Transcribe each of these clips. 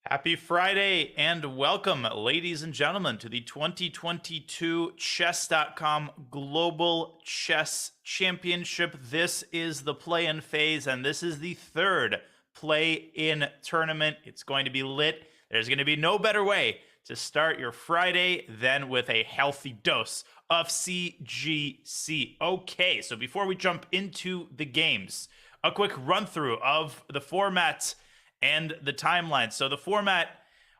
Happy Friday and welcome, ladies and gentlemen, to the 2022 Chess.com Global Chess Championship. This is the play-in phase, and this is the third play-in tournament. It's going to be lit. There's going to be no better way to start your Friday than with a healthy dose of CGC. Okay, so before we jump into the games, a quick run-through of the format and the timeline. So the format,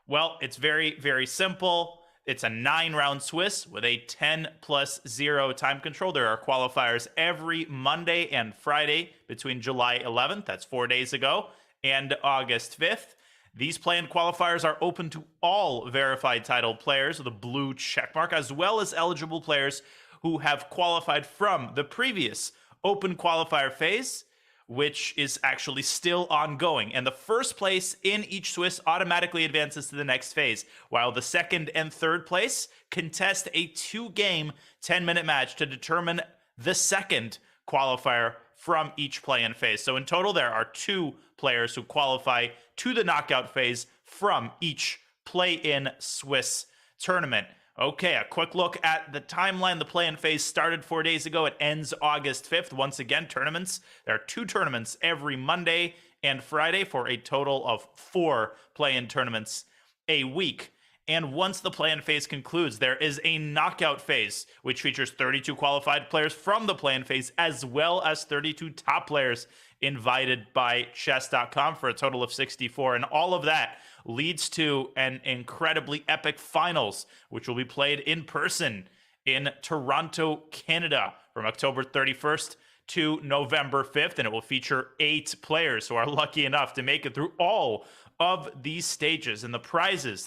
well, it's very, very simple. It's a 9-round Swiss with a 10+0 time control. There are qualifiers every Monday and Friday between July 11th, that's 4 days ago, and August 5th. These play-in qualifiers are open to all verified title players with a blue checkmark, as well as eligible players who have qualified from the previous Open Qualifier phase, which is actually still ongoing. And the first place in each Swiss automatically advances to the next phase, while the second and third place contest a 2-game 10-minute match to determine the second qualifier from each play-in phase. So in total, there are 2 players who qualify to the knockout phase from each play-in Swiss tournament. Okay, a quick look at the timeline. The play-in phase started 4 days ago. It ends August 5th. Once again, tournaments. There are 2 tournaments every Monday and Friday for a total of 4 play-in tournaments a week. And once the play-in phase concludes, there is a knockout phase, which features 32 qualified players from the play-in phase, as well as 32 top players invited by Chess.com for a total of 64. And all of that leads to an incredibly epic finals, which will be played in person in Toronto, Canada from October 31st to November 5th. And it will feature 8 players who are lucky enough to make it through all of these stages. And the prizes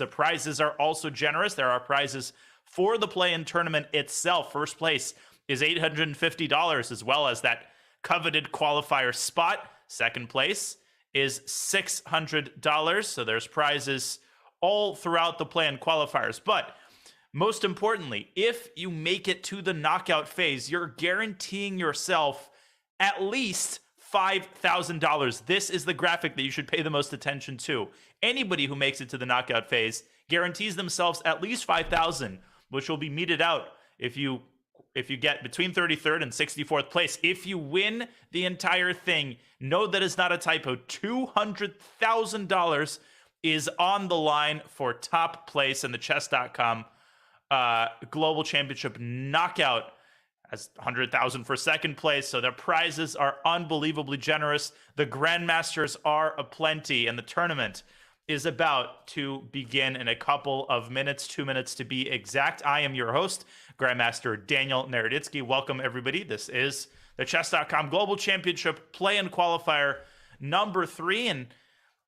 are also generous. There are prizes for the play-in tournament itself. First place is $850, as well as that coveted qualifier spot. Second place is $600. So there's prizes all throughout the play-in qualifiers. But most importantly, if you make it to the knockout phase, you're guaranteeing yourself at least $5,000. This is the graphic that you should pay the most attention to. Anybody who makes it to the knockout phase guarantees themselves at least $5,000, which will be meted out if you get between 33rd and 64th place. If you win the entire thing, know that is not a typo. $200,000 is on the line for top place in the Chess.com Global Championship Knockout, as $100,000 for second place. So their prizes are unbelievably generous. The grandmasters are aplenty, and the tournament is about to begin in a couple of minutes, 2 minutes to be exact. I am your host, Grandmaster Daniel Naroditsky. Welcome, everybody. This is the Chess.com Global Championship Play-in Qualifier number 3. And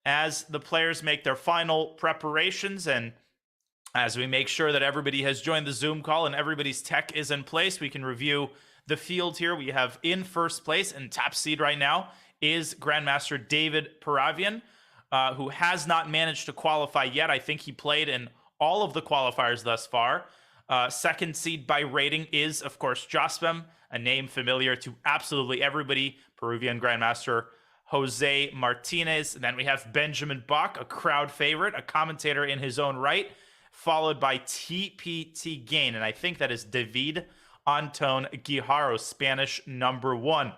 as the players make their final preparations, and as we make sure that everybody has joined the Zoom call and everybody's tech is in place, we can review the field here. We have in first place and top seed right now is Grandmaster David Paravian, who has not managed to qualify yet. I think he played in all of the qualifiers thus far. Second seed by rating is, of course, Jospem, a name familiar to absolutely everybody. Peruvian Grandmaster Jose Martinez. And then we have Benjamin Bach, a crowd favorite, a commentator in his own right, followed by TPT Gain. And I think that is David Anton Guijarro, Spanish number 1.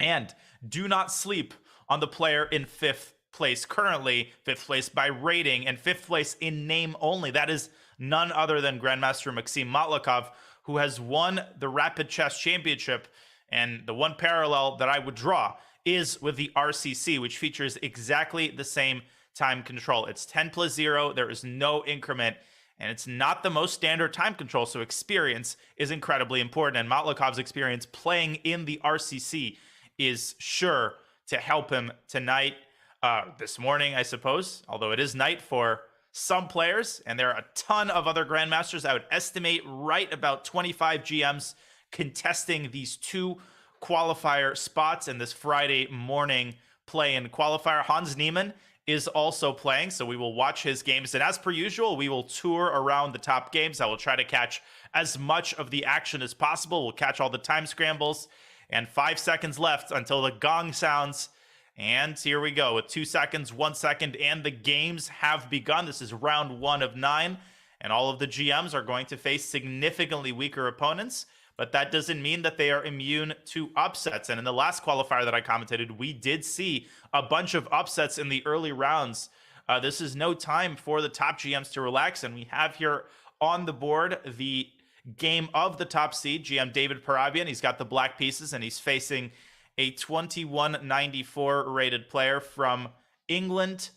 And do not sleep on the player in 5th place currently, 5th place by rating, and 5th place in name only. That is none other than Grandmaster Maxim Matlakov, who has won the Rapid Chess Championship. And the one parallel that I would draw is with the RCC, which features exactly the same time control. It's 10+0. There is no increment, and it's not the most standard time control, so experience is incredibly important. And Matlakov's experience playing in the RCC is sure to help him tonight, this morning, I suppose, although it is night for some players, and there are a ton of other grandmasters. I would estimate right about 25 GMs contesting these 2 qualifier spots in this Friday morning play-in qualifier. Hans Niemann is also playing, so we will watch his games. And as per usual, we will tour around the top games. I will try to catch as much of the action as possible. We'll catch all the time scrambles. And 5 seconds left until the gong sounds. And here we go with 2 seconds, 1 second, and the games have begun. This is round 1 of 9, and all of the GMs are going to face significantly weaker opponents, but that doesn't mean that they are immune to upsets. And in the last qualifier that I commentated, we did see a bunch of upsets in the early rounds. This is no time for the top GMs to relax, and we have here on the board the game of the top seed, GM David Parabian. He's got the black pieces, and he's facing a 2194 rated player from England.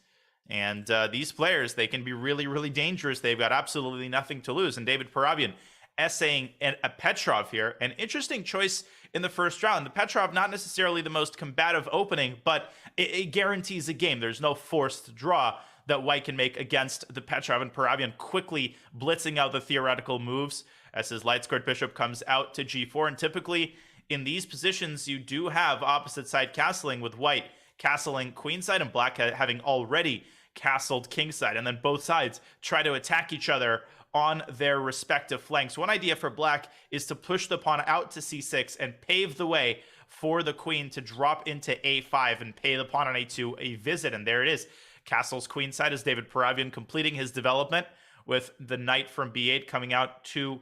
And these players, they can be really, really dangerous. They've got absolutely nothing to lose. And David Parabian essaying a Petrov here. An interesting choice in the first round. The Petrov, not necessarily the most combative opening, but it guarantees a game. There's no forced draw that white can make against the Petrov, and Parabian quickly blitzing out the theoretical moves as his light squared bishop comes out to g4. And typically in these positions, you do have opposite side castling, with white castling queenside and black having already castled kingside. And then both sides try to attack each other on their respective flanks. One idea for black is to push the pawn out to c6 and pave the way for the queen to drop into a5 and pay the pawn on a2 a visit. And there it is. Castles queenside as David Parabian completing his development with the knight from b8 coming out to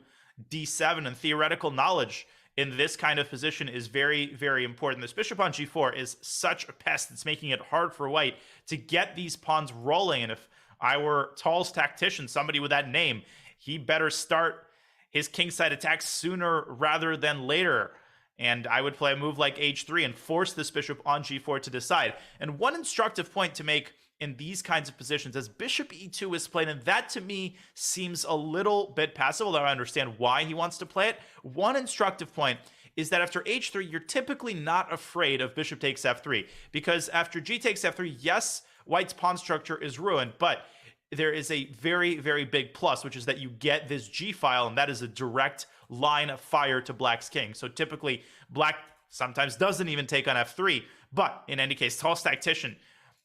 d7. And theoretical knowledge in this kind of position is very, very important. This bishop on g4 is such a pest. It's making it hard for white to get these pawns rolling. And if I were Tall's tactician, somebody with that name, he better start his kingside attacks sooner rather than later. And I would play a move like h3 and force this bishop on g4 to decide. And one instructive point to make in these kinds of positions, as bishop e2 is played, and that to me seems a little bit passive, although I understand why he wants to play it. One instructive point is that after h3, you're typically not afraid of bishop takes f3, because after g takes f3, yes, white's pawn structure is ruined, but there is a very, very big plus, which is that you get this g file, and that is a direct line of fire to black's king. So typically, black sometimes doesn't even take on f3, but in any case, Tall's tactician,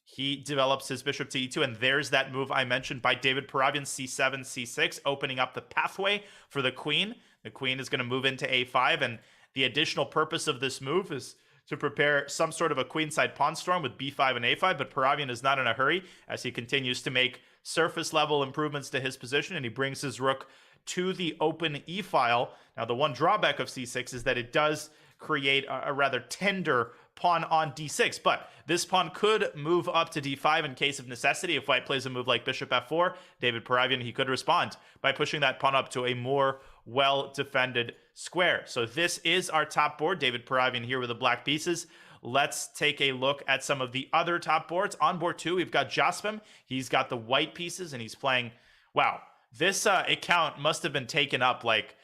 he develops his bishop to e2, and there's that move I mentioned by David Parabian, c7, c6, opening up the pathway for the queen. The queen is going to move into a5, and the additional purpose of this move is to prepare some sort of a queenside pawn storm with b5 and a5, but Parabian is not in a hurry as he continues to make surface level improvements to his position, and he brings his rook to the open e file. Now, the one drawback of c6 is that it does create a rather tender pawn on d6, but this pawn could move up to d5 in case of necessity. If white plays a move like bishop f4, David Parabian, he could respond by pushing that pawn up to a more well-defended square. So this is our top board. David Parabian here with the black pieces. Let's take a look at some of the other top boards. On board 2, we've got Chesscom. He's got the white pieces, and he's playing, wow, this account must have been taken up like,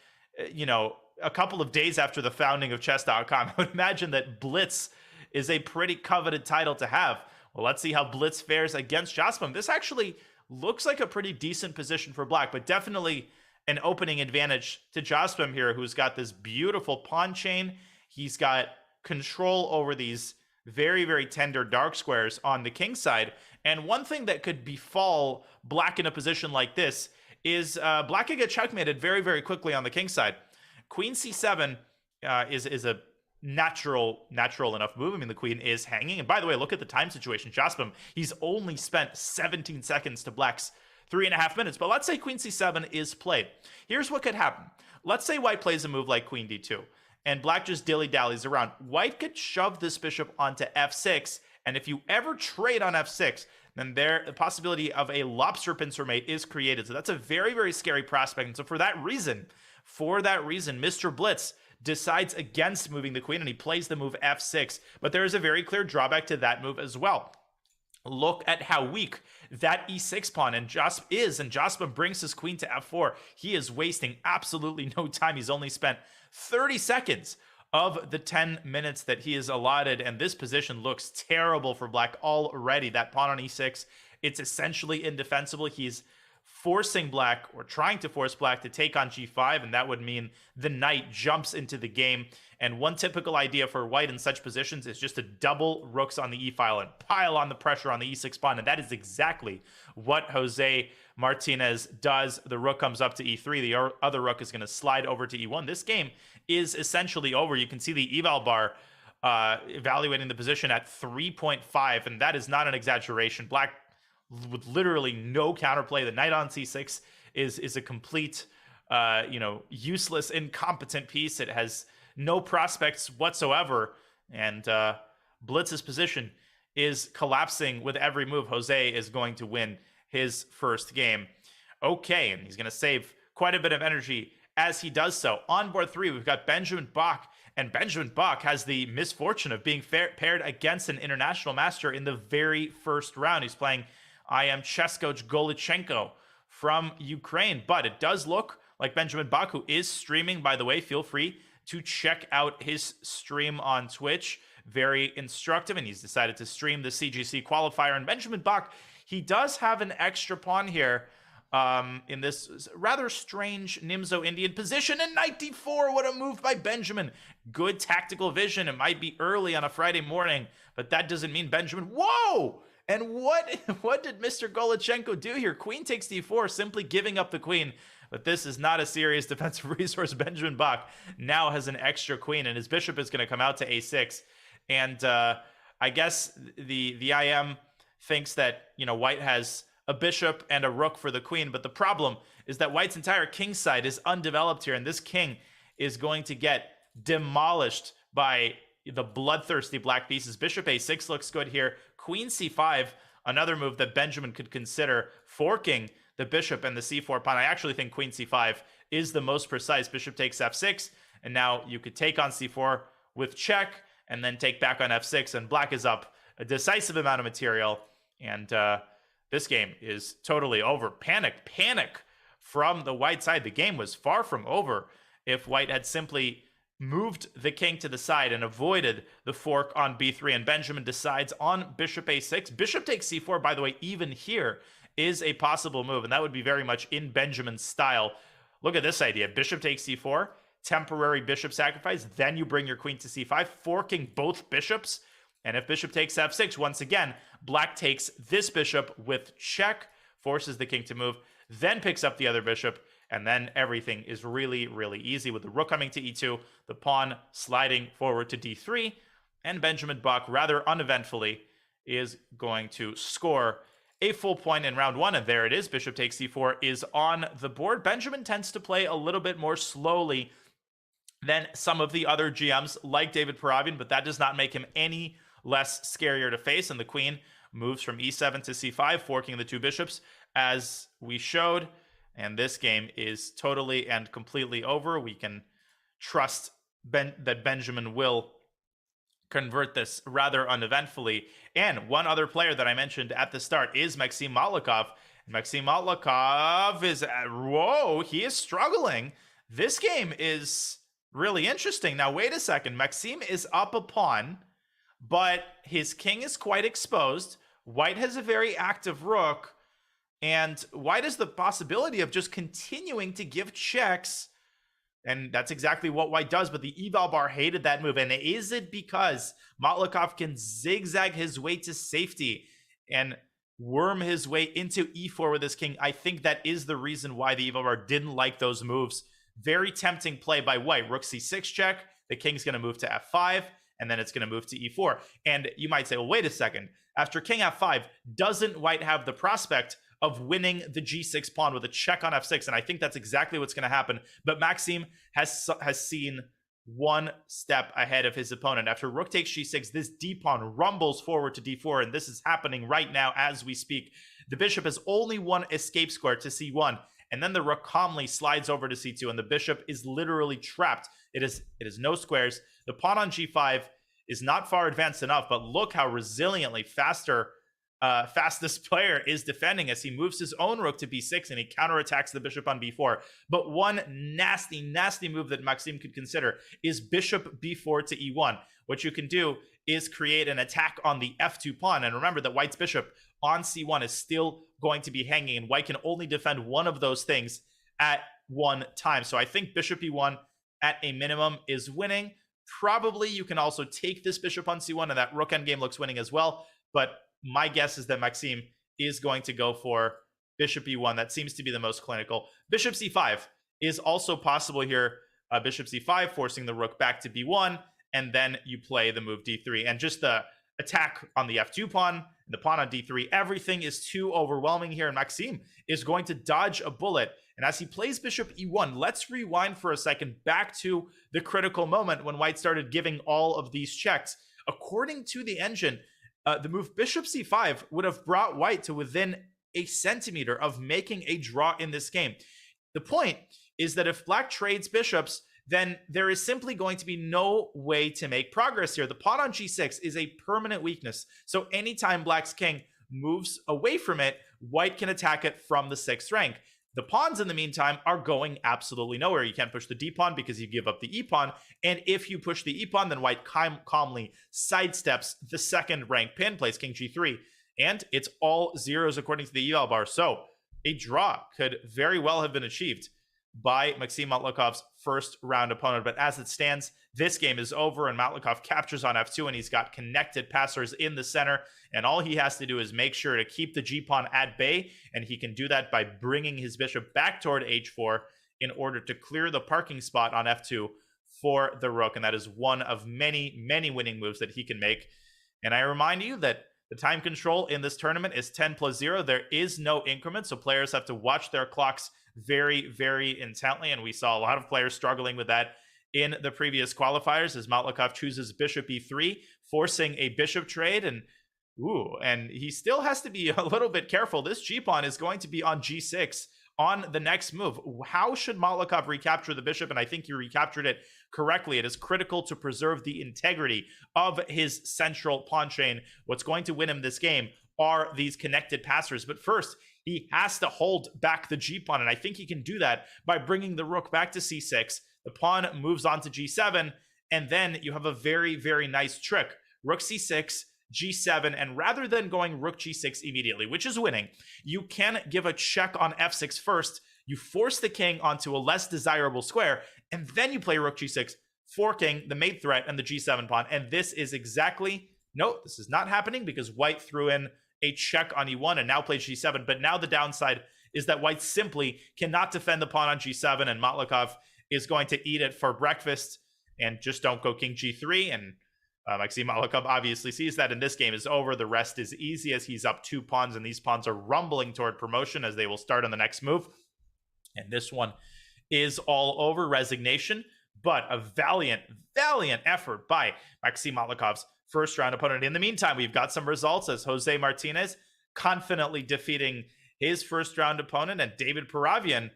a couple of days after the founding of chess.com. I would imagine that Blitz is a pretty coveted title to have. Well, let's see how Blitz fares against Chesscom. This actually looks like a pretty decent position for black, but definitely an opening advantage to Chesscom here, who's got this beautiful pawn chain. He's got control over these very, very tender dark squares on the king side. And one thing that could befall black in a position like this is black could get checkmated very, very quickly on the king side. Queen c7 is a natural enough move. I mean, the queen is hanging. And by the way, look at the time situation. Chesscom, he's only spent 17 seconds to black's 3.5 minutes. But let's say queen c7 is played. Here's what could happen. Let's say white plays a move like queen d2, and black just dilly-dallies around. White could shove this bishop onto f6, and if you ever trade on f6, then the possibility of a lobster pincer mate is created. So that's a very, very scary prospect. And so for that reason, Mr. Blitz decides against moving the queen, and he plays the move f6. But there is a very clear drawback to that move as well. Look at how weak that e6 pawn and Chesscom brings his queen to f4. He is wasting absolutely no time. He's only spent 30 seconds of the 10 minutes that he is allotted, and this position looks terrible for black already. That pawn on e6, it's essentially indefensible. He's forcing black, or trying to force black, to take on g5, and that would mean the knight jumps into the game. And one typical idea for white in such positions is just to double rooks on the e-file and pile on the pressure on the e6 pawn, and that is exactly what Jose Martinez does. The rook comes up to e3, the other rook is going to slide over to e1. This game is essentially over. You can see the eval bar evaluating the position at 3.5, and that is not an exaggeration. Black with literally no counterplay. The knight on c6 is a complete, useless, incompetent piece. It has no prospects whatsoever, and Blitz's position is collapsing with every move. Jose is going to win his first game. Okay, and he's going to save quite a bit of energy as he does so. On board 3, we've got Benjamin Bach, and Benjamin Bach has the misfortune of being paired against an international master in the very first round. He's playing ChesscomGlobal from Ukraine, but it does look like Benjamin Bach, who is streaming, by the way. Feel free to check out his stream on Twitch. Very instructive, and he's decided to stream the CGC qualifier. And Benjamin Bach, he does have an extra pawn here in this rather strange Nimzo Indian position. And knight d4, what a move by Benjamin. Good tactical vision. It might be early on a Friday morning, but that doesn't mean Benjamin. Whoa! And what did Mr. Golachenko do here? Queen takes d4, simply giving up the queen. But this is not a serious defensive resource. Benjamin Bach now has an extra queen, and his bishop is going to come out to a6. And I guess the IM thinks that, White has a bishop and a rook for the queen. But the problem is that White's entire king side is undeveloped here, and this king is going to get demolished by the bloodthirsty black pieces. Bishop a6 looks good here. Queen c5, another move that Benjamin could consider, forking the bishop and the c4 pawn. I actually think queen c5 is the most precise. Bishop takes f6, and now you could take on c4 with check, and then take back on f6, and black is up a decisive amount of material, and this game is totally over. Panic from the white side. The game was far from over if White had simply moved the king to the side and avoided the fork on b3, and Benjamin decides on bishop a6. Bishop takes c4, by the way, even here is a possible move, and that would be very much in Benjamin's style. Look at this idea. Bishop takes c4, temporary bishop sacrifice, then you bring your queen to c5, forking both bishops, and if bishop takes f6, once again, black takes this bishop with check, forces the king to move, then picks up the other bishop, and then everything is really, really easy with the rook coming to e2, the pawn sliding forward to d3, and Benjamin Bach, rather uneventfully, is going to score a full point in round 1, and there it is. Bishop takes c4 is on the board. Benjamin tends to play a little bit more slowly than some of the other GMs, like David Paravian, but that does not make him any less scarier to face, and the queen moves from e7 to c5, forking the two bishops, as we showed. And this game is totally and completely over. We can trust that Benjamin will convert this rather uneventfully. And one other player that I mentioned at the start is Maxim Malakov. Maxim Malakov is, he is struggling. This game is really interesting. Now, wait a second. Maxim is up a pawn, but his king is quite exposed. White has a very active rook. And White has the possibility of just continuing to give checks. And that's exactly what White does. But the eval bar hated that move. And is it because Matlakov can zigzag his way to safety and worm his way into e4 with his king? I think that is the reason why the eval bar didn't like those moves. Very tempting play by White. Rook c6 check. The king's going to move to f5. And then it's going to move to e4. And you might say, well, wait a second. After king f5, doesn't White have the prospect of winning the g6 pawn with a check on f6? And I think that's exactly what's going to happen. But Maxim has seen one step ahead of his opponent. After rook takes g6, this d pawn rumbles forward to d4, and this is happening right now as we speak. The bishop has only one escape square to c1, and then the rook calmly slides over to c2, and the bishop is literally trapped. It is no squares. The pawn on g5 is not far advanced enough, but look how resiliently fast this player is defending as he moves his own rook to b6 and he counterattacks the bishop on b4. But one nasty move that Maxim could consider is bishop b4 to e1. What you can do is create an attack on the f2 pawn. And remember that White's bishop on c1 is still going to be hanging, and White can only defend one of those things at one time. So I think bishop e1 at a minimum is winning. Probably you can also take this bishop on c1, and that rook endgame looks winning as well. But my guess is that Maxim is going to go for bishop e1. That seems to be the most clinical. Bishop c5 is also possible here. Bishop c5 forcing the rook back to b1. and then you play the move d3. And just the attack on the f2 pawn, and the pawn on d3, everything is too overwhelming here, and Maxime is going to dodge a bullet. And as he plays bishop e1, let's rewind for a second back to the critical moment when white started giving all of these checks. According to the engine, the move bishop c5 would have brought white to within a centimeter of making a draw in this game. The point is that if black trades bishops, then there is simply going to be no way to make progress here. The pawn on g6 is a permanent weakness. So anytime black's king moves away from it, white can attack it from the 6th rank. The pawns, in the meantime, are going absolutely nowhere. You can't push the d-pawn because you give up the e-pawn. And if you push the e-pawn, then white calmly sidesteps the 2nd rank pin, plays king g3. And it's all zeros according to the eval bar. So a draw could very well have been achieved by Maxime Matlakov's first round opponent. But as it stands, this game is over, and Matlikov captures on f2, and he's got connected passers in the center. And all he has to do is make sure to keep the g-pawn at bay, and he can do that by bringing his bishop back toward h4 in order to clear the parking spot on f2 for the rook. And that is one of many, many winning moves that he can make. And I remind you that the time control in this tournament is 10+0. There is no increment, so players have to watch their clocks very, very intently, and we saw a lot of players struggling with that in the previous qualifiers as Matlikov chooses bishop e3, forcing a bishop trade, and he still has to be a little bit careful. This g-pawn is going to be on g6 on the next move. How should Matlikov recapture the bishop? And I think he recaptured it correctly. It is critical to preserve the integrity of his central pawn chain. What's going to win him this game are these connected passers. But first, he has to hold back the g-pawn, and I think he can do that by bringing the rook back to c6. The pawn moves on to g7, and then you have a very, very nice trick. Rook c6, g7, and rather than going rook g6 immediately, which is winning, you can give a check on f6 first. You force the king onto a less desirable square, and then you play rook g6, forking the mate threat and the g7 pawn. And this is exactly, no, this is not happening because white threw in a check on e1 and now plays g7. But now the downside is that white simply cannot defend the pawn on g7, and Matlikov is going to eat it for breakfast. And just don't go king g3. And Maxime Matlikov obviously sees that, and this game is over. The rest is easy as he's up 2 pawns, and these pawns are rumbling toward promotion as they will start on the next move. And this one is all over, resignation. But a valiant, valiant effort by Maxime Matlikov's first round opponent. In the meantime, we've got some results as Jose Martinez confidently defeating his first round opponent, and David Paravian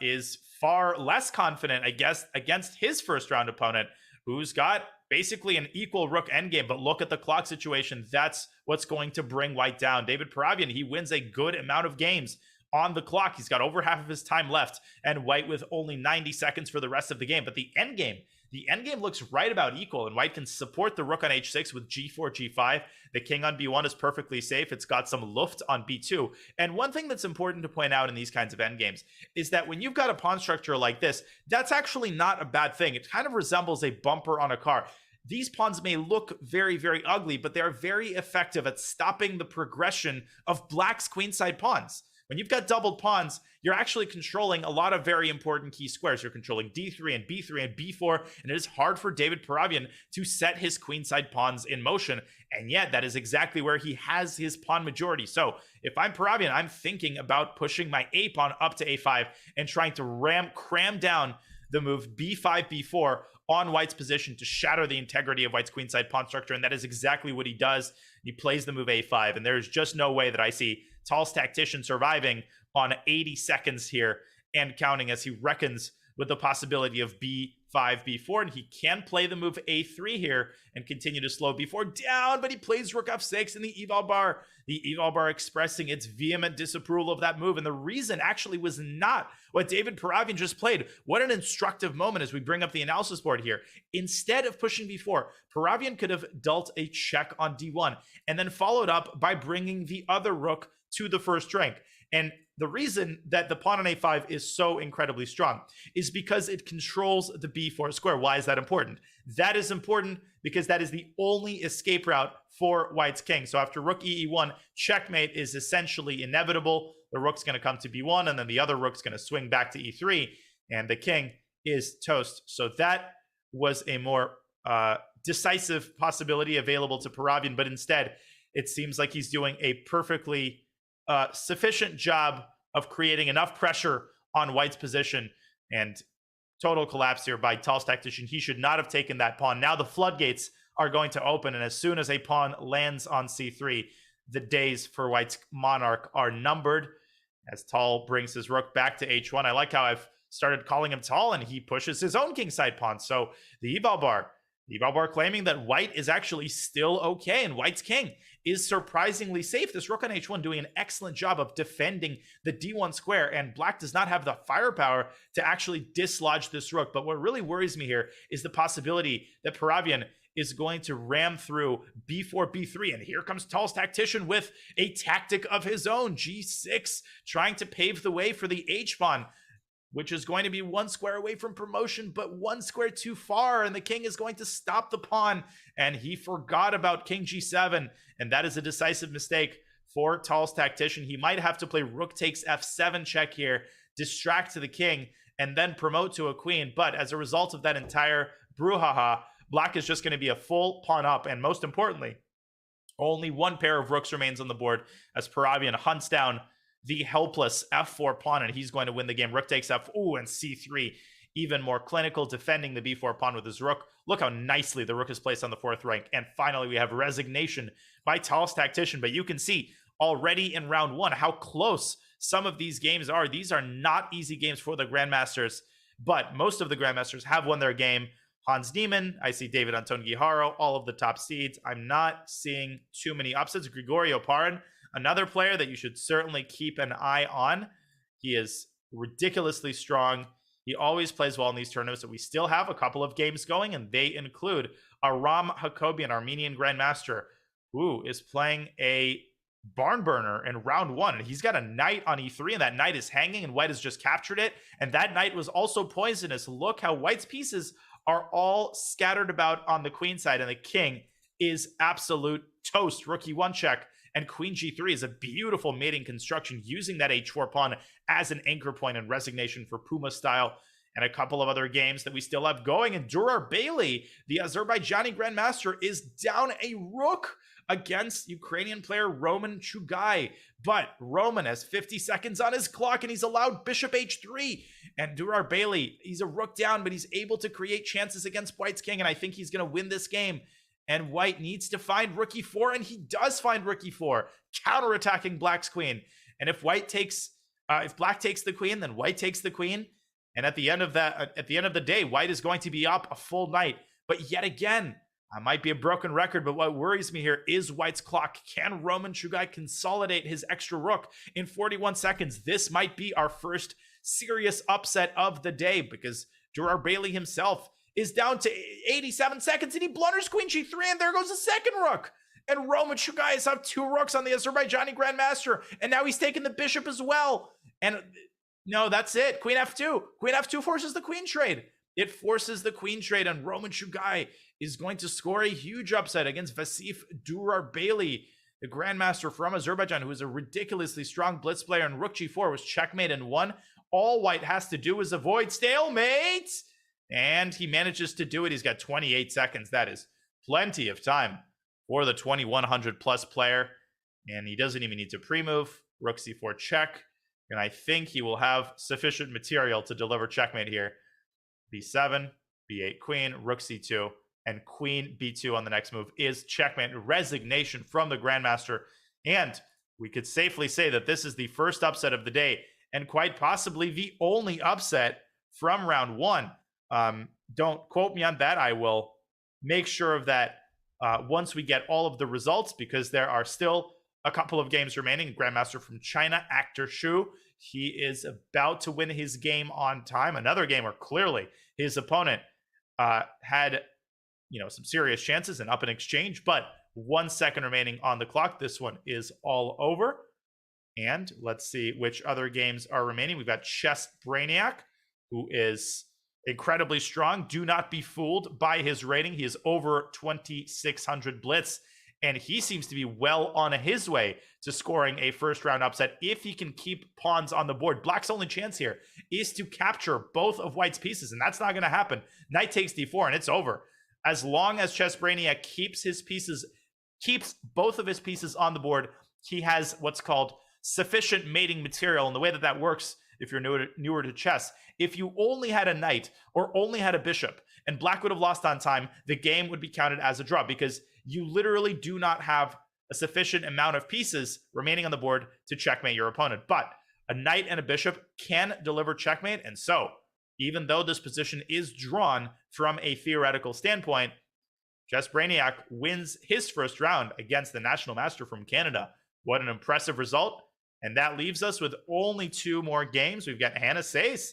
is far less confident, I guess, against his first round opponent, who's got basically an equal rook endgame. But look at the clock situation. That's what's going to bring white down. David Paravian, he wins a good amount of games on the clock. He's got over half of his time left, and white with only 90 seconds for the rest of the game. But the endgame looks right about equal, and white can support the rook on h6 with g4, g5. The king on b1 is perfectly safe. It's got some luft on b2. And one thing that's important to point out in these kinds of endgames is that when you've got a pawn structure like this, that's actually not a bad thing. It kind of resembles a bumper on a car. These pawns may look very, very ugly, but they are very effective at stopping the progression of black's queenside pawns. When you've got doubled pawns, you're actually controlling a lot of very important key squares. You're controlling d3 and b3 and b4, and it is hard for David Paravian to set his queenside pawns in motion. And yet, that is exactly where he has his pawn majority. So if I'm Paravian, I'm thinking about pushing my a pawn up to a5 and trying to cram down the move b5, b4 on white's position to shatter the integrity of white's queenside pawn structure. And that is exactly what he does. He plays the move a5, and there's just no way that I see Tal's tactician surviving on 80 seconds here and counting as he reckons with the possibility of b5, b4. And he can play the move a3 here and continue to slow b4 down, but he plays rook f6 in the eval bar. The eval bar expressing its vehement disapproval of that move. And the reason actually was not what David Paravian just played. What an instructive moment as we bring up the analysis board here. Instead of pushing b4, Paravian could have dealt a check on d1 and then followed up by bringing the other rook to the first rank. And the reason that the pawn on a5 is so incredibly strong is because it controls the b4 square. Why is that important? That is important because that is the only escape route for white's king. So after rook e1, checkmate is essentially inevitable. The rook's going to come to b1, and then the other rook's going to swing back to e3, and the king is toast. So that was a more decisive possibility available to Paravian, but instead it seems like he's doing a perfectly sufficient job of creating enough pressure on White's position, and total collapse here by Tall's Tactician. He should not have taken that pawn. Now the floodgates are going to open, and as soon as a pawn lands on c3, the days for White's monarch are numbered, as Tall brings his rook back to h1. I like how I've started calling him Tall, and he pushes his own kingside pawn. So the eval bar claiming that White is actually still okay, and White's king is surprisingly safe. This rook on h1 doing an excellent job of defending the d1 square, and Black does not have the firepower to actually dislodge this rook. But what really worries me here is the possibility that Paravian is going to ram through b4, b3, and here comes Tall's Tactician with a tactic of his own, g6, trying to pave the way for the h-pawn, which is going to be one square away from promotion, but one square too far, and the king is going to stop the pawn, and he forgot about king g7, and that is a decisive mistake for Tall's Tactician. He might have to play rook takes f7 check here, distract to the king, and then promote to a queen, but as a result of that entire brouhaha, Black is just going to be a full pawn up, and most importantly, only one pair of rooks remains on the board as Paravian hunts down the helpless f4 pawn, and he's going to win the game. Rook takes f, ooh, and c3, even more clinical, defending the b4 pawn with his rook. Look how nicely the rook is placed on the fourth rank. And finally, we have resignation by Tall's Tactician, but you can see already in round one how close some of these games are. These are not easy games for the grandmasters, but most of the grandmasters have won their game. Hans Niemann, I see David Anton Guijarro, all of the top seeds. I'm not seeing too many upsets. Gregorio Parin, another player that you should certainly keep an eye on. He is ridiculously strong. He always plays well in these tournaments. So we still have a couple of games going, and they include Aram Hakobian, Armenian Grandmaster, who is playing a barn burner in round one. And he's got a knight on e3, and that knight is hanging, and White has just captured it. And that knight was also poisonous. Look how White's pieces are all scattered about on the queen side, and the king is absolute toast. Rook e1 check, and queen g3 is a beautiful mating construction using that h4 pawn as an anchor point and resignation for Puma style, and a couple of other games that we still have going. And Durar Bailey, the Azerbaijani grandmaster, is down a rook against Ukrainian player Roman Chugai, but Roman has 50 seconds on his clock, and he's allowed bishop h3, and Durar Bailey, he's a rook down, but he's able to create chances against White's king, and I think he's going to win this game. And White needs to find rook e4, and he does find rook e4, counterattacking Black's queen. And if Black takes the queen, then White takes the queen, and at the end of the day, White is going to be up a full knight. But yet again, I might be a broken record, but what worries me here is White's clock. Can Roman Chugai consolidate his extra rook in 41 seconds? This might be our first serious upset of the day, because Durar Bailey himself is down to 87 seconds, and he blunders queen g3, and there goes the second rook. And Roman Chugai has have two rooks on the Azerbaijani grandmaster, and now he's taken the bishop as well. And no, that's it. Queen f2. Queen f2 forces the queen trade. It forces the queen trade, and Roman Chugai is going to score a huge upset against Vasif Durar Bailey, the grandmaster from Azerbaijan, who is a ridiculously strong blitz player, and rook g4 was checkmate and won. All White has to do is avoid stalemate, and he manages to do it. He's got 28 seconds. That is plenty of time for the 2100 plus player, and he doesn't even need to pre-move. Rook c4 check, and I think he will have sufficient material to deliver checkmate here. b7, b8 queen, rook c2, and queen b2 on the next move is checkmate. Resignation from the grandmaster, and we could safely say that this is the first upset of the day, and quite possibly the only upset from round one. Don't quote me on that. I will make sure of that once we get all of the results, because there are still a couple of games remaining. Grandmaster from China, Actor Shu, he is about to win his game on time. Another game where clearly his opponent had some serious chances and up in exchange, but 1 second remaining on the clock. This one is all over. And let's see which other games are remaining. We've got Chess Brainiac, who is incredibly strong. Do not be fooled by his rating. He is over 2,600 blitz, and he seems to be well on his way to scoring a first round upset if he can keep pawns on the board. Black's only chance here is to capture both of White's pieces, and that's not going to happen. Knight takes d4, and it's over. As long as Chess Brainiac keeps both of his pieces on the board, he has what's called sufficient mating material. And the way that that works, if you're newer to chess, if you only had a knight or only had a bishop and black would have lost on time, the game would be counted as a draw because you literally do not have a sufficient amount of pieces remaining on the board to checkmate your opponent. But a knight and a bishop can deliver checkmate. And so even though this position is drawn from a theoretical standpoint, Chess Brainiac wins his first round against the National Master from Canada. What an impressive result. And that leaves us with only 2 more games. We've got Hannah Sace.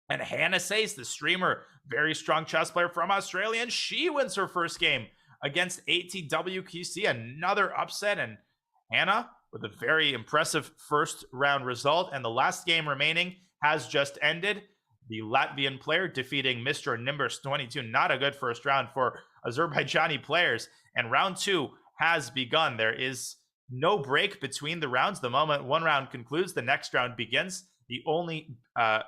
And Hannah Sace, the streamer, very strong chess player from Australia, and she wins her first game against ATWQC, another upset. And Hannah with a very impressive first round result. And the last game remaining has just ended. The Latvian player defeating Mr. Nimbus 22. Not a good first round for Azerbaijani players. And round 2 has begun. There is no break between the rounds. The moment one round concludes, the next round begins. The only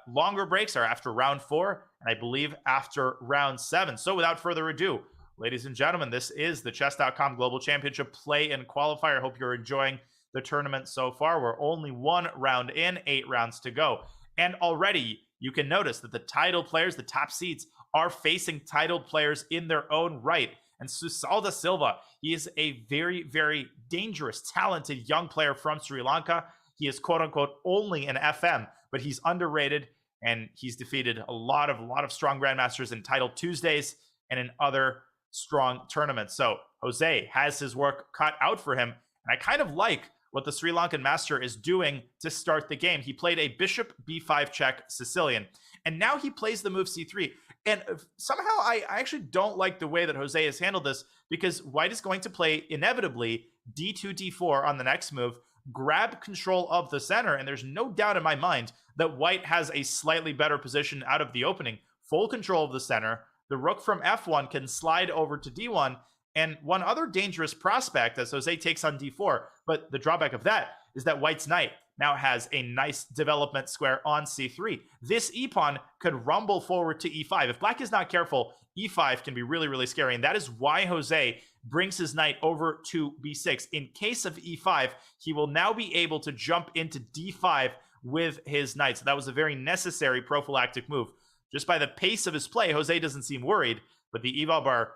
longer breaks are after round 4, and I believe after round 7. So without further ado, ladies and gentlemen, this is the Chess.com Global Championship Play-In Qualifier. I hope you're enjoying the tournament so far. We're only 1 round in, 8 rounds to go. And already you can notice that the titled players, the top seeds, are facing titled players in their own right. And Susal da Silva, he is a very, very dangerous, talented young player from Sri Lanka. He is quote-unquote only an FM, but he's underrated, and he's defeated a lot of strong grandmasters in Title Tuesdays and in other strong tournaments. So Jose has his work cut out for him, and I kind of like what the Sri Lankan master is doing to start the game. He played a bishop b5 check Sicilian, and now he plays the move c3. And somehow I actually don't like the way that Jose has handled this, because white is going to play inevitably d2, d4 on the next move, grab control of the center, and there's no doubt in my mind that white has a slightly better position out of the opening. Full control of the center. The rook from f1 can slide over to d1, and one other dangerous prospect as Jose takes on d4, but the drawback of that is that white's knight now has a nice development square on c3. This e-pawn could rumble forward to e5. If black is not careful, e5 can be really, really scary, and that is why Jose brings his knight over to b6. In case of e5, he will now be able to jump into d5 with his knight. So that was a very necessary prophylactic move. Just by the pace of his play, Jose doesn't seem worried, but the eval bar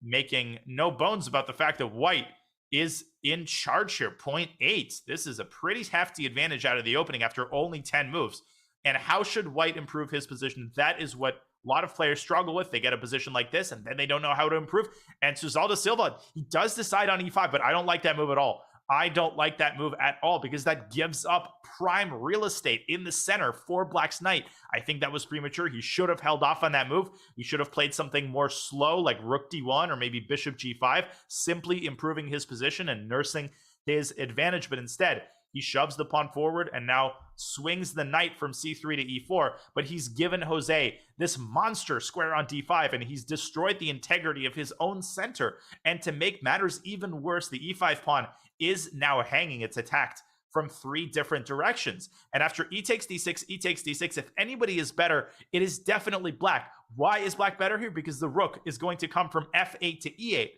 making no bones about the fact that white is in charge here. 0.8. This is a pretty hefty advantage out of the opening after only 10 moves. And how should white improve his position? That is what a lot of players struggle with. They get a position like this, and then they don't know how to improve. And Susal da Silva, he does decide on e5, but I don't like that move at all. I don't like that move at all, because that gives up prime real estate in the center for black's knight. I think that was premature. He should have held off on that move. He should have played something more slow, like rook d1 or maybe bishop g5, simply improving his position and nursing his advantage. But instead, he shoves the pawn forward and now swings the knight from c3 to e4, but he's given Jose this monster square on d5, and he's destroyed the integrity of his own center. And to make matters even worse, the e5 pawn is now hanging. It's attacked from 3 different directions. And after e takes d6, e takes d6, if anybody is better, it is definitely black. Why is black better here? Because the rook is going to come from f8 to e8.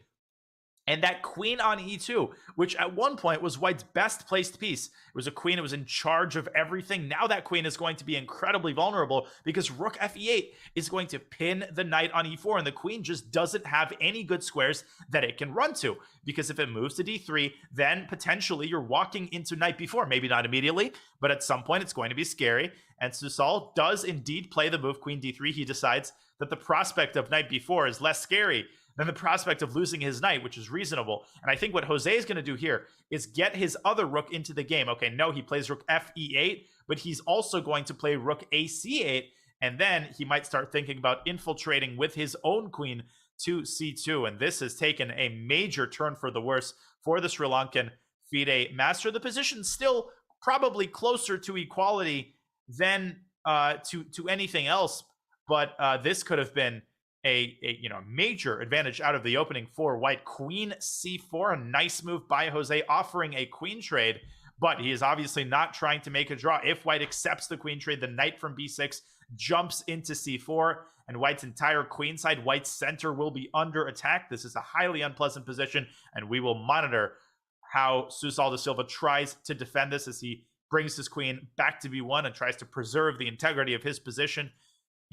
And that queen on e2, which at one point was white's best placed piece. It was a queen, it was in charge of everything. Now that queen is going to be incredibly vulnerable, because rook fe8 is going to pin the knight on e4, and the queen just doesn't have any good squares that it can run to. Because if it moves to d3, then potentially you're walking into knight b4. Maybe not immediately, but at some point it's going to be scary. And Susal does indeed play the move queen d3. He decides that the prospect of knight b4 is less scary than the prospect of losing his knight, which is reasonable. And I think what Jose is going to do here is get his other rook into the game. Okay, no, he plays rook fe8, but he's also going to play rook ac8, and then he might start thinking about infiltrating with his own queen to c2. And this has taken a major turn for the worse for the Sri Lankan FIDE master. The position's still probably closer to equality than to anything else, but this could have been a major advantage out of the opening for white. Queen c4, a nice move by Jose, offering a queen trade, but he is obviously not trying to make a draw. If white accepts the queen trade, the knight from b6 jumps into c4, and white's entire queenside, white's center, will be under attack. This is a highly unpleasant position, and we will monitor how Susal da Silva tries to defend this as he brings his queen back to b1 and tries to preserve the integrity of his position.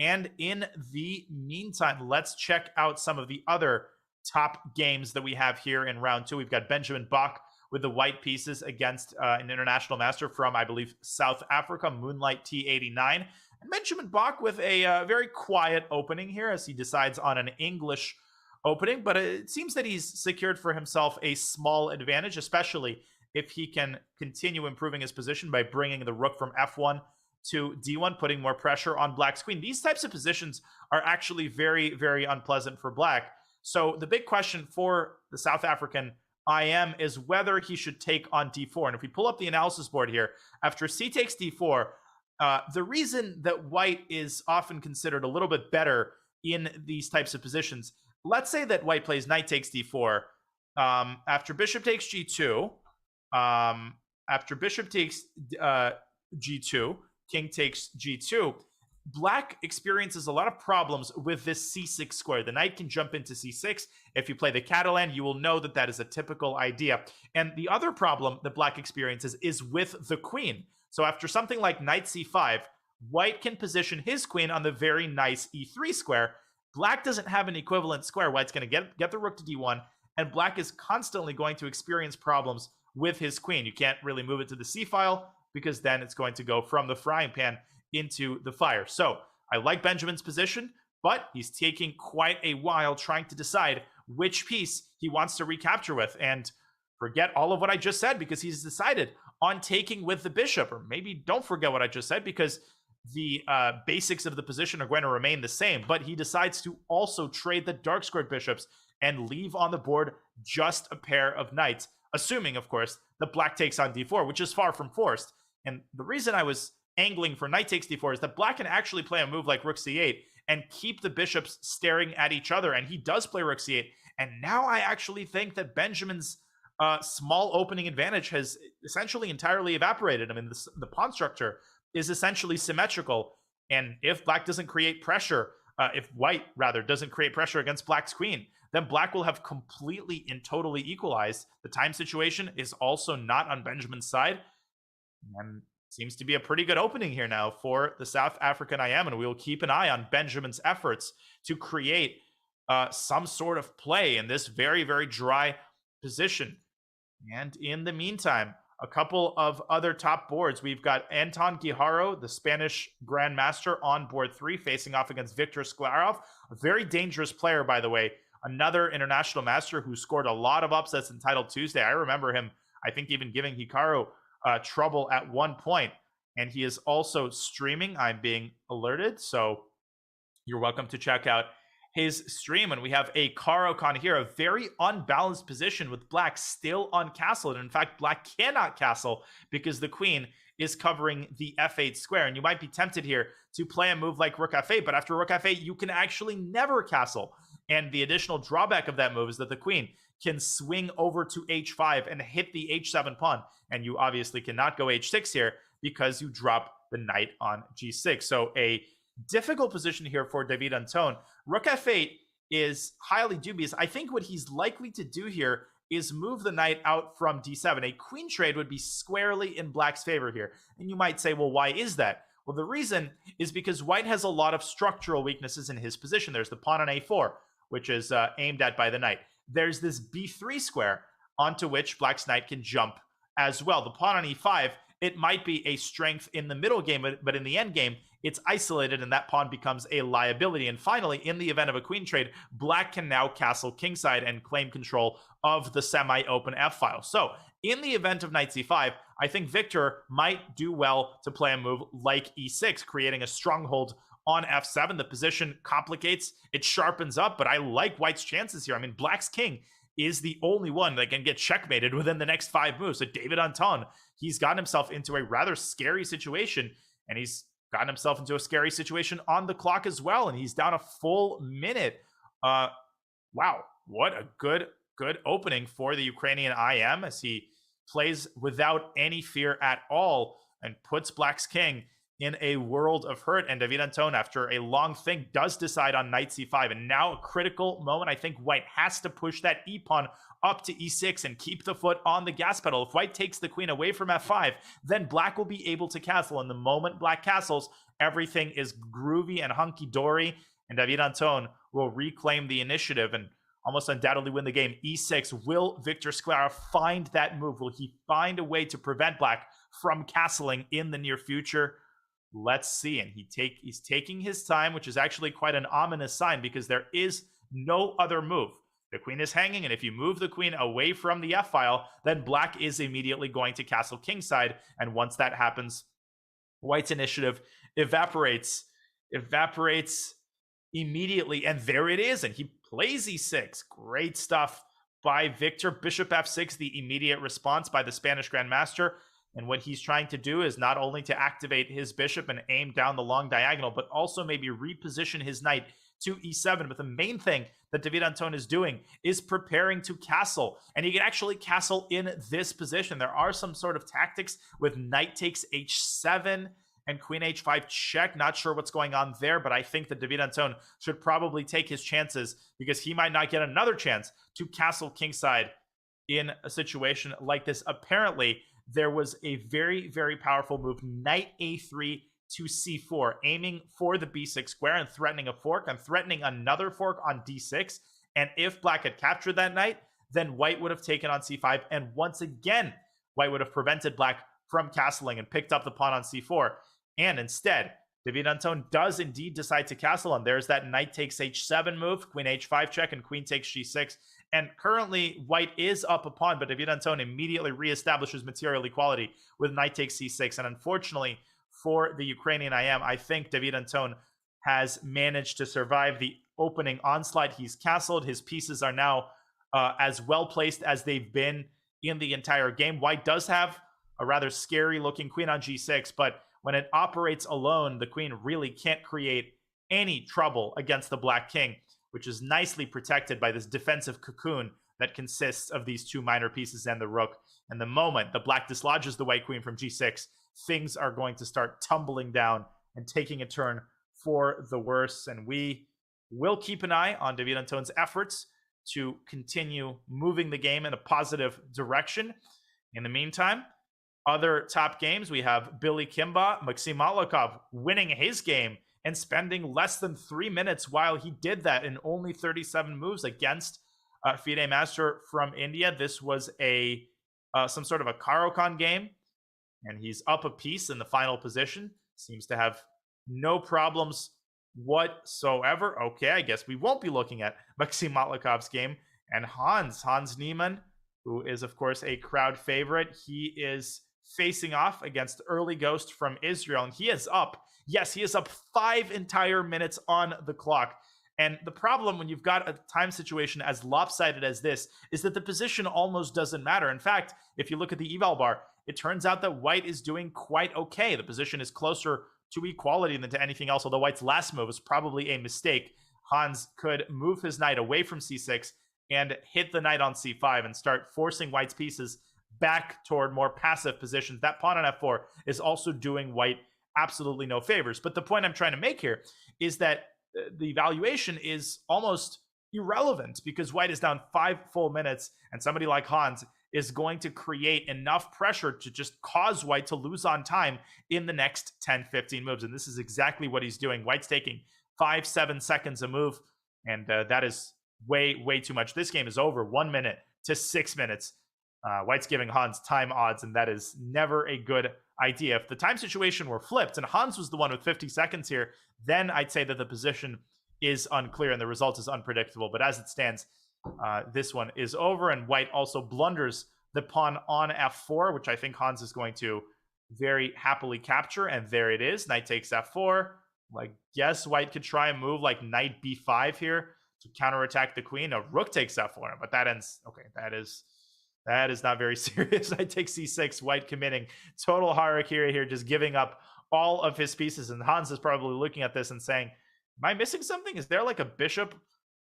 And in the meantime, let's check out some of the other top games that we have here in round 2. We've got Benjamin Bach with the white pieces against an international master from, I believe, South Africa, Moonlight T89. And Benjamin Bach with a very quiet opening here as he decides on an English opening, but it seems that he's secured for himself a small advantage, especially if he can continue improving his position by bringing the rook from f1 to d1, putting more pressure on black's queen. These types of positions are actually very, very unpleasant for black. So the big question for the South African IM is whether he should take on d4. And if we pull up the analysis board here, after c takes d4, the reason that white is often considered a little bit better in these types of positions, let's say that white plays knight takes d4, after bishop takes g2, after bishop takes g2, king takes g2, black experiences a lot of problems with this c6 square. The knight can jump into c6. If you play the Catalan, you will know that that is a typical idea. And the other problem that black experiences is with the queen. So after something like knight c5, white can position his queen on the very nice e3 square. Black doesn't have an equivalent square. White's going to get the rook to d1, and black is constantly going to experience problems with his queen. You can't really move it to the c file because then it's going to go from the frying pan into the fire. So I like Benjamin's position, but he's taking quite a while trying to decide which piece he wants to recapture with. And forget all of what I just said because he's decided on taking with the bishop. Or maybe don't forget what I just said because the basics of the position are going to remain the same. But he decides to also trade the dark squared bishops and leave on the board just a pair of knights, assuming, of course, that black takes on d4, which is far from forced. And the reason I was angling for knight takes d4 is that black can actually play a move like rook c8 and keep the bishops staring at each other. And he does play rook c8. And now I actually think that Benjamin's small opening advantage has essentially entirely evaporated. I mean, the pawn structure is essentially symmetrical. And if black doesn't create pressure, if white, rather, doesn't create pressure against black's queen, then black will have completely and totally equalized. The time situation is also not on Benjamin's side. And seems to be a pretty good opening here now for the South African IM, and we will keep an eye on Benjamin's efforts to create some sort of play in this very, very dry position. And in the meantime, a couple of other top boards. We've got Anton Guijarro, the Spanish Grandmaster, on board 3, facing off against Viktor Sklarov, a very dangerous player, by the way. Another international master who scored a lot of upsets in Title Tuesday. I remember him, I think, even giving Hikaru trouble at one point. And he is also streaming. I'm being alerted, so you're welcome to check out his stream. And we have a Caro-Kann here, a very unbalanced position with black still uncastled. And in fact, black cannot castle because the queen is covering the f8 square. And you might be tempted here to play a move like rook f8, but after rook f8, you can actually never castle. And the additional drawback of that move is that the queen can swing over to h5 and hit the h7 pawn. And you obviously cannot go h6 here because you drop the knight on g6. So a difficult position here for David Anton. Rook f8 is highly dubious. I think what he's likely to do here is move the knight out from d7. A queen trade would be squarely in black's favor here. And you might say, well, why is that? Well, the reason is because white has a lot of structural weaknesses in his position. There's the pawn on a4, which is aimed at by the knight. There's this b3 square onto which black's knight can jump as well. The pawn on e5, it might be a strength in the middle game, but in the end game, it's isolated and that pawn becomes a liability. And finally, in the event of a queen trade, black can now castle kingside and claim control of the semi-open f-file. So in the event of knight c5, I think Victor might do well to play a move like e6, creating a stronghold on f7. The position complicates, it sharpens up, but I like white's chances here. I mean, black's king is the only one that can get checkmated within the next 5 moves. So David Anton, he's gotten himself into a rather scary situation, and he's gotten himself into a scary situation on the clock as well, and he's down a full minute. Wow, what a good opening for the Ukrainian IM as he plays without any fear at all and puts black's king in a world of hurt. And David Anton, after a long thing, does decide on knight c5. And now a critical moment. I think white has to push that e-pawn up to e6 and keep the foot on the gas pedal. If white takes the queen away from f5, then black will be able to castle. And the moment black castles, everything is groovy and hunky-dory, and David Anton will reclaim the initiative and almost undoubtedly win the game. E6, will Victor Sclara find that move? Will he find a way to prevent black from castling in the near future? Let's see. And he's taking his time, which is actually quite an ominous sign because there is no other move. The queen is hanging, and if you move the queen away from the f-file, then black is immediately going to castle kingside. And once that happens, white's initiative evaporates immediately. And there it is. And he plays e6. Great stuff by Victor. Bishop f6, the immediate response by the Spanish Grandmaster. And what he's trying to do is not only to activate his bishop and aim down the long diagonal, but also maybe reposition his knight to e7. But the main thing that David Anton is doing is preparing to castle. And he can actually castle in this position. There are some sort of tactics with knight takes h7 and queen h5 check. Not sure what's going on there, but I think that David Anton should probably take his chances because he might not get another chance to castle kingside in a situation like this. Apparently, there was a very, very powerful move, knight a3 to c4, aiming for the b6 square and threatening a fork and threatening another fork on d6. And if black had captured that knight, then white would have taken on c5. And once again, white would have prevented black from castling and picked up the pawn on c4. And instead, David Anton does indeed decide to castle. And there's that knight takes h7 move, queen h5 check, and queen takes g6. And currently, white is up a pawn, but David Anton immediately reestablishes material equality with knight takes c6. And unfortunately, for the Ukrainian IM, I think David Anton has managed to survive the opening onslaught. He's castled. His pieces are now as well placed as they've been in the entire game. White does have a rather scary looking queen on g6, but when it operates alone, the queen really can't create any trouble against the black king, which is nicely protected by this defensive cocoon that consists of these two minor pieces and the rook. And the moment the black dislodges the white queen from g6, things are going to start tumbling down and taking a turn for the worse. And we will keep an eye on David Anton's efforts to continue moving the game in a positive direction. In the meantime, other top games, we have Billy Kimba, Maxim Malakov winning his game and spending less than 3 minutes while he did that in only 37 moves against FIDE Master from India. This was a some sort of a Caro-Kann game, and he's up a piece in the final position. Seems to have no problems whatsoever. Okay, I guess we won't be looking at Maxim Matlakov's game. And Hans Niemann, who is, of course, a crowd favorite, he is facing off against Early Ghost from Israel, and he is up. Yes, he is up 5 entire minutes on the clock. And the problem when you've got a time situation as lopsided as this is that the position almost doesn't matter. In fact, if you look at the eval bar, it turns out that white is doing quite okay. The position is closer to equality than to anything else, although white's last move was probably a mistake. Hans could move his knight away from c6 and hit the knight on c5 and start forcing white's pieces back toward more passive positions. That pawn on f4 is also doing white absolutely no favors. But the point I'm trying to make here is that the valuation is almost irrelevant because white is down 5 full minutes, and somebody like Hans is going to create enough pressure to just cause white to lose on time in the next 10-15 moves. And this is exactly what he's doing. White's taking 5-7 seconds a move, and that is way too much. This game is over 1 minute to 6 minutes. White's giving Hans time odds, and that is never a good idea. If the time situation were flipped and Hans was the one with 50 seconds here, then I'd say that the position is unclear and the result is unpredictable. But as it stands, this one is over, and white also blunders the pawn on f4, which I think Hans is going to very happily capture. And there it is. Knight takes f4. I guess white could try a move like knight b5 here to counterattack the queen. A rook takes f4, but that ends. Okay, that is not very serious. Knight takes c6, white committing total harakiri here, just giving up all of his pieces. And Hans is probably looking at this and saying, am I missing something? Is there like a bishop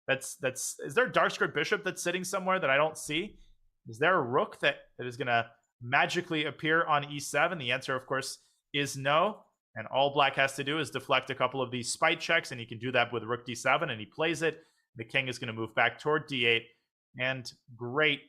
is there a dark squared bishop that's sitting somewhere that I don't see? Is there a rook that is going to magically appear on e7? The answer, of course, is no. And all black has to do is deflect a couple of these spite checks, and he can do that with rook d7, and he plays it. The king is going to move back toward d8, and great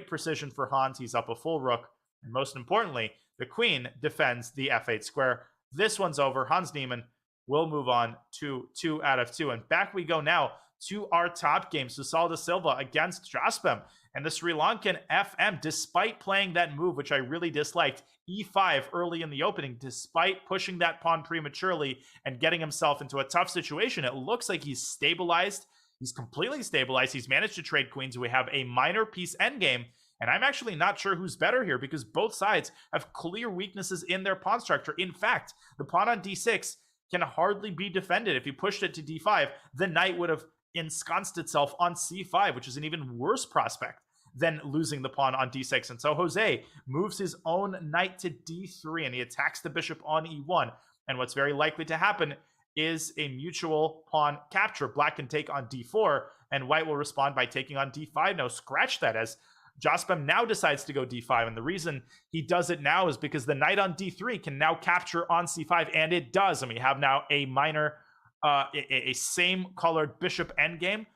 precision for Hans. He's up a full rook, and most importantly, the queen defends the f8 square. This one's over. Hans Niemann will move on to 2 out of 2, and back we go now to our top game, Susal da Silva against Chesscom. And the Sri Lankan FM, despite playing that move, which I really disliked, e5 early in the opening, despite pushing that pawn prematurely and getting himself into a tough situation, it looks like he's stabilized. He's completely stabilized. He's managed to trade queens. We have a minor piece endgame, and I'm actually not sure who's better here because both sides have clear weaknesses in their pawn structure. In fact, the pawn on d6 can hardly be defended. If you pushed it to d5, the knight would have ensconced itself on c5, which is an even worse prospect than losing the pawn on d6. And so Jose moves his own knight to d3, and he attacks the bishop on e1. And what's very likely to happen is a mutual pawn capture. Black can take on d4, and white will respond by taking on d5. Now scratch that, as Chesscom now decides to go d5, and the reason he does it now is because the knight on d3 can now capture on c5, and it does, and we have now a minor a same colored bishop endgame,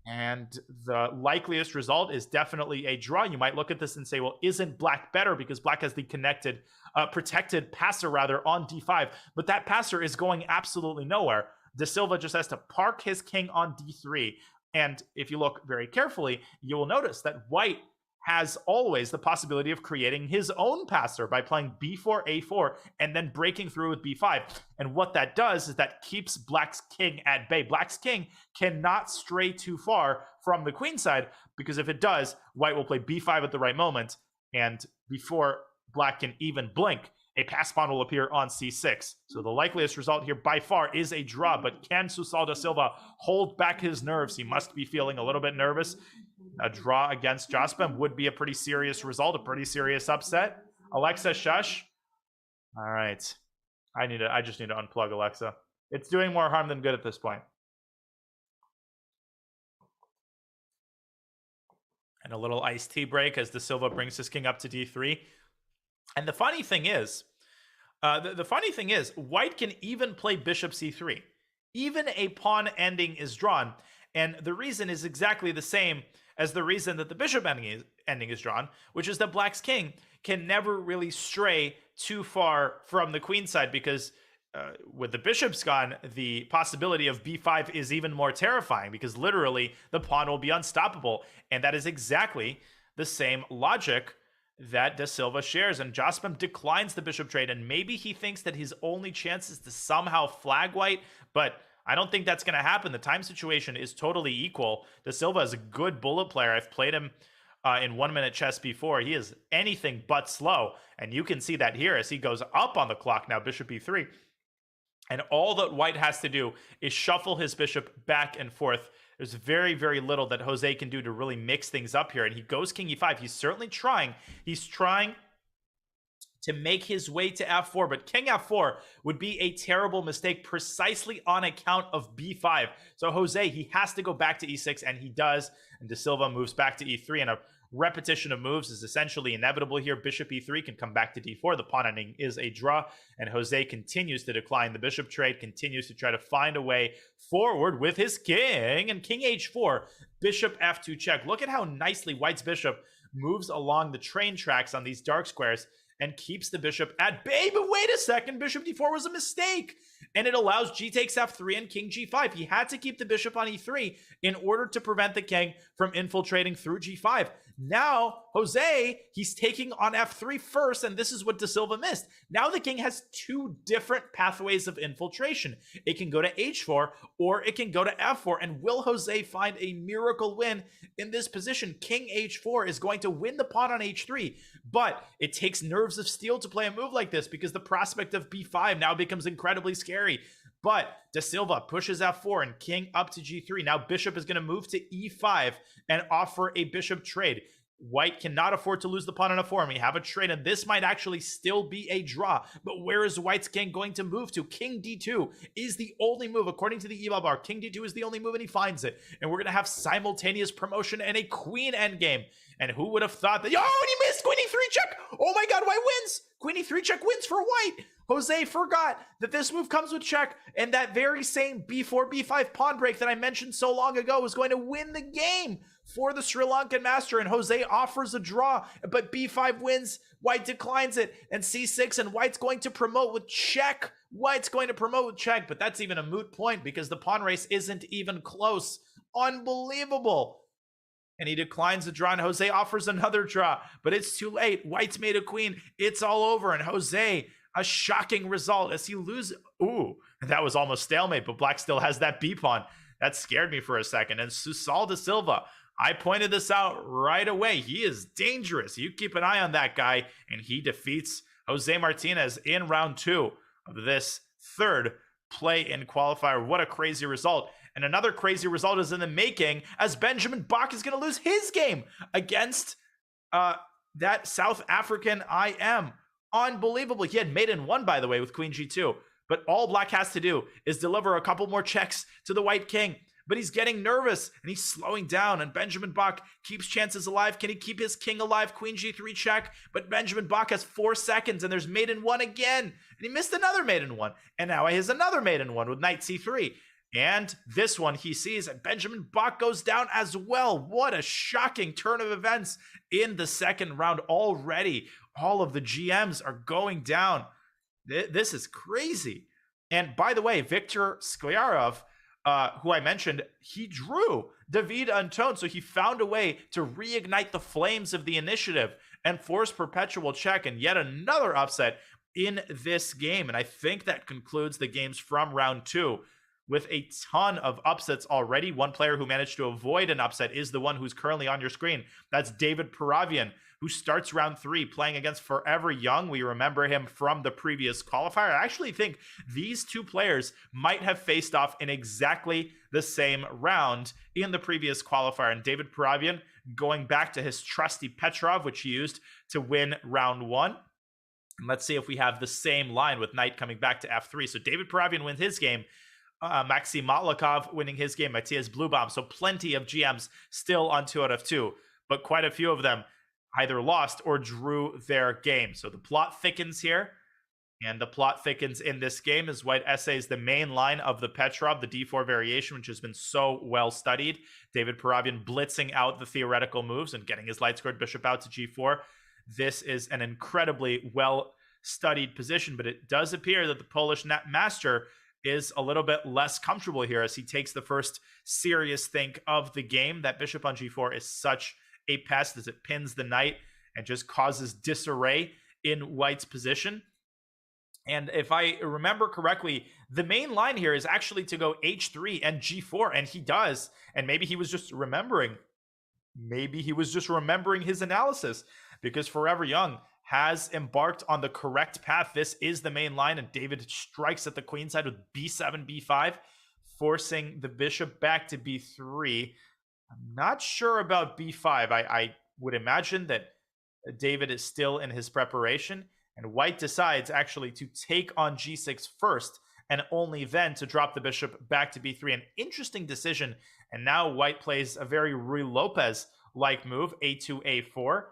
and the likeliest result is definitely a draw. You might look at this and say, well, isn't black better because black has the protected passer rather on d5, but that passer is going absolutely nowhere. Da Silva just has to park his king on d3, and if you look very carefully, you will notice that white has always the possibility of creating his own passer by playing b4, a4, and then breaking through with b5. And what that does is that keeps black's king at bay. Black's king cannot stray too far from the queen side, because if it does, white will play b5 at the right moment, and before black can even blink, a pass pawn will appear on c6. So the likeliest result here by far is a draw, but can Susal da Silva hold back his nerves? He must be feeling a little bit nervous. A draw against Chesscom would be a pretty serious result, a pretty serious upset. Alexa, shush. All right. I just need to unplug Alexa. It's doing more harm than good at this point. And a little iced tea break as Da Silva brings his king up to d3. And the funny thing is, white can even play bishop c3. Even a pawn ending is drawn. And the reason is exactly the same as the reason that the bishop ending is drawn, which is that black's king can never really stray too far from the queen side, because with the bishops gone, the possibility of b5 is even more terrifying, because literally the pawn will be unstoppable. And that is exactly the same logic that Da Silva shares, and Chesscom declines the bishop trade, and maybe he thinks that his only chance is to somehow flag white, but I don't think that's going to happen. The time situation is totally equal. Da Silva is a good bullet player. I've played him in 1 minute chess before. He is anything but slow, and you can see that here as he goes up on the clock now, bishop e3. And all that white has to do is shuffle his bishop back and forth. There's very, very little that Jose can do to really mix things up here. And he goes king e5. He's certainly trying. He's trying to make his way to f4, but king f4 would be a terrible mistake precisely on account of b5. So Jose, he has to go back to e6, and he does. And Da Silva moves back to e3, and a repetition of moves is essentially inevitable here. Bishop e3 can come back to d4. The pawn ending is a draw, and Jose continues to decline the bishop trade, continues to try to find a way forward with his king, and king h4, bishop f2 check. Look at how nicely white's bishop moves along the train tracks on these dark squares and keeps the bishop at bay. But wait a second, bishop d4 was a mistake, and it allows g takes f3 and king g5. He had to keep the bishop on e3 in order to prevent the king from infiltrating through g5. Now, Jose, he's taking on f3 first, and this is what Da Silva missed. Now the king has two different pathways of infiltration. It can go to h4, or it can go to f4, and will Jose find a miracle win in this position? King h4 is going to win the pawn on h3, but it takes nerves of steel to play a move like this, because the prospect of b5 now becomes incredibly scary. But Da Silva pushes f4 and king up to g3. Now bishop is going to move to e5 and offer a bishop trade. White cannot afford to lose the pawn on f4, and we have a trade, and this might actually still be a draw. But where is white's king going to move to? King d2 is the only move. According to the eval bar, king d2 is the only move, and he finds it. And we're going to have simultaneous promotion and a queen endgame. And who would have thought that? Oh, and he missed! Queen e3 check! Oh my god, white wins! Queen e3 check wins for white. Jose forgot that this move comes with check, and that very same b4, b5 pawn break that I mentioned so long ago was going to win the game for the Sri Lankan master, and Jose offers a draw, but b5 wins, white declines it, and c6, and white's going to promote with check. White's going to promote with check, but that's even a moot point because the pawn race isn't even close. Unbelievable. And he declines the draw, and Jose offers another draw, but it's too late. White's made a queen. It's all over, and Jose, a shocking result as he loses. Ooh, that was almost stalemate, but black still has that b pawn. That scared me for a second. And Susal da Silva, I pointed this out right away. He is dangerous. You keep an eye on that guy, and he defeats Jose Martinez in round 2 of this third play-in qualifier. What a crazy result. And another crazy result is in the making, as Benjamin Bach is going to lose his game against that South African IM. Unbelievable. He had mate in 1, by the way, with queen g2. But all black has to do is deliver a couple more checks to the white king. But he's getting nervous, and he's slowing down, and Benjamin Bach keeps chances alive. Can he keep his king alive? Queen g3 check, but Benjamin Bach has 4 seconds, and there's mate in 1 again. And he missed another mate in 1, and now he has another mate in 1 with knight c3. And this one he sees, and Benjamin Bach goes down as well. What a shocking turn of events in the second round already. All of the GMs are going down. This is crazy. And by the way, Viktor Sklyarov, who I mentioned, he drew David Anton, so he found a way to reignite the flames of the initiative and force perpetual check, and yet another upset in this game. And I think that concludes the games from round 2 with a ton of upsets already. One player who managed to avoid an upset is the one who's currently on your screen. That's David Paravian, who starts round 3 playing against Forever Young. We remember him from the previous qualifier. I actually think these two players might have faced off in exactly the same round in the previous qualifier. And David Paravian going back to his trusty Petrov, which he used to win round 1. And let's see if we have the same line with knight coming back to f3. So David Paravian wins his game. Maxim Matlikov winning his game, Matthias Bluebaum. So plenty of GMs still on 2 out of 2, but quite a few of them either lost or drew their game. So the plot thickens here, and the plot thickens in this game as white essays the main line of the Petrov, the d4 variation, which has been so well studied. David Paravian blitzing out the theoretical moves and getting his light squared bishop out to g4. This is an incredibly well studied position, but it does appear that the Polish master is a little bit less comfortable here as he takes the first serious think of the game. That bishop on g4 is such a pest as it pins the knight and just causes disarray in white's position. And if I remember correctly, the main line here is actually to go h3 and g4, and he does. And maybe he was just remembering. Maybe he was just remembering his analysis, because Forever Young has embarked on the correct path. This is the main line, and David strikes at the queen side with b7, b5, forcing the bishop back to b3. I'm not sure about b5. I would imagine that David is still in his preparation, and white decides actually to take on g6 first, and only then to drop the bishop back to b3. An interesting decision, and now white plays a very Ruy Lopez-like move, a2, a4,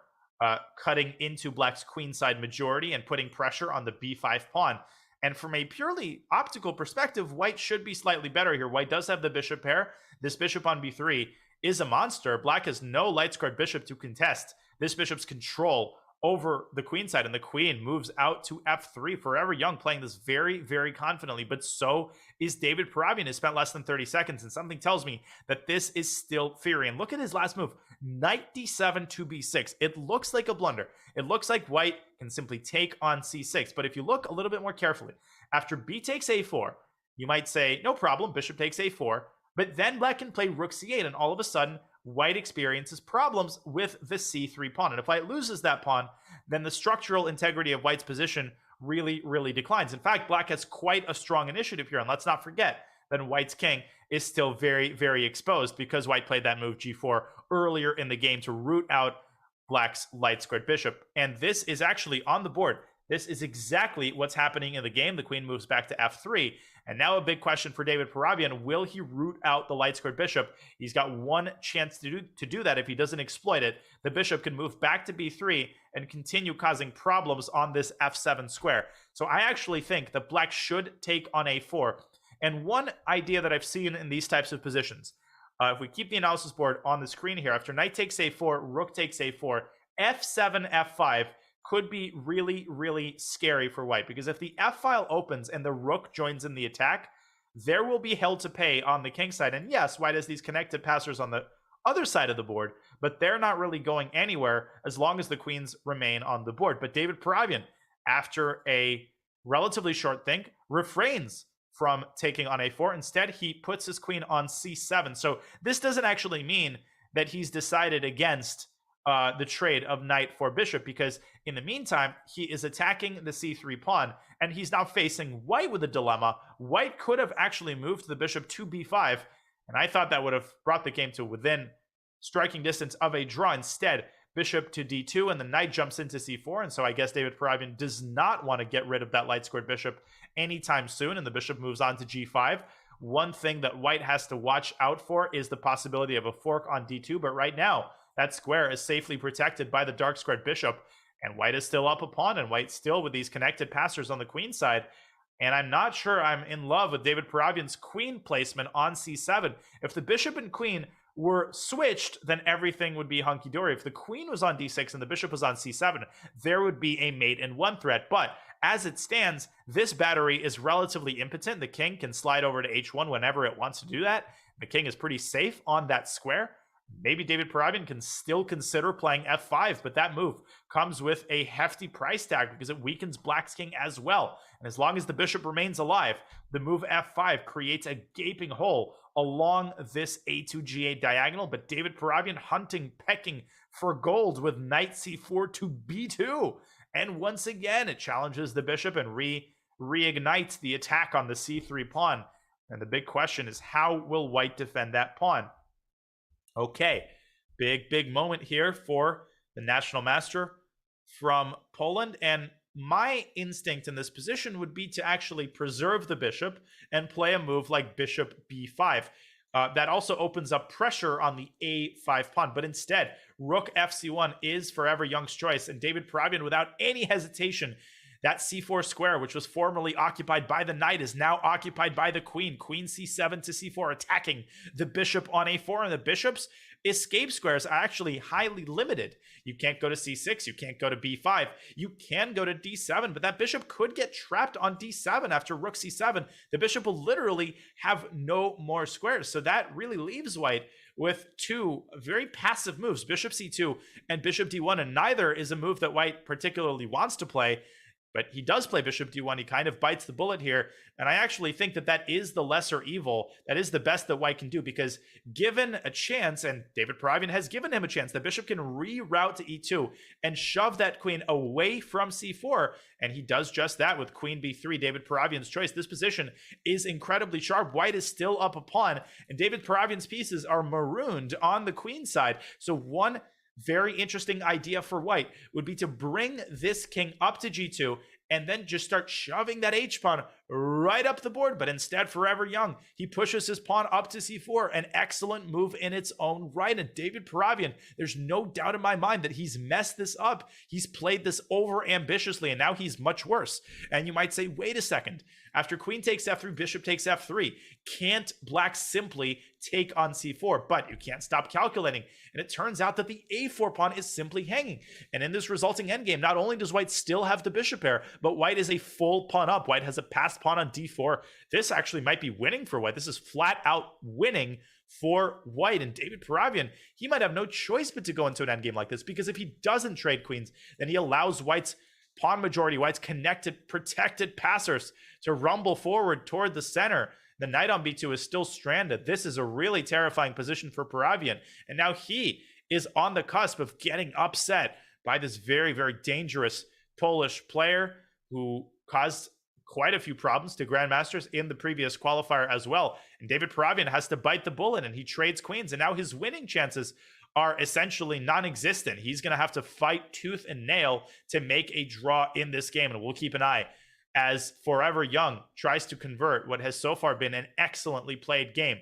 cutting into black's queenside majority and putting pressure on the b5 pawn. And from a purely optical perspective, white should be slightly better here. White does have the bishop pair. This bishop on b3 is a monster. Black has no light squared bishop to contest this bishop's control over the queenside, and the queen moves out to f3. Forever Young playing this very, very confidently, but so is David Paravian, who spent less than 30 seconds, and something tells me that this is still theory. And look at his last move, knight d7 to b6. It looks like a blunder. It looks like white can simply take on c6, but if you look a little bit more carefully, after b takes a4, you might say, no problem, bishop takes a4, but then black can play rook c8, and all of a sudden, white experiences problems with the c3 pawn. And if white loses that pawn, then the structural integrity of white's position really, really declines. In fact, black has quite a strong initiative here. And let's not forget that white's king is still very, very exposed because white played that move g4 earlier in the game to root out black's light squared bishop. And this is actually on the board This is exactly what's happening in the game. The queen moves back to f3. And now a big question for David Parabian, will he root out the light squared bishop? He's got one chance to do that. If he doesn't exploit it, the bishop can move back to b3 and continue causing problems on this f7 square. So I actually think that black should take on a4. And one idea that I've seen in these types of positions, if we keep the analysis board on the screen here, after knight takes a4, rook takes a4, f7, f5 could be really, really scary for white, because if the f file opens and the rook joins in the attack, there will be hell to pay on the king side. And yes, white has these connected passers on the other side of the board, but they're not really going anywhere as long as the queens remain on the board. But David Parabian, after a relatively short think, refrains from taking on a4. Instead, he puts his queen on c7. So this doesn't actually mean that he's decided against the trade of knight for bishop, because in the meantime, he is attacking the c3 pawn, and he's now facing white with a dilemma. White could have actually moved the bishop to b5, and I thought that would have brought the game to within striking distance of a draw. Instead, bishop to d2, and the knight jumps into c4, and so I guess David Parabian does not want to get rid of that light squared bishop anytime soon, and the bishop moves on to g5. One thing that white has to watch out for is the possibility of a fork on d2, but right now, that square is safely protected by the dark squared bishop, and white is still up a pawn, and white still with these connected passers on the queen side. And I'm not sure I'm in love with David Parabian's queen placement on c7. If the bishop and queen were switched, then everything would be hunky-dory. If the queen was on d6 and the bishop was on c7, there would be a mate in one threat. But as it stands, this battery is relatively impotent. The king can slide over to h1 whenever it wants to do that. The king is pretty safe on that square. Maybe David Parabian can still consider playing f5, but that move comes with a hefty price tag because it weakens black's king as well. And as long as the bishop remains alive, the move f5 creates a gaping hole along this a2 g8 diagonal. But David Parabian hunting, pecking for gold with knight c4 to b2. And once again, it challenges the bishop and reignites the attack on the c3 pawn. And the big question is, how will white defend that pawn? Okay, big moment here for the national master from Poland. And my instinct in this position would be to actually preserve the bishop and play a move like bishop b5. That also opens up pressure on the a5 pawn. But instead, rook fc1 is forever Young's choice. And David Parabian, without any hesitation, that c4 square, which was formerly occupied by the knight, is now occupied by the queen. Queen c7 to c4, attacking the bishop on a4. And the bishop's escape squares are actually highly limited. You can't go to c6. You can't go to b5. You can go to d7, but that bishop could get trapped on d7 after rook c7. The bishop will literally have no more squares. So that really leaves white with two very passive moves, bishop c2 and bishop d1. And neither is a move that white particularly wants to play. But he does play bishop d1. He kind of bites the bullet here. And I actually think that that is the lesser evil. That is the best that white can do, because given a chance, and David Parabian has given him a chance, the bishop can reroute to e2 and shove that queen away from c4. And he does just that with queen b3, David Parabian's choice. This position is incredibly sharp. White is still up a pawn, and David Parabian's pieces are marooned on the queen side. So one very interesting idea for white would be to bring this king up to g2 and then just start shoving that h-pawn right up the board. But instead, forever young, he pushes his pawn up to c4, an excellent move in its own right. And David Parabian, there's no doubt in my mind that he's messed this up. He's played this over ambitiously, and now he's much worse. And you might say, wait a second, after queen takes f3, bishop takes f3, can't black simply take on c4? But you can't stop calculating. And it turns out that the a4 pawn is simply hanging. And in this resulting endgame, not only does white still have the bishop pair, but white is a full pawn up. White has a passed pawn on d4. This actually might be winning for white. This is flat out winning for white. And David Parabian, he might have no choice but to go into an endgame like this, because if he doesn't trade queens, then he allows white's pawn majority, white's connected, protected passers to rumble forward toward the center. The knight on b2 is still stranded. This is a really terrifying position for Parabian. And now he is on the cusp of getting upset by this very, very dangerous Polish player who caused quite a few problems to grandmasters in the previous qualifier as well. And David Parabian has to bite the bullet, and he trades queens. And now his winning chances are essentially non-existent. He's going to have to fight tooth and nail to make a draw in this game, and we'll keep an eye as Forever Young tries to convert what has so far been an excellently played game.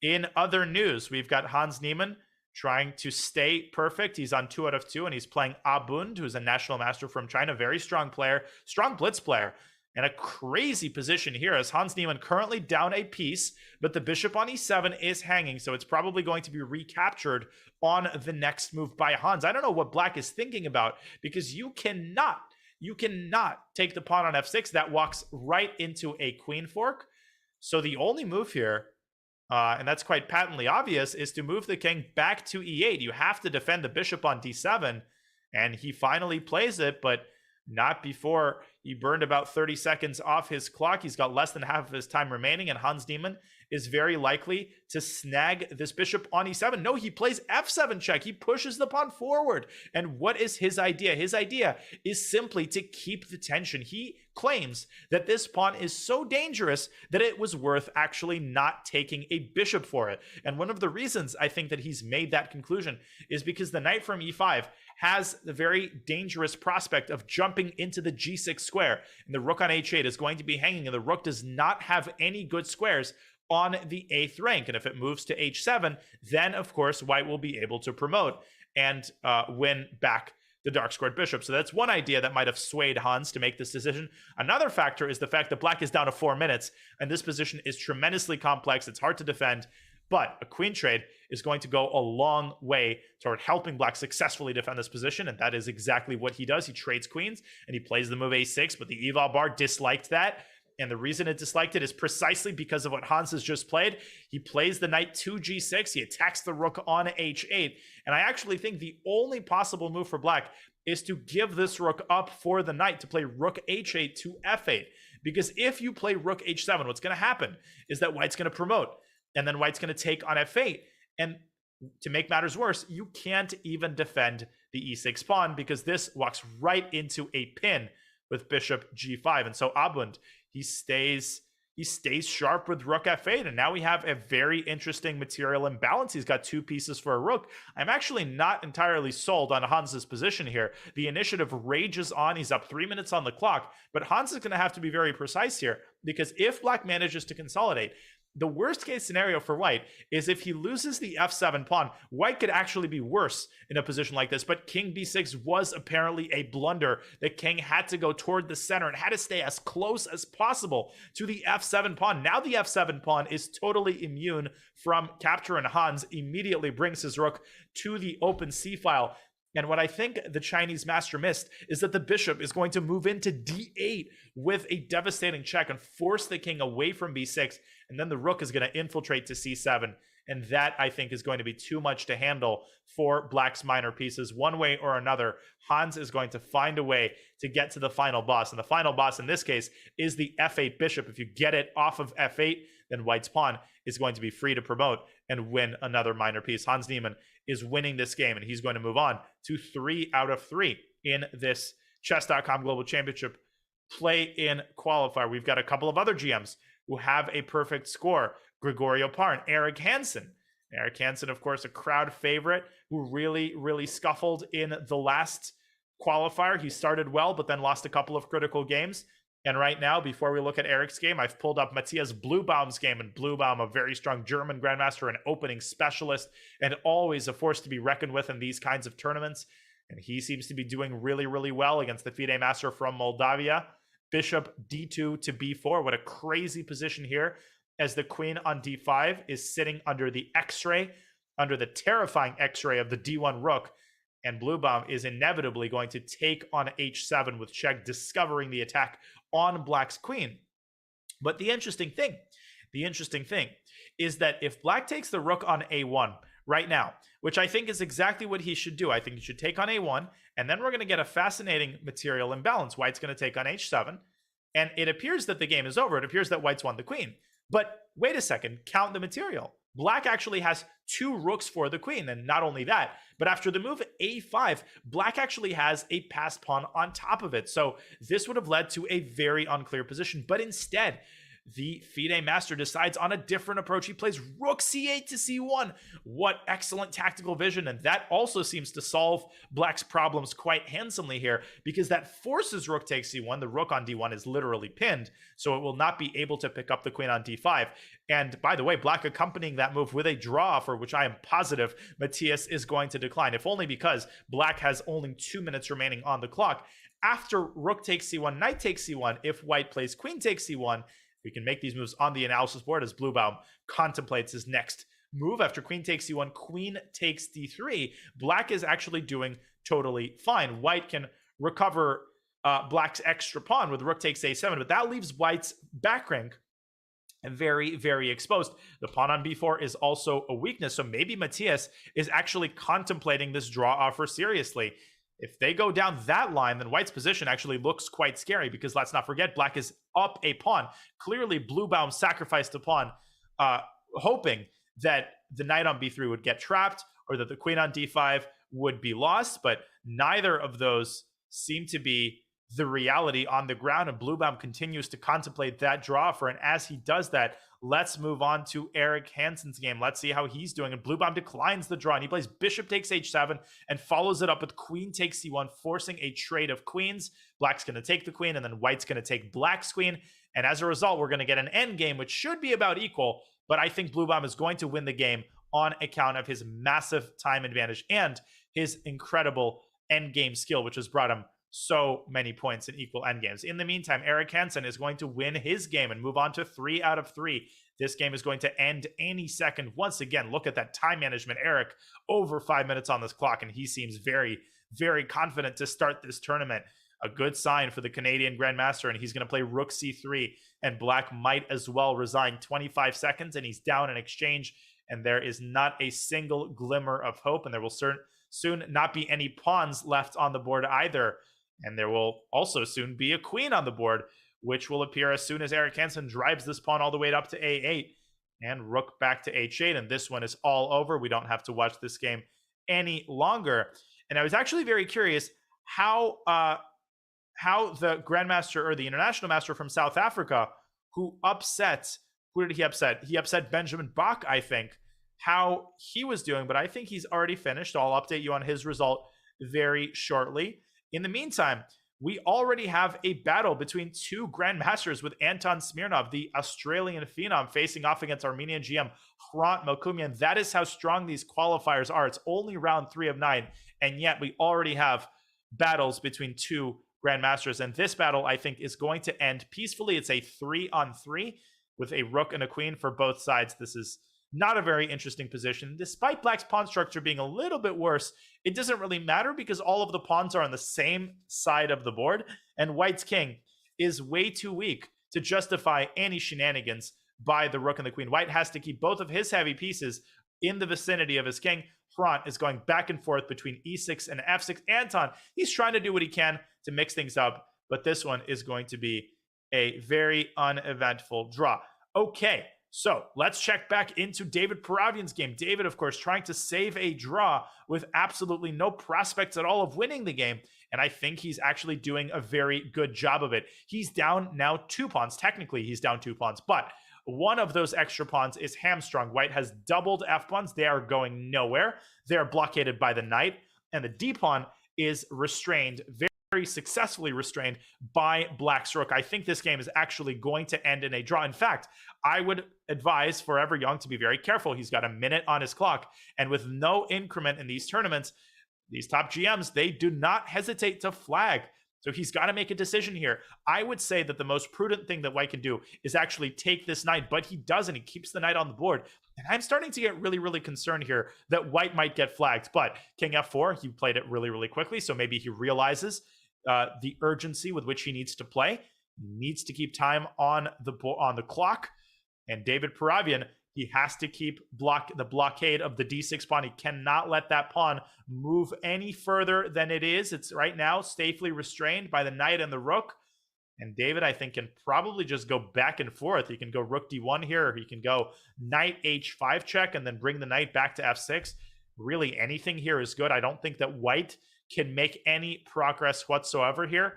In other news, we've got Hans Niemann trying to stay perfect. He's on 2 out of 2, and he's playing Abund, who's a national master from China. Very strong player, strong blitz player, and a crazy position here as Hans Niemann currently down a piece, but the bishop on e7 is hanging, so it's probably going to be recaptured on the next move by Hans. I don't know what Black is thinking about, because you cannot take the pawn on f6. That walks right into a queen fork. So the only move here, and that's quite patently obvious, is to move the king back to e8. You have to defend the bishop on d7, and he finally plays it, but not before he burned about 30 seconds off his clock. He's got less than half of his time remaining, and Hans Niemann is very likely to snag this bishop on e7. No, he plays f7 check. He pushes the pawn forward. And what is his idea? His idea is simply to keep the tension. He claims that this pawn is so dangerous that it was worth actually not taking a bishop for it. And one of the reasons I think that he's made that conclusion is because the knight from e5 has the very dangerous prospect of jumping into the g6 square, and the rook on h8 is going to be hanging, and the rook does not have any good squares on the 8th rank. And if it moves to h7, then of course white will be able to promote and win back the dark squared bishop. So that's one idea that might have swayed Hans to make this decision. Another factor is the fact that Black is down to 4 minutes, and this position is tremendously complex. It's hard to defend, but a queen trade is going to go a long way toward helping Black successfully defend this position, and that is exactly what he does. He trades queens, and he plays the move a6, but the eval bar disliked that. And the reason it disliked it is precisely because of what Hans has just played. He plays the knight to g6. He attacks the rook on h8. And I actually think the only possible move for Black is to give this rook up for the knight, to play rook h8 to f8. Because if you play rook h7, what's going to happen is that white's going to promote, and then white's going to take on f8. And to make matters worse, you can't even defend the e6 pawn, because this walks right into a pin with bishop g5. And so Abund, he stays sharp with rook f8, and now we have a very interesting material imbalance. He's got 2 pieces for a rook. I'm actually not entirely sold on Hans's position here. The initiative rages on. He's up 3 minutes on the clock, but Hans is going to have to be very precise here, because if Black manages to consolidate, the worst case scenario for white is if he loses the f7 pawn, white could actually be worse in a position like this. But king b6 was apparently a blunder. The king had to go toward the center and had to stay as close as possible to the f7 pawn. Now the f7 pawn is totally immune from capture, and Hans immediately brings his rook to the open c file. And what I think the Chinese master missed is that the bishop is going to move into d8 with a devastating check and force the king away from b6. And then the rook is going to infiltrate to c7. And that, I think, is going to be too much to handle for Black's minor pieces. One way or another, Hans is going to find a way to get to the final boss. And the final boss in this case is the f8 bishop. If you get it off of f8, then white's pawn is going to be free to promote and win another minor piece. Hans Niemann is winning this game, and he's going to move on to 3 out of 3 in this Chess.com Global Championship play-in qualifier. We've got a couple of other GMs who have a perfect score. Gregorio Parn, Eric Hansen. Eric Hansen, of course, a crowd favorite who really scuffled in the last qualifier. He started well, but then lost a couple of critical games. And right now, before we look at Eric's game, I've pulled up Matthias Bluebaum's game. And Bluebaum, a very strong German grandmaster, an opening specialist, and always a force to be reckoned with in these kinds of tournaments. And he seems to be doing really well against the FIDE master from Moldavia. Bishop d2 to b4. What a crazy position here, as the queen on d5 is sitting under the x-ray, under the terrifying x-ray of the d1 rook. And Bluebaum is inevitably going to take on h7 with check, discovering the attack on Black's queen. But the interesting thing is that if Black takes the rook on a1 right now, which I think is exactly what he should do. I think he should take on a1, and then we're going to get a fascinating material imbalance. White's going to take on h7, and it appears that the game is over. It appears that White's won the queen. But wait a second, count the material. Black actually has 2 rooks for the queen, and not only that, but after the move a5, Black actually has a passed pawn on top of it. So this would have led to a very unclear position, but instead, the FIDE master decides on a different approach. He plays rook c8 to c1. What excellent tactical vision. And that also seems to solve black's problems quite handsomely here, because that forces rook takes c1. The rook on d1 is literally pinned, so it will not be able to pick up the queen on d5. And by the way, black accompanying that move with a draw offer, which I am positive Matthias is going to decline, if only because black has only 2 minutes remaining on the clock. After rook takes c1, knight takes c1, if white plays queen takes c1, we can make these moves on the analysis board as Bluebaum contemplates his next move. After queen takes c1, queen takes d3. Black is actually doing totally fine. White can recover black's extra pawn with rook takes a7, but that leaves white's back rank very, very exposed. The pawn on b4 is also a weakness, so maybe Matthias is actually contemplating this draw offer seriously. If they go down that line, then white's position actually looks quite scary, because let's not forget, black is up a pawn. Clearly, Bluebaum sacrificed a pawn, hoping that the knight on b3 would get trapped or that the queen on d5 would be lost, but neither of those seem to be the reality on the ground, and Bluebaum continues to contemplate that draw offer. And as he does that, let's move on to Eric Hansen's game. Let's see how he's doing. And Bluebaum declines the draw, and he plays bishop takes h7 and follows it up with queen takes c1, forcing a trade of queens. Black's going to take the queen, and then white's going to take black's queen. And as a result, we're going to get an end game, which should be about equal. But I think Bluebaum is going to win the game on account of his massive time advantage and his incredible end game skill, which has brought him so many points in equal endgames. In the meantime, Eric Hansen is going to win his game and move on to 3 out of 3. This game is going to end any second. Once again, look at that time management. Eric, over 5 minutes on this clock, and he seems very, very confident to start this tournament. A good sign for the Canadian Grandmaster, and he's going to play rook c3, and black might as well resign. 25 seconds, and he's down in exchange, and there is not a single glimmer of hope, and there will soon not be any pawns left on the board either. And there will also soon be a queen on the board, which will appear as soon as Eric Hansen drives this pawn all the way up to a8 and rook back to h8. And this one is all over. We don't have to watch this game any longer. And I was actually very curious how the Grandmaster, or the International Master from South Africa, who did he upset? He upset Benjamin Bach, I think, how he was doing. But I think he's already finished. I'll update you on his result very shortly. In the meantime, we already have a battle between two Grandmasters, with Anton Smirnov, the Australian phenom, facing off against Armenian GM Hrant Melkumian. That is how strong these qualifiers are. It's only round 3 of 9, and yet we already have battles between two Grandmasters. And this battle, I think, is going to end peacefully. It's a 3-on-3 with a rook and a queen for both sides. This is not a very interesting position. Despite black's pawn structure being a little bit worse, it doesn't really matter, because all of the pawns are on the same side of the board, and white's king is way too weak to justify any shenanigans by the rook and the queen. White has to keep both of his heavy pieces in the vicinity of his king. Hrant is going back and forth between e6 and f6. Anton, he's trying to do what he can to mix things up, but this one is going to be a very uneventful draw. Okay, so let's check back into David Paravian's game. David, of course, trying to save a draw with absolutely no prospects at all of winning the game. And I think he's actually doing a very good job of it. He's down now 2 pawns. Technically, he's down 2 pawns, but one of those extra pawns is hamstrung. White has doubled f-pawns. They are going nowhere. They're blockaded by the knight, and the d-pawn is restrained, very successfully restrained by black's rook. I think this game is actually going to end in a draw. In fact, I would advise Forever Young to be very careful. He's got a minute on his clock, and with no increment in these tournaments, these top GMs, they do not hesitate to flag. So he's got to make a decision here. I would say that the most prudent thing that white can do is actually take this knight, but he doesn't. He keeps the knight on the board. And I'm starting to get really, really concerned here that white might get flagged. But king f4, he played it really, really quickly. So maybe he realizes the urgency with which he needs to play. He needs to keep time on the clock. And David Paravian, he has to keep the blockade of the d6 pawn. He cannot let that pawn move any further than it is. It's right now safely restrained by the knight and the rook. And David, I think, can probably just go back and forth. He can go rook d1 here, or he can go knight h5 check and then bring the knight back to f6. Really, anything here is good. I don't think that white can make any progress whatsoever here.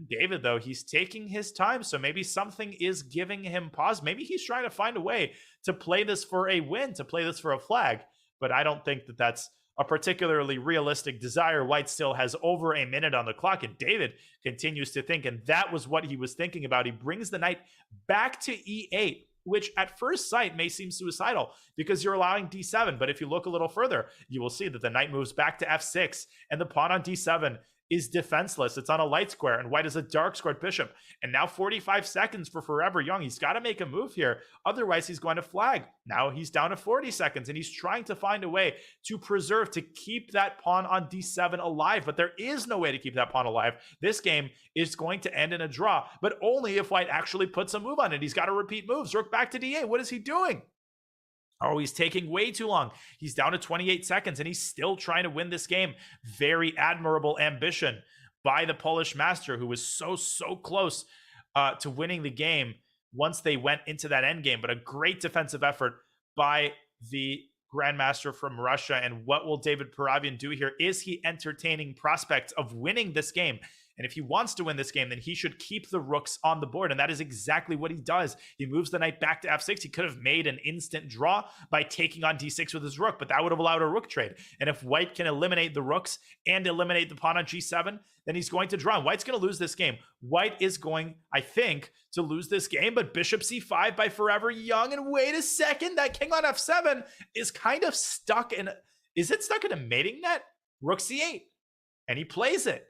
David, though, he's taking his time, so maybe something is giving him pause. Maybe he's trying to find a way to play this for a win, to play this for a flag. But I don't think that that's a particularly realistic desire. White still has over a minute on the clock, and David continues to think, and that was what he was thinking about. He brings the knight back to e8, which at first sight may seem suicidal because you're allowing d7. But if you look a little further, you will see that the knight moves back to f6, and the pawn on d7 is defenseless. It's on a light square, and white is a dark squared bishop. And now 45 seconds for Forever Young. He's got to make a move here. Otherwise, he's going to flag. Now he's down to 40 seconds, and he's trying to find a way to preserve, to keep that pawn on d7 alive. But there is no way to keep that pawn alive. This game is going to end in a draw, but only if white actually puts a move on it. He's got to repeat moves. Rook back to d8. What is he doing? Oh, he's taking way too long. He's down to 28 seconds, and he's still trying to win this game. Very admirable ambition by the Polish master, who was so close to winning the game once they went into that endgame. But a great defensive effort by the grandmaster from Russia. And what will David Paravian do here? Is he entertaining prospects of winning this game? And if he wants to win this game, then he should keep the rooks on the board. And that is exactly what he does. He moves the knight back to f6. He could have made an instant draw by taking on d6 with his rook, but that would have allowed a rook trade. And if white can eliminate the rooks and eliminate the pawn on g7, then he's going to draw. And white's going to lose this game. White is going, I think, to lose this game, but bishop c5 by Forever Young. And wait a second, that king on f7 is kind of stuck in, is it stuck in a mating net? Rook c8. And he plays it.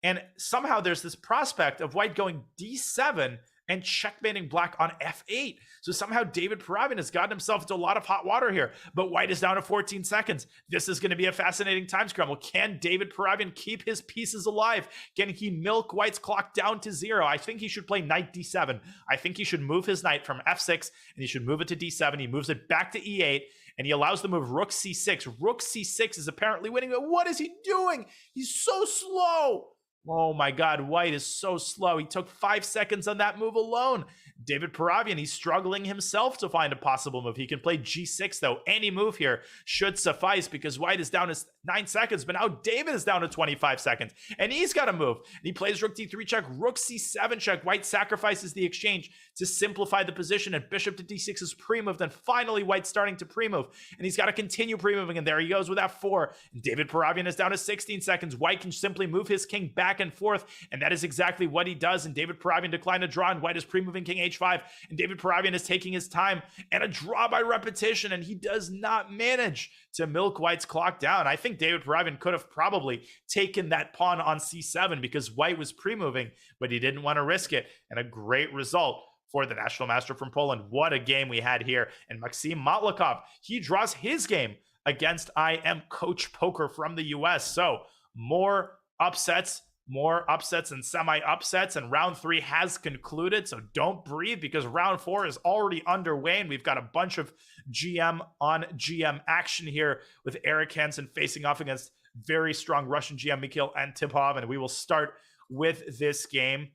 And somehow there's this prospect of white going d7 and checkmating black on f8. So somehow David Paravian has gotten himself into a lot of hot water here, but white is down to 14 seconds. This is going to be a fascinating time scramble. Can David Paravian keep his pieces alive? Can he milk white's clock down to 0? I think he should play knight d7. I think he should move his knight from f6, and he should move it to d7. He moves it back to e8, and he allows the move rook c6. Rook c6 is apparently winning, but what is he doing? He's so slow. Oh my God, white is so slow. He took 5 seconds on that move alone. David Paravian, he's struggling himself to find a possible move. He can play g6, though. Any move here should suffice because white is down to 9 seconds, but now David is down to 25 seconds, and he's got to move. And he plays rook d3 check, rook c7 check. White sacrifices the exchange to simplify the position, and bishop to d6 is pre-moved. Then finally, white's starting to pre-move, and he's got to continue pre-moving, and there he goes with f4. And David Paravian is down to 16 seconds. White can simply move his king back and forth, and that is exactly what he does. And David Paravian declined a draw, and white is pre-moving king h5, and David Paravian is taking his time, and a draw by repetition, and he does not manage to milk white's clock down. I think David Paravian could have probably taken that pawn on c7 because white was pre-moving, but he didn't want to risk it, and a great result for the national master from Poland. What a game we had here. And Maxim Matlikov, he draws his game against I Am Coach Poker from the US. So more upsets and semi-upsets, and round 3 has concluded. So don't breathe because round 4 is already underway, and we've got a bunch of GM on GM action here with Eric Hansen facing off against very strong Russian GM Mikhail Antipov, and we will start with this game.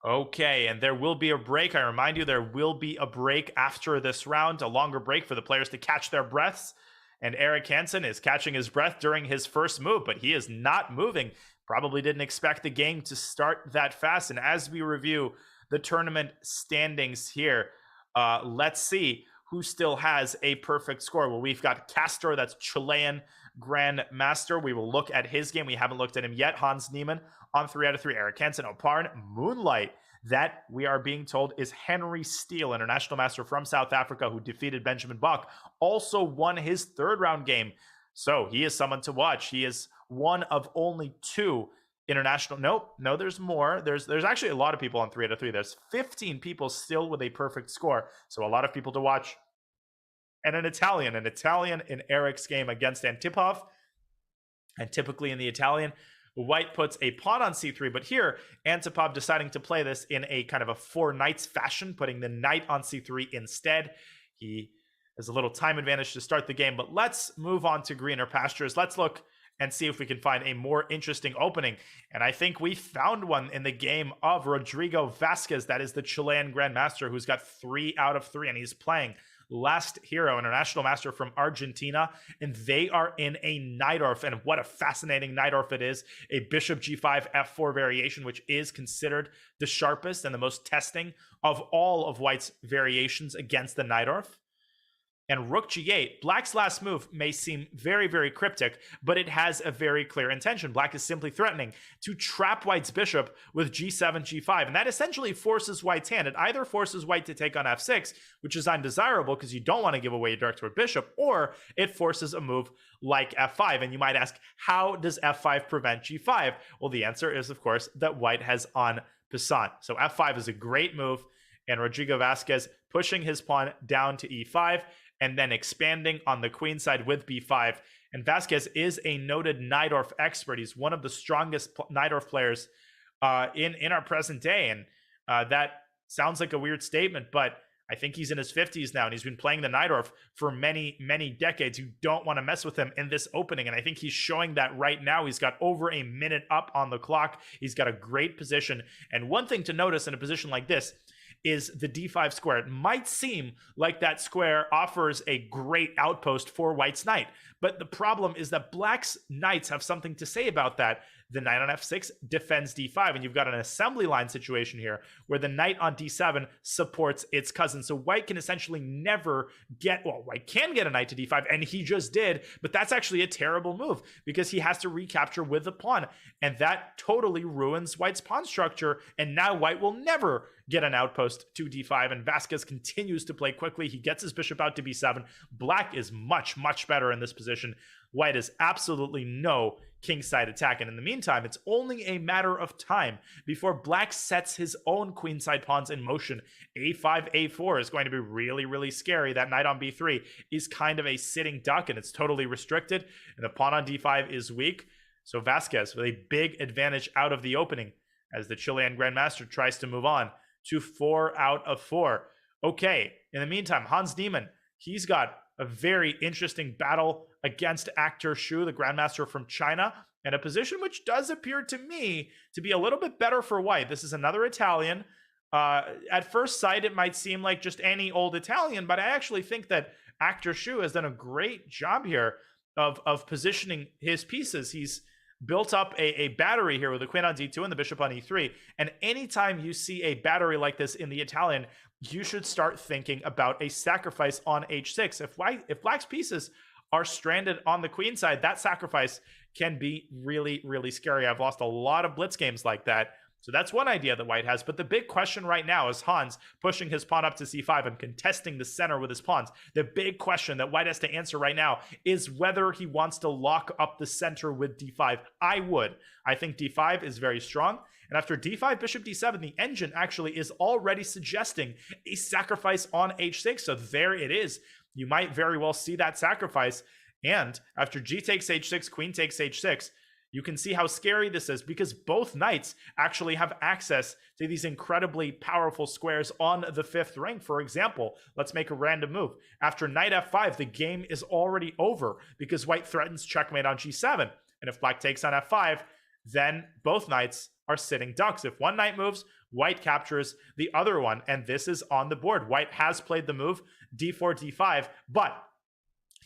Okay, and there will be a break. I remind you, there will be a break after this round, a longer break for the players to catch their breaths. And Eric Hansen is catching his breath during his first move, but he is not moving. Probably didn't expect the game to start that fast. And as we review the tournament standings here, let's see who still has a perfect score. Well, we've got Castro, that's Chilean Grandmaster. We will look at his game. We haven't looked at him yet. Hans Niemann on 3 out of 3. Eric Hansen, Oparn, Moonlight. That, we are being told, is Henry Steele, international master from South Africa, who defeated Benjamin Bach. Also won his 3rd round game. So he is someone to watch. He is one of only 2 international. No, there's more. There's actually a lot of people on 3 out of 3. There's 15 people still with a perfect score. So a lot of people to watch. And an Italian in Eric's game against Antipov. And typically in the Italian, white puts a pawn on c3, but here Antipov deciding to play this in a kind of a 4 knights fashion, putting the knight on c3 instead. He has a little time advantage to start the game, but let's move on to greener pastures. Let's look and see if we can find a more interesting opening. And I think we found one in the game of Rodrigo Vasquez. That is the Chilean Grandmaster who's got 3 out of 3, and he's playing last hero, international master from Argentina, and they are in a Najdorf, and what a fascinating Najdorf it is. A bishop g5 f4 variation, which is considered the sharpest and the most testing of all of White's variations against the Najdorf. And rook g8, Black's last move may seem very, very cryptic, but it has a very clear intention. Black is simply threatening to trap White's bishop with g7, g5, and that essentially forces White's hand. It either forces White to take on f6, which is undesirable because you don't want to give away your dark square bishop, or it forces a move like f5. And you might ask, how does f5 prevent g5? Well, the answer is, of course, that White has en passant. So f5 is a great move, and Rodrigo Vasquez pushing his pawn down to e5, and then expanding on the queen side with b5. And Vasquez is a noted Najdorf expert. He's one of the strongest Najdorf players in our present day. And that sounds like a weird statement, but I think he's in his 50s now, and he's been playing the Najdorf for many, many decades. You don't want to mess with him in this opening, and I think he's showing that right now. He's got over a minute up on the clock. He's got a great position. And one thing to notice in a position like this is the d5 square. It might seem like that square offers a great outpost for White's knight, but the problem is that Black's knights have something to say about that. The knight on f6 defends d5, and you've got an assembly line situation here where the knight on d7 supports its cousin. So White can essentially never get, well, White can get a knight to d5, and he just did, but that's actually a terrible move because he has to recapture with the pawn, and that totally ruins White's pawn structure, and now White will never get an outpost to d5, and Vasquez continues to play quickly. He gets his bishop out to b7. Black is much, much better in this position. White has absolutely no kingside attack, and in the meantime, it's only a matter of time before Black sets his own queenside pawns in motion. a5, a4 is going to be really, really scary. That knight on b3 is kind of a sitting duck, and it's totally restricted, and the pawn on d5 is weak. So Vasquez with a big advantage out of the opening as the Chilean Grandmaster tries to move on to 4 out of 4. Okay, in the meantime, Hans Niemann, he's got a very interesting battle against Actor Shu, the Grandmaster from China, and a position which does appear to me to be a little bit better for White. This is another Italian. At first sight, it might seem like just any old Italian, but I actually think that Actor Shu has done a great job here of positioning his pieces. He's built up a battery here with the queen on d2 and the bishop on e3. And anytime you see a battery like this in the Italian, you should start thinking about a sacrifice on h6. If Black's pieces are stranded on the queen side, that sacrifice can be really, really scary. I've lost a lot of blitz games like that. So that's one idea that White has. But the big question right now is Hans pushing his pawn up to c5 and contesting the center with his pawns. The big question that White has to answer right now is whether he wants to lock up the center with d5. I would. I think d5 is very strong. And after d5, bishop d7, the engine actually is already suggesting a sacrifice on h6. So there it is. You might very well see that sacrifice. And after g takes h6, queen takes h6, you can see how scary this is because both knights actually have access to these incredibly powerful squares on the 5th rank. For example, let's make a random move. After knight f5, the game is already over because White threatens checkmate on g7. And if Black takes on f5, then both knights are sitting ducks. If one knight moves, White captures the other one, and this is on the board. White has played the move d4, d5, but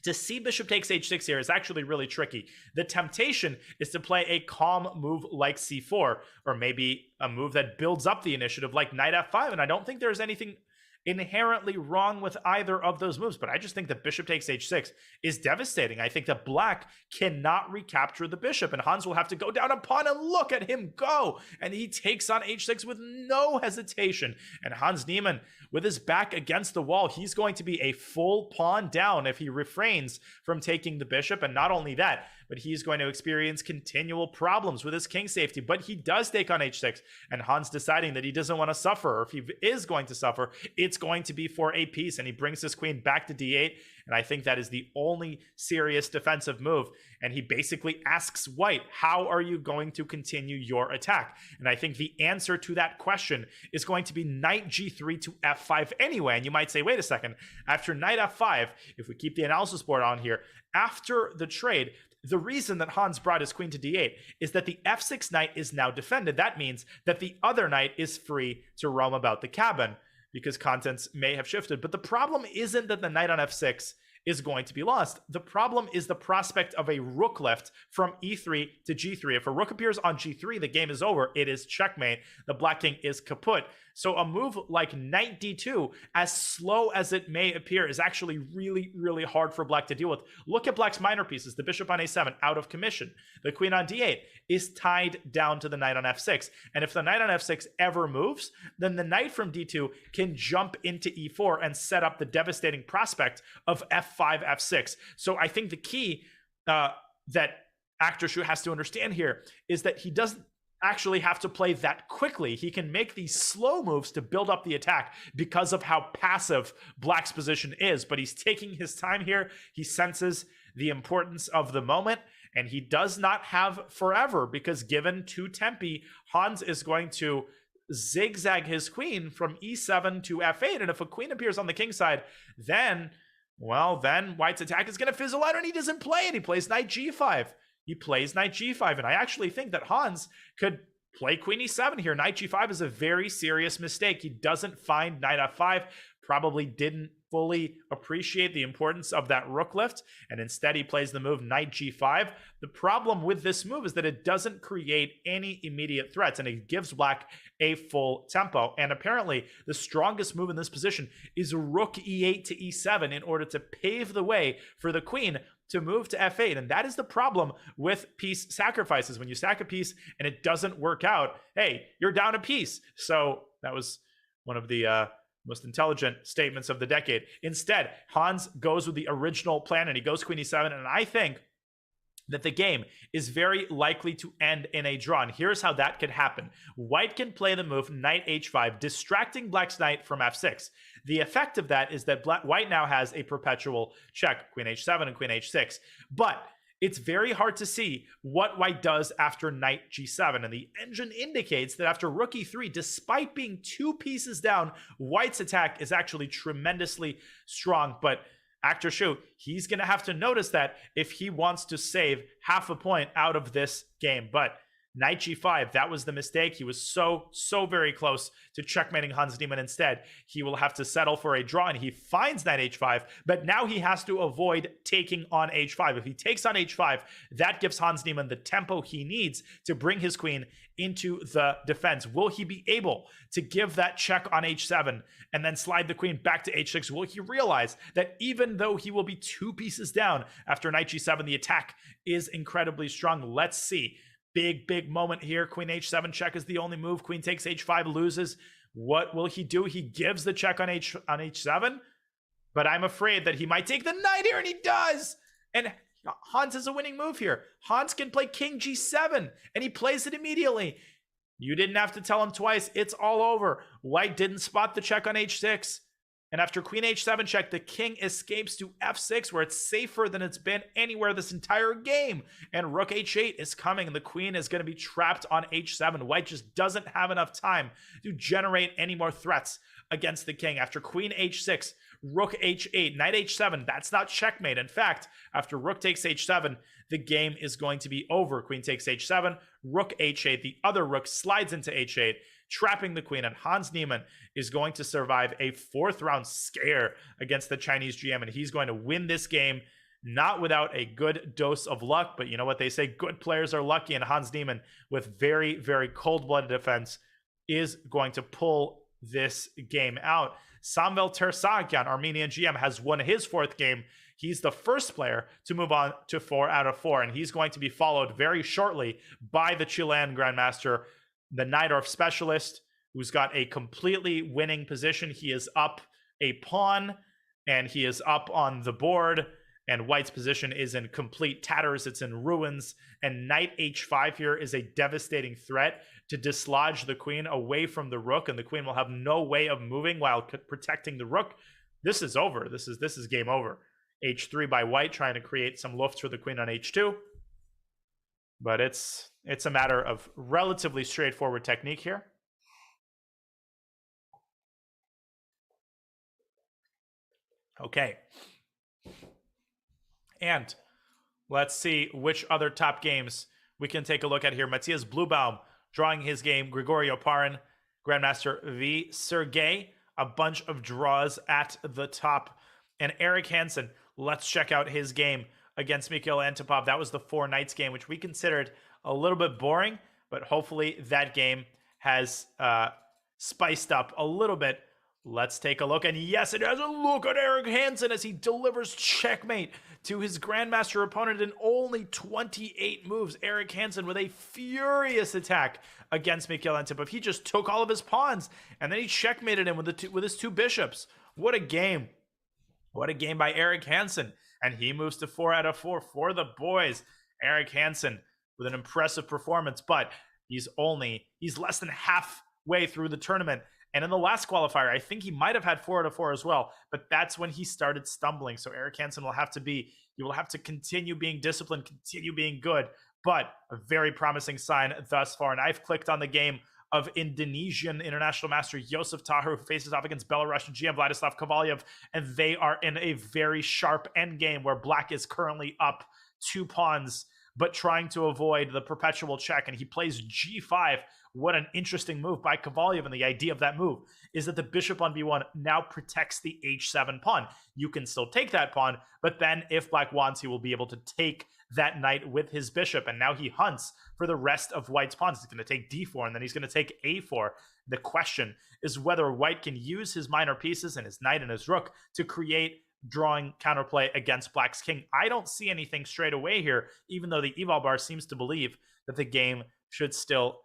to see bishop takes h6 here is actually really tricky. The temptation is to play a calm move like c4, or maybe a move that builds up the initiative like knight f5, and I don't think there's anything inherently wrong with either of those moves, but I just think that bishop takes h6 is devastating. I think that Black cannot recapture the bishop, and Hans will have to go down a pawn, and look at him go, and he takes on h6 with no hesitation. And Hans Niemann, with his back against the wall, he's going to be a full pawn down if he refrains from taking the bishop. And not only that, but he's going to experience continual problems with his king safety. But he does take on h6, and Hans deciding that he doesn't want to suffer, or if he is going to suffer, it's going to be for a piece, and he brings his queen back to d8, and I think that is the only serious defensive move. And he basically asks White, how are you going to continue your attack? And I think the answer to that question is going to be knight g3 to f5 anyway. And you might say, wait a second, after knight f5, if we keep the analysis board on here, after the trade, the reason that Hans brought his queen to d8 is that the f6 knight is now defended. That means that the other knight is free to roam about the cabin, because contents may have shifted. But the problem isn't that the knight on f6 is going to be lost. The problem is the prospect of a rook left from e3 to g3. If a rook appears on g3, the game is over. It is checkmate. The black king is kaput. So a move like knight d2, as slow as it may appear, is actually really, really hard for black to deal with. Look at black's minor pieces. The bishop on a7, out of commission. The queen on d8 is tied down to the knight on f6. And if the knight on f6 ever moves, then the knight from d2 can jump into e4 and set up the devastating prospect of f5, f6. So I think the key that Actor Shu has to understand here is that he doesn't actually have to play that quickly. He can make these slow moves to build up the attack because of how passive black's position is, but he's taking his time here. He senses the importance of the moment, and he does not have forever, because given two tempi, Hans is going to zigzag his queen from e7 to f8, and if a queen appears on the king side, then white's attack is going to fizzle out, and he doesn't play it. He plays knight g5. He plays knight g5, and I actually think that Hans could play queen e7 here. Knight g5 is a very serious mistake. He doesn't find knight f5, probably didn't fully appreciate the importance of that rook lift, and instead he plays the move knight g5. The problem with this move is that it doesn't create any immediate threats, and it gives black a full tempo. And apparently the strongest move in this position is rook e8 to e7 in order to pave the way for the queen to move to f8. And that is the problem with piece sacrifices. When you sack a piece and it doesn't work out, hey, you're down a piece. So that was one of the most intelligent statements of the decade. Instead, Hans goes with the original plan, and he goes queen e7. And I think that the game is very likely to end in a draw. And here's how that could happen. White can play the move knight h5, distracting black's knight from f6. The effect of that is that white now has a perpetual check, queen h7 and queen h6. But it's very hard to see what white does after knight g7. And the engine indicates that after rook e3, despite being two pieces down, white's attack is actually tremendously strong. But Actor Shu, he's going to have to notice that if he wants to save half a point out of this game. But knight g5, that was the mistake. He was so very close to checkmating Hans Niemann. Instead, he will have to settle for a draw, and he finds knight h5, but now he has to avoid taking on h5. If he takes on h5, that gives Hans Niemann the tempo he needs to bring his queen into the defense. Will he be able to give that check on h7 and then slide the queen back to h6? Will he realize that even though he will be two pieces down after knight g7, the attack is incredibly strong? Let's see. Big moment here. Queen h7 check is the only move. Queen takes h5, loses. What will he do? He gives the check on h7, but I'm afraid that he might take the knight here, and he does. And Hans has a winning move here. Hans can play king g7, and he plays it immediately. You didn't have to tell him twice. It's all over. White didn't spot the check on h6. And after queen h7 check, the king escapes to f6, where it's safer than it's been anywhere this entire game. And rook h8 is coming, and the queen is going to be trapped on h7. White just doesn't have enough time to generate any more threats against the king. After queen h6, rook h8, knight h7, that's not checkmate. In fact, after rook takes h7, the game is going to be over. Queen takes h7, rook h8, the other rook slides into h8, trapping the queen, and Hans Niemann is going to survive a fourth round scare against the Chinese GM, and he's going to win this game, not without a good dose of luck, but you know what they say, good players are lucky, and Hans Niemann, with very cold-blooded defense, is going to pull this game out. Samvel Tersagyan, Armenian GM, has won his fourth game. He's the first player to move on to 4 out of 4, and he's going to be followed very shortly by the Chilean Grandmaster, the Najdorf specialist, who's got a completely winning position. He is up a pawn, and he is up on the board, and white's position is in complete tatters. It's in ruins, and knight h5 here is a devastating threat to dislodge the queen away from the rook, and the queen will have no way of moving while protecting the rook. This is over. This is game over. h3 by white, trying to create some luft for the queen on h2. But it's a matter of relatively straightforward technique here. Okay. And let's see which other top games we can take a look at here. Matthias Bluebaum drawing his game. Gregorio Parin, Grandmaster V. Sergey a bunch of draws at the top. And Eric Hansen, let's check out his game against Mikhail Antipov. That was the 4 Knights game, which we considered a little bit boring, but hopefully that game has spiced up a little bit. Let's take a look. And yes, it has a look at Eric Hansen as he delivers checkmate to his Grandmaster opponent in only 28 moves. Eric Hansen with a furious attack against Mikhail Antipov. He just took all of his pawns, and then he checkmated him with his 2 bishops. What a game. What a game by Eric Hansen. And he moves to 4 out of 4 for the boys. Eric Hansen with an impressive performance, but he's less than halfway through the tournament. And in the last qualifier, I think he might have had 4 out of 4 as well, but that's when he started stumbling. So Eric Hansen will have to continue being disciplined, continue being good, but a very promising sign thus far. And I've clicked on the game of Indonesian international master Josef Taher, who faces off against Belarusian GM Vladislav Kovalyev, and they are in a very sharp endgame where Black is currently up 2 pawns, but trying to avoid the perpetual check, and he plays g5. What an interesting move by Kovalyev, and the idea of that move is that the bishop on b1 now protects the h7 pawn. You can still take that pawn, but then if Black wants, he will be able to take that knight with his bishop, and now he hunts for the rest of White's pawns. He's going to take d4, and then he's going to take a4. The question is whether White can use his minor pieces and his knight and his rook to create drawing counterplay against Black's king. I don't see anything straight away here, even though the eval bar seems to believe that the game should still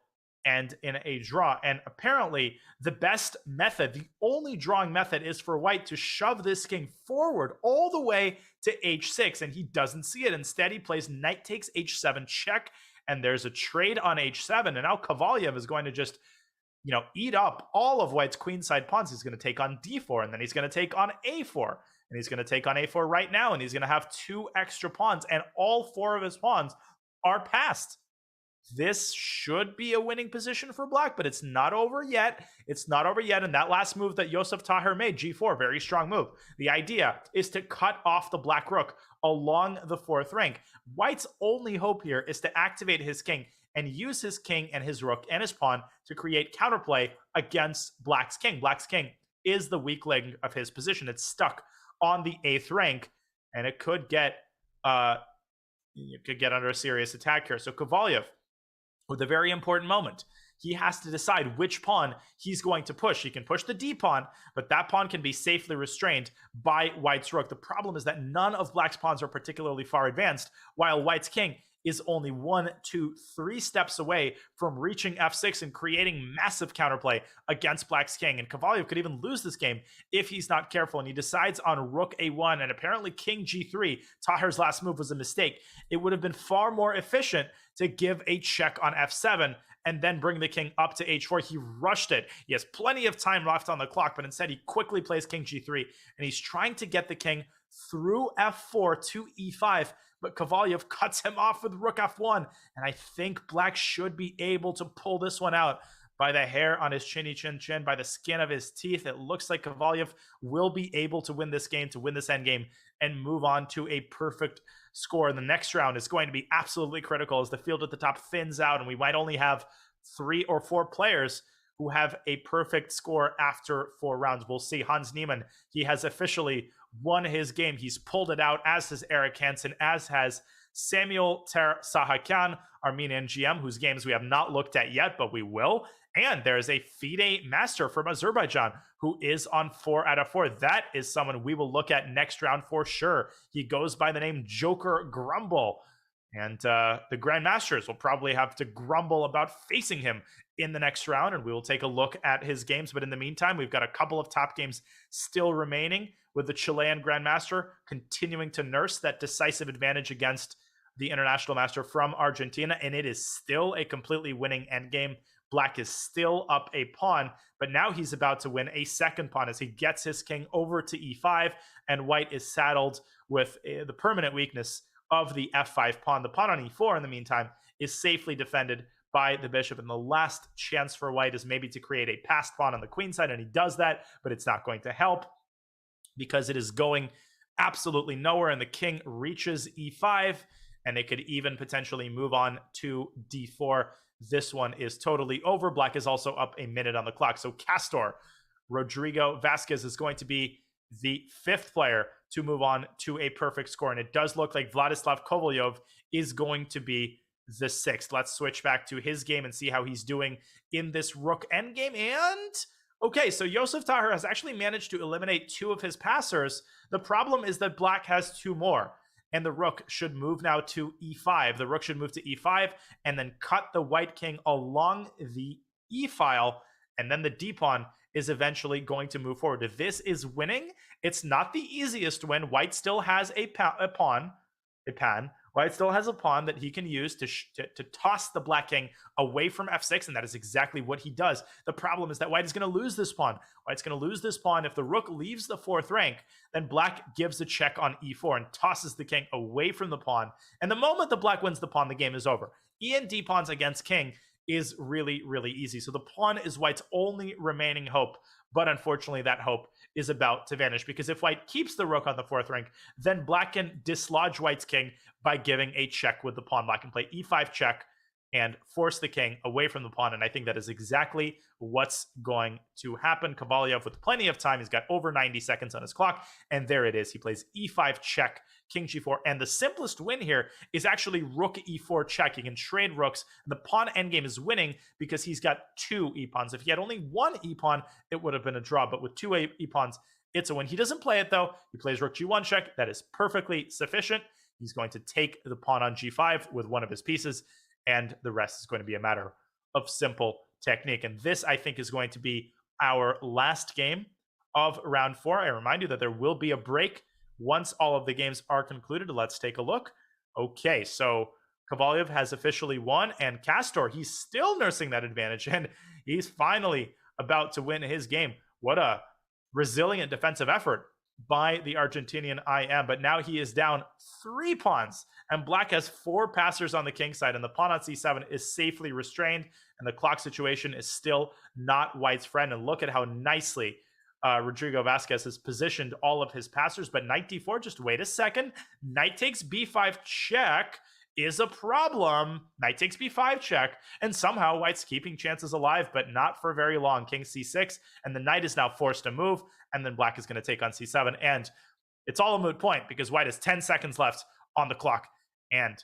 end in a draw. And apparently the best method, the only drawing method, is for White to shove this king forward all the way to h6, and he doesn't see it. Instead, he plays knight takes h7 check, and there's a trade on h7, and now Kovalyev is going to just eat up all of White's queenside pawns. He's going to take on d4, and then he's going to take on a4, and he's going to take on a4 right now, and he's going to have 2 extra pawns, and all 4 of his pawns are passed. This should be a winning position for Black, but it's not over yet. It's not over yet. And that last move that Josef Taher made, g4, very strong move. The idea is to cut off the Black rook along the 4th rank. White's only hope here is to activate his king and use his king and his rook and his pawn to create counterplay against Black's king. Black's king is the weak leg of his position. It's stuck on the 8th rank, and it could get under a serious attack here. So Kovalyev, with a very important moment, he has to decide which pawn he's going to push. He can push the d pawn, but that pawn can be safely restrained by White's rook. The problem is that none of Black's pawns are particularly far advanced, while White's king is only 1, 2, 3 steps away from reaching f6 and creating massive counterplay against Black's king. And Kovalyev could even lose this game if he's not careful, and he decides on rook a1 and apparently king g3. Taher's last move was a mistake. It would have been far more efficient to give a check on f7 and then bring the king up to h4. He rushed it. He has plenty of time left on the clock, but instead he quickly plays king g3, and he's trying to get the king through f4 to e5, but Kovalyev cuts him off with rook f1, and I think Black should be able to pull this one out by the hair on his chinny chin chin, by the skin of his teeth. It looks like Kovalyev will be able to win this game, to win this endgame, and move on to a perfect score. The next round is going to be absolutely critical as the field at the top thins out, and we might only have 3 or 4 players who have a perfect score after 4 rounds. We'll see. Hans Niemann, he has officially won his game. He's pulled it out, as has Eric Hansen, as has Samuel Ter-Sahakyan, Armenian GM, whose games we have not looked at yet, but we will. And there's a FIDE master from Azerbaijan who is on 4 out of 4. That is someone we will look at next round for sure. He goes by the name Joker Grumble. And the Grandmasters will probably have to grumble about facing him in the next round, and we will take a look at his games. But in the meantime, we've got a couple of top games still remaining, with the Chilean Grandmaster continuing to nurse that decisive advantage against the international master from Argentina, and it is still a completely winning endgame. Black is still up a pawn, but now he's about to win a second pawn as he gets his king over to e5, and White is saddled with the permanent weakness of the f5 pawn. The pawn on e4, in the meantime, is safely defended by the bishop, and the last chance for White is maybe to create a passed pawn on the queen side, and he does that, but it's not going to help because it is going absolutely nowhere, and the king reaches e5, and they could even potentially move on to d4. This one is totally over. Black is also up a minute on the clock. So Castor Rodrigo Vasquez is going to be the 5th player to move on to a perfect score. And it does look like Vladislav Kovalyov is going to be the 6th. Let's switch back to his game and see how he's doing in this rook endgame. And okay, so Yosef Tahir has actually managed to eliminate 2 of his passers. The problem is that black has 2 more, and the rook should move now to e5. The rook should move to e5 and then cut the white king along the e file, and then the d pawn is eventually going to move forward. If this is winning, it's not the easiest win. White still has a pan. White still has a pawn that he can use to toss the black king away from f6, and that is exactly what he does. The problem is that white is going to lose this pawn. White's going to lose this pawn. If the rook leaves the 4th rank, then black gives a check on e4 and tosses the king away from the pawn. And the moment the black wins the pawn, the game is over. E and d pawns against king is really, really easy. So the pawn is white's only remaining hope. But unfortunately, that hope is about to vanish, because if white keeps the rook on the 4th rank, then black can dislodge white's king by giving a check with the pawn. Black can play e5 check and force the king away from the pawn, and I think that is exactly what's going to happen. Kovalyov with plenty of time. He's got over 90 seconds on his clock, and there it is. He plays e5 check, king g4, and the simplest win here is actually rook e4 check. He can trade rooks, and the pawn endgame is winning because he's got 2 e-pawns. If he had only 1 e-pawn, it would have been a draw, but with 2 e-pawns, it's a win. He doesn't play it, though. He plays rook g1 check. That is perfectly sufficient. He's going to take the pawn on g5 with one of his pieces, and the rest is going to be a matter of simple technique. And this, I think, is going to be our last game of round 4. I remind you that there will be a break once all of the games are concluded. Let's take a look. Okay, so Kovalyov has officially won, and Castor, he's still nursing that advantage, and he's finally about to win his game. What a resilient defensive effort by the Argentinian IM, but now he is down 3 pawns, and black has 4 passers on the king side, and the pawn on c7 is safely restrained, and the clock situation is still not white's friend. And look at how nicely Rodrigo Vasquez has positioned all of his passers, but knight d4, just wait a second. Knight takes b5 check is a problem. Knight takes b5 check, and somehow white's keeping chances alive, but not for very long. King c6, and the knight is now forced to move, and then black is going to take on c7, and it's all a moot point because white has 10 seconds left on the clock, and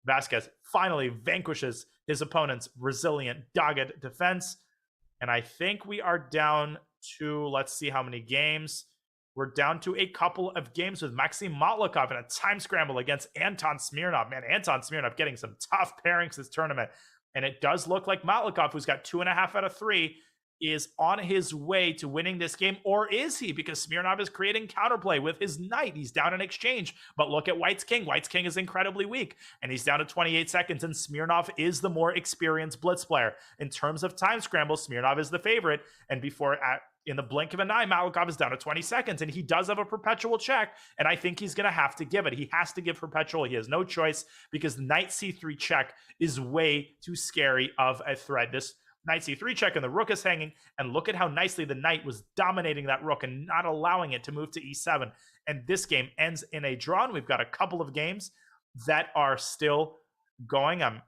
Vasquez finally vanquishes his opponent's resilient, dogged defense. And I think we are down to, let's see how many games. We're down to a couple of games with Maxim Matlikov in a time scramble against Anton Smirnov. Man, Anton Smirnov getting some tough pairings this tournament. And it does look like Matlikov, who's got 2.5 out of 3, is on his way to winning this game. Or is he? Because Smirnov is creating counterplay with his knight. He's down in exchange. But look at white's king. White's king is incredibly weak, and he's down to 28 seconds. And Smirnov is the more experienced blitz player. In terms of time scramble, Smirnov is the favorite. And in the blink of an eye, Matlikov is down to 20 seconds, and he does have a perpetual check, and I think he's going to have to give it. He has to give perpetual. He has no choice because knight c3 check is way too scary of a threat. This knight c3 check, and the rook is hanging, and look at how nicely the knight was dominating that rook and not allowing it to move to e7. And this game ends in a draw, and we've got a couple of games that are still going. I'm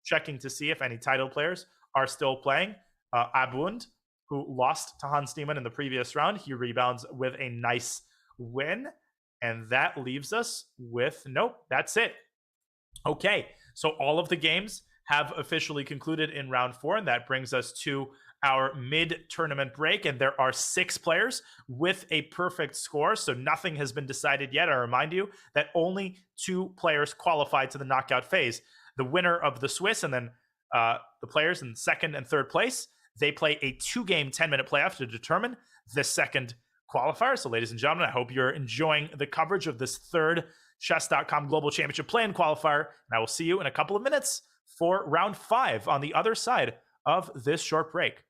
checking to see if any title players are still playing. Abund, who lost to Hans Niemann in the previous round, he rebounds with a nice win. And that leaves us with, nope, that's it. Okay, so all of the games have officially concluded in round 4, and that brings us to our mid-tournament break. And there are 6 players with a perfect score, so nothing has been decided yet. I remind you that only 2 players qualified to the knockout phase. The winner of the Swiss, and then the players in 2nd and 3rd place, they play a 2-game 10-minute playoff to determine the 2nd qualifier. So ladies and gentlemen, I hope you're enjoying the coverage of this 3rd Chess.com Global Championship play-in qualifier. And I will see you in a couple of minutes for round 5 on the other side of this short break.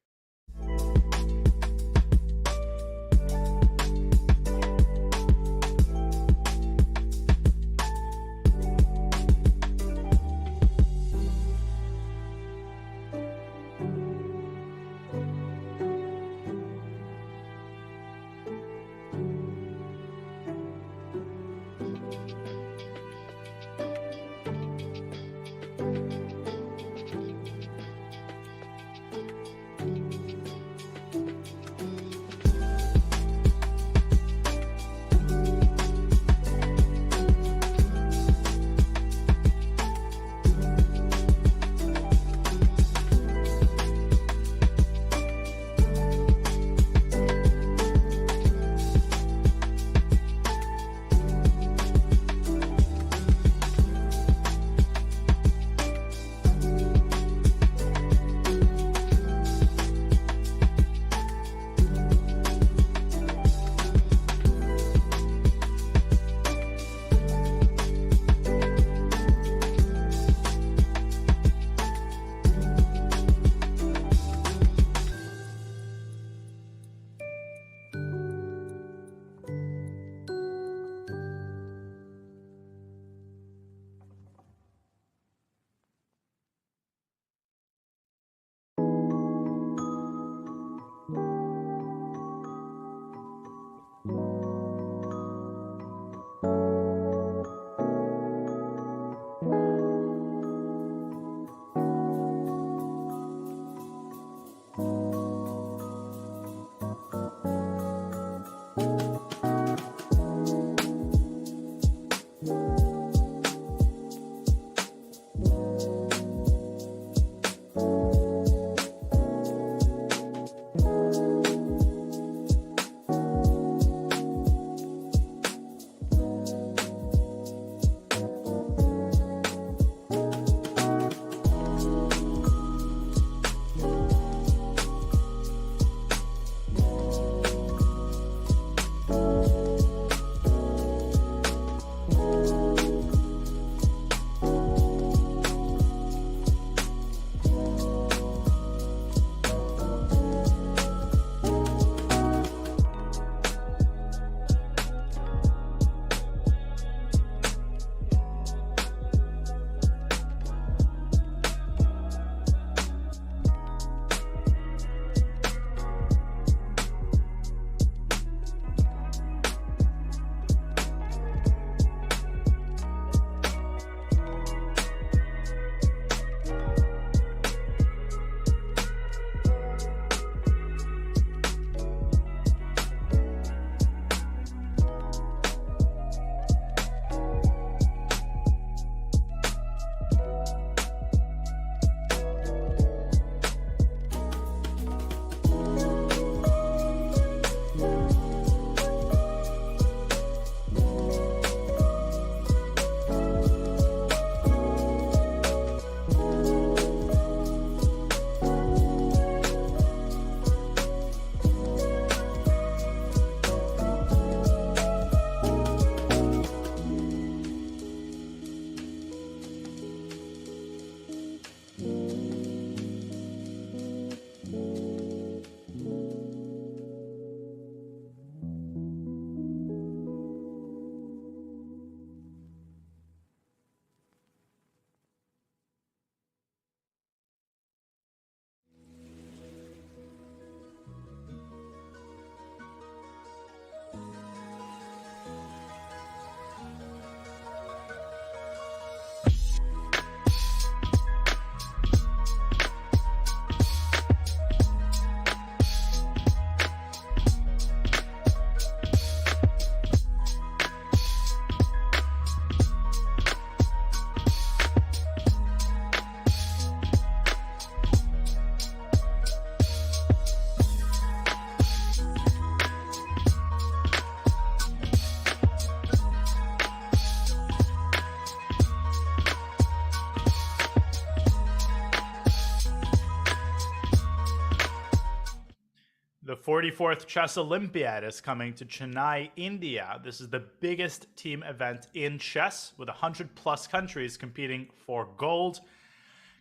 44th Chess Olympiad is coming to Chennai, India. This is the biggest team event in chess, with 100 plus countries competing for gold.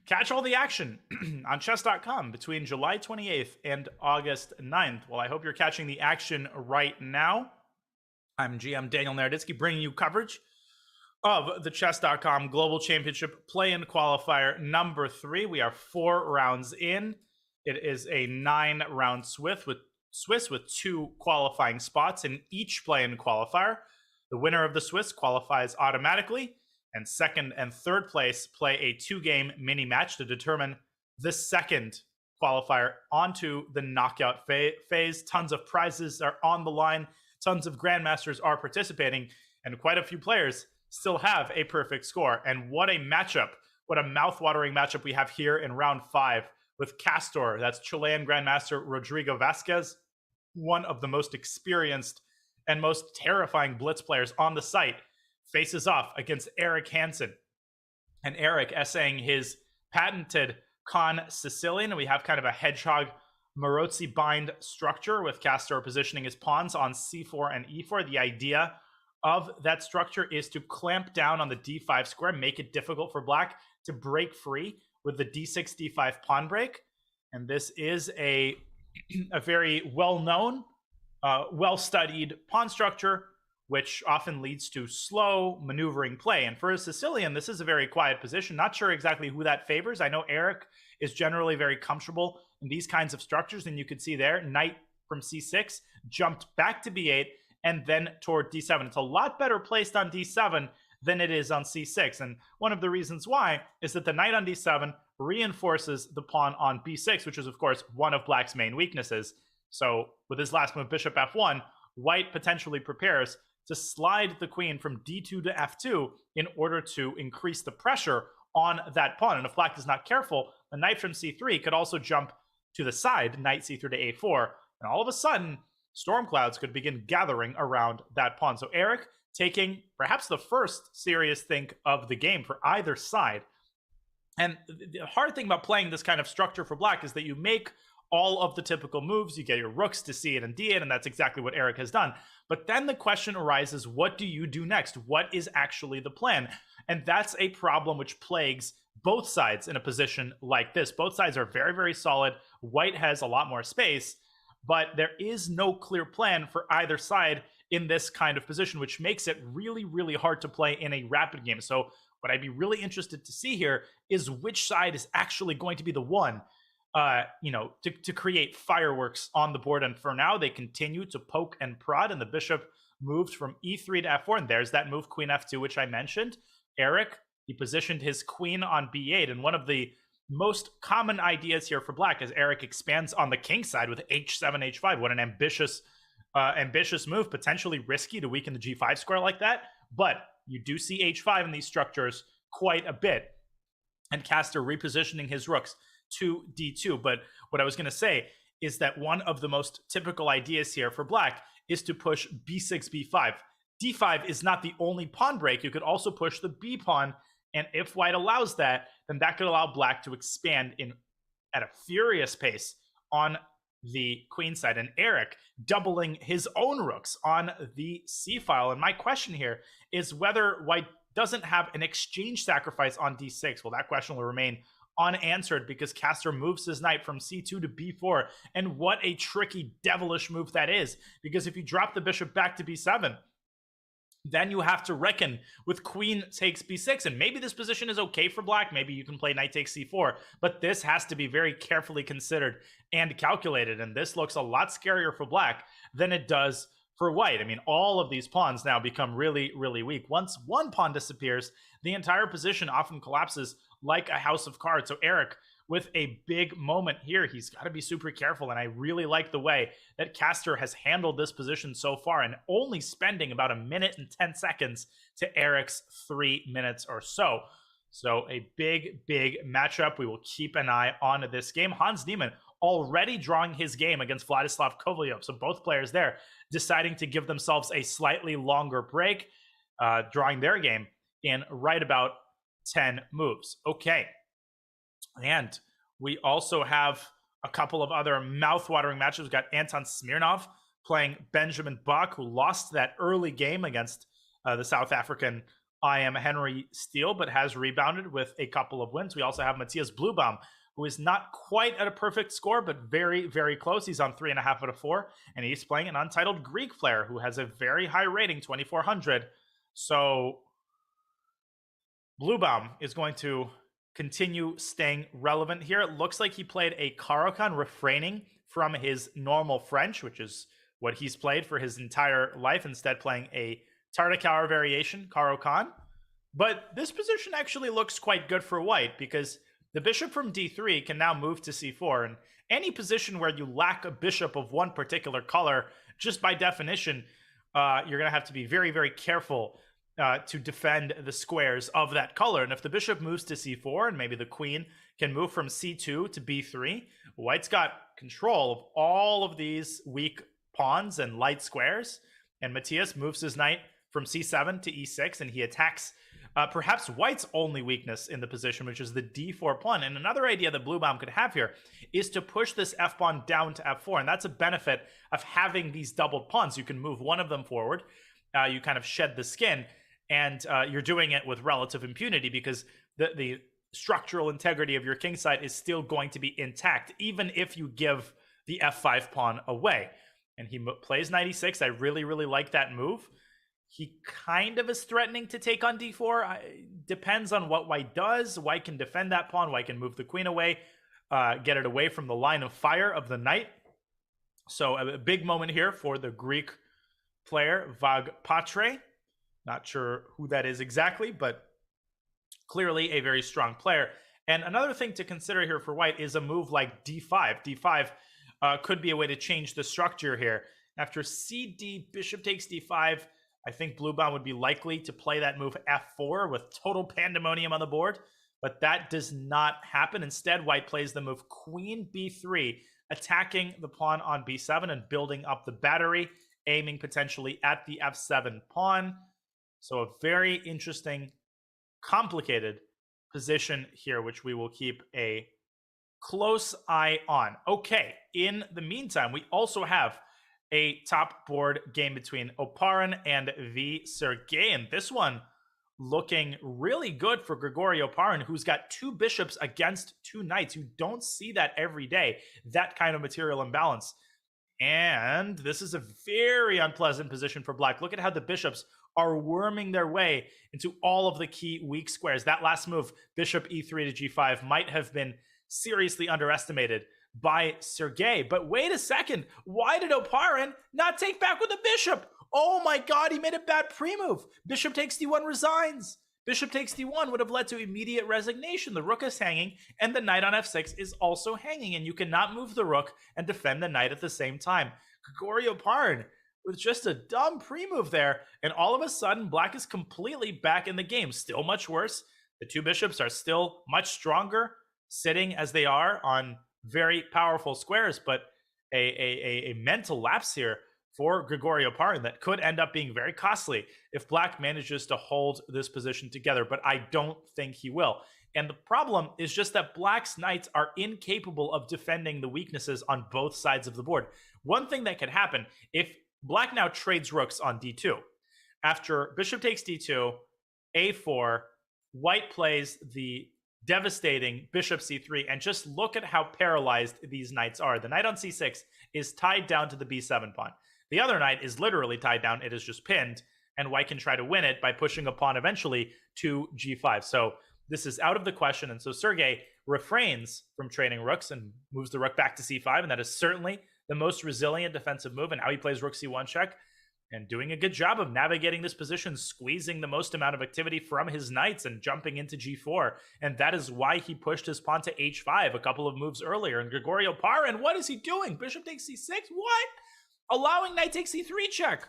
Catch all the action on chess.com between July 28th and August 9th. Well, I hope you're catching the action right now. I'm GM Daniel Naroditsky, bringing you coverage of the chess.com Global Championship play-in qualifier number 3. We are 4 rounds in. It is a 9-round Swiss with 2 qualifying spots in each play-in qualifier. The winner of the Swiss qualifies automatically, and second and third place play a 2-game mini match to determine the second qualifier onto the knockout phase. Tons of prizes are on the line. Tons of grandmasters are participating, and quite a few players still have a perfect score. And what a matchup, what a mouth-watering matchup we have here in round 5 with Castor. That's Chilean grandmaster Rodrigo Vasquez, one of the most experienced and most terrifying blitz players on the site, faces off against Eric Hansen. And Eric essaying his patented Con Sicilian. We have kind of a hedgehog Marozzi bind structure with Castor positioning his pawns on c4 and e4. The idea of that structure is to clamp down on the d5 square, make it difficult for black to break free with the d6, d5 pawn break. And this is a very well-known, well-studied pawn structure, which often leads to slow maneuvering play. And for a Sicilian, this is a very quiet position. Not sure exactly who that favors. I know Eric is generally very comfortable in these kinds of structures. And you could see there, knight from c6, jumped back to b8, and then toward d7. It's a lot better placed on d7 than it is on c6. And one of the reasons why is that the knight on d7 reinforces the pawn on b6, which is, of course, one of black's main weaknesses. So with his last move, bishop f1, white potentially prepares to slide the queen from d2 to f2 in order to increase the pressure on that pawn. And if black is not careful, the knight from c3 could also jump to the side, knight c3 to a4, and all of a sudden, storm clouds could begin gathering around that pawn. So Eric taking perhaps the first serious think of the game for either side. And the hard thing about playing this kind of structure for black is that you make all of the typical moves. You get your rooks to c8 and d8, and that's exactly what Eric has done. But then the question arises, what do you do next? What is actually the plan? And that's a problem which plagues both sides in a position like this. Both sides are very, very solid. White has a lot more space, but there is no clear plan for either side in this kind of position, which makes it really, really hard to play in a rapid game. So what I'd be really interested to see here is which side is actually going to be the one to create fireworks on the board. And for now, they continue to poke and prod, and the bishop moved from e3 to f4, and there's that move, queen f2, which I mentioned. Eric, he positioned his queen on b8, and one of the most common ideas here for black as Eric expands on the king side with h7, h5. What an ambitious move, potentially risky to weaken the g5 square like that, but you do see h5 in these structures quite a bit, and Castor repositioning his rooks to d2. But what I was going to say is that one of the most typical ideas here for black is to push b6, b5. d5 is not the only pawn break. You could also push the b pawn, and if white allows that, then that could allow black to expand at a furious pace on the queen side, and Eric doubling his own rooks on the c file. And my question here is whether white doesn't have an exchange sacrifice on d6. Well, that question will remain unanswered because Castor moves his knight from c2 to b4, and what a tricky, devilish move that is, because if you drop the bishop back to b7, then you have to reckon with queen takes b6, and maybe this position is okay for black. Maybe you can play knight takes c4, but this has to be very carefully considered and calculated, and this looks a lot scarier for black than it does for white. I mean, all of these pawns now become really, really weak. Once one pawn disappears, the entire position often collapses like a house of cards. So Eric, with a big moment here, he's got to be super careful, and I really like the way that Castor has handled this position so far, and only spending about 1 minute and 10 seconds to Eric's 3 minutes or so. So a big, big matchup. We will keep an eye on this game. Hans Niemann already drawing his game against Vladislav Kovalyov. So both players there deciding to give themselves a slightly longer break, drawing their game in right about 10 moves. Okay. And we also have a couple of other mouth-watering matches. We've got Anton Smirnov playing Benjamin Buck, who lost that early game against the South African I am Henry Steele, but has rebounded with a couple of wins. We also have Matthias Bluebaum, who is not quite at a perfect score, but very, very close. He's on 3.5 out of 4, and he's playing an untitled Greek player who has a very high rating, 2,400. So Bluebaum is going to continue staying relevant here. It looks like he played a Caro-Kann, refraining from his normal French, which is what he's played for his entire life, instead playing a Tartakower variation, Caro-Kann. But this position actually looks quite good for white, because the bishop from d3 can now move to c4, and any position where you lack a bishop of one particular color, just by definition, you're going to have to be very, very careful to defend the squares of that color. And if the bishop moves to c4, and maybe the queen can move from c2 to b3, white's got control of all of these weak pawns and light squares, and Matthias moves his knight from c7 to e6, and he attacks perhaps white's only weakness in the position, which is the d4 pawn. And another idea that Bluebaum could have here is to push this f-pawn down to f4, and that's a benefit of having these doubled pawns. You can move one of them forward, you kind of shed the skin, and you're doing it with relative impunity, because the structural integrity of your king side is still going to be intact, even if you give the f5 pawn away. And he plays knight e6. I really, really like that move. He kind of is threatening to take on d4. Depends on what white does. White can defend that pawn. White can move the queen away, get it away from the line of fire of the knight. So a big moment here for the Greek player, Vag Patre. Not sure who that is exactly, but clearly a very strong player. And another thing to consider here for white is a move like d5. d5 could be a way to change the structure here. After cd, bishop takes d5, I think Bluebaum would be likely to play that move f4 with total pandemonium on the board, but that does not happen. Instead, white plays the move queen b3, attacking the pawn on b7 and building up the battery, aiming potentially at the f7 pawn. So a very interesting, complicated position here, which we will keep a close eye on. Okay, in the meantime, we also have a top board game between Oparin and V. Sergey, and this one looking really good for Grigory Oparin, who's got 2 bishops against 2 knights. You don't see that every day, that kind of material imbalance. And this is a very unpleasant position for black. Look at how the bishops are worming their way into all of the key weak squares. That last move, bishop e3 to g5, might have been seriously underestimated by Sergey. But wait a second, why did Oparin not take back with a bishop? Oh my god, he made a bad pre-move. Bishop takes d1, resigns. Bishop takes d1 would have led to immediate resignation. The rook is hanging, and the knight on f6 is also hanging, and you cannot move the rook and defend the knight at the same time. Grigory Oparin with just a dumb pre-move there, and all of a sudden, black is completely back in the game. Still much worse. The 2 bishops are still much stronger, sitting as they are on very powerful squares, but a mental lapse here for Grigory Oparin that could end up being very costly if black manages to hold this position together, but I don't think he will. And the problem is just that black's knights are incapable of defending the weaknesses on both sides of the board. One thing that could happen if black now trades rooks on d2. After bishop takes d2, a4, white plays the devastating bishop c3, and just look at how paralyzed these knights are. The knight on c6 is tied down to the b7 pawn. The other knight is literally tied down. It is just pinned, and white can try to win it by pushing a pawn eventually to g5. So this is out of the question, and so Sergey refrains from trading rooks and moves the rook back to c5, and that is certainly the most resilient defensive move. And now he plays rook c1 check, and doing a good job of navigating this position, squeezing the most amount of activity from his knights and jumping into g4. And that is why he pushed his pawn to h5 a couple of moves earlier. And Grigory Oparin, what is he doing? Bishop takes c6? What? Allowing knight takes c3 check.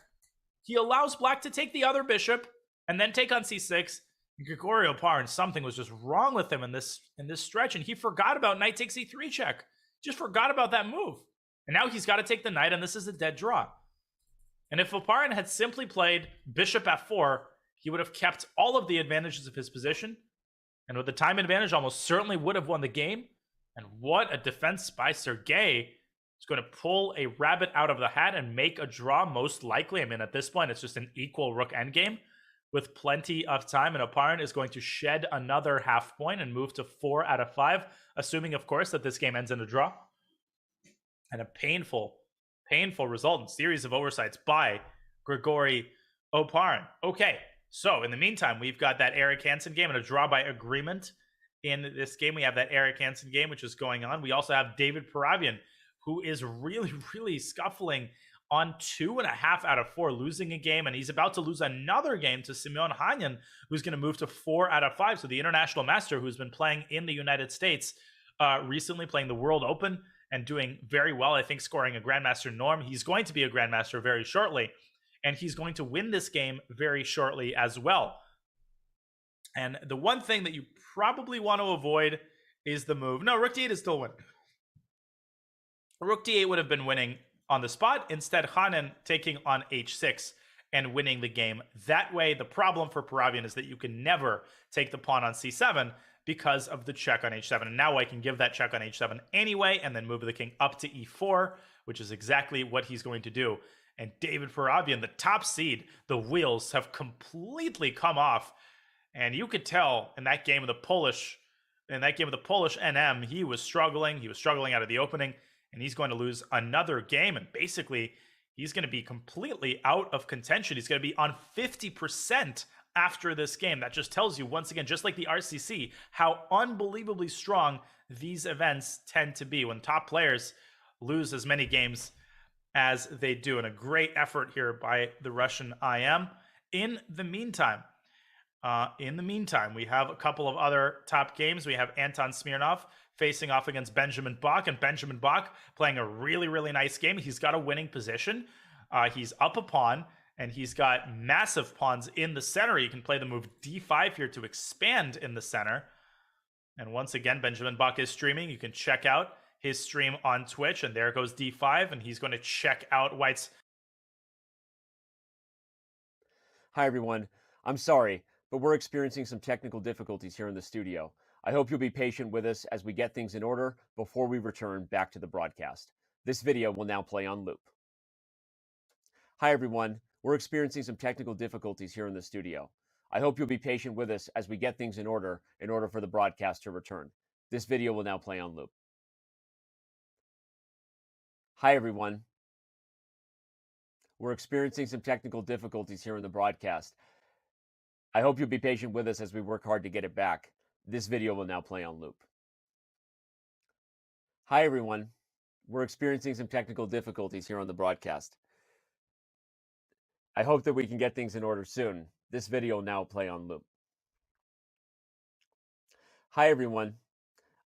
He allows black to take the other bishop and then take on c6. Grigory Oparin, something was just wrong with him in this stretch, and he forgot about knight takes c3 check. Just forgot about that move. And now he's got to take the knight, and this is a dead draw. And if Oparin had simply played bishop f4, he would have kept all of the advantages of his position, and with the time advantage, almost certainly would have won the game. And what a defense by Sergey. He's going to pull a rabbit out of the hat and make a draw, most likely. I mean, at this point, it's just an equal rook endgame with plenty of time. And opponent is going to shed another half point and move to 4 out of 5, assuming, of course, that this game ends in a draw. And a painful result and series of oversights by Grigory Oparin. Okay, so in the meantime, we've got that Eric Hansen game and a draw by agreement. In this game, we have that Eric Hansen game, which is going on. We also have David Paravian, who is really scuffling on 2.5 out of 4, losing a game, and he's about to lose another game to Simeon Hanyan, who's going to move to 4 out of 5. So the international master, who's been playing in the United States recently, playing the World Open and doing very well, I think scoring a Grandmaster norm. He's going to be a Grandmaster very shortly, and he's going to win this game very shortly as well. And the one thing that you probably want to avoid is the move. No, Rook D8 is still winning. Rook D8 would have been winning on the spot. Instead, Hanan taking on H6 and winning the game that way. The problem for Paravian is that you can never take the pawn on C7 because of the check on H7. And now I can give that check on H7 anyway and then move the king up to E4, which is exactly what he's going to do. And David Paravian, the top seed, the wheels have completely come off. And you could tell in that game of the Polish NM, he was struggling. He was struggling out of the opening, and he's going to lose another game. And basically, he's going to be completely out of contention. He's going to be on 50% after this game. That just tells you, once again, just like the RCC, how unbelievably strong these events tend to be when top players lose as many games as they do. And a great effort here by the Russian IM. In the meantime, we have a couple of other top games. We have Anton Smirnov facing off against Benjamin Bach, and Benjamin Bach playing a really nice game. He's got a winning position. He's up a pawn, and he's got massive pawns in the center. He can play the move D5 here to expand in the center. And once again, Benjamin Bach is streaming. You can check out his stream on Twitch, and there goes D5, and he's going to check out White's. Hi, everyone. I'm sorry, but we're experiencing some technical difficulties here in the studio. I hope you'll be patient with us as we get things in order before we return back to the broadcast. This video will now play on loop. Hi, everyone. We're experiencing some technical difficulties here in the studio. I hope you'll be patient with us as we get things in order for the broadcast to return. This video will now play on loop. Hi, everyone. We're experiencing some technical difficulties here in the broadcast. I hope you'll be patient with us as we work hard to get it back. This video will now play on loop. Hi, everyone. We're experiencing some technical difficulties here on the broadcast. I hope that we can get things in order soon. This video will now play on loop. Hi, everyone.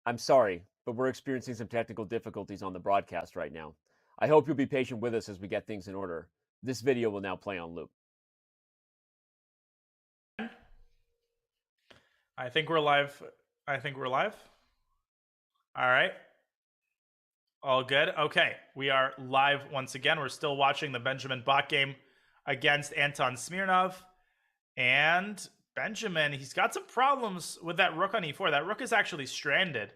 I'm sorry, but we're experiencing some technical difficulties on the broadcast right now. I hope you'll be patient with us as we get things in order. This video will now play on loop. I think we're live. All right. All good. Okay. We are live once again. We're still watching the Benjamin Bach game against Anton Smirnov. And Benjamin, he's got some problems with that rook on e4. That rook is actually stranded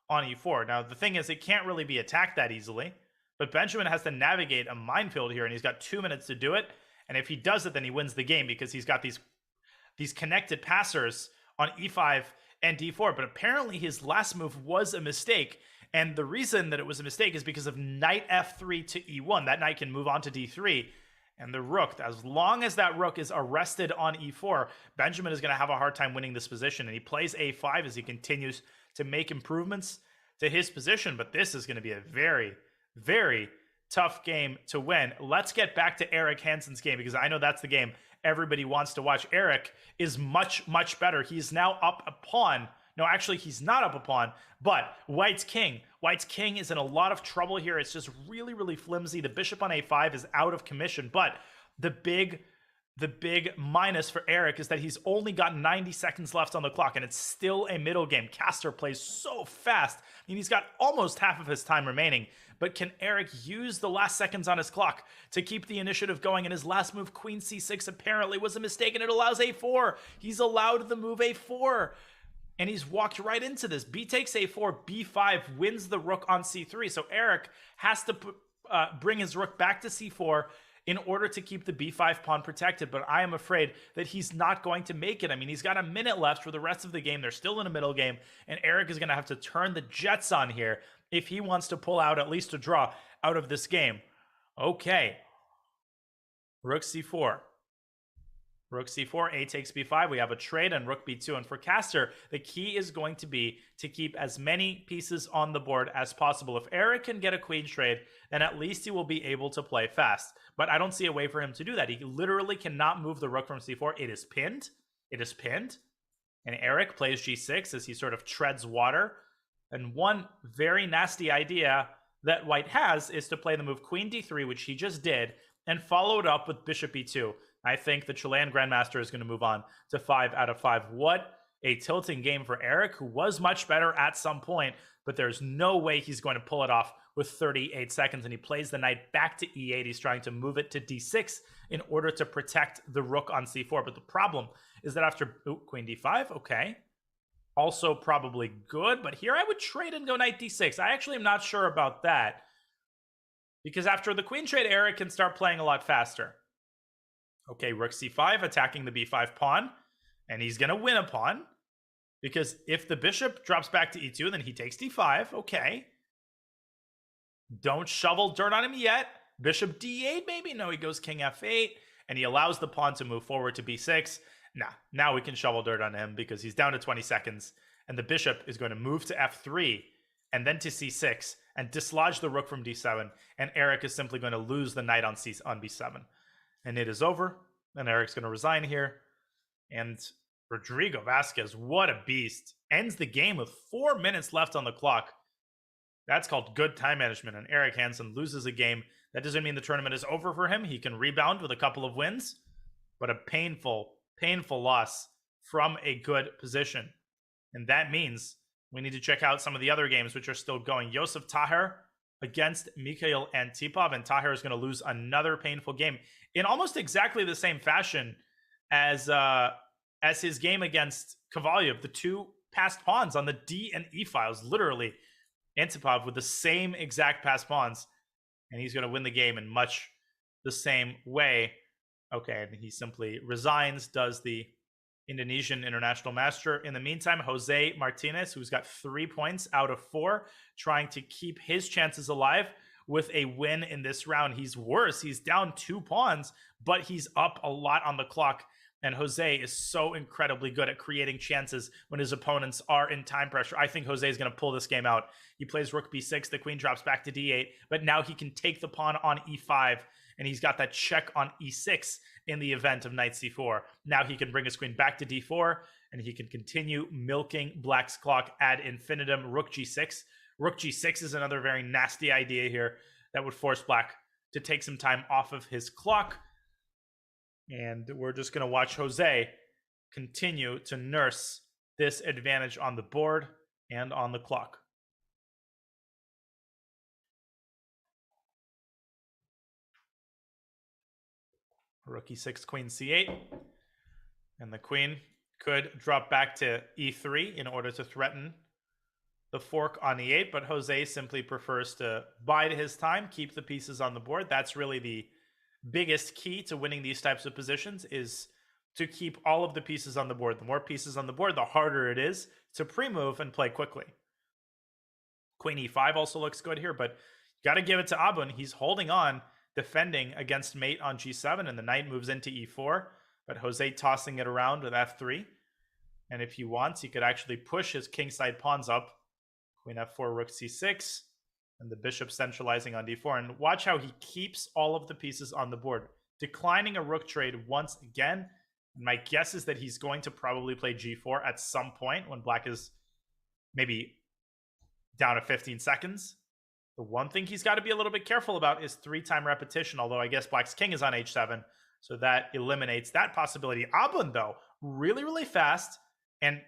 on e4. Now, the thing is, it can't really be attacked that easily. But Benjamin has to navigate a minefield here, and he's got 2 minutes to do it. And if he does it, then he wins the game because he's got these connected passers on e5 and d4. But apparently his last move was a mistake. And the reason that it was a mistake is because of knight f3 to e1. That knight can move on to d3. And the rook, as long as that rook is arrested on e4, Benjamin is going to have a hard time winning this position. And he plays a5 as he continues to make improvements to his position. But this is going to be a very tough game to win. Let's get back to Eric Hansen's game because I know that's the game everybody wants to watch. Eric is much better. He's now up a pawn. No, actually, he's not up a pawn, but White's king is in a lot of trouble here. It's just really flimsy. The bishop on a5 is out of commission, but the big minus for Eric is that he's only got 90 seconds left on the clock, and it's still a middle game. Castor plays so fast. I mean, he's got almost half of his time remaining, but can Eric use the last seconds on his clock to keep the initiative going? And his last move, queen c6, apparently was a mistake, and it allows a4. He's allowed the move a4. And he's walked right into this. B takes a4, b5 wins the rook on c3. So Eric has to bring his rook back to c4 in order to keep the b5 pawn protected. But I am afraid that he's not going to make it. I mean, he's got a minute left for the rest of the game. They're still in a middle game. And Eric is going to have to turn the jets on here if he wants to pull out at least a draw out of this game. Okay. Rook c4. Rook c4, a takes b5. We have a trade and rook b2. And for Caster, the key is going to be to keep as many pieces on the board as possible. If Eric can get a queen trade, then at least he will be able to play fast. But I don't see a way for him to do that. He literally cannot move the rook from c4. It is pinned. It is pinned. And Eric plays g6 as he sort of treads water. And one very nasty idea that White has is to play the move queen d3, which he just did, and followed up with bishop e2. I think the Chilean Grandmaster is going to move on to 5 out of 5. What a tilting game for Eric, who was much better at some point, but there's no way he's going to pull it off with 38 seconds. And he plays the knight back to e8. He's trying to move it to d6 in order to protect the rook on c4. But the problem is that after queen d5, okay, also probably good. But here I would trade and go knight d6. I actually am not sure about that, because after the queen trade, Eric can start playing a lot faster. Okay, rook c5, attacking the b5 pawn, and he's going to win a pawn, because if the bishop drops back to e2, then he takes d5. Okay. Don't shovel dirt on him yet. Bishop d8, maybe? No, he goes king f8, and he allows the pawn to move forward to b6. Now we can shovel dirt on him, because he's down to 20 seconds, and the bishop is going to move to f3, and then to c6, and dislodge the rook from d7, and Eric is simply going to lose the knight on b7. And it is over, and Eric's going to resign here. And Rodrigo Vasquez, what a beast, ends the game with 4 minutes left on the clock. That's called good time management, and Eric Hansen loses a game. That doesn't mean the tournament is over for him. He can rebound with a couple of wins, but a painful, painful loss from a good position. And that means we need to check out some of the other games which are still going. Josef Taher against Mikhail Antipov, and Taher is going to lose another painful game in almost exactly the same fashion as his game against Kovalyev. The two passed pawns on the D and E files, literally Antipov with the same exact passed pawns, and he's going to win the game in much the same way. Okay, and he simply resigns, does the Indonesian International Master. In the meantime, Jose Martinez, who's got 3 points out of 4, trying to keep his chances alive with a win in this round. He's worse. He's down 2 pawns, but he's up a lot on the clock. And Jose is so incredibly good at creating chances when his opponents are in time pressure. I think Jose is going to pull this game out. He plays rook b6. The queen drops back to d8, but now he can take the pawn on e5. And he's got that check on e6 in the event of knight c4. Now he can bring his queen back to d4, and he can continue milking black's clock ad infinitum. Rook g6. Rook g6 is another very nasty idea here that would force black to take some time off of his clock. And we're just going to watch Jose continue to nurse this advantage on the board and on the clock. Rook e6, queen c8. And the queen could drop back to e3 in order to threaten the fork on e8, but Jose simply prefers to bide his time, keep the pieces on the board. That's really the biggest key to winning these types of positions, is to keep all of the pieces on the board. The more pieces on the board, the harder it is to pre-move and play quickly. Queen e5 also looks good here, but got to give it to Abun. He's holding on, defending against mate on g7, and the knight moves into e4, but Jose tossing it around with f3. And if he wants, he could actually push his kingside pawns up. Queen f4, rook c6, and the bishop centralizing on d4. And watch how he keeps all of the pieces on the board, declining a rook trade once again. And my guess is that he's going to probably play g4 at some point when black is maybe down to 15 seconds. The one thing he's got to be a little bit careful about is 3-time repetition, although I guess black's king is on h7, so that eliminates that possibility. Abun, though, really, really fast, and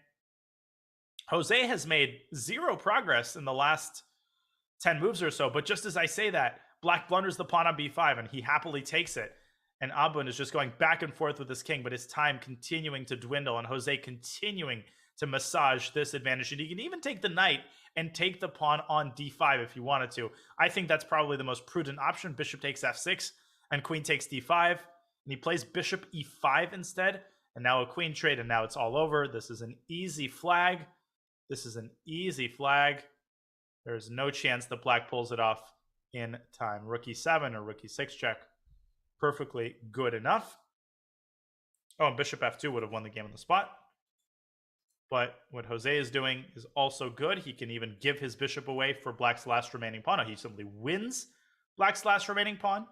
Jose has made 0 progress in the last 10 moves or so, but just as I say that, black blunders the pawn on b5, and he happily takes it. And Abun is just going back and forth with his king, but his time continuing to dwindle, and Jose continuing to massage this advantage. And he can even take the knight and take the pawn on d5 if he wanted to. I think that's probably the most prudent option. Bishop takes f6 and queen takes d5. And he plays bishop e5 instead. And now a queen trade, and now it's all over. This is an easy flag. This is an easy flag. There's no chance that black pulls it off in time. Rook e7 or rook e6 check. Perfectly good enough. Oh, and bishop f2 would have won the game on the spot. But what Jose is doing is also good. He can even give his bishop away for black's last remaining pawn. He simply wins black's last remaining pawn.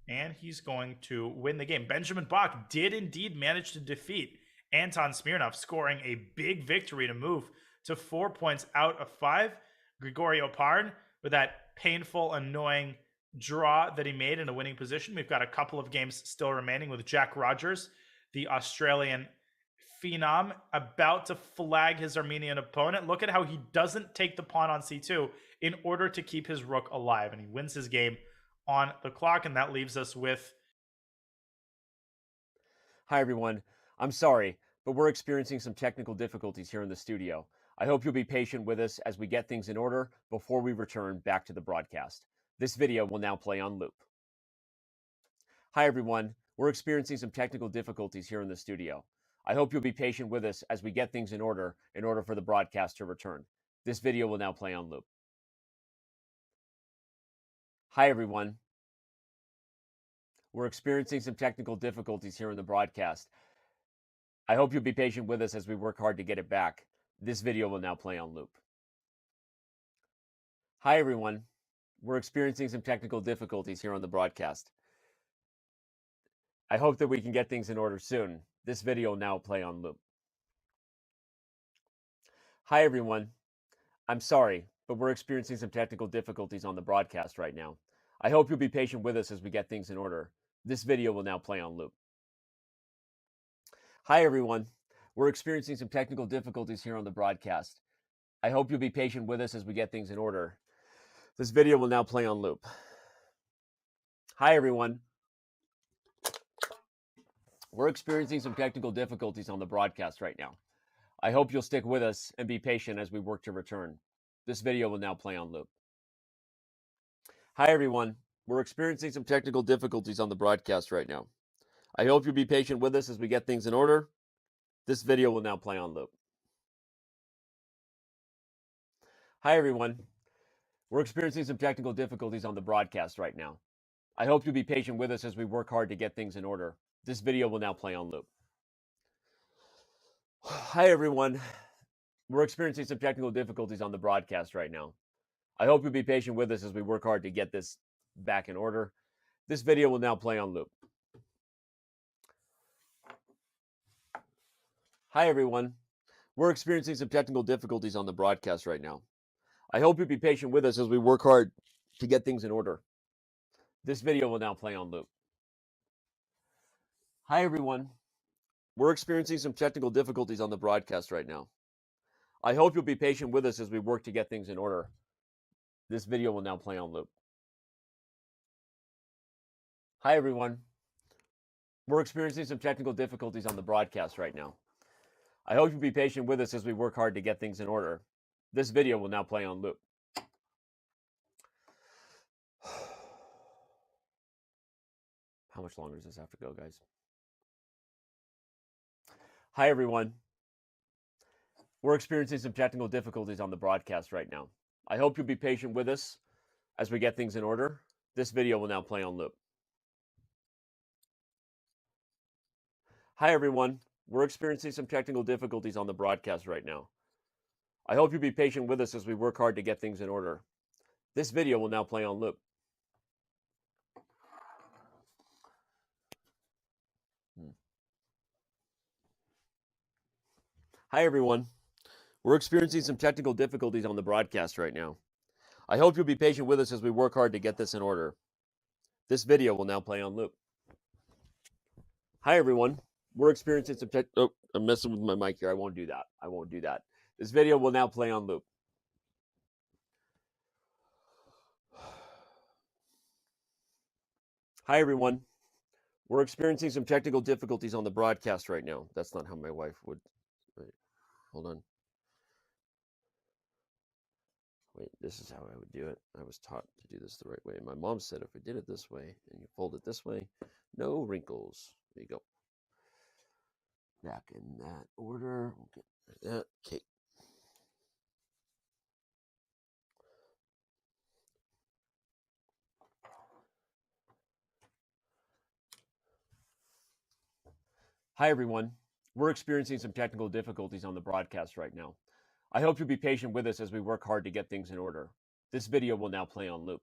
And he's going to win the game. Benjamin Bach did indeed manage to defeat Anton Smirnov, scoring a big victory to move to 4 points out of 5. Grigory Opard, with that painful, annoying draw that he made in a winning position. We've got a couple of games still remaining with Jack Rogers, the Australian phenom, about to flag his Armenian opponent. Look at how he doesn't take the pawn on c2 in order to keep his rook alive, and he wins his game on the clock, and that leaves us with... Hi, everyone. I'm sorry, but we're experiencing some technical difficulties here in the studio. I hope you'll be patient with us as we get things in order before we return back to the broadcast. This video will now play on loop. Hi, everyone. We're experiencing some technical difficulties here in the studio. I hope you'll be patient with us as we get things in order for the broadcast to return. This video will now play on loop. Hi, everyone. We're experiencing some technical difficulties here in the broadcast. I hope you'll be patient with us as we work hard to get it back. This video will now play on loop. Hi, everyone. We're experiencing some technical difficulties here on the broadcast. I hope that we can get things in order soon. This video will now play on loop. Hi, everyone. I'm sorry, but we're experiencing some technical difficulties on the broadcast right now. I hope you'll be patient with us as we get things in order. This video will now play on loop. Hi, everyone. We're experiencing some technical difficulties here on the broadcast. I hope you'll be patient with us as we get things in order. This video will now play on loop. Hi, everyone. We're experiencing some technical difficulties on the broadcast right now. I hope you'll stick with us and be patient as we work to return. This video will now play on loop. Hi, everyone. We're experiencing some technical difficulties on the broadcast right now. I hope you'll be patient with us as we get things in order. This video will now play on loop. Hi, everyone. We're experiencing some technical difficulties on the broadcast right now. I hope you'll be patient with us as we work hard to get things in order. This video will now play on loop. Hi, everyone. We're experiencing some technical difficulties on the broadcast right now. I hope you'll be patient with us as we work hard to get this back in order. This video will now play on loop. Hi, everyone. We're experiencing some technical difficulties on the broadcast right now. I hope you'll be patient with us as we work hard to get things in order. This video will now play on loop. Hi, everyone. We're experiencing some technical difficulties on the broadcast right now. I hope you'll be patient with us as we work to get things in order. This video will now play on loop. Hi, everyone. We're experiencing some technical difficulties on the broadcast right now. I hope you'll be patient with us as we work hard to get things in order. This video will now play on loop. How much longer does this have to go, guys? Hi, everyone. We're experiencing some technical difficulties on the broadcast right now. I hope you'll be patient with us as we get things in order. This video will now play on loop. Hi, everyone. We're experiencing some technical difficulties on the broadcast right now. I hope you'll be patient with us as we work hard to get things in order. This video will now play on loop. Hi, everyone. We're experiencing some technical difficulties on the broadcast right now. I hope you'll be patient with us as we work hard to get this in order. This video will now play on loop. Hi, everyone. We're experiencing some Oh, I'm messing with my mic here. I won't do that. I won't do that. This video will now play on loop. Hi, everyone. We're experiencing some technical difficulties on the broadcast right now. That's not how my wife would. hold on. Wait, this is how I would do it. I was taught to do this the right way. My mom said if I did it this way and you fold it this way, no wrinkles. There you go. Back in that order. We'll get that. Okay. Hi, everyone. We're experiencing some technical difficulties on the broadcast right now. I hope you'll be patient with us as we work hard to get things in order. This video will now play on loop.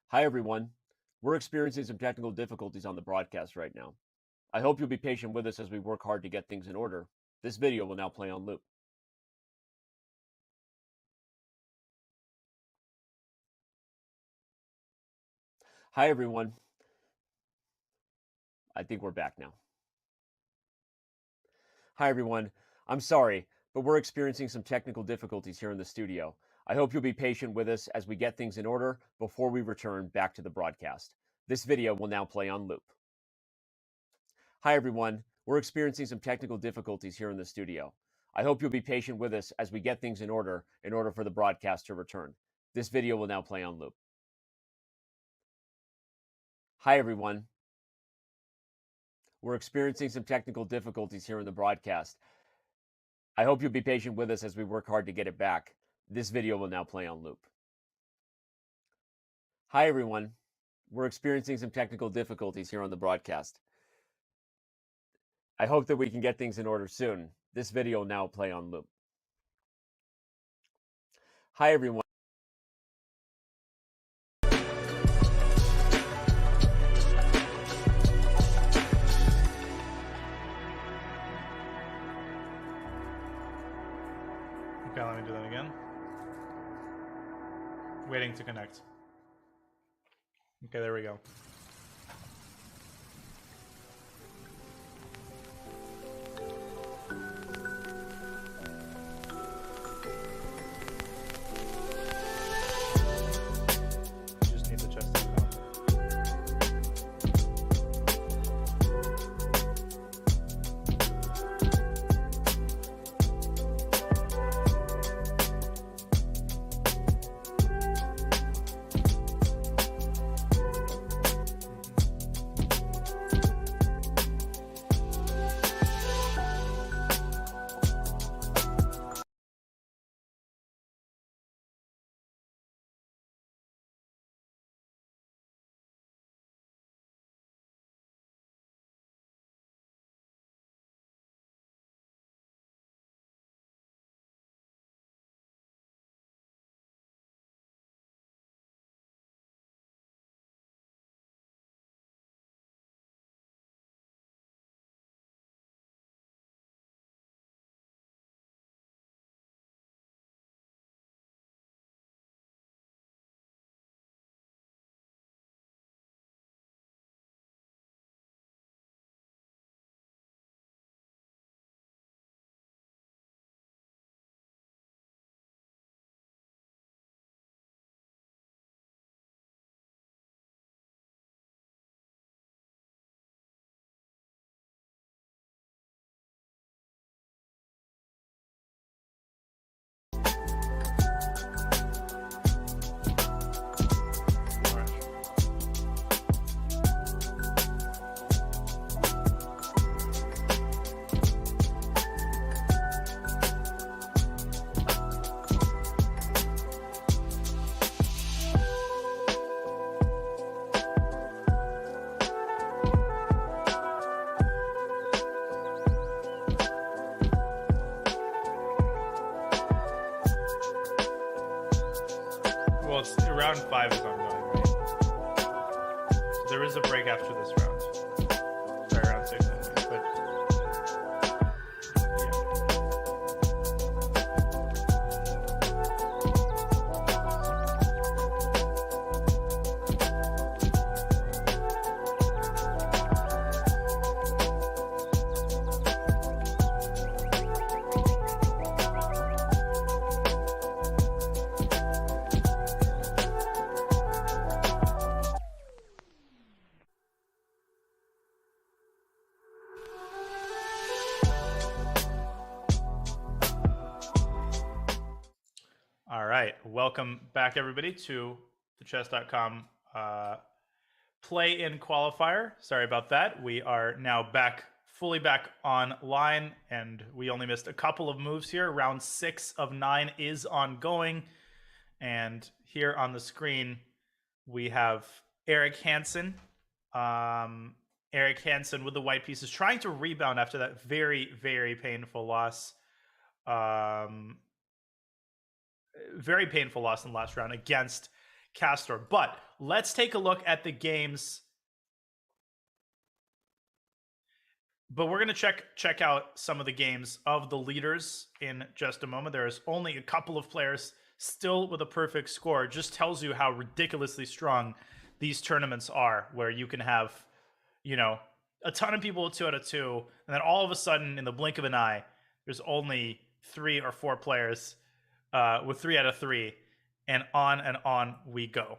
Hi, everyone. We're experiencing some technical difficulties on the broadcast right now. I hope you'll be patient with us as we work hard to get things in order. This video will now play on loop. Hi, everyone. I think we're back now. Hi, everyone. I'm sorry, but we're experiencing some technical difficulties here in the studio. I hope you'll be patient with us as we get things in order before we return back to the broadcast. This video will now play on loop. Hi, everyone. We're experiencing some technical difficulties here in the studio. I hope you'll be patient with us as we get things in order for the broadcast to return. This video will now play on loop. Hi, everyone. We're experiencing some technical difficulties here in the broadcast. I hope you'll be patient with us as we work hard to get it back. This video will now play on loop. Hi, everyone. We're experiencing some technical difficulties here on the broadcast. I hope that we can get things in order soon. This video will now play on loop. Hi, everyone. Okay, let me do that again. Waiting to connect. Okay, there we go. Just need the chess.com. Well, it's round 5 is ongoing, right? So there is a break after this round. Sorry, round 6 anyway. But right. Welcome back, everybody, to the Chess.com play-in qualifier. Sorry about that. We are now fully back online, and we only missed a couple of moves here. Round 6 of 9 is ongoing. And here on the screen, we have Eric Hansen. Eric Hansen with the white pieces trying to rebound after that very, very painful loss. Very painful loss in the last round against Castor. But let's take a look at the games. But we're going to check out some of the games of the leaders in just a moment. There's only a couple of players still with a perfect score. It just tells you how ridiculously strong these tournaments are, where you can have, you know, a ton of people with 2 out of 2, and then all of a sudden, in the blink of an eye, there's only 3 or 4 players with 3 out of 3, and on we go.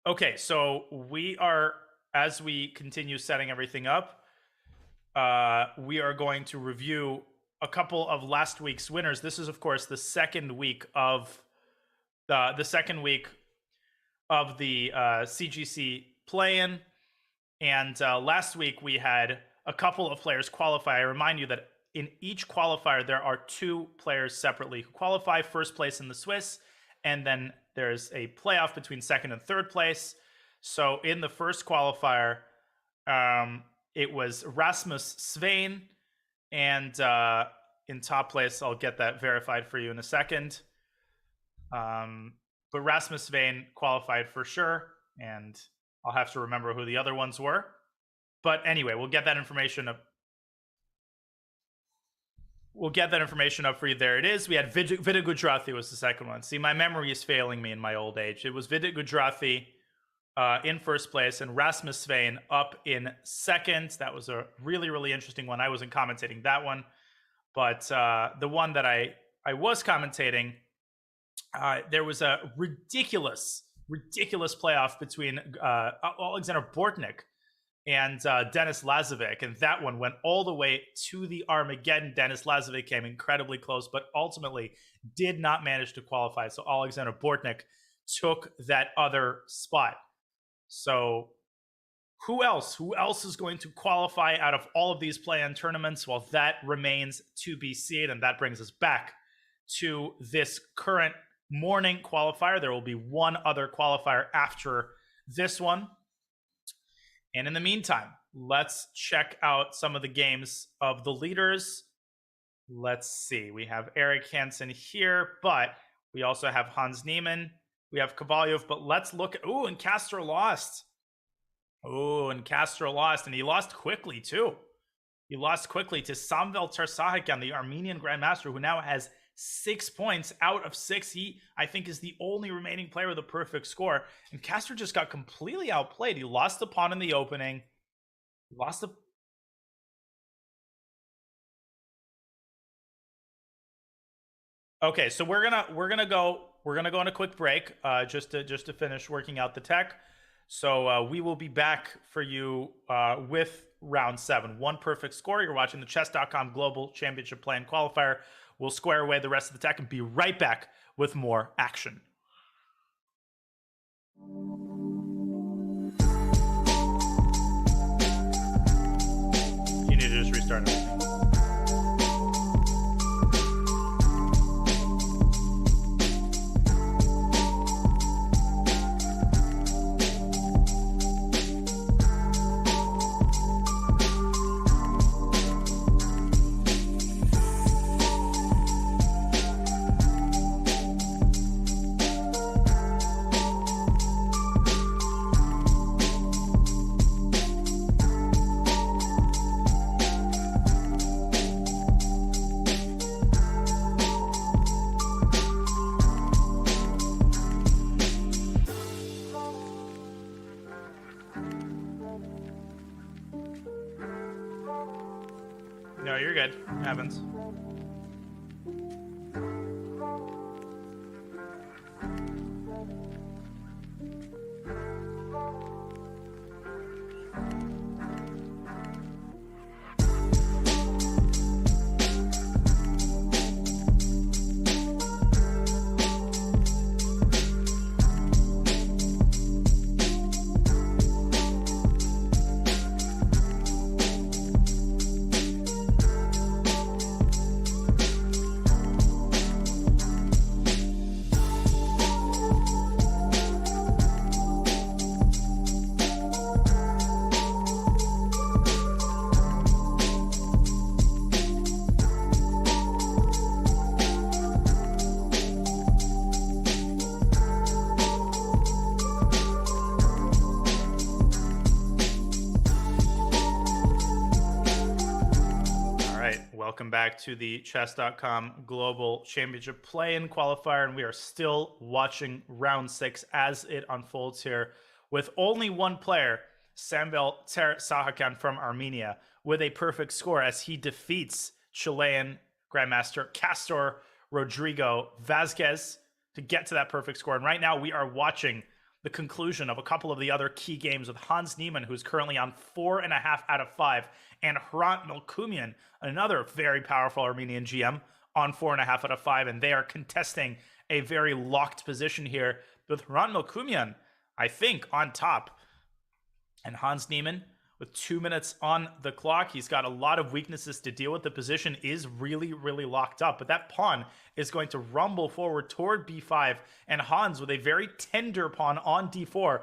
Okay, so we are, as we continue setting everything up, we are going to review a couple of last week's winners. This is, of course, the second week of the CGC play-in, and last week we had a couple of players qualify. I remind you that in each qualifier there are 2 players separately who qualify, first place in the Swiss, and then there's a playoff between second and third place. So in the first qualifier, it was Rasmus Svein, and in top place, I'll get that verified for you in a second. But Rasmus Svein qualified for sure, and I'll have to remember who the other ones were. But anyway, we'll get that information up. We'll get that information up for you. There it is. We had Vidit Gujarati was the second one. See, my memory is failing me in my old age. It was Vidit Gujarati in first place, and Rasmus Svein up in second. That was a really, really interesting one. I wasn't commentating that one, but the one that I was commentating, there was a ridiculous playoff between Alexander Bortnik and Denis Lazovic, and that one went all the way to the Armageddon. Denis Lazovic came incredibly close, but ultimately did not manage to qualify. So Alexander Bortnik took that other spot. So who else is going to qualify out of all of these play-in tournaments? Well, that remains to be seen, and that brings us back to this current morning qualifier. There will be one other qualifier after this one. And in the meantime, let's check out some of the games of the leaders. Let's see. We have Eric Hansen here, but we also have Hans Niemann. We have Kovalyev, but let's look at... and Castor lost. And he lost quickly, too. He lost quickly to Samvel Tersahakyan, the Armenian Grandmaster, who now has 6 points out of 6. He, I think, is the only remaining player with a perfect score. And Castor just got completely outplayed. He lost the pawn in the opening. Okay, so we're gonna go on a quick break just to finish working out the tech. So we will be back for you with round 7. 1 perfect score. You're watching the Chess.com Global Championship Play-in Qualifier. We'll square away the rest of the tech and be right back with more action. You need to just restart everything. No, you're good. It happens. Welcome back to the Chess.com Global Championship play-in qualifier, and we are still watching round 6 as it unfolds here with only one player, Samvel Sahakan from Armenia, with a perfect score as he defeats Chilean Grandmaster Castor Rodrigo Vazquez to get to that perfect score. And right now we are watching the conclusion of a couple of the other key games with Hans Niemann, who's currently on 4.5 out of 5, and Hrant Melkumian, another very powerful Armenian GM, on 4.5 out of 5, and they are contesting a very locked position here with Hrant Melkumian, I think, on top. And Hans Niemann, with 2 minutes on the clock, he's got a lot of weaknesses to deal with. The position is really, really locked up, but that pawn is going to rumble forward toward b5, and Hans with a very tender pawn on d4,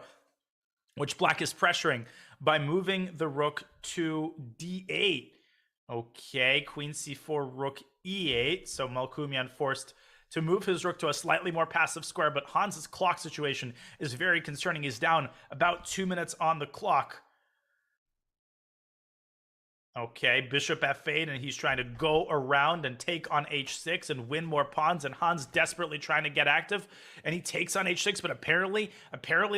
which black is pressuring by moving the rook to d8. Okay, queen c4, rook e8, so Melkumian forced to move his rook to a slightly more passive square, but Hans's clock situation is very concerning. He's down about 2 minutes on the clock. Okay, bishop f8, and he's trying to go around and take on h6 and win more pawns, and Hans desperately trying to get active, and he takes on h6, but apparently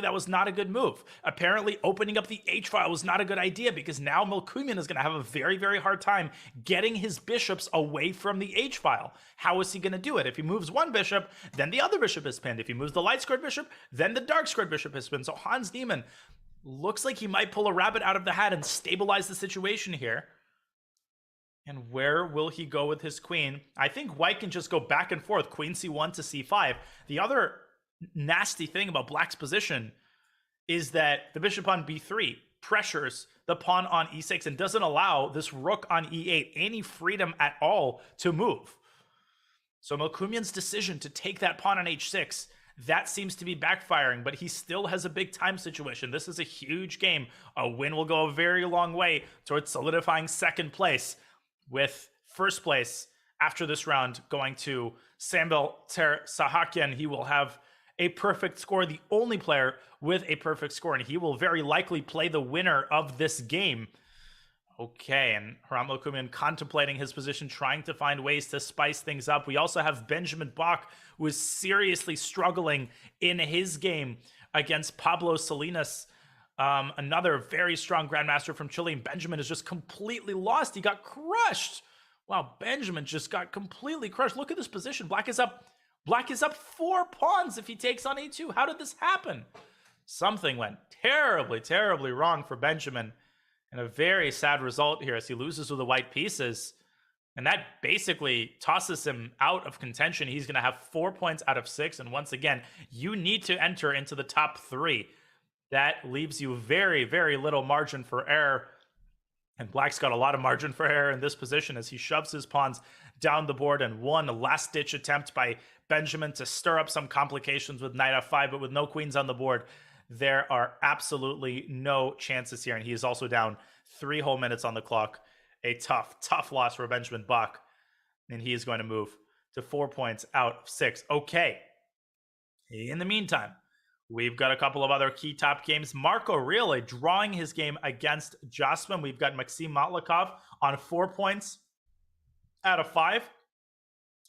that was not a good move. Apparently opening up the h-file was not a good idea, because now Melkumian is going to have a very, very hard time getting his bishops away from the h-file. How is he going to do it? If he moves one bishop, then the other bishop is pinned. If he moves the light-squared bishop, then the dark-squared bishop is pinned. So Hans Niemann looks like he might pull a rabbit out of the hat and stabilize the situation here. And where will he go with his queen? I think white can just go back and forth, queen c1 to c5. The other nasty thing about black's position is that the bishop on b3 pressures the pawn on e6 and doesn't allow this rook on e8 any freedom at all to move. So Melkumian's decision to take that pawn on h6, that seems to be backfiring, but he still has a big time situation. This is a huge game. A win will go a very long way towards solidifying second place, with first place after this round going to Samvel Sahakian. He will have a perfect score, the only player with a perfect score, and he will very likely play the winner of this game. Okay, and Hrant Melkumian contemplating his position, trying to find ways to spice things up. We also have Benjamin Bach, who is seriously struggling in his game against Pablo Salinas, another very strong grandmaster from Chile. Benjamin is just completely lost. He got crushed. Wow, Benjamin just got completely crushed. Look at this position. Black is up 4 pawns if he takes on e2. How did this happen? Something went terribly, terribly wrong for Benjamin. And a very sad result here as he loses with the white pieces. And that basically tosses him out of contention. He's going to have 4 points out of 6. And once again, you need to enter into the top 3. That leaves you very, very little margin for error. And black's got a lot of margin for error in this position as he shoves his pawns down the board, and one last-ditch attempt by Benjamin to stir up some complications with knight f5, but with no queens on the board, there are absolutely no chances here. And he is also down 3 whole minutes on the clock. A tough, tough loss for Benjamin Bach. And he is going to move to 4 points out of 6. Okay. In the meantime, we've got a couple of other key top games. Marco Reale drawing his game against Jasmin. We've got Maxim Matlikov on 4 points out of 5.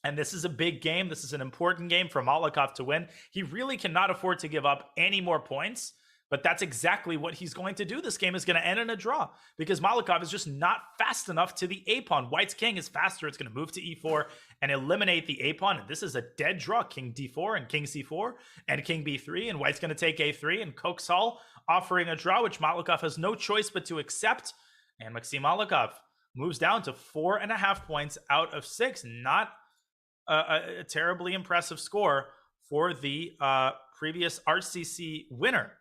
And this is a big game. This is an important game for Matlikov to win. He really cannot afford to give up any more points, but that's exactly what he's going to do. This game is going to end in a draw because Matlikov is just not fast enough to the a-pawn. White's king is faster. It's going to move to e4 and eliminate the a-pawn. And this is a dead draw. King d4 and king c4 and king b3. And White's going to take a3 and Koksal offering a draw, which Matlikov has no choice but to accept. And Maxim Matlikov moves down to 4.5 points out of 6. Not a terribly impressive score for the previous RCC winner.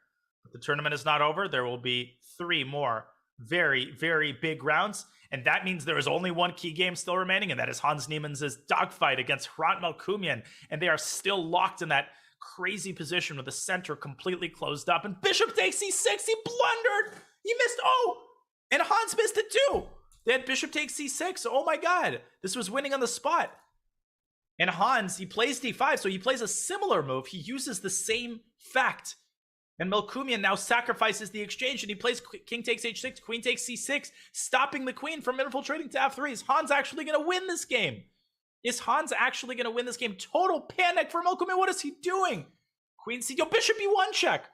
But the tournament is not over. There will be 3 more very, very big rounds. And that means there is only one key game still remaining, and that is Hans Niemann's dogfight against Hrant Melkumian. And they are still locked in that crazy position with the center completely closed up. And bishop takes c6. He blundered. He missed. Oh, and Hans missed it too. They had bishop takes c6. Oh my God. This was winning on the spot. And Hans, he plays d5, so he plays a similar move. He uses the same fact. And Melkumian now sacrifices the exchange, and he plays king takes h6, queen takes c6, stopping the queen from infiltrating to f3. Is Hans actually going to win this game? Is Hans actually going to win this game? Total panic for Melkumian. What is he doing? Queen c, bishop e1 check.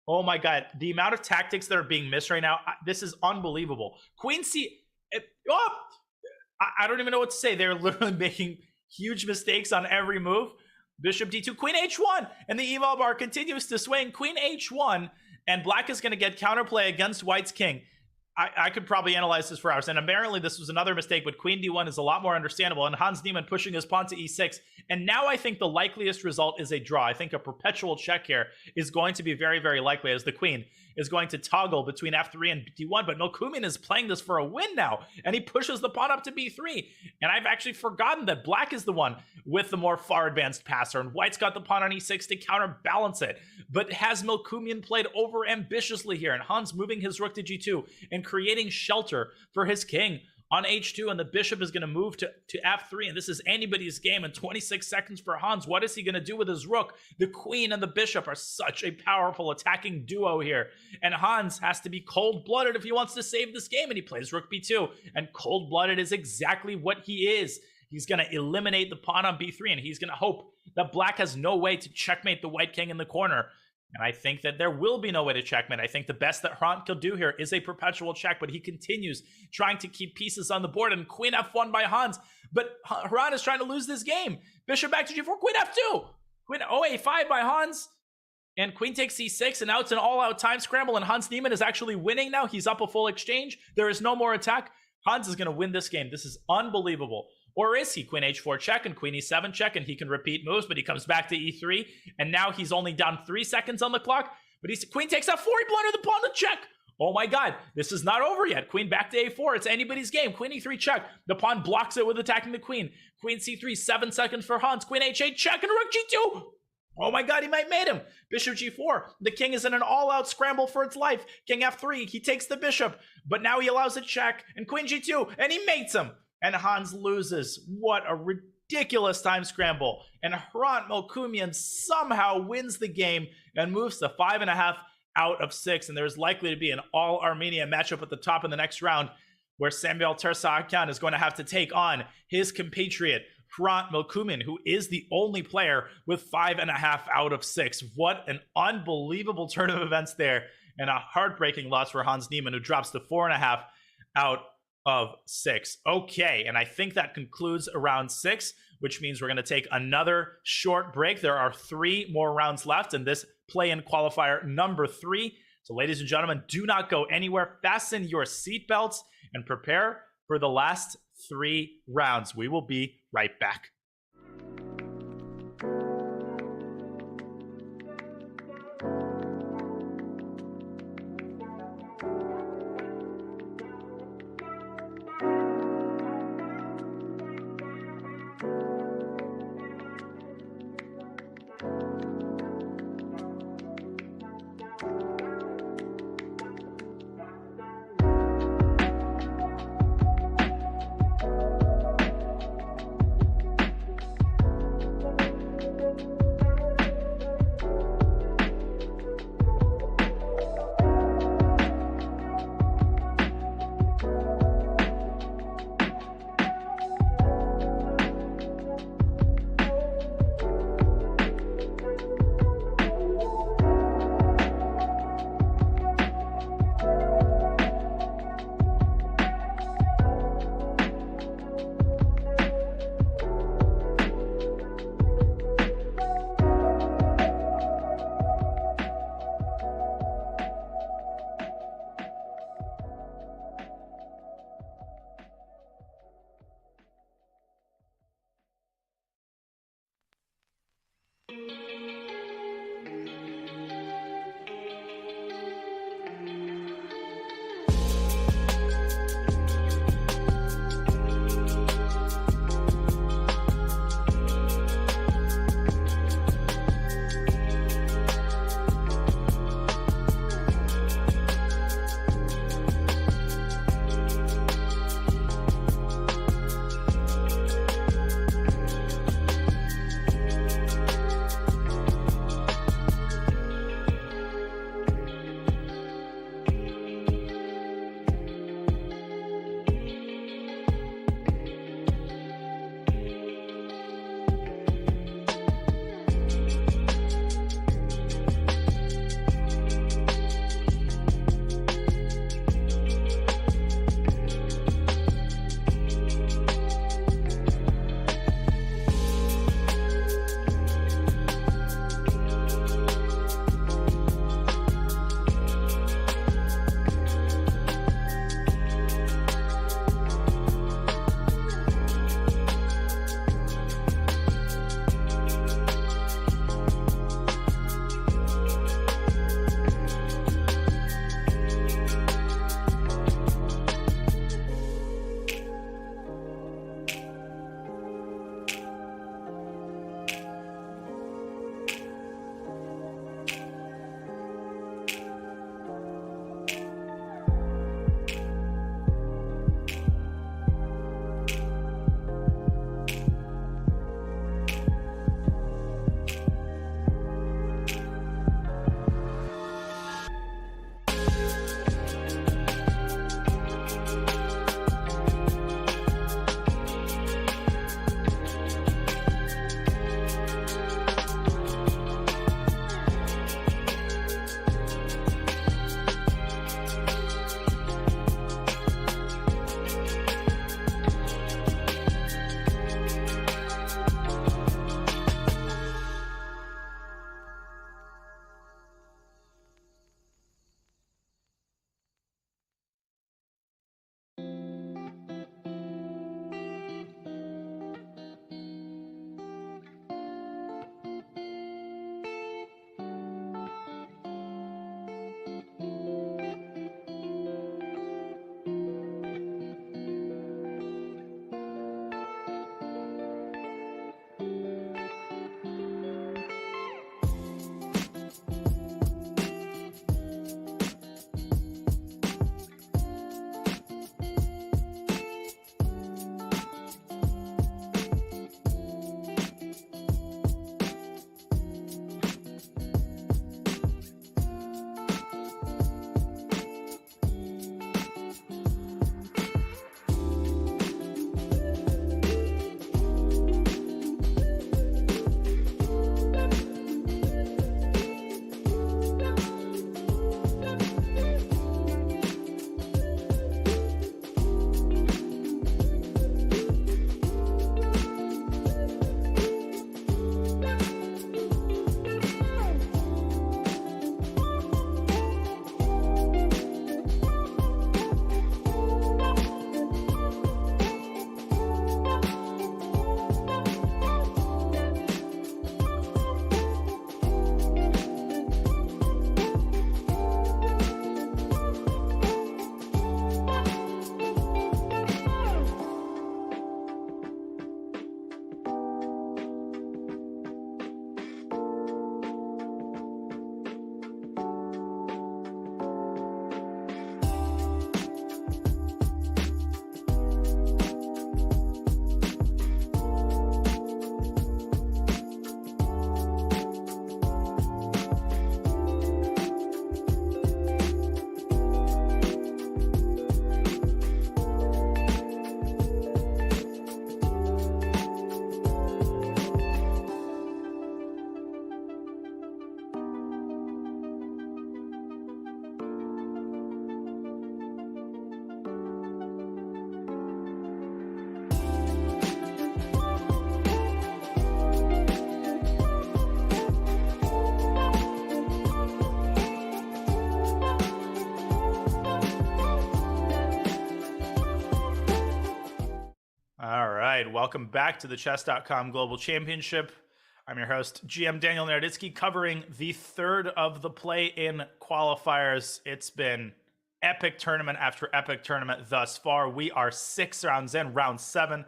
Oh my God, the amount of tactics that are being missed right now, this is unbelievable. Queen c, I don't even know what to say. They're literally making huge mistakes on every move. Bishop d2, queen h1, and the eval bar continues to swing. Queen h1, and black is going to get counterplay against white's king. I could probably analyze this for hours, and apparently this was another mistake, but queen d1 is a lot more understandable, and Hans Niemann pushing his pawn to e6, and now I think the likeliest result is a draw. I think a perpetual check here is going to be very, very likely, as the queen is going to toggle between f3 and d1, but Melkumian is playing this for a win now, and he pushes the pawn up to b3, and I've actually forgotten that black is the one with the more far advanced passer, and white's got the pawn on e6 to counterbalance it, but has Melkumian played over ambitiously here, and Hans moving his rook to g2 and creating shelter for his king on h2, and the bishop is going to move to f3, and this is anybody's game in 26 seconds for Hans. What is he going to do with his rook? The queen and the bishop are such a powerful attacking duo here, and Hans has to be cold-blooded if he wants to save this game, and he plays rook b2, and cold-blooded is exactly what he is. He's going to eliminate the pawn on b3, and he's going to hope that black has no way to checkmate the white king in the corner. And I think that there will be no way to checkmate. I think the best that Hrant could do here is a perpetual check, but he continues trying to keep pieces on the board, and queen f1 by Hans. But Hrant is trying to lose this game. Bishop back to g4, queen f2. Queen a5 by Hans. And queen takes c6, and now it's an all-out time scramble, and Hans Niemann is actually winning now. He's up a full exchange. There is no more attack. Hans is going to win this game. This is unbelievable. Or is he? Queen h4 check and queen e7 check, and he can repeat moves, but he comes back to e3, and now he's only down 3 seconds on the clock, but queen takes f4, he blundered the pawn to check. Oh my God, this is not over yet. Queen back to a4, it's anybody's game. Queen e3 check, the pawn blocks it with attacking the queen. Queen c3, 7 seconds for Hans. Queen h8 check, and rook g2. Oh my God, he might mate him. Bishop g4. The king is in an all-out scramble for its life. King f3, he takes the bishop, but now he allows a check, and queen g2, and he mates him. And Hans loses. What a ridiculous time scramble. And Hrant Melkumian somehow wins the game and moves to 5.5 out of 6. And there's likely to be an all-Armenia matchup at the top in the next round, where Samuel Tersaakian is going to have to take on his compatriot, Hrant Melkumian, who is the only player with 5.5 out of 6. What an unbelievable turn of events there. And a heartbreaking loss for Hans Niemann, who drops to 4.5 out of 6. Okay, and I think that concludes round 6, which means we're going to take another short break. There are 3 more rounds left in this play-in qualifier number 3. So ladies and gentlemen, do not go anywhere. Fasten your seatbelts and prepare for the last 3 rounds. We will be right back. right, welcome back to the Chess.com Global Championship. I'm your host, GM Daniel Naroditsky, covering the third of the play-in qualifiers. It's been epic tournament after epic tournament thus far. We are 6 rounds in. Round 7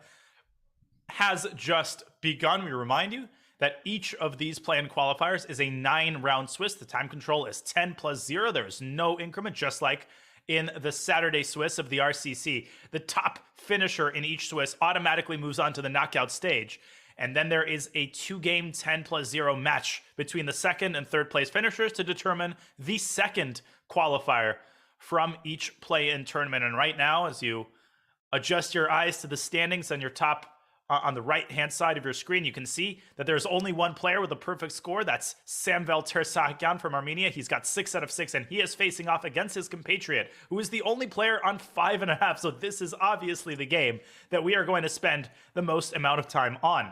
has just begun. We remind you that each of these play-in qualifiers is a 9-round Swiss. The time control is 10 plus 0. There is no increment, just like in the Saturday Swiss of the RCC. The top finisher in each Swiss automatically moves on to the knockout stage. And then there is a 2-game 10 plus 0 match between the second and third place finishers to determine the second qualifier from each play-in tournament. And right now, as you adjust your eyes to the standings on your top on the right-hand side of your screen, you can see that there's only one player with a perfect score. That's Samvel Tersahakyan from Armenia. He's got 6 out of 6, and he is facing off against his compatriot, who is the only player on 5.5. So this is obviously the game that we are going to spend the most amount of time on.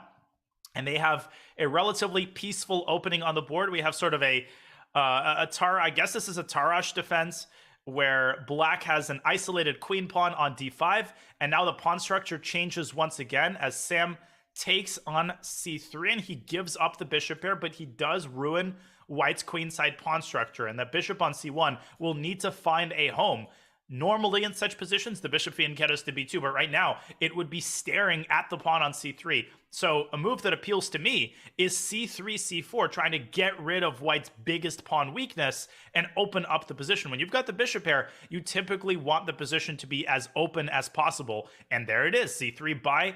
And they have a relatively peaceful opening on the board. We have sort of a I guess this is a Tarrasch defense, where black has an isolated queen pawn on d5, and now the pawn structure changes once again as Sam takes on c3, and he gives up the bishop pair, but he does ruin white's queenside pawn structure, and the bishop on c1 will need to find a home. Normally in such positions, the bishop fianchettos to b2, but right now it would be staring at the pawn on c3. So a move that appeals to me is c3, c4, trying to get rid of white's biggest pawn weakness and open up the position. When you've got the bishop pair, you typically want the position to be as open as possible. And there it is, c3 by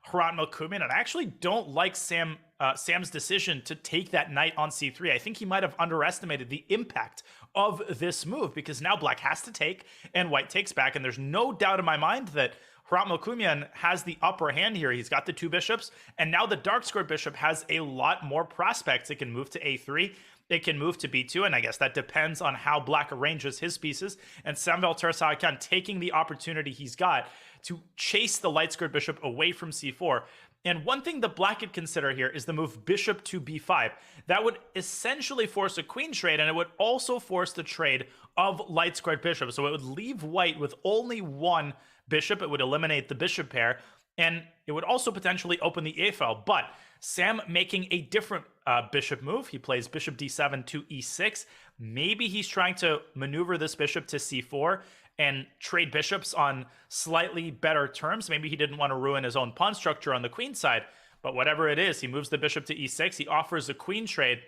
Hrant Melkumian. And I actually don't like Sam's decision to take that knight on c3. I think he might have underestimated the impact of this move, because now black has to take and white takes back. And there's no doubt in my mind that Hrant Melkumian has the upper hand here. He's got the 2 bishops, and now the dark squared bishop has a lot more prospects. It can move to a3. It can move to b2, and I guess that depends on how black arranges his pieces. And Samvel Tersahakyan taking the opportunity he's got to chase the light squared bishop away from c4. And one thing that black could consider here is the move bishop to b5. That would essentially force a queen trade, and it would also force the trade of light squared bishop. So it would leave white with only one bishop. It would eliminate the bishop pair, and it would also potentially open the a file. But Sam making a different bishop move. He plays bishop d7 to e6. Maybe he's trying to maneuver this bishop to c4 and trade bishops on slightly better terms. Maybe he didn't want to ruin his own pawn structure on the queen side, but whatever it is, he moves the bishop to e6. He offers a queen trade,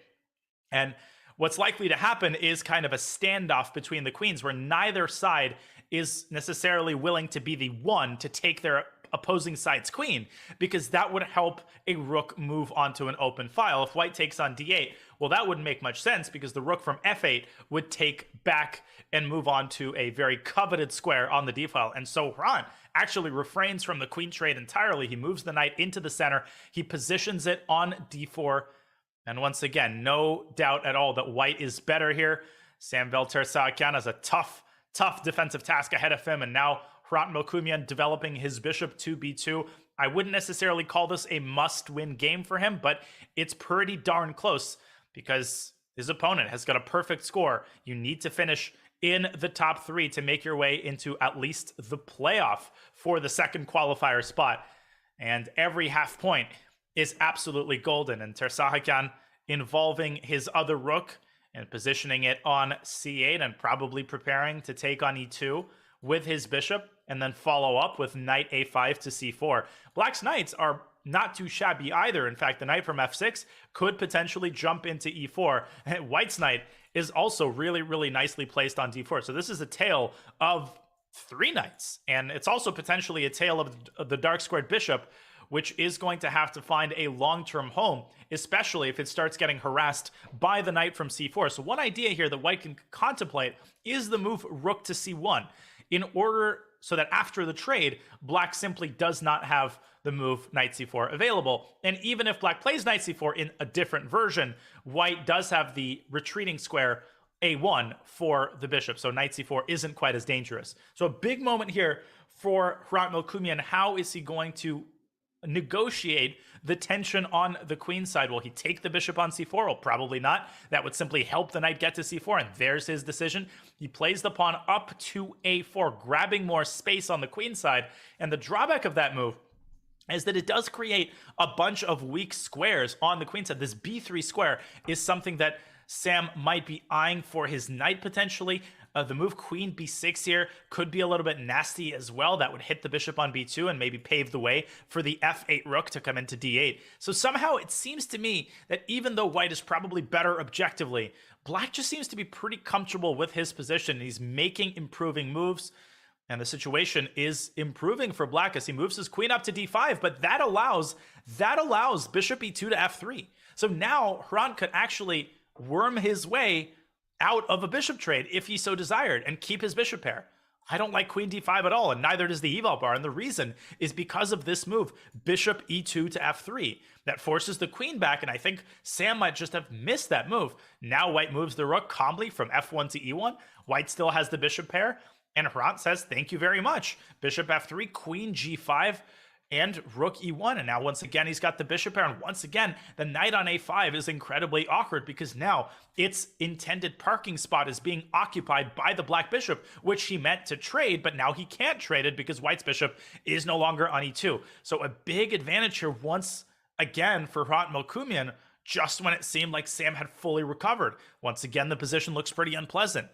and what's likely to happen is kind of a standoff between the queens, where neither side is necessarily willing to be the one to take their opposing side's queen, because that would help a rook move onto an open file. If white takes on d8, well, that wouldn't make much sense, because the rook from f8 would take back and move on to a very coveted square on the d file. And so Hrant actually refrains from the queen trade entirely. He moves the knight into the center. He positions it on d4. And once again, no doubt at all that white is better here. Samvel Tersahakyan has a tough defensive task ahead of him, and now Hrant Melkumian developing his bishop to b2. I wouldn't necessarily call this a must-win game for him, but it's pretty darn close, because his opponent has got a perfect score. You need to finish in the top 3 to make your way into at least the playoff for the second qualifier spot. And every half point is absolutely golden. And Tersahakyan involving his other rook and positioning it on c8 and probably preparing to take on e2 with his bishop, and then follow up with knight a5 to c4. Black's knights are not too shabby either. In fact, the knight from f6 could potentially jump into e4. White's knight is also really, really nicely placed on d4. So this is a tale of 3 knights, and it's also potentially a tale of the dark squared bishop, which is going to have to find a long-term home, especially if it starts getting harassed by the knight from c4. So one idea here that white can contemplate is the move rook to c1, in order so that after the trade, black simply does not have the move knight c4 available. And even if black plays knight c4 in a different version, white does have the retreating square a1 for the bishop. So knight c4 isn't quite as dangerous. So a big moment here for Hrant Melkumian. How is he going to negotiate the tension on the queen side? Will he take the bishop on c4? Well, probably not. That would simply help the knight get to c4, and there's his decision. He plays the pawn up to a4, grabbing more space on the queen side, and the drawback of that move is that it does create a bunch of weak squares on the queen side. This b3 square is something that Sam might be eyeing for his knight potentially. The move queen b6 here could be a little bit nasty as well. That would hit the bishop on b2 and maybe pave the way for the f8 rook to come into d8. So somehow it seems to me that even though white is probably better objectively, black just seems to be pretty comfortable with his position. He's making improving moves. And the situation is improving for black as he moves his queen up to d5, but that allows bishop e2 to f3. So now Hrant could actually worm his way out of a bishop trade if he so desired and keep his bishop pair. I don't like queen d5 at all, and neither does the eval bar. And the reason is because of this move, bishop e2 to f3. That forces the queen back, and I think Sam might just have missed that move. Now white moves the rook calmly from f1 to e1. White still has the bishop pair. And Hrant says, thank you very much. Bishop f3, queen g5, and rook e1. And now once again, he's got the bishop pair. And once again, the knight on a5 is incredibly awkward because now its intended parking spot is being occupied by the black bishop, which he meant to trade, but now he can't trade it because white's bishop is no longer on e2. So a big advantage here once again for Hrant Melkumian, just when it seemed like Sam had fully recovered. Once again, the position looks pretty unpleasant.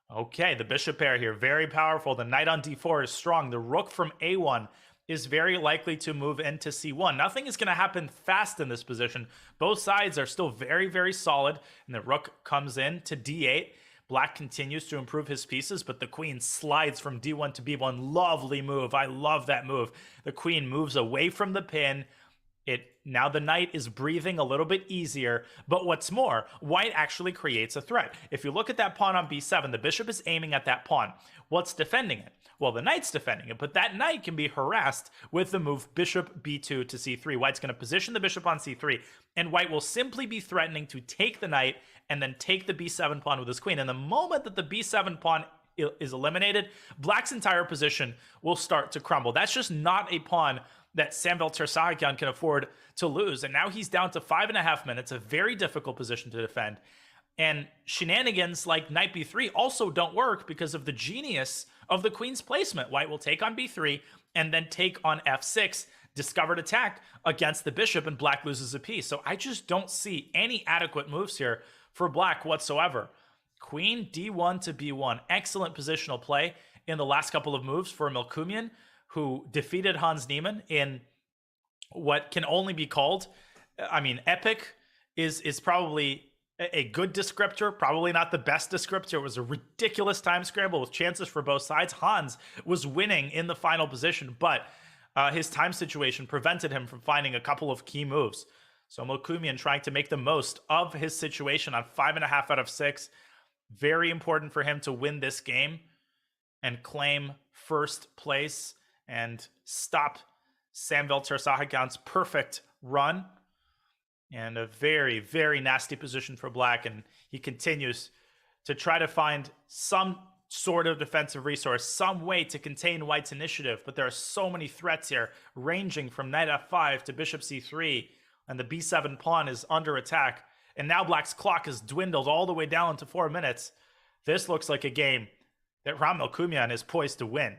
Okay, the bishop pair here, very powerful. The knight on d4 is strong. The rook from a1 is very likely to move into c1. Nothing is going to happen fast in this position. Both sides are still very, very solid. And the rook comes in to d8. Black continues to improve his pieces, but the queen slides from d1 to b1. Lovely move. I love that move. The queen moves away from the pin. Now the knight is breathing a little bit easier, but what's more, white actually creates a threat. If you look at that pawn on b7, the bishop is aiming at that pawn. What's defending it? Well, the knight's defending it, but that knight can be harassed with the move bishop b2 to c3. White's going to position the bishop on c3, and white will simply be threatening to take the knight and then take the b7 pawn with his queen. And the moment that the b7 pawn is eliminated, black's entire position will start to crumble. That's just not a pawn that Samvel Tersaghian can afford to lose. And now he's down to 5.5 minutes, a very difficult position to defend. And shenanigans like knight b3 also don't work because of the genius of the queen's placement. White will take on b3 and then take on f6, discovered attack against the bishop, and black loses a piece. So I just don't see any adequate moves here for black whatsoever. Queen d1 to b1, excellent positional play in the last couple of moves for Melkumian, who defeated Hans Niemann in what can only be called, epic is probably a good descriptor, probably not the best descriptor. It was a ridiculous time scramble with chances for both sides. Hans was winning in the final position, but his time situation prevented him from finding a couple of key moves. So Melkumian trying to make the most of his situation on 5.5 out of 6. Very important for him to win this game and claim first place and stop Samvel Tersaghian's perfect run. And a very, very nasty position for black. And he continues to try to find some sort of defensive resource, some way to contain white's initiative. But there are so many threats here, ranging from knight f5 to bishop c3. And the b7 pawn is under attack. And now black's clock has dwindled all the way down to 4 minutes. This looks like a game that Hrant Melkumian is poised to win.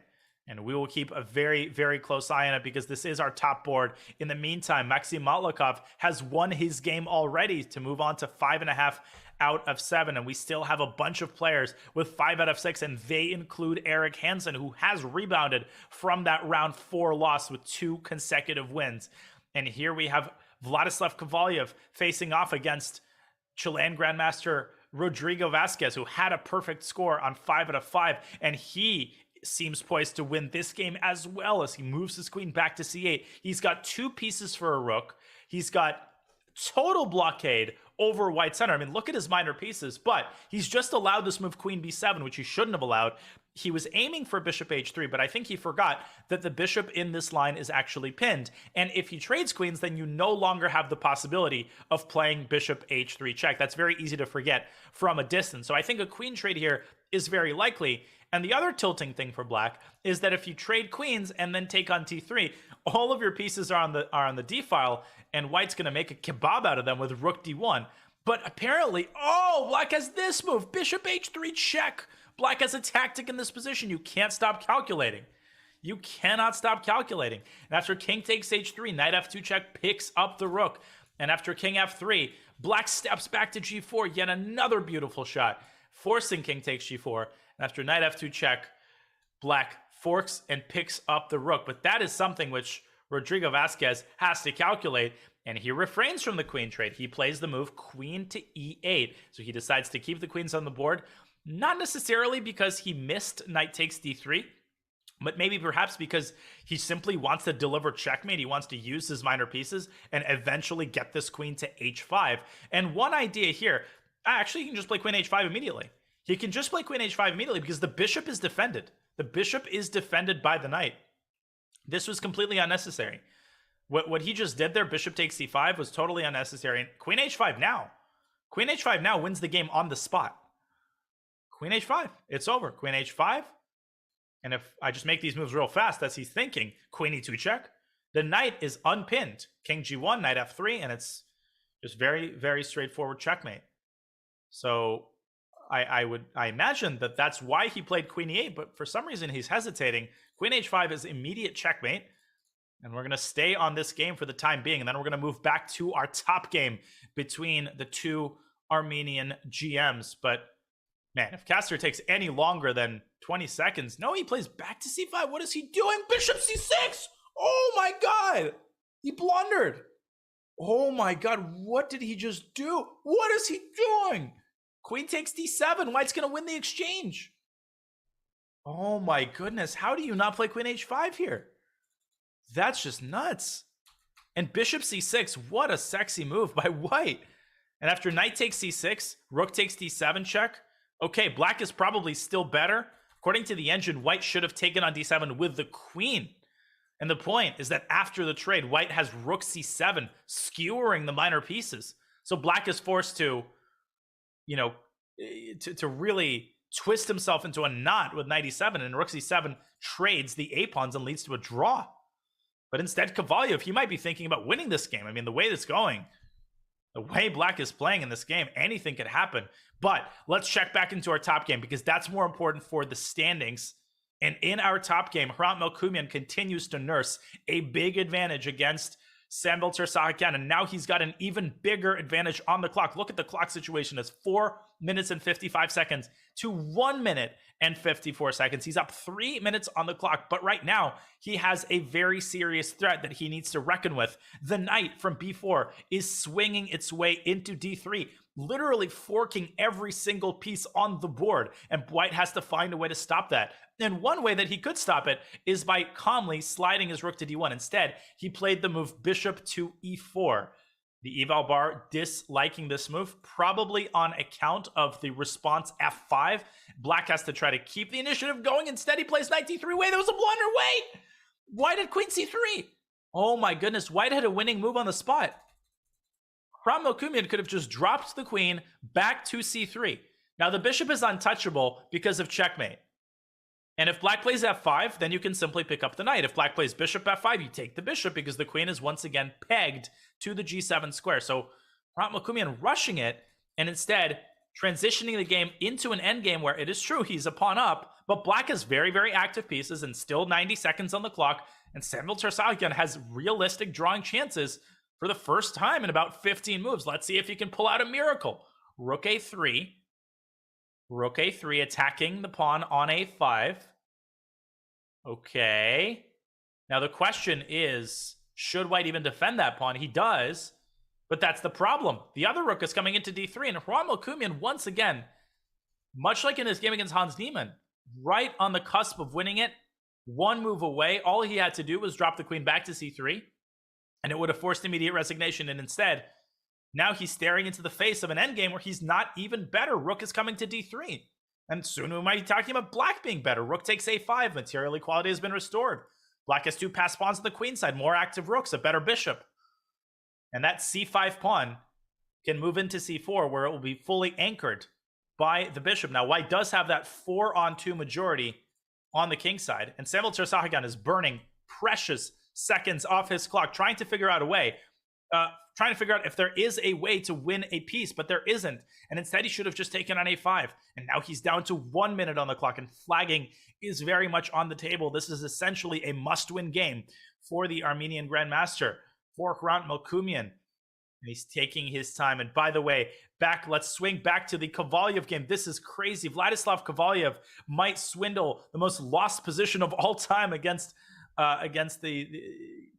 And we will keep a very, very close eye on it because this is our top board. In the meantime, Maxim Matlakov has won his game already to move on to 5.5 out of 7. And we still have a bunch of players with 5 out of 6. And they include Eric Hansen, who has rebounded from that round 4 loss with 2 consecutive wins. And here we have Vladislav Kovalyev facing off against Chilean Grandmaster Rodrigo Vasquez, who had a perfect score on 5 out of 5. And he seems poised to win this game as well as he moves his queen back to c8. He's got 2 pieces for a rook. He's got total blockade over white center. Look at his minor pieces, but he's just allowed this move queen b7, which he shouldn't have allowed. He was aiming for bishop h3, but I think he forgot that the bishop in this line is actually pinned. And if he trades queens, then you no longer have the possibility of playing bishop h3 check. That's very easy to forget from a distance. So I think a queen trade here is very likely. And the other tilting thing for black is that if you trade queens and then take on t3, all of your pieces are on the d file, and white's going to make a kebab out of them with rook d1. But apparently, black has this move, bishop h3 check. Black has a tactic in this position you can't stop calculating. You cannot stop calculating. And after king takes h3, knight f2 check picks up the rook. And after king f3, black steps back to g4, yet another beautiful shot, forcing king takes g4. And after knight f2 check, black forks and picks up the rook. But that is something which Rodrigo Vasquez has to calculate, and he refrains from the queen trade. He plays the move queen to e8. So he decides to keep the queens on the board, not necessarily because he missed knight takes d3, but maybe perhaps because he simply wants to deliver checkmate. He wants to use his minor pieces and eventually get this queen to h5. And one idea here, actually, he can just play queen h5 immediately. He can just play queen h5 immediately because the bishop is defended. The bishop is defended by the knight. This was completely unnecessary. What he just did there, bishop takes c5, was totally unnecessary. And queen h5 now. Queen h5 now wins the game on the spot. Queen h5, it's over. Queen h5. And if I just make these moves real fast, as he's thinking, queen e2 check, the knight is unpinned. King g1, knight f3, and it's just very, very straightforward checkmate. So I imagine that that's why he played queen e8, but for some reason he's hesitating. Queen h5 is immediate checkmate, and we're going to stay on this game for the time being, and then we're going to move back to our top game between the two Armenian GMs. But man, if Castor takes any longer than 20 seconds, no, he plays back to c5. What is he doing? Bishop c6! Oh my god! He blundered. Oh my god, what did he just do? What is he doing? Queen takes d7. White's going to win the exchange. Oh my goodness. How do you not play queen h5 here? That's just nuts. And bishop c6. What a sexy move by white. And after knight takes c6, rook takes d7 check. Okay, black is probably still better. According to the engine, white should have taken on d7 with the queen. And the point is that after the trade, white has rook c7, skewering the minor pieces. So black is forced to, to really twist himself into a knot with knight e7, and rook c7 trades the a-pawns and leads to a draw. But instead, Kovalyev, he might be thinking about winning this game. I mean, the way it's going, the way black is playing in this game, anything could happen. But let's check back into our top game, because that's more important for the standings. And in our top game, Hrant Melkumian continues to nurse a big advantage against Samvel Tersahakyan, and now he's got an even bigger advantage on the clock. Look at the clock situation. It's 4 minutes and 55 seconds to 1 minute and 54 seconds. He's up 3 minutes on the clock, but right now he has a very serious threat that he needs to reckon with. The knight from b4 is swinging its way into d3, literally forking every single piece on the board, and white has to find a way to stop that. And one way that he could stop it is by calmly sliding his rook to d1. Instead, he played the move bishop to e4. The eval bar disliking this move, probably on account of the response f5. Black has to try to keep the initiative going. Instead, he plays knight d3. Wait, that was a blunder. Wait! White had queen c3. Oh my goodness, white had a winning move on the spot. Hrant Melkumian could have just dropped the queen back to c3. Now, the bishop is untouchable because of checkmate. And if black plays f5, then you can simply pick up the knight. If black plays bishop f5, you take the bishop because the queen is once again pegged to the g7 square. So Hrant Melkumian rushing it and instead transitioning the game into an endgame where it is true he's a pawn up, but black has very, very active pieces and still 90 seconds on the clock. And Samvel Tersahakyan has realistic drawing chances for the first time in about 15 moves. Let's see if he can pull out a miracle. Rook a3. Rook a3 attacking the pawn on a5. Okay. Now the question is, should white even defend that pawn? He does, but that's the problem. The other rook is coming into d3, and Hrant Melkumian, once again, much like in his game against Hans Niemann, right on the cusp of winning it, one move away. All he had to do was drop the queen back to c3, and it would have forced immediate resignation, and instead, now he's staring into the face of an endgame where he's not even better. Rook is coming to d3. And soon we might be talking about black being better. Rook takes a5. Material equality has been restored. Black has 2 passed pawns on the queen side. More active rooks, a better bishop. And that c5 pawn can move into c4 where it will be fully anchored by the bishop. Now, white does have that 4-on-2 majority on the king side. And Samvel Tersahakyan is burning precious seconds off his clock, trying to figure out a way trying to figure out if there is a way to win a piece, but there isn't. And instead, he should have just taken on a5. And now he's down to 1 minute on the clock, and flagging is very much on the table. This is essentially a must-win game for the Armenian Grandmaster, for Hrant Melkumian. And he's taking his time. And by the way, let's swing back to the Kovalyev game. This is crazy. Vladislav Kovalyev might swindle the most lost position of all time against the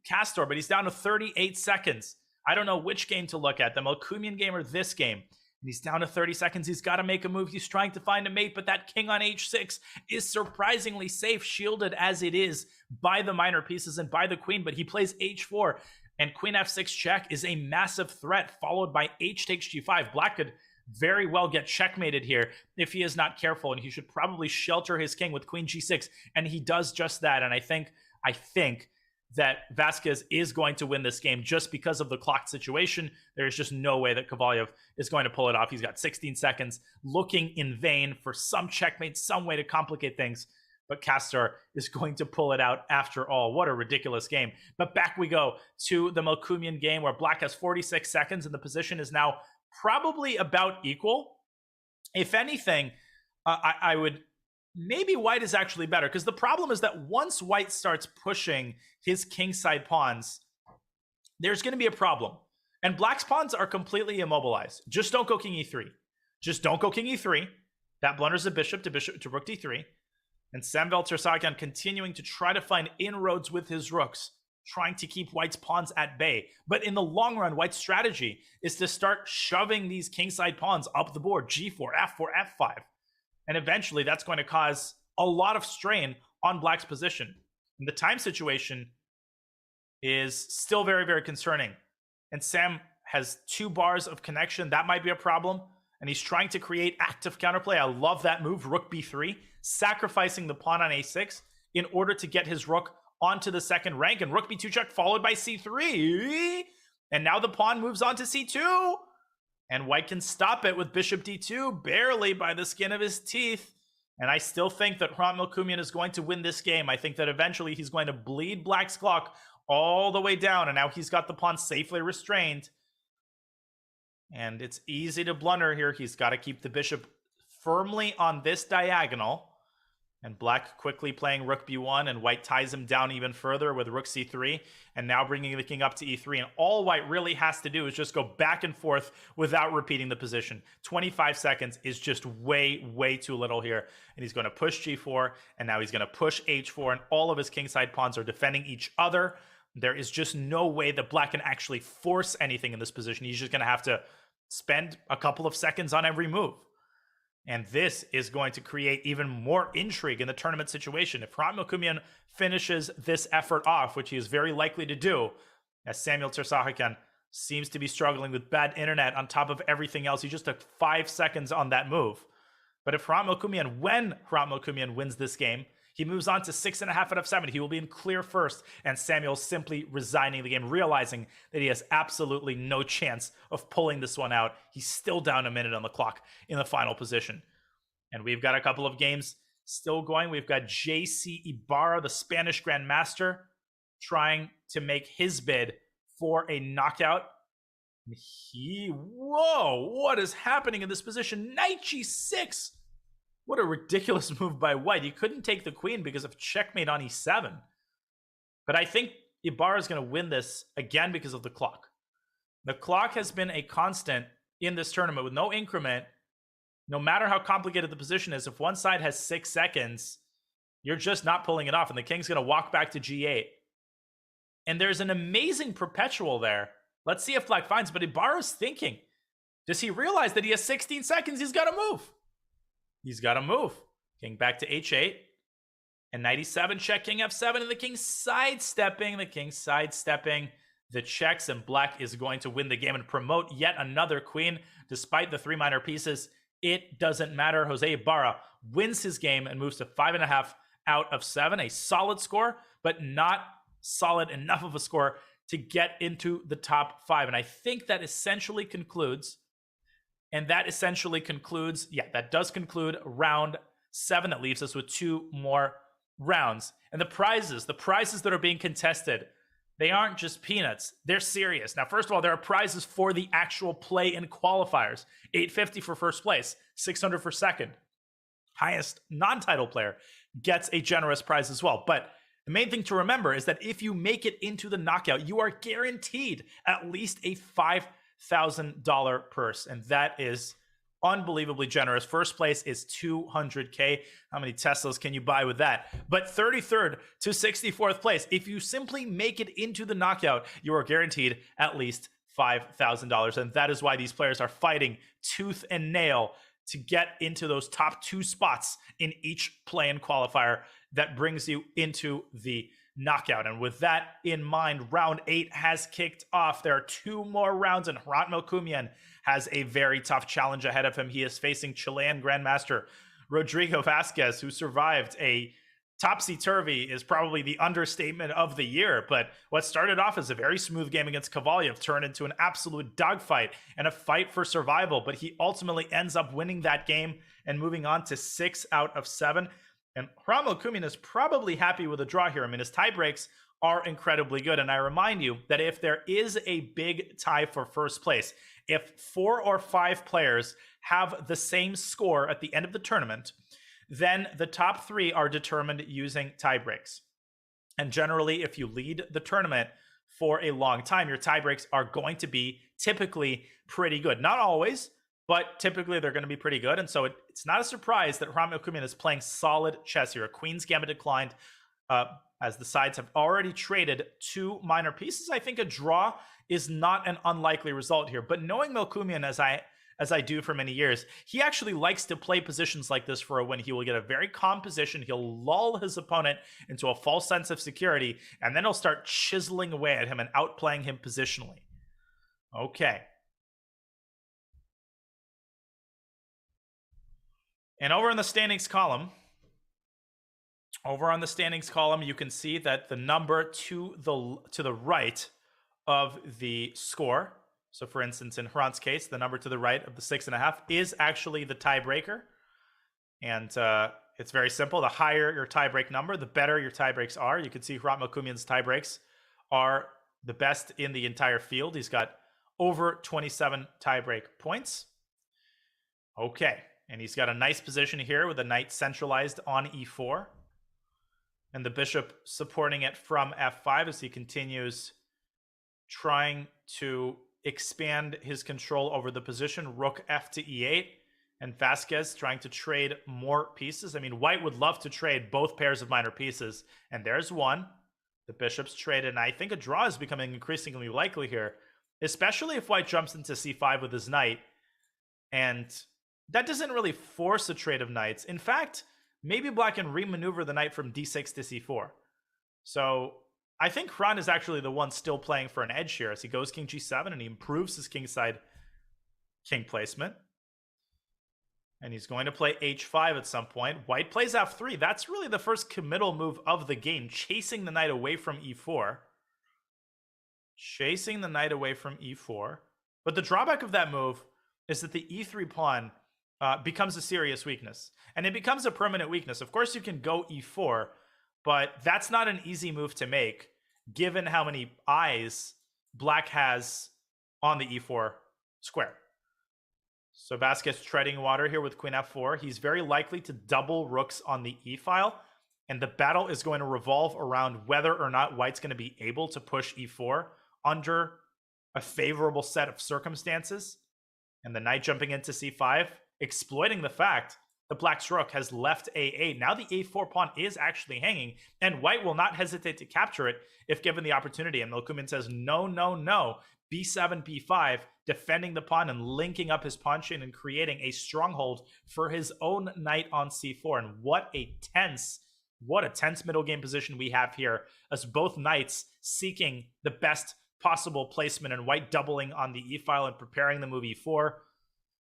Castor, but he's down to 38 seconds. I don't know which game to look at, the Melkumian game or this game. And he's down to 30 seconds. He's got to make a move. He's trying to find a mate, but that king on h6 is surprisingly safe, shielded as it is by the minor pieces and by the queen, but he plays h4, and queen f6 check is a massive threat, followed by h takes g5. Black could very well get checkmated here if he is not careful, and he should probably shelter his king with queen g6, and he does just that. And I think that Vasquez is going to win this game just because of the clock situation. There's just no way that Kovalyev is going to pull it off. He's got 16 seconds, looking in vain for some checkmate, some way to complicate things. But Castor is going to pull it out after all. What a ridiculous game. But back we go to the Melkumian game, where Black has 46 seconds and the position is now probably about equal. If anything, I would... maybe White is actually better, because the problem is that once White starts pushing his kingside pawns, there's going to be a problem. And Black's pawns are completely immobilized. Just don't go king e3. Just don't go king e3. That blunders the bishop to rook d3. And Samvel Tersagyan continuing to try to find inroads with his rooks, trying to keep White's pawns at bay. But in the long run, White's strategy is to start shoving these kingside pawns up the board, g4, f4, f5. And eventually that's going to cause a lot of strain on Black's position. And the time situation is still very, very concerning. And Sam has 2 bars of connection. That might be a problem. And he's trying to create active counterplay. I love that move, rook b3, sacrificing the pawn on a6 in order to get his rook onto the second rank. And rook b2 check followed by c3. And now the pawn moves on to c2. And White can stop it with bishop d2, barely by the skin of his teeth. And I still think that Hrant Melkumian is going to win this game. I think that eventually he's going to bleed Black's clock all the way down. And now he's got the pawn safely restrained. And it's easy to blunder here. He's got to keep the bishop firmly on this diagonal. And Black quickly playing rook b1, and White ties him down even further with rook c3, and now bringing the king up to e3. And all White really has to do is just go back and forth without repeating the position. 25 seconds is just way, way too little here. And he's going to push g4, and now he's going to push h4, and all of his kingside pawns are defending each other. There is just no way that Black can actually force anything in this position. He's just going to have to spend a couple of seconds on every move. And this is going to create even more intrigue in the tournament situation. If Hrant Melkumian finishes this effort off, which he is very likely to do, as Samuel Tersagyan seems to be struggling with bad internet on top of everything else. He just took 5 seconds on that move. But if when Hrant Melkumian wins this game, he moves on to 6.5 at f7. He will be in clear first, and Samuel simply resigning the game, realizing that he has absolutely no chance of pulling this one out. He's still down a minute on the clock in the final position. And we've got a couple of games still going. We've got JC Ibarra, the Spanish Grandmaster, trying to make his bid for a knockout. Whoa, what is happening in this position? Knight g6. What a ridiculous move by White. He couldn't take the queen because of checkmate on e7. But I think Ibarra is going to win this again because of the clock. The clock has been a constant in this tournament with no increment. No matter how complicated the position is, if one side has 6 seconds, you're just not pulling it off. And the king's going to walk back to g8. And there's an amazing perpetual there. Let's see if Black finds. But Ibarra's thinking, does he realize that he has 16 seconds? He's got to move. He's got to move. King back to h8. And knight e7, check, king f7, and the king sidestepping. The king sidestepping the checks, and Black is going to win the game and promote yet another queen. Despite the 3 minor pieces, it doesn't matter. Jose Ibarra wins his game and moves to 5.5 out of 7. A solid score, but not solid enough of a score to get into the top 5. And I think that essentially concludes... that does conclude round 7. That leaves us with 2 more rounds. And the prizes that are being contested, They aren't just peanuts. They're serious. Now, first of all, there are prizes for the actual play-in qualifiers. $850 for first place, $600 for second. Highest non-title player gets a generous prize as well. But the main thing to remember is that if you make it into the knockout, you are guaranteed at least a $5,000 purse. And that is unbelievably generous. First place is $200K. How many Teslas can you buy with that? But 33rd to 64th place, if you simply make it into the knockout, you are guaranteed at least $5,000. And that is why these players are fighting tooth and nail to get into those top 2 spots in each play-in qualifier that brings you into the knockout. And with that in mind, round 8 has kicked off. There are 2 more rounds, and Hrant Melkumian has a very tough challenge ahead of him. He is facing Chilean Grandmaster Rodrigo Vasquez, who survived a topsy-turvy, is probably the understatement of the year. But what started off as a very smooth game against Kovalyev turned into an absolute dogfight and a fight for survival. But he ultimately ends up winning that game and moving on to 6 out of 7. And Hrant Melkumian is probably happy with a draw here. I mean, his tie breaks are incredibly good. And I remind you that if there is a big tie for first place, if 4 or 5 players have the same score at the end of the tournament, then the top 3 are determined using tie breaks. And generally, if you lead the tournament for a long time, your tie breaks are going to be typically pretty good. Not always, but typically they're going to be pretty good. And so it's not a surprise that Hrant Melkumian is playing solid chess here. A Queen's Gambit declined, as the sides have already traded 2 minor pieces. I think a draw is not an unlikely result here. But knowing Melkumian as I do for many years, he actually likes to play positions like this for a win. He will get a very calm position. He'll lull his opponent into a false sense of security, and then he'll start chiseling away at him and outplaying him positionally. Okay. And over in the standings column, you can see that the number to the right of the score, so for instance, in Hrant's case, the number to the right of the 6.5 is actually the tiebreaker. And it's very simple. The higher your tiebreak number, the better your tiebreaks are. You can see Hrant Melkumian's tiebreaks are the best in the entire field. He's got over 27 tiebreak points. Okay. And he's got a nice position here with the knight centralized on e4. And the bishop supporting it from f5 as he continues trying to expand his control over the position. Rook f to e8. And Vasquez trying to trade more pieces. I mean, white would love to trade both pairs of minor pieces. And there's one. The bishop's traded. And I think a draw is becoming increasingly likely here, especially if white jumps into c5 with his knight. And that doesn't really force a trade of knights. In fact, maybe black can remaneuver the knight from d6 to c4. So I think Hrant is actually the one still playing for an edge here as he goes king g7 and he improves his kingside king placement. And he's going to play h5 at some point. White plays f3. That's really the first committal move of the game, chasing the knight away from e4. Chasing the knight away from e4. But the drawback of that move is that the e3 pawn becomes a serious weakness. And it becomes a permanent weakness. Of course, you can go e4, but that's not an easy move to make, given how many eyes black has on the e4 square. So Vasquez treading water here with queen f4. He's very likely to double rooks on the e-file, and the battle is going to revolve around whether or not white's going to be able to push e4 under a favorable set of circumstances. And the knight jumping into c5, exploiting the fact that black's rook has left a8. Now the a4 pawn is actually hanging, and white will not hesitate to capture it if given the opportunity. And Melkumian says, no, no, no. b7, b5, defending the pawn and linking up his pawn chain and creating a stronghold for his own knight on c4. And what a tense middle game position we have here, as both knights seeking the best possible placement and white doubling on the e-file and preparing the move e4.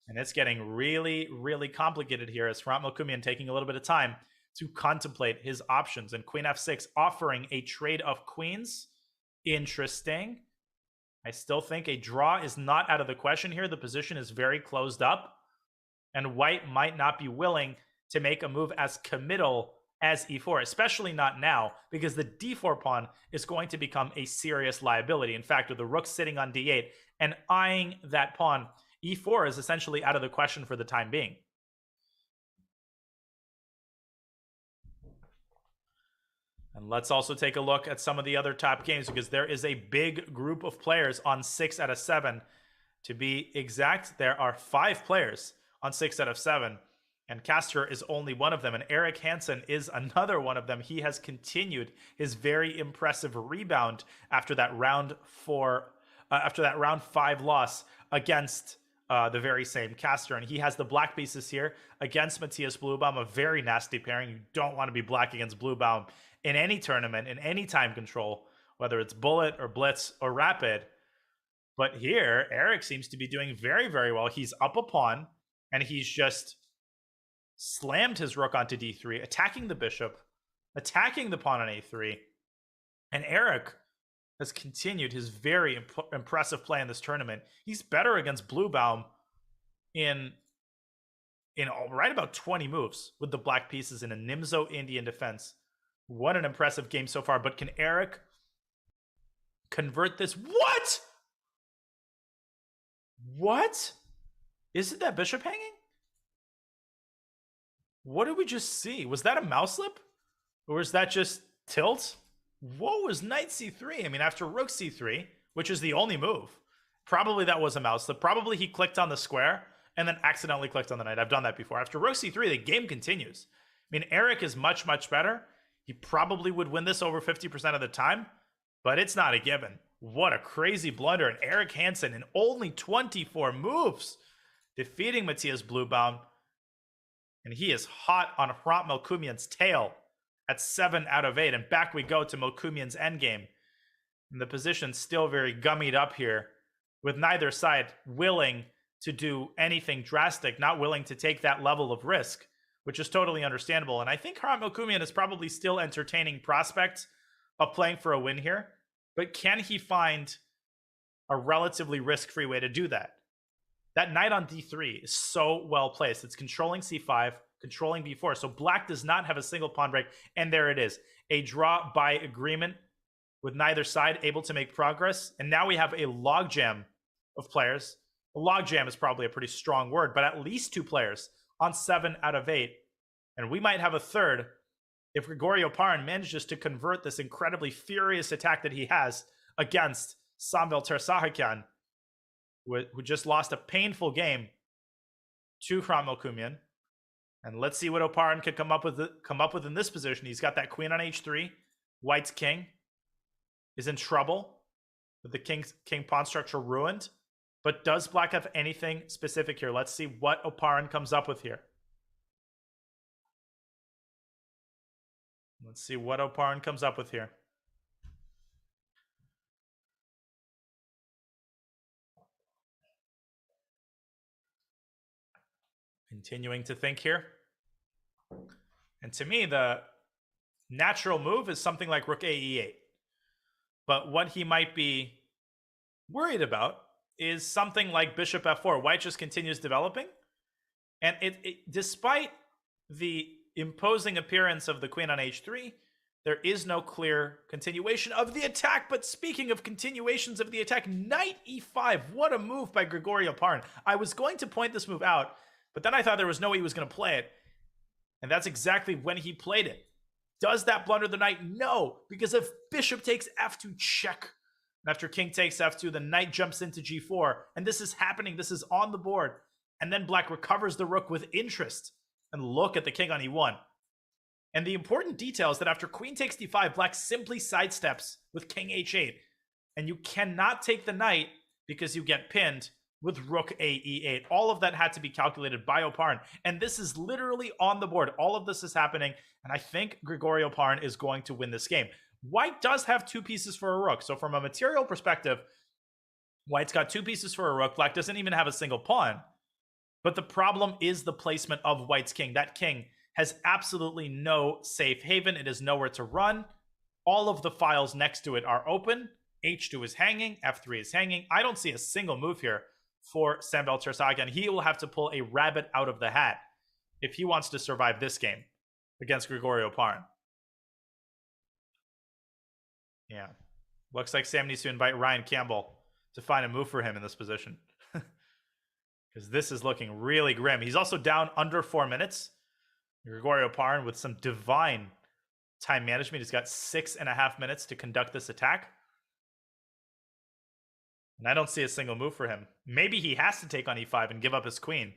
And it's getting really, really complicated here as Hrant Melkumian taking a little bit of time to contemplate his options. And queen f6 offering a trade of queens. Interesting. I still think a draw is not out of the question here. The position is very closed up. And white might not be willing to make a move as committal as e4, especially not now, because the d4 pawn is going to become a serious liability. In fact, with the rook sitting on d8 and eyeing that pawn, e4 is essentially out of the question for the time being. And let's also take a look at some of the other top games, because there is a big group of players on 6 out of 7. To be exact, there are 5 players on 6 out of 7. And Castor is only one of them, and Eric Hansen is another one of them. He has continued his very impressive rebound after that round 5 loss against the very same Castor. And he has the black pieces here against Matthias Bluebaum, a very nasty pairing. You don't want to be black against Bluebaum in any tournament, in any time control, whether it's bullet or blitz or rapid. But here, Eric seems to be doing very, very well. He's up a pawn, and he's just slammed his rook onto d3, attacking the bishop, attacking the pawn on a3. And Eric has continued his very impressive play in this tournament. He's better against Bluebaum in right about 20 moves with the black pieces in a Nimzo Indian defense. What an impressive game so far. But can Eric convert this? What? Isn't that bishop hanging? What did we just see? Was that a mouse slip? Or is that just tilt? What was knight c3? I mean, after rook c3, which is the only move, probably that was a mouse slip. Probably he clicked on the square and then accidentally clicked on the knight. I've done that before. After rook c3, the game continues. I mean, Eric is much, much better. He probably would win this over 50% of the time, but it's not a given. What a crazy blunder. And Eric Hansen in only 24 moves, defeating Matthias Bluebaum. And he is hot on Hrant Melkumian's tail at 7 out of 8. And back we go to Melkumian's endgame. And the position's still very gummied up here, with neither side willing to do anything drastic, not willing to take that level of risk, which is totally understandable. And I think Hrant Melkumian is probably still entertaining prospects of playing for a win here. But can he find a relatively risk-free way to do that? That knight on d3 is so well placed. It's controlling c5, controlling b4. So black does not have a single pawn break. And there it is. A draw by agreement with neither side able to make progress. And now we have a logjam of players. A logjam is probably a pretty strong word, but at least 2 players on 7 out of 8. And we might have a third if Grigorio Parin manages to convert this incredibly furious attack that he has against Samvel Tersahakyan, who just lost a painful game to Hrant Melkumian. And let's see what Oparin could come up with in this position. He's got that queen on h3. White's king is in trouble with the king pawn structure ruined. But does black have anything specific here? Let's see what Oparin comes up with here. Let's see what Oparin comes up with here. Continuing to think here. And to me, the natural move is something like rook ae8. But what he might be worried about is something like bishop f4. White just continues developing. And despite the imposing appearance of the queen on h3, there is no clear continuation of the attack. But speaking of continuations of the attack, knight e5. What a move by Grigorio Parin. I was going to point this move out, but then I thought there was no way he was going to play it. And that's exactly when he played it. Does that blunder the knight? No, because if bishop takes f2, check. And after king takes f2, the knight jumps into g4. And this is happening. This is on the board. And then black recovers the rook with interest. And look at the king on e1. And the important detail is that after queen takes d5, black simply sidesteps with king h8. And you cannot take the knight because you get pinned with rook ae8. All of that had to be calculated by Oparin. And this is literally on the board. All of this is happening. And I think Grigorio Parin is going to win this game. White does have 2 pieces for a rook. So from a material perspective, White's got 2 pieces for a rook. Black doesn't even have a single pawn. But the problem is the placement of White's king. That king has absolutely no safe haven. It is nowhere to run. All of the files next to it are open. h2 is hanging. f3 is hanging. I don't see a single move here for Samvel Tersahakyan. He will have to pull a rabbit out of the hat if he wants to survive this game. against Gregorio Parn. Yeah. Looks like Sam needs to invite Ryan Campbell to find a move for him in this position. Because this is looking really grim. He's also down under 4 minutes. Gregorio Parn with some divine time management. He's got 6.5 minutes to conduct this attack. And I don't see a single move for him. Maybe he has to take on e5 and give up his queen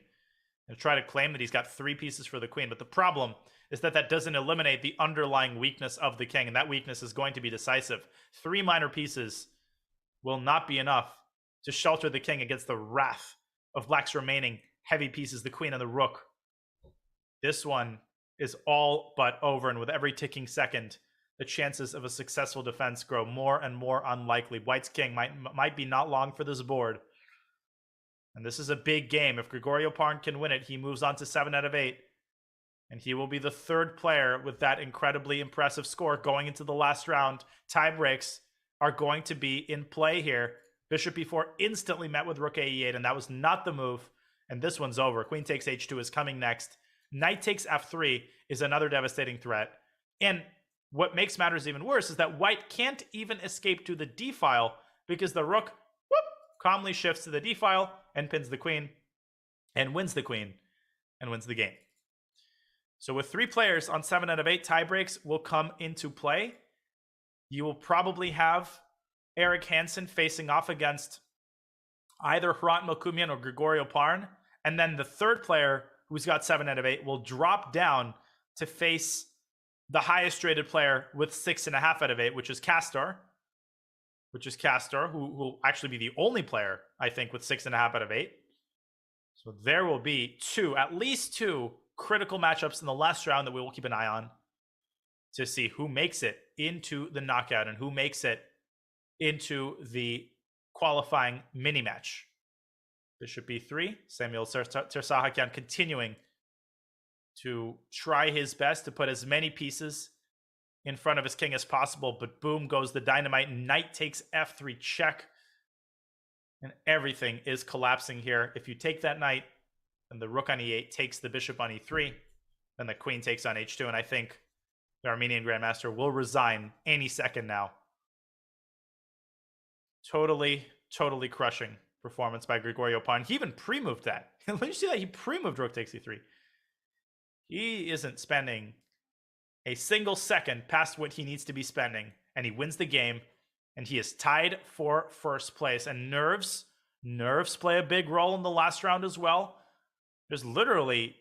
and try to claim that he's got 3 pieces for the queen. But the problem is that that doesn't eliminate the underlying weakness of the king, and that weakness is going to be decisive. 3 minor pieces will not be enough to shelter the king against the wrath of black's remaining heavy pieces, the queen and the rook. This one is all but over, and with every ticking second, the chances of a successful defense grow more and more unlikely. White's king might be not long for this board. And this is a big game. If Gregorio Parn can win it, he moves on to 7 out of 8. And he will be the 3rd player with that incredibly impressive score going into the last round. Tie breaks are going to be in play here. Bishop e4 instantly met with rook e8, and that was not the move. And this one's over. Queen takes h2 is coming next. Knight takes f3 is another devastating threat. And what makes matters even worse is that white can't even escape to the d file because the rook calmly shifts to the d file and pins the queen and wins the queen and wins the game. So with 3 players on 7 out of 8, tie breaks will come into play. You will probably have Eric Hansen facing off against either Hrant Melkumian or Gregorio Parn. And then the 3rd player, who's got 7 out of 8, will drop down to face the highest rated player with 6.5 out of 8, which is Castor. Who will actually be the only player, I think, with 6.5 out of 8. So there will be at least two critical matchups in the last round that we will keep an eye on to see who makes it into the knockout and who makes it into the qualifying mini match. Bishop b3, Samuel Tersahakian continuing to try his best to put as many pieces in front of his king as possible, but boom goes the dynamite. Knight takes f3 check, and everything is collapsing here. If you take that knight, then the rook on e8 takes the bishop on e3, then the queen takes on h2, and I think the Armenian Grandmaster will resign any second now. Totally crushing performance by Gregorio Parn. He even pre-moved that. Let me see that. He pre-moved rook takes e3. He isn't spending a single second past what he needs to be spending, and he wins the game, and he is tied for first place. And nerves play a big role in the last round as well. There's literally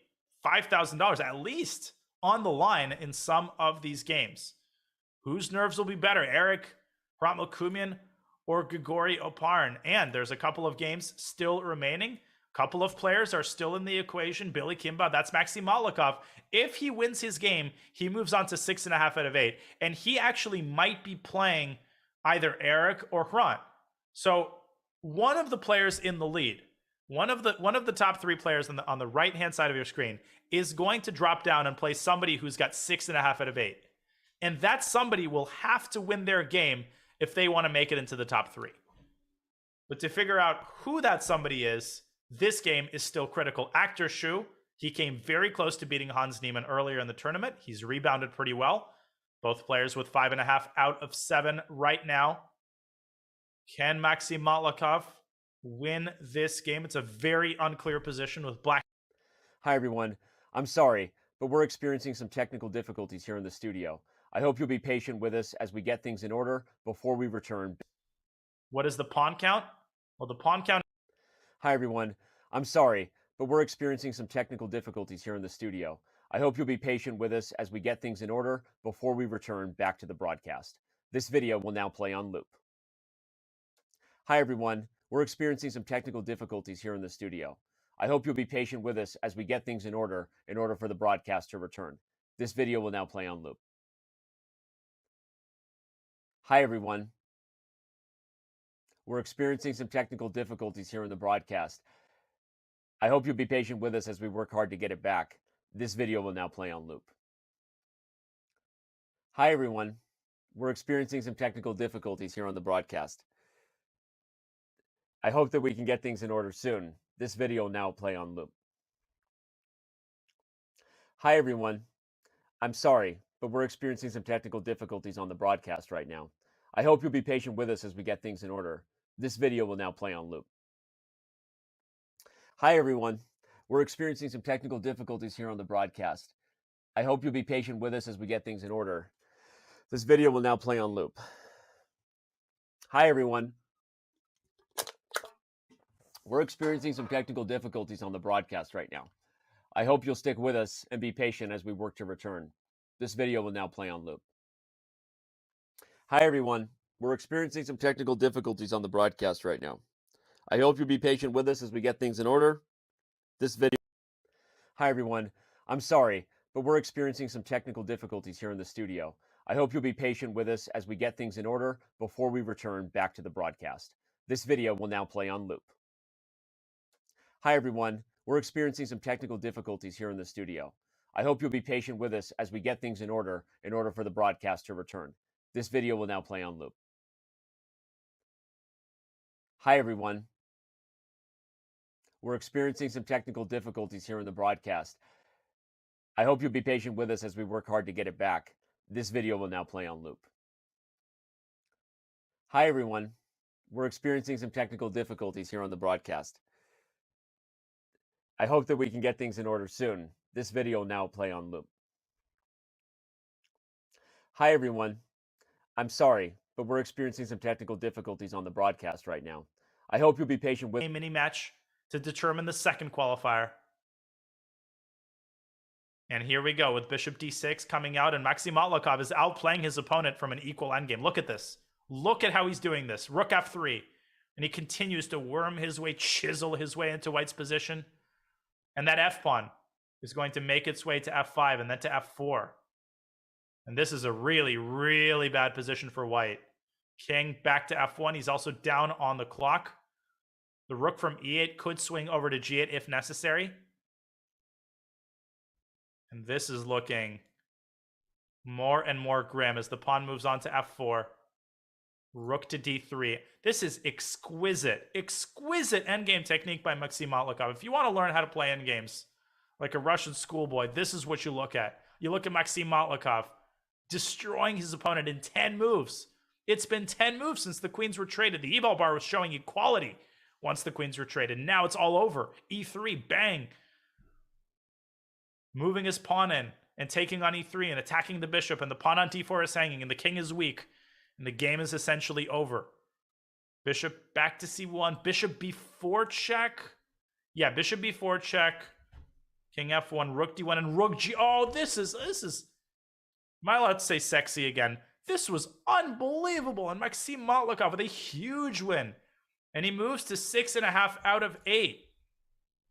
$5,000 at least on the line in some of these games. Whose nerves will be better, Eric Hrant Melkumian or Gregorio Parn? And there's a couple of games still remaining. A couple of players are still in the equation. Billy Kimba, that's Maxim Malakov. If he wins his game, he moves on to 6.5 out of 8. And he actually might be playing either Eric or Hrant. So one of the players in the lead, one of the top 3 players on the right-hand side of your screen is going to drop down and play somebody who's got 6.5 out of 8. And that somebody will have to win their game if they want to make it into the top 3. But to figure out who that somebody is, this game is still critical. Actor Shu, he came very close to beating Hans Niemann earlier in the tournament. He's rebounded pretty well. Both players with 5.5 out of 7 right now. Can Maxim Malakov win this game? It's a very unclear position with black. Hi, everyone. I'm sorry, but we're experiencing some technical difficulties here in the studio. I hope you'll be patient with us as we get things in order before we return. What is the pawn count? Well, the pawn count. Hi, everyone. I'm sorry, but we're experiencing some technical difficulties here in the studio. I hope you'll be patient with us as we get things in order before we return back to the broadcast. This video will now play on loop. Hi, everyone. We're experiencing some technical difficulties here in the studio. I hope you'll be patient with us as we get things in order for the broadcast to return. This video will now play on loop. Hi, everyone. We're experiencing some technical difficulties here in the broadcast. I hope you'll be patient with us as we work hard to get it back. This video will now play on loop. Hi, everyone. We're experiencing some technical difficulties here on the broadcast. I hope that we can get things in order soon. This video will now play on loop. Hi, everyone. I'm sorry, but we're experiencing some technical difficulties on the broadcast right now. I hope you'll be patient with us as we get things in order. This video will now play on loop. Hi, everyone. We're experiencing some technical difficulties here on the broadcast. I hope you'll be patient with us as we get things in order. This video will now play on loop. Hi, everyone. We're experiencing some technical difficulties on the broadcast right now. I hope you'll stick with us and be patient as we work to return. This video will now play on loop. Hi, everyone. We're experiencing some technical difficulties on the broadcast right now. I hope you'll be patient with us as we get things in order. This video. Hi, everyone. I'm sorry, but we're experiencing some technical difficulties here in the studio. I hope you'll be patient with us as we get things in order before we return back to the broadcast. This video will now play on loop. Hi, everyone. We're experiencing some technical difficulties here in the studio. I hope you'll be patient with us as we get things in order for the broadcast to return. This video will now play on loop. Hi, everyone. We're experiencing some technical difficulties here in the broadcast. I hope you'll be patient with us as we work hard to get it back. This video will now play on loop. Hi, everyone. We're experiencing some technical difficulties here on the broadcast. I hope that we can get things in order soon. This video will now play on loop. Hi, everyone. I'm sorry, but we're experiencing some technical difficulties on the broadcast right now. I hope you'll be patient with A mini match to determine the second qualifier. And here we go with bishop d6 coming out, and Maxim Motlakov is outplaying his opponent from an equal endgame. Look at this. Look at how he's doing this. Rook f3. And he continues to worm his way, chisel his way into white's position. And that f-pawn is going to make its way to f5 and then to f4. And this is a really, really bad position for white. King back to f1. He's also down on the clock. The rook from e8 could swing over to g8 if necessary. And this is looking more and more grim as the pawn moves on to f4. Rook to d3. This is exquisite, exquisite endgame technique by Maxim Motlakov. If you want to learn how to play endgames like a Russian schoolboy, this is what you look at. You look at Maxim Motlakov destroying his opponent in 10 moves. It's been 10 moves since the queens were traded. The eval bar was showing equality once the queens were traded. Now it's all over. e3, bang. Moving his pawn in and taking on e3 and attacking the bishop, and the pawn on d4 is hanging and the king is weak. And the game is essentially over. Bishop back to c1. Bishop b4 check. Yeah, bishop b4 check. King f1, rook d1, and rook g. Oh, this is. Am I allowed to say sexy again? This was unbelievable. And Maxim Motlakov with a huge win. And he moves to 6.5 out of 8.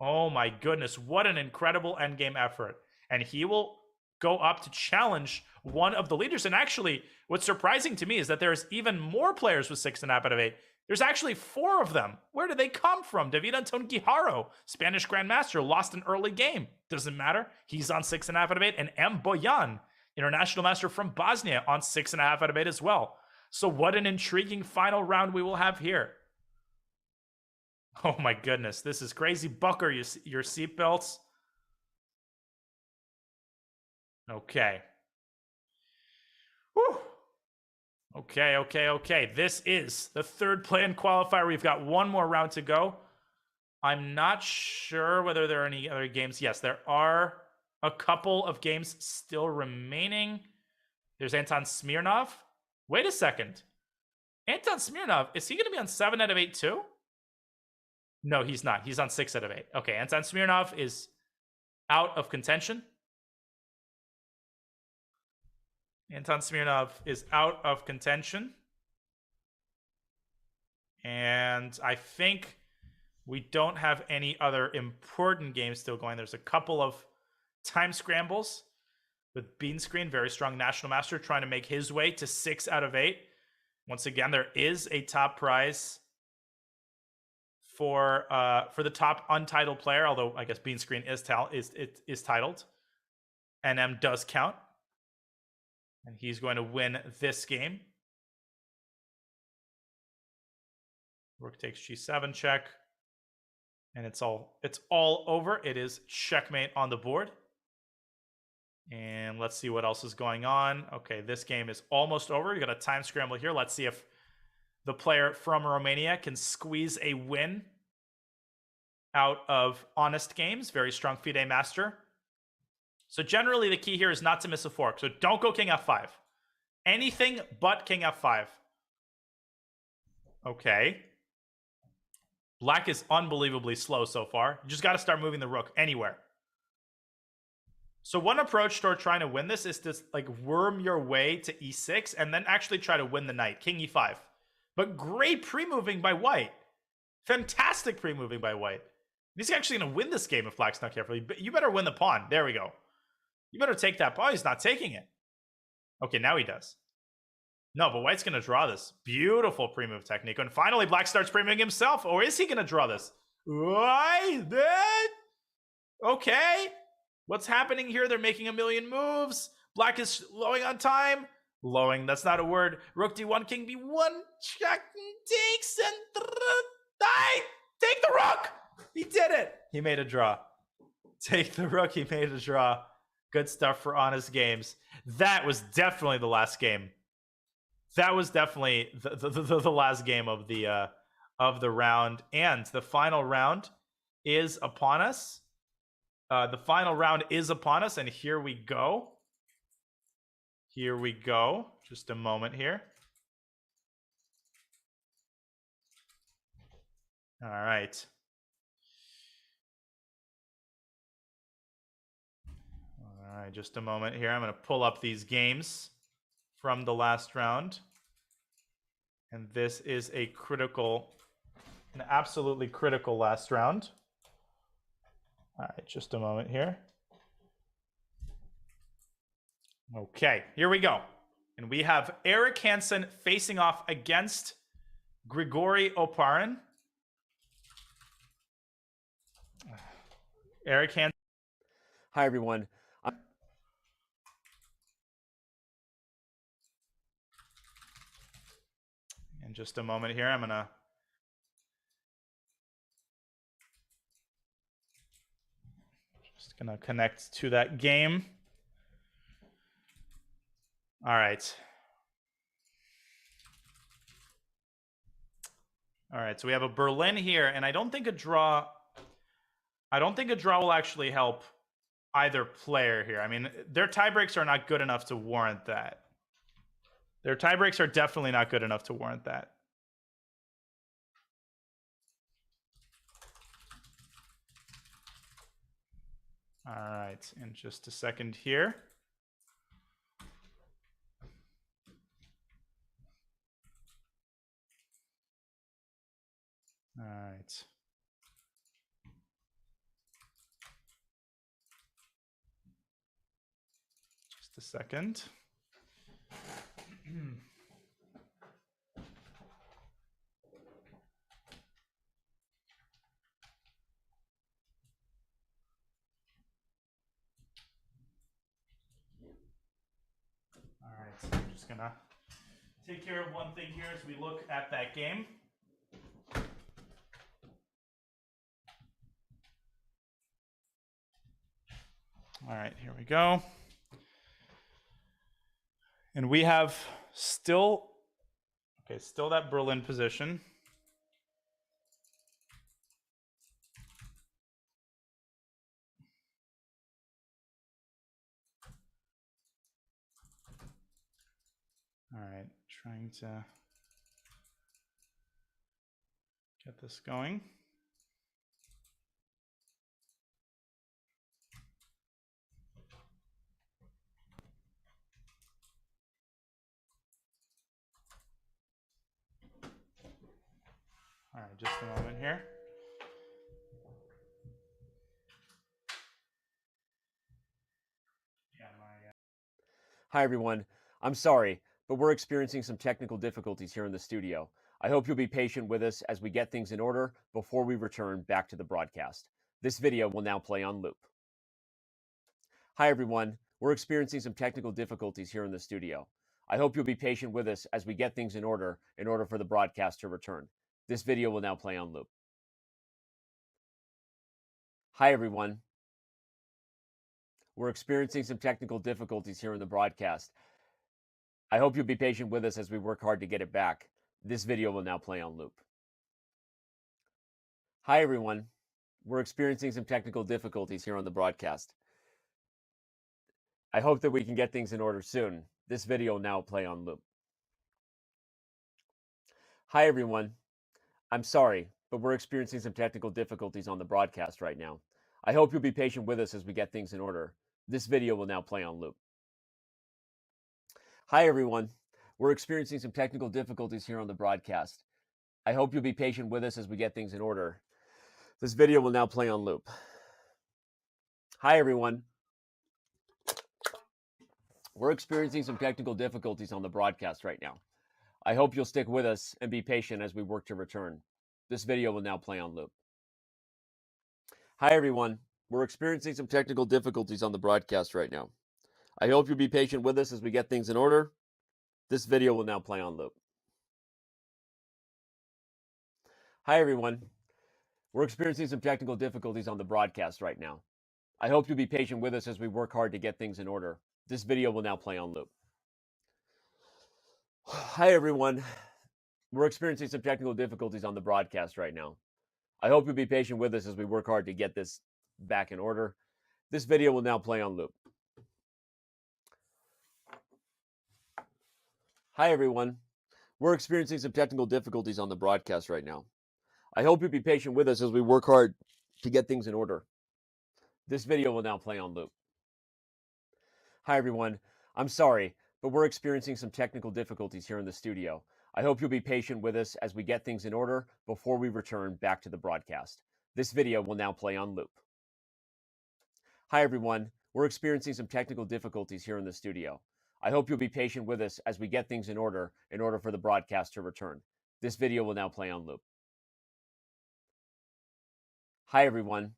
Oh my goodness. What an incredible endgame effort. And he will go up to challenge one of the leaders. And actually, what's surprising to me is that there's even more players with 6.5 out of 8. There's actually 4 of them. Where do they come from? David Anton Guijarro, Spanish Grandmaster, lost an early game. Doesn't matter. He's on 6.5 out of 8. And M. Boyan, International Master from Bosnia, on 6.5 out of 8 as well. So what an intriguing final round we will have here. Oh my goodness, this is crazy. Buckle your seatbelts. Okay. Whew. Okay. This is the third play-in qualifier. We've got one more round to go. I'm not sure whether there are any other games. Yes, there are a couple of games still remaining. There's Anton Smirnov. Wait a second. Anton Smirnov, is he going to be on 7 out of 8 too? No, he's not. He's on 6 out of 8. Okay, Anton Smirnov is out of contention. Anton Smirnov is out of contention. And I think we don't have any other important games still going. There's a couple of time scrambles with Bean Screen, very strong national master, trying to make his way to 6 out of 8. Once again, there is a top prize for the top untitled player, although I guess Bean Screen is titled. NM does count. And he's going to win this game. Rook takes g7 check. And it's all over. It is checkmate on the board. And let's see what else is going on. Okay, this game is almost over. You got a time scramble here. Let's see if the player from Romania can squeeze a win out of honest games. Very strong FIDE master. So generally the key here is not to miss a fork. So don't go king f5. Anything but king f5. Okay. Black is unbelievably slow so far. You just got to start moving the rook anywhere. So one approach toward trying to win this is to like worm your way to e6 and then actually try to win the knight, king e5. But great pre-moving by white. Fantastic pre-moving by white. He's actually going to win this game if Black's not careful. You better win the pawn. There we go. You better take that pawn. He's not taking it. Okay, now he does. No, but White's going to draw this. Beautiful pre-move technique. And finally, Black starts pre-moving himself. Or is he going to draw this? Okay. What's happening here? They're making a million moves. Black is lowing on time. Lowing, that's not a word. Rook d1, king b1. Check, takes, and take the rook. He did it. He made a draw. Take the rook. He made a draw. Good stuff for honest games. That was definitely the last game. That was definitely the last game of the round, and the final round is upon us. The final round is upon us, and here we go. Here we go. Just a moment here. All right. All right, just a moment here. I'm going to pull up these games from the last round. And this is a critical, an absolutely critical last round. All right, just a moment here. Okay, here we go. And we have Eric Hansen facing off against Grigory Oparin. Eric Hansen. Hi, everyone. In just a moment here, I'm gonna connect to that game. All right. All right, so we have a Berlin here, and I don't think a draw will actually help either player here. I mean, their tiebreaks are not good enough to warrant that. Their tiebreaks are definitely not good enough to warrant that. All right, in just a second here. All right. Just a second. All right, so I'm just gonna take care of one thing here as we look at that game. All right, here we go. And we have still that Berlin position. All right, trying to get this going. All right, just a moment here. Hi, everyone. I'm sorry, but we're experiencing some technical difficulties here in the studio. I hope you'll be patient with us as we get things in order before we return back to the broadcast. This video will now play on loop. Hi, everyone. We're experiencing some technical difficulties here in the studio. I hope you'll be patient with us as we get things in order for the broadcast to return. This video will now play on loop. Hi, everyone. We're experiencing some technical difficulties here in the broadcast. I hope you'll be patient with us as we work hard to get it back. This video will now play on loop. Hi, everyone. We're experiencing some technical difficulties here on the broadcast. I hope that we can get things in order soon. This video will now play on loop. Hi, everyone. I'm sorry, but we're experiencing some technical difficulties on the broadcast right now. I hope you'll be patient with us as we get things in order. This video will now play on loop. Hi, everyone. We're experiencing some technical difficulties here on the broadcast. I hope you'll be patient with us as we get things in order. This video will now play on loop. Hi, everyone. We're experiencing some technical difficulties on the broadcast right now. I hope you'll stick with us and be patient as we work to return. This video will now play on loop. Hi, everyone. We're experiencing some technical difficulties on the broadcast right now. I hope you'll be patient with us as we get things in order. This video will now play on loop. Hi, everyone. We're experiencing some technical difficulties on the broadcast right now. I hope you'll be patient with us as we work hard to get things in order. This video will now play on loop. Hi, everyone. We're experiencing some technical difficulties on the broadcast right now. I hope you'll be patient with us as we work hard to get this back in order. This video will now play on loop. Hi, everyone. We're experiencing some technical difficulties on the broadcast right now. I hope you'll be patient with us as we work hard to get things in order. This video will now play on loop. Hi, everyone. I'm sorry, but we're experiencing some technical difficulties here in the studio. I hope you'll be patient with us as we get things in order before we return back to the broadcast. This video will now play on loop. Hi, everyone. We're experiencing some technical difficulties here in the studio. I hope you'll be patient with us as we get things in order for the broadcast to return. This video will now play on loop. Hi, everyone.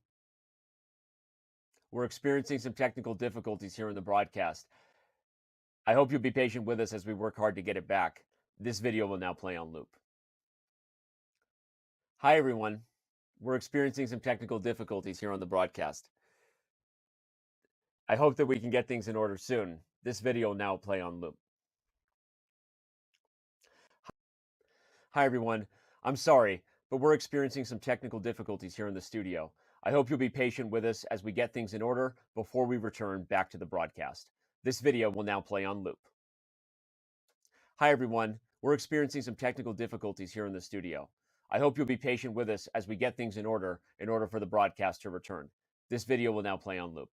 We're experiencing some technical difficulties here in the broadcast. I hope you'll be patient with us as we work hard to get it back. This video will now play on loop. Hi, everyone. We're experiencing some technical difficulties here on the broadcast. I hope that we can get things in order soon. This video will now play on loop. Hi, everyone. I'm sorry, but we're experiencing some technical difficulties here in the studio. I hope you'll be patient with us as we get things in order before we return back to the broadcast. This video will now play on loop. Hi, everyone. We're experiencing some technical difficulties here in the studio. I hope you'll be patient with us as we get things in order for the broadcast to return. This video will now play on loop.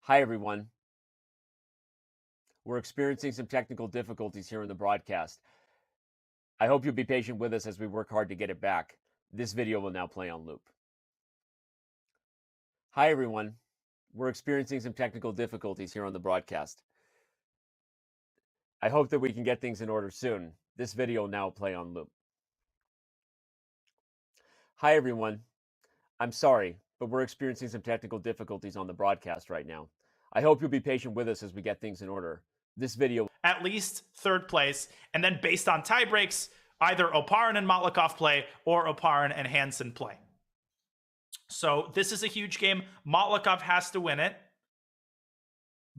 Hi, everyone. We're experiencing some technical difficulties here in the broadcast. I hope you'll be patient with us as we work hard to get it back. This video will now play on loop. Hi, everyone. We're experiencing some technical difficulties here on the broadcast. I hope that we can get things in order soon. This video will now play on loop. Hi, everyone. I'm sorry, but we're experiencing some technical difficulties on the broadcast right now. I hope you'll be patient with us as we get things in order. This video... At least third place, and then based on tie breaks, either Oparin and Malakov play or Oparin and Hansen play. So this is a huge game. Malakov has to win it.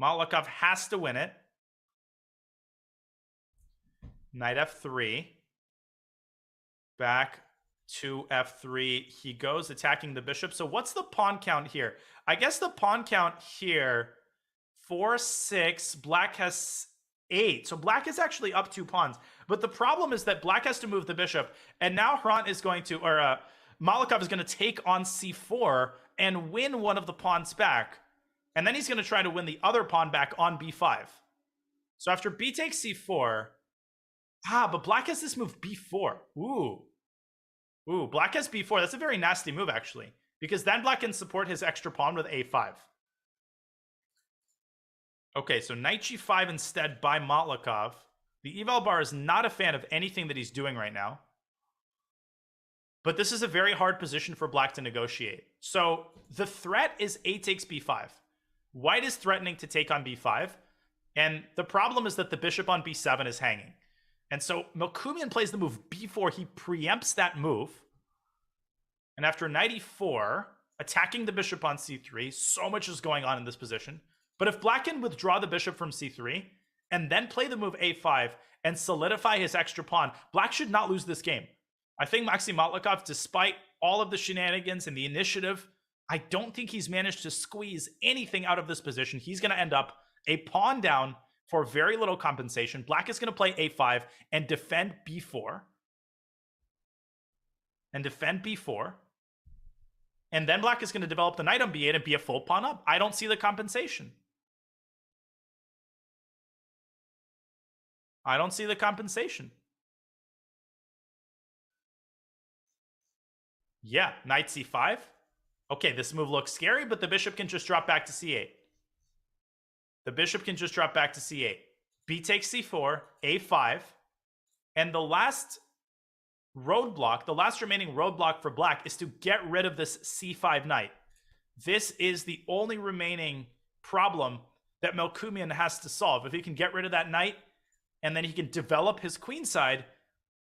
Malakov has to win it. Knight f3. Back to f3. He goes attacking the bishop. So what's the pawn count here? I guess the pawn count here, 4, 6. Black has 8. So black is actually up 2 pawns. But the problem is that black has to move the bishop. And now Hrant is going to, or Malakov is going to take on c4 and win one of the pawns back. And then he's going to try to win the other pawn back on b5. So after b takes c4, but black has this move b4. Ooh, black has b4. That's a very nasty move, actually, because then black can support his extra pawn with a5. Okay, so knight g5 instead by Malakov. The eval bar is not a fan of anything that he's doing right now. But this is a very hard position for black to negotiate. So the threat is a takes b5. White is threatening to take on b5. And the problem is that the bishop on b7 is hanging. And so Melkumian plays the move b4. He preempts that move. And after knight e4, attacking the bishop on c3. So much is going on in this position. But if black can withdraw the bishop from c3 and then play the move a5 and solidify his extra pawn, black should not lose this game. I think Maxim Matlikov, despite all of the shenanigans and the initiative, I don't think he's managed to squeeze anything out of this position. He's going to end up a pawn down for very little compensation. Black is going to play a5 and defend b4. And then black is going to develop the knight on b8 and be a full pawn up. I don't see the compensation. Yeah, knight c5. Okay, this move looks scary, but the bishop can just drop back to c8. B takes c4, a5. And the last remaining roadblock for black is to get rid of this c5 knight. This is the only remaining problem that Melkumian has to solve. If he can get rid of that knight and then he can develop his queen side,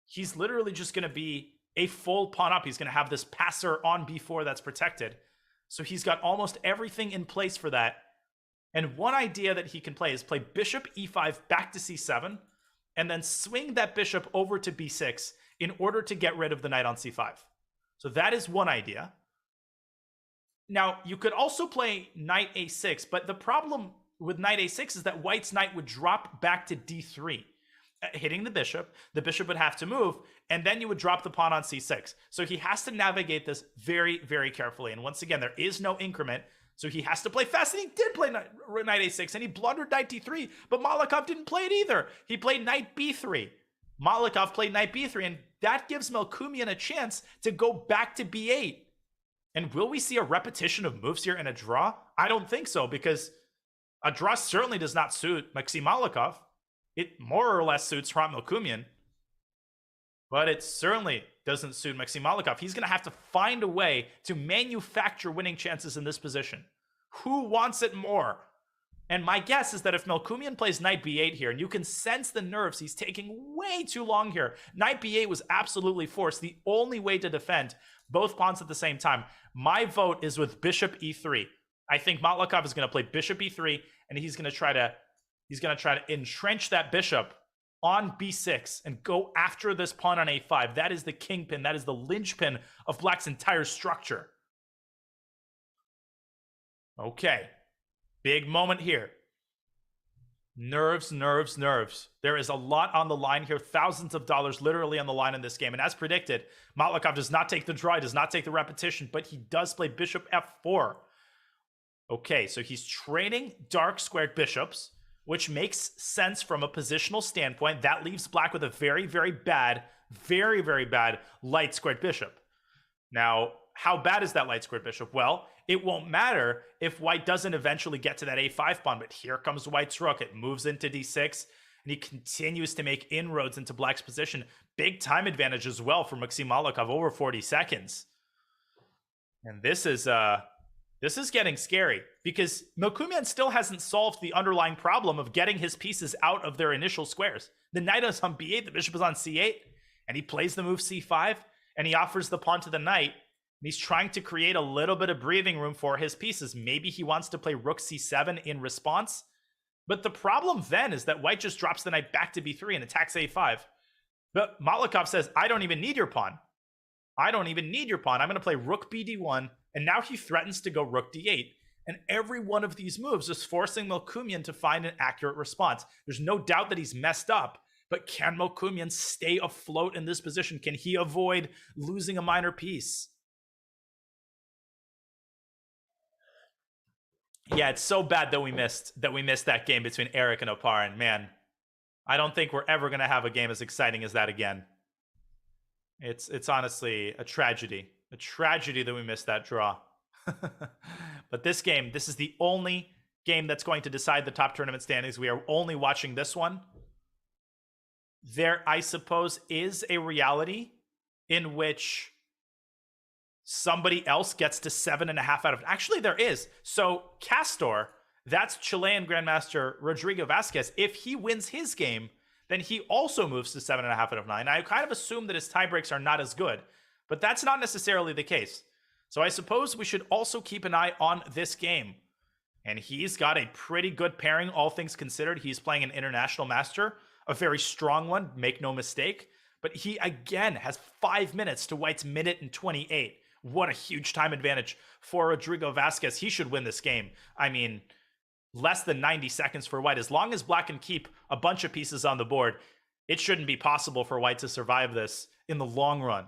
he's literally just going to be a full pawn up. He's going to have this passer on b4 that's protected. So he's got almost everything in place for that. And one idea that he can play is play bishop e5 back to c7 and then swing that bishop over to b6 in order to get rid of the knight on c5. So that is one idea. Now, you could also play knight a6, but the problem with knight a6 is that white's knight would drop back to d3, hitting the bishop. The bishop would have to move, and then you would drop the pawn on c6. So he has to navigate this very, very carefully. And once again, there is no increment, so he has to play fast, and he did play knight a6, and he blundered knight d3, but Malikov didn't play it either. He played knight b3. Malikov played knight b3, and that gives Melkumian a chance to go back to b8. And will we see a repetition of moves here and a draw? I don't think so, because a draw certainly does not suit Maxim Malikov. It more or less suits Hrant Melkumian, but it certainly doesn't suit Maxim Malikov. He's going to have to find a way to manufacture winning chances in this position. Who wants it more? And my guess is that if Melkumian plays knight b8 here, and you can sense the nerves, he's taking way too long here. Knight b8 was absolutely forced. The only way to defend both pawns at the same time. My vote is with bishop e3. I think Matlikov is going to play bishop e3, and he's going to try to entrench that bishop on b6 and go after this pawn on a5. That is the kingpin. That is the linchpin of black's entire structure. Okay. Big moment here. Nerves. There is a lot on the line here. Thousands of dollars literally on the line in this game. And as predicted, Matlikov does not take the draw, does not take the repetition, but he does play bishop f4. Okay, so he's training dark squared bishops, which makes sense from a positional standpoint. That leaves black with a very, very bad light squared bishop. Now, how bad is that light squared bishop? Well, it won't matter if white doesn't eventually get to that a5 pawn, but here comes white's rook. It moves into d6, and he continues to make inroads into black's position. Big time advantage as well for Maxim Malikov, over 40 seconds. And this is getting scary because Melkumian still hasn't solved the underlying problem of getting his pieces out of their initial squares. The knight is on b8, the bishop is on c8, and he plays the move c5, and he offers the pawn to the knight. And he's trying to create a little bit of breathing room for his pieces. Maybe he wants to play rook c7 in response. But the problem then is that white just drops the knight back to b3 and attacks a5. But Malikov says, I don't even need your pawn. I'm going to play rook bd1. And now he threatens to go rook d8. And every one of these moves is forcing Melkumian to find an accurate response. There's no doubt that he's messed up. But can Melkumian stay afloat in this position? Can he avoid losing a minor piece? Yeah, it's so bad that we missed that game between Eric and Opar. And man, I don't think we're ever going to have a game as exciting as that again. It's honestly a tragedy. A tragedy that we missed that draw. But this game, this is the only game that's going to decide the top tournament standings. We are only watching this one. There, I suppose, is a reality in which somebody else gets to 7.5 out of... Actually, there is. So Castor, that's Chilean Grandmaster Rodrigo Vasquez. If he wins his game, then he also moves to 7.5 out of 9. I kind of assume that his tiebreaks are not as good, but that's not necessarily the case. So I suppose we should also keep an eye on this game. And he's got a pretty good pairing, all things considered. He's playing an international master, a very strong one, make no mistake. But he, again, has 5 minutes to White's minute and 28. What a huge time advantage for Rodrigo Vasquez. He should win this game. I mean, less than 90 seconds for White. As long as Black can keep a bunch of pieces on the board, it shouldn't be possible for White to survive this in the long run.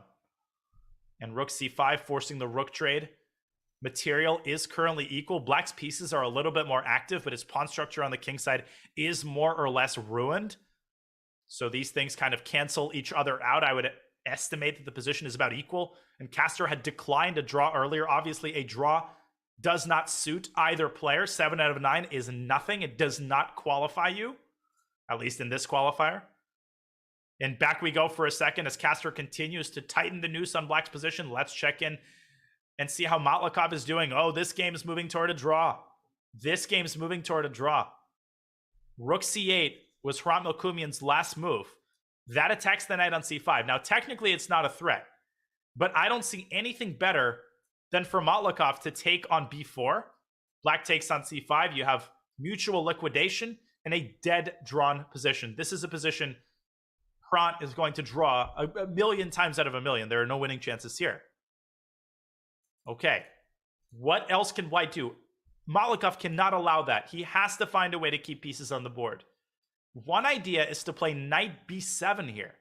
And rook c5, forcing the rook trade. Material is currently equal. Black's pieces are a little bit more active, but his pawn structure on the king side is more or less ruined. So these things kind of cancel each other out. I would estimate that the position is about equal. And Castro had declined a draw earlier. Obviously, a draw does not suit either player. 7 out of 9 is nothing. It does not qualify you, at least in this qualifier. And back we go for a second as Castro continues to tighten the noose on Black's position. Let's check in and see how Matlikov is doing. Oh, this game is moving toward a draw. This game's moving toward a draw. Rook c8 was Hrant Melkumian's last move. That attacks the knight on c5. Now, technically, it's not a threat, but I don't see anything better than for Matlikov to take on b4. Black takes on c5. You have mutual liquidation and a dead drawn position. This is a position Hrant is going to draw a million times out of a million. There are no winning chances here. Okay, what else can White do? Matlikov cannot allow that. He has to find a way to keep pieces on the board. One idea is to play knight b7 here,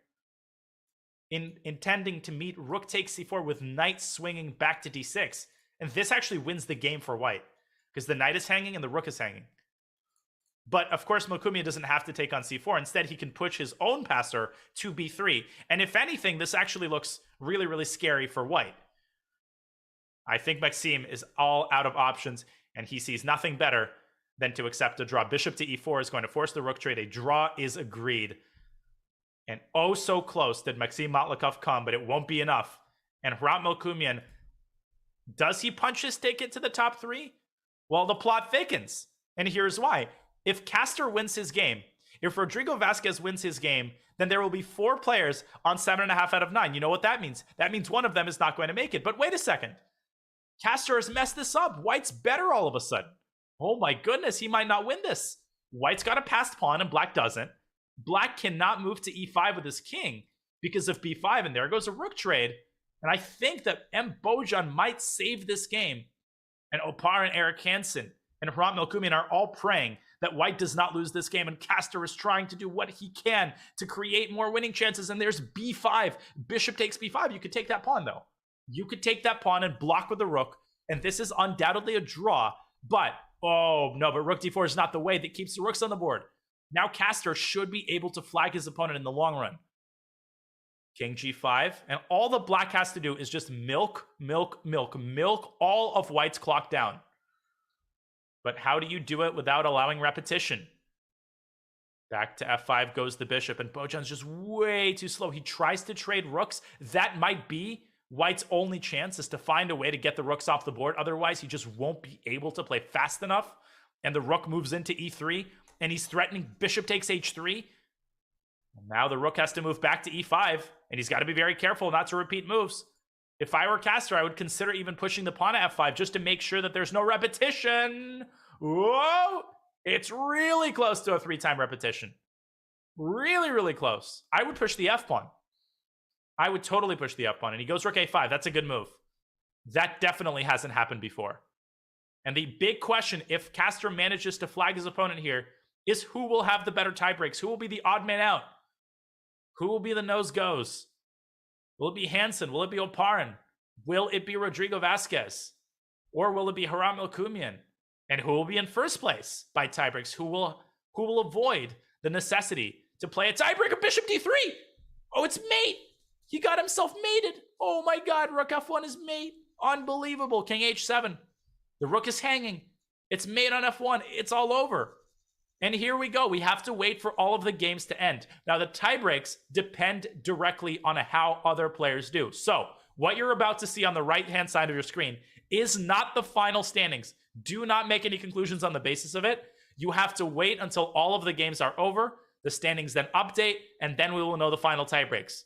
intending to meet rook takes c4 with knight swinging back to d6. And this actually wins the game for White, because the knight is hanging and the rook is hanging. But of course, Melkumian doesn't have to take on c4. Instead, he can push his own passer to b3. And if anything, this actually looks really, really scary for White. I think Maxime is all out of options, and he sees nothing better than to accept a draw. Bishop to e4 is going to force the rook trade. A draw is agreed. And oh, so close did Maxime Matlikov come, but it won't be enough. And Hrant Melkumian, does he punch his ticket to the top 3? Well, the plot thickens. And here's why. If Castor wins his game, if Rodrigo Vasquez wins his game, then there will be 4 players on 7.5 out of 9. You know what that means? That means one of them is not going to make it. But wait a second. Castor has messed this up. White's better all of a sudden. Oh my goodness, he might not win this. White's got a passed pawn and Black doesn't. Black cannot move to e5 with his king because of b5, and there goes a rook trade. And I think that M. Bojan might save this game. And Opar and Eric Hansen and Hrant Melkumian are all praying that White does not lose this game, and Castor is trying to do what he can to create more winning chances. And there's b5. Bishop takes b5. You could take that pawn, though. You could take that pawn and block with the rook, and this is undoubtedly a draw. But, oh no, but rook d4 is not the way that keeps the rooks on the board. Now Castor should be able to flag his opponent in the long run. King g5, and all the Black has to do is just milk all of White's clock down. But how do you do it without allowing repetition? Back to f5 goes the bishop, and Bojan's just way too slow. He tries to trade rooks. That might be White's only chance, is to find a way to get the rooks off the board. Otherwise, he just won't be able to play fast enough. And the rook moves into e3, and he's threatening bishop takes h3. And now the rook has to move back to e5, and he's got to be very careful not to repeat moves. If I were Castor, I would consider even pushing the pawn to f5 just to make sure that there's no repetition. Whoa! It's really close to a 3-time repetition. Really, really close. I would push the f pawn. I would totally push the f pawn. And he goes rook a5. That's a good move. That definitely hasn't happened before. And the big question, if Castor manages to flag his opponent here, is who will have the better tie breaks? Who will be the odd man out? Who will be the nose goes? Will it be Hansen? Will it be Oparin? Will it be Rodrigo Vasquez? Or will it be Hrant Melkumian? And who will be in first place by tiebreaks? Who will avoid the necessity to play a tiebreaker? Bishop d3. Oh, it's mate. He got himself mated. Oh my God, rook f1 is mate. Unbelievable. King h7. The rook is hanging. It's mate on f1. It's all over. And here we go. We have to wait for all of the games to end. Now, the tiebreaks depend directly on how other players do. So, what you're about to see on the right-hand side of your screen is not the final standings. Do not make any conclusions on the basis of it. You have to wait until all of the games are over, the standings then update, and then we will know the final tiebreaks.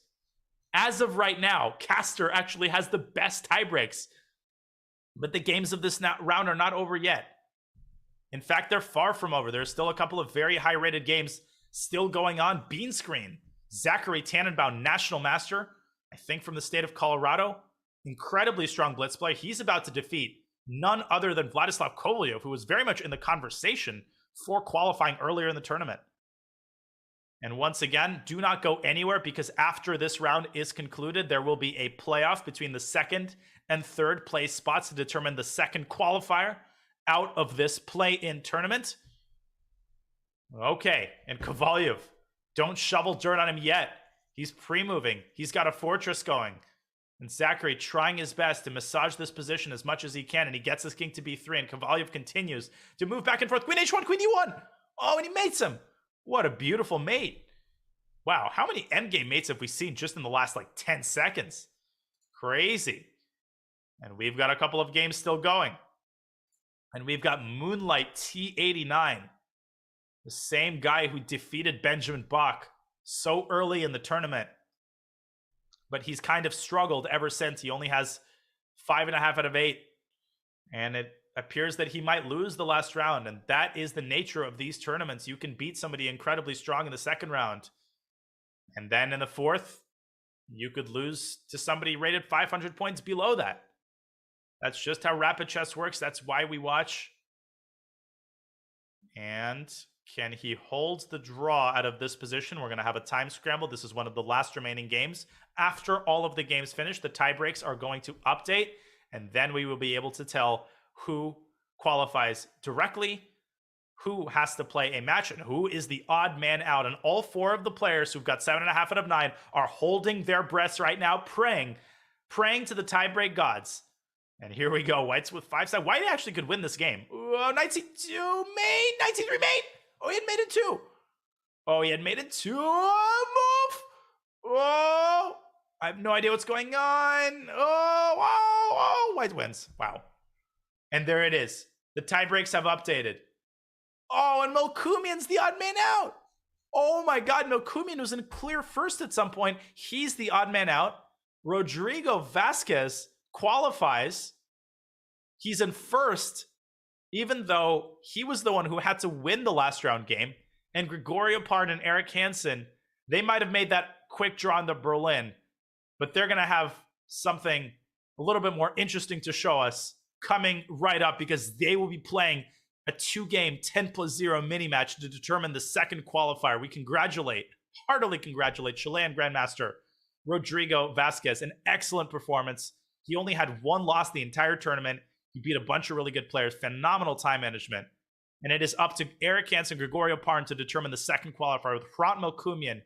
As of right now, Castor actually has the best tiebreaks. But the games of this round are not over yet. In fact, they're far from over. There's still a couple of very high-rated games still going on. Bean Screen, Zachary Tannenbaum, National Master, I think from the state of Colorado. Incredibly strong blitz play. He's about to defeat none other than Vladislav Kovalyev, who was very much in the conversation for qualifying earlier in the tournament. And once again, do not go anywhere, because after this round is concluded, there will be a playoff between the second and third place spots to determine the second qualifier out of this play-in tournament. Okay, and Kovalyev, don't shovel dirt on him yet. He's pre-moving. He's got a fortress going. And Zachary trying his best to massage this position as much as he can, and he gets his king to b3, and Kovalyev continues to move back and forth. Queen h1, queen e1. Oh, and he mates him. What a beautiful mate. Wow, how many endgame mates have we seen just in the last, 10 seconds? Crazy. And we've got a couple of games still going. And we've got Moonlight T89, the same guy who defeated Benjamin Bach so early in the tournament. But he's kind of struggled ever since. He only has 5.5 out of 8. And it appears that he might lose the last round. And that is the nature of these tournaments. You can beat somebody incredibly strong in the second round. And then in the fourth, you could lose to somebody rated 500 points below that. That's just how rapid chess works. That's why we watch. And can he hold the draw out of this position? We're going to have a time scramble. This is one of the last remaining games. After all of the games finish, the tie breaks are going to update, and then we will be able to tell who qualifies directly, who has to play a match, and who is the odd man out. And all four of the players who've got 7.5 out of 9 are holding their breaths right now, praying to the tiebreak gods. And here we go. White's with 5-side. White actually could win this game. Oh, knight c2 mate, knight c3 mate. Oh, he had made it 2. Oh, he had made it 2. Oh, move. Oh, I have no idea what's going on. Oh, White wins. Wow. And there it is. The tie breaks have updated. Oh, and Melkumian's the odd man out. Oh my God, Melkumian was in clear first at some point. He's the odd man out. Rodrigo Vasquez qualifies. He's in first, even though he was the one who had to win the last round game. And Gregorio Pard and Eric Hansen, they might have made that quick draw in the Berlin, but they're going to have something a little bit more interesting to show us coming right up, because they will be playing a 2-game 10+0 mini match to determine the second qualifier. We heartily congratulate Chilean Grandmaster Rodrigo Vasquez. An excellent performance. He only had one loss the entire tournament. He beat a bunch of really good players. Phenomenal time management. And it is up to Eric Hansen, Gregorio Parn to determine the second qualifier, with Hrant Melkumian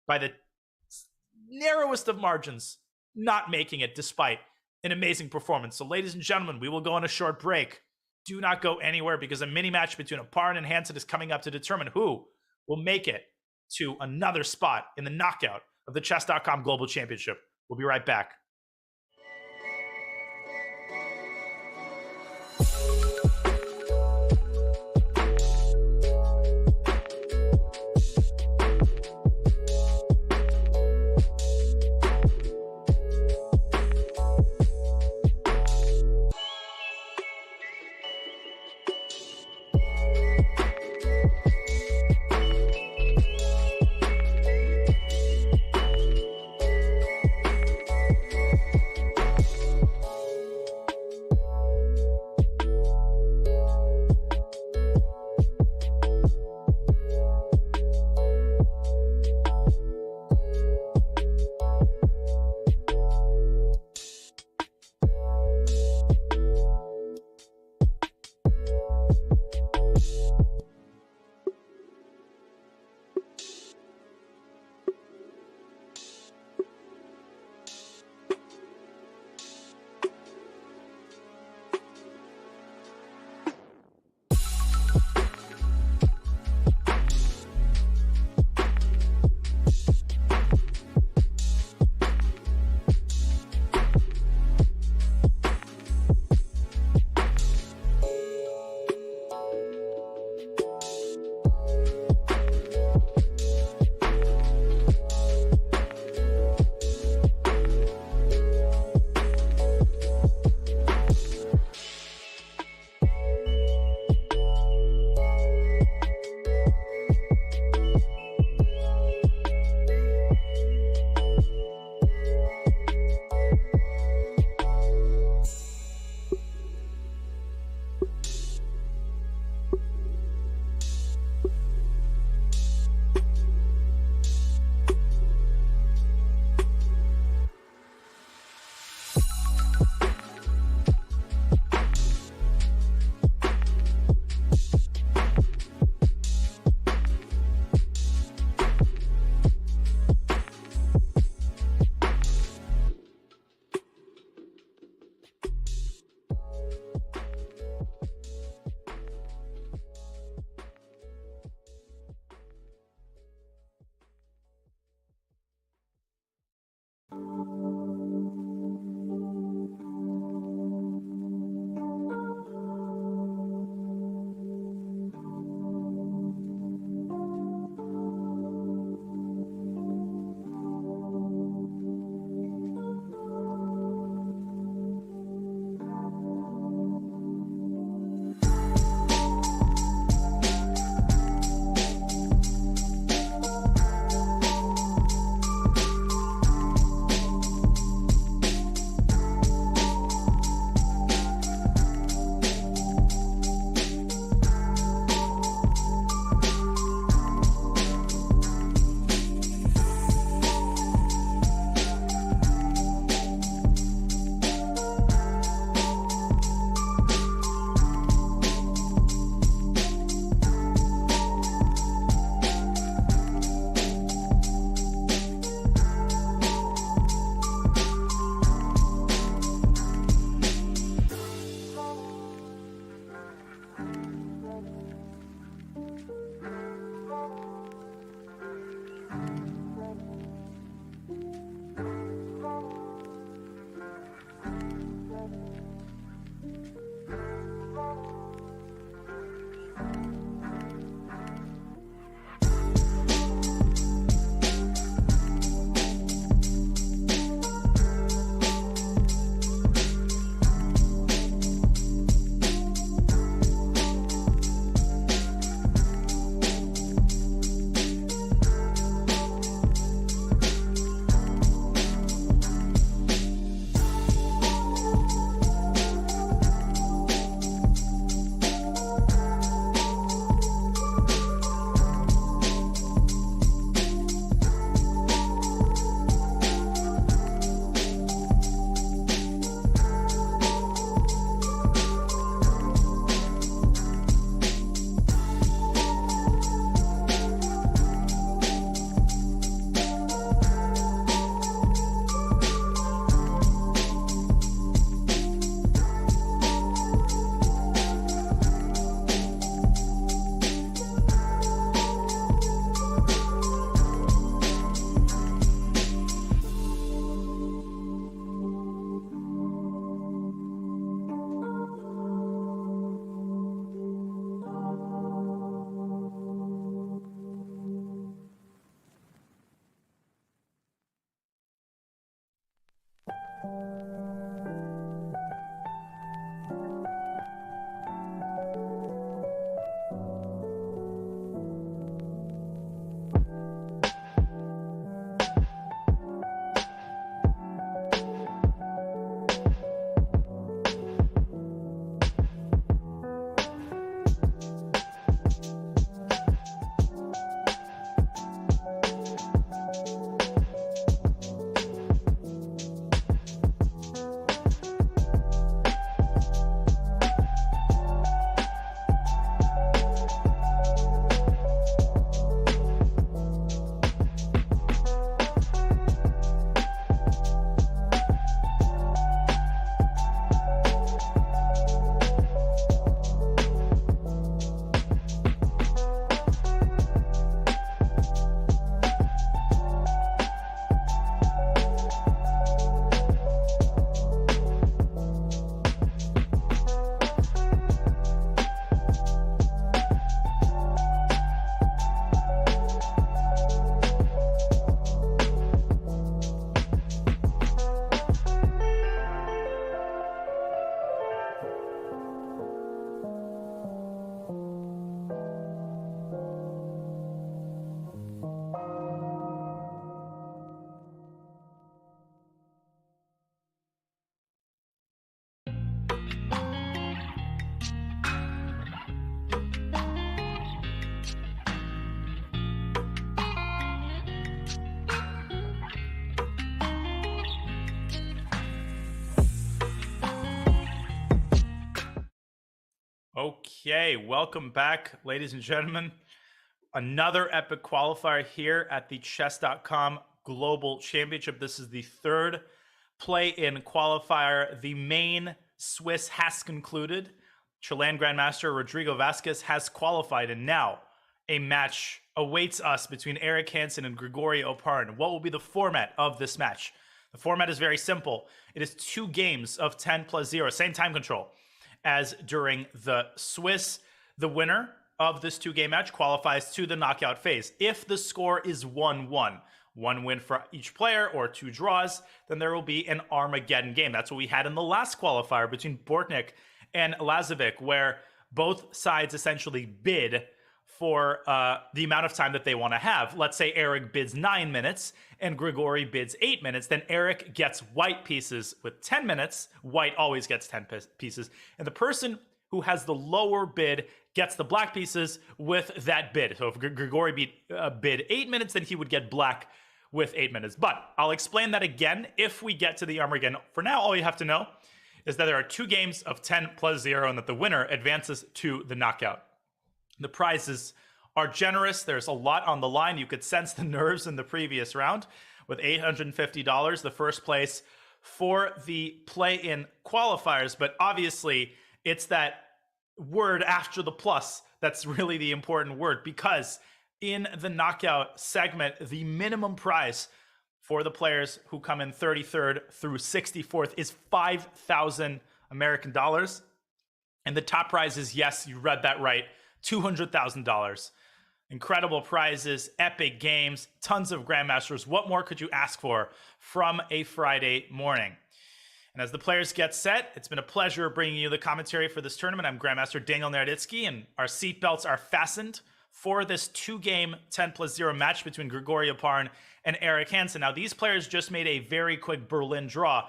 by the narrowest of margins not making it, despite an amazing performance. So ladies and gentlemen, we will go on a short break. Do not go anywhere, because a mini match between Parn and Hansen is coming up to determine who will make it to another spot in the knockout of the Chess.com Global Championship. We'll be right back. Okay, welcome back, ladies and gentlemen. Another epic qualifier here at the Chess.com Global Championship. This is the third play-in qualifier. The main Swiss has concluded. Chilean Grandmaster Rodrigo Vasquez has qualified, and now a match awaits us between Eric Hansen and Gregorio Parn. What will be the format of this match? The format is very simple. It is 2 games of 10+0, same time control as during the Swiss. The winner of this 2-game match qualifies to the knockout phase. If the score is 1-1, 1 win for each player or 2 draws, then there will be an Armageddon game. That's what we had in the last qualifier between Bortnik and Lazovic, where both sides essentially bid for the amount of time that they want to have. Let's say Eric bids 9 minutes and Grigori bids 8 minutes. Then Eric gets white pieces with 10 minutes. White always gets 10 pieces. And the person who has the lower bid gets the black pieces with that bid. So if Grigori bid 8 minutes, then he would get black with 8 minutes. But I'll explain that again if we get to the Armageddon. For now, all you have to know is that there are 2 games of 10+0 and that the winner advances to the knockout. The prizes are generous. There's a lot on the line. You could sense the nerves in the previous round with $850, the first place for the play-in qualifiers. But obviously, it's that word after the plus that's really the important word, because in the knockout segment, the minimum prize for the players who come in 33rd through 64th is 5,000 American dollars. And the top prize is, yes, you read that right, $200,000. Incredible prizes, epic games, tons of grandmasters. What more could you ask for from a Friday morning? And as the players get set, it's been a pleasure bringing you the commentary for this tournament. I'm Grandmaster Daniel Naroditsky, and our seatbelts are fastened for this 2-game 10+0 match between Gregorio Parn and Eric Hansen. Now, these players just made a very quick Berlin draw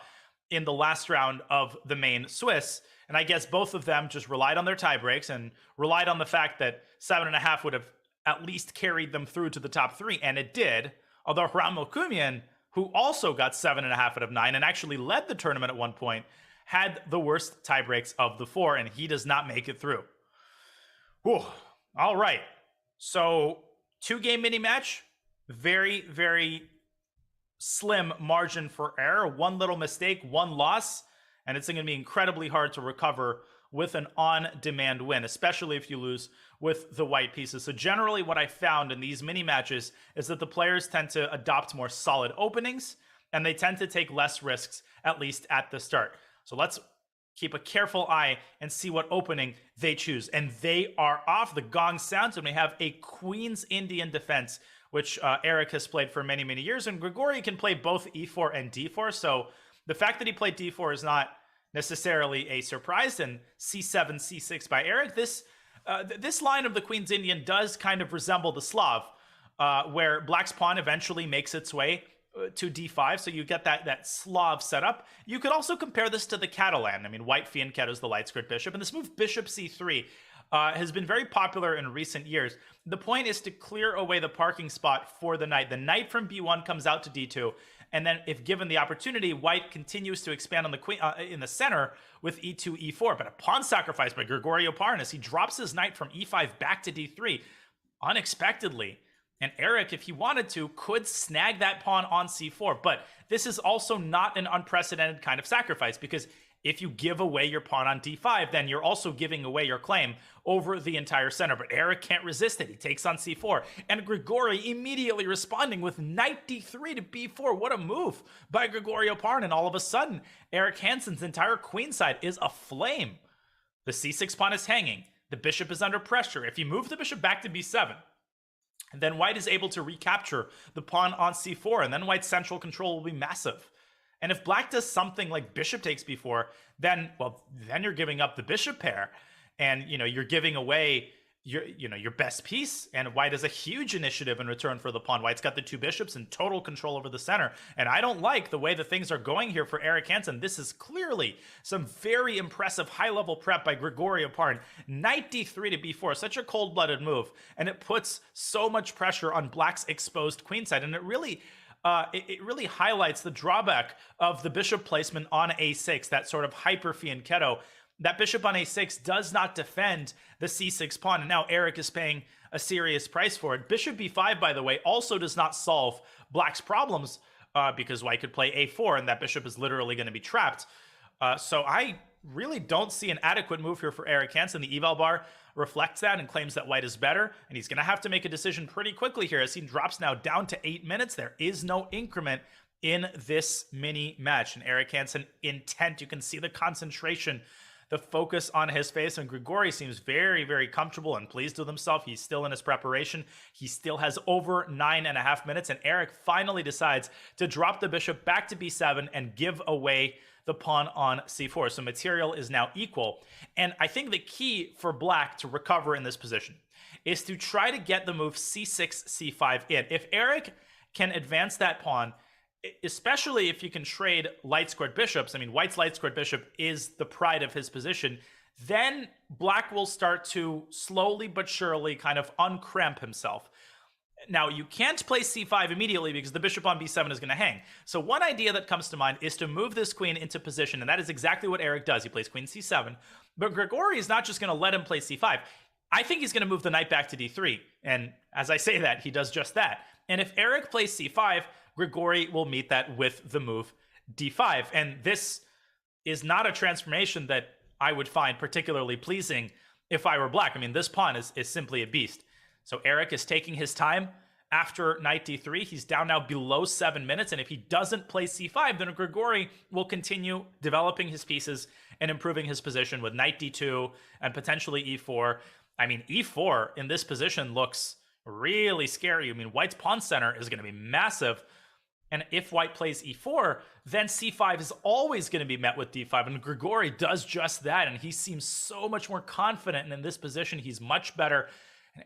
in the last round of the main Swiss. And I guess both of them just relied on their tie breaks and relied on the fact that 7.5 would have at least carried them through to the top 3. And it did. Although Ramo Kumian, who also got 7.5 out of 9 and actually led the tournament at one point, had the worst tie breaks of the 4, and he does not make it through. Whew. All right. So 2-game mini match. Very, very slim margin for error. 1 little mistake, 1 loss. And it's going to be incredibly hard to recover with an on-demand win, especially if you lose with the white pieces. So generally what I found in these mini matches is that the players tend to adopt more solid openings, and they tend to take less risks, at least at the start. So let's keep a careful eye and see what opening they choose. And they are off. The gong sounds, and we have a Queen's Indian defense, which Eric has played for many, many years. And Grigori can play both e4 and d4. So the fact that he played d4 is not necessarily a surprise. And c7, c6 by Eric. This line of the Queen's Indian does kind of resemble the Slav, where Black's pawn eventually makes its way to d5. So you get that Slav setup. You could also compare this to the Catalan. I mean, white fianchettos the light squared bishop. And this move, bishop c3, has been very popular in recent years. The point is to clear away the parking spot for the knight. The knight from b1 comes out to d2. And then if given the opportunity, white continues to expand on the queen in the center with e2, e4. But a pawn sacrifice by Gregorio Parn as he drops his knight from e5 back to d3 unexpectedly. And Eric, if he wanted to, could snag that pawn on c4. But this is also not an unprecedented kind of sacrifice, because if you give away your pawn on d5, then you're also giving away your claim over the entire center. But Eric can't resist it. He takes on c4. And Grigori immediately responding with knight d3 to b4. What a move by Gregorio Parn. And all of a sudden, Eric Hansen's entire queenside is aflame. The c6 pawn is hanging. The bishop is under pressure. If you move the bishop back to b7, then white is able to recapture the pawn on c4. And then white's central control will be massive. And if black does something like bishop takes b4, then you're giving up the bishop pair, and you're giving away your best piece. And white has a huge initiative in return for the pawn. White's got the 2 bishops and total control over the center. And I don't like the way the things are going here for Eric Hansen. This is clearly some very impressive high-level prep by Gregorio Parn. Knight d3 to b4, such a cold-blooded move, and it puts so much pressure on black's exposed queenside. And it really highlights the drawback of the bishop placement on a6, that sort of hyper fianchetto. that bishop on a6 does not defend the c6 pawn, and now Eric is paying a serious price for it. Bishop b5, by the way, also does not solve black's problems because white could play a4, and that bishop is literally going to be trapped. So I really don't see an adequate move here for Eric Hansen. The eval bar reflects that and claims that white is better, and he's going to have to make a decision pretty quickly here as he drops now down to 8 minutes. There is no increment in this mini match, and Eric Hansen intent. You can see the concentration, the focus on his face, and Grigori seems very, very comfortable and pleased with himself. He's still in his preparation. He still has over 9.5 minutes, and Eric finally decides to drop the bishop back to b7 and give away the pawn on c4. So material is now equal. And I think the key for black to recover in this position is to try to get the move c6, c5 in. If Eric can advance that pawn, especially if you can trade light squared bishops, I mean, white's light squared bishop is the pride of his position, then black will start to slowly but surely kind of uncramp himself. Now, you can't play c5 immediately because the bishop on b7 is going to hang. So one idea that comes to mind is to move this queen into position, and that is exactly what Eric does. He plays queen c7, but Grigori is not just going to let him play c5. I think he's going to move the knight back to d3, and as I say that, he does just that. And if Eric plays c5, Grigori will meet that with the move d5, and this is not a transformation that I would find particularly pleasing if I were black. I mean, this pawn is simply a beast. So Eric is taking his time after knight d3. He's down now below 7 minutes, and if he doesn't play c5, then Grigori will continue developing his pieces and improving his position with knight d2 and potentially e4. I mean, e4 in this position looks really scary. I mean, white's pawn center is going to be massive, and if white plays e4, then c5 is always going to be met with d5, and Grigori does just that, and he seems so much more confident, and in this position, he's much better.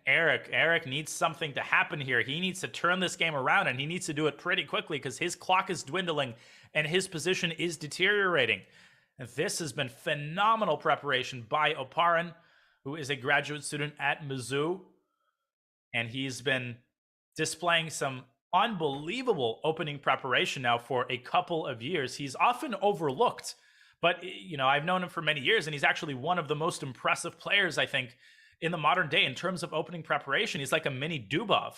Eric needs something to happen here. He needs to turn this game around, and he needs to do it pretty quickly because his clock is dwindling and his position is deteriorating. And this has been phenomenal preparation by Oparin, who is a graduate student at Mizzou, and he's been displaying some unbelievable opening preparation now for a couple of years. He's often overlooked, but you know, I've known him for many years, and he's actually one of the most impressive players, I think, in the modern day in terms of opening preparation. He's like a mini Dubov.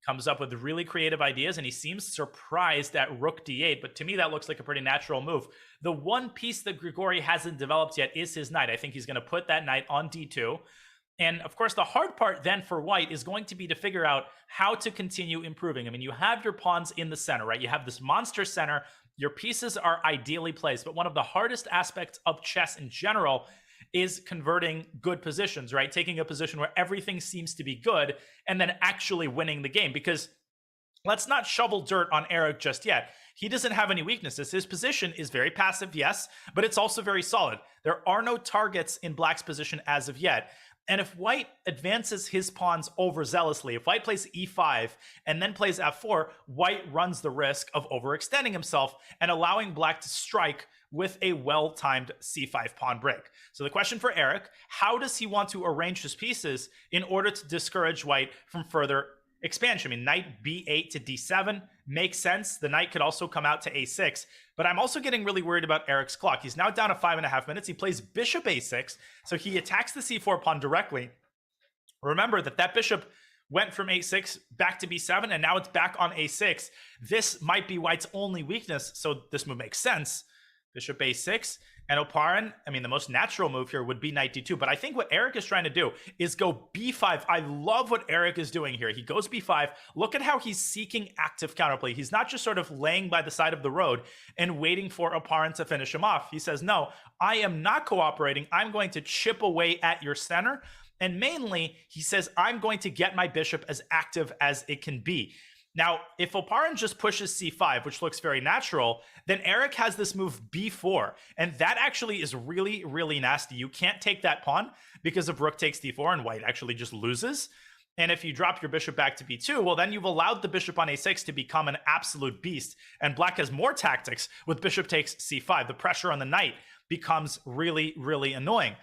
Comes up with really creative ideas, and he seems surprised at rook d8, but to me that looks like a pretty natural move. The one piece that Grigori hasn't developed yet is his knight. I think he's going to put that knight on d2. And of course, the hard part then for white is going to be to figure out how to continue improving. I mean, you have your pawns in the center, right? You have this monster center. Your pieces are ideally placed, but one of the hardest aspects of chess in general is converting good positions, right? Taking a position where everything seems to be good and then actually winning the game. Because let's not shovel dirt on Eric just yet. He doesn't have any weaknesses. His position is very passive, yes, but it's also very solid. There are no targets in black's position as of yet. And if white advances his pawns overzealously, if white plays e5 and then plays f4, white runs the risk of overextending himself and allowing black to strike with a well-timed c5 pawn break. So the question for Eric, how does he want to arrange his pieces in order to discourage white from further expansion? I mean, knight b8 to d7 makes sense. The knight could also come out to a6, but I'm also getting really worried about Eric's clock. He's now down to 5.5 minutes. He plays bishop a6, so he attacks the c4 pawn directly. Remember that bishop went from a6 back to b7, and now it's back on a6. This might be white's only weakness, so this move makes sense. Bishop a6, and Oparin, I mean, the most natural move here would be knight d2, but I think what Eric is trying to do is go b5. I love what Eric is doing here. He goes b5. Look at how he's seeking active counterplay. He's not just sort of laying by the side of the road and waiting for Oparin to finish him off. He says, no, I am not cooperating. I'm going to chip away at your center, and mainly, he says, I'm going to get my bishop as active as it can be. Now, if Oparin just pushes c5, which looks very natural, then Eric has this move b4, and that actually is really, really nasty. You can't take that pawn because if rook takes d4 and white actually just loses. And if you drop your bishop back to b2, well, then you've allowed the bishop on a6 to become an absolute beast, and black has more tactics with bishop takes c5. The pressure on the knight becomes really, really annoying.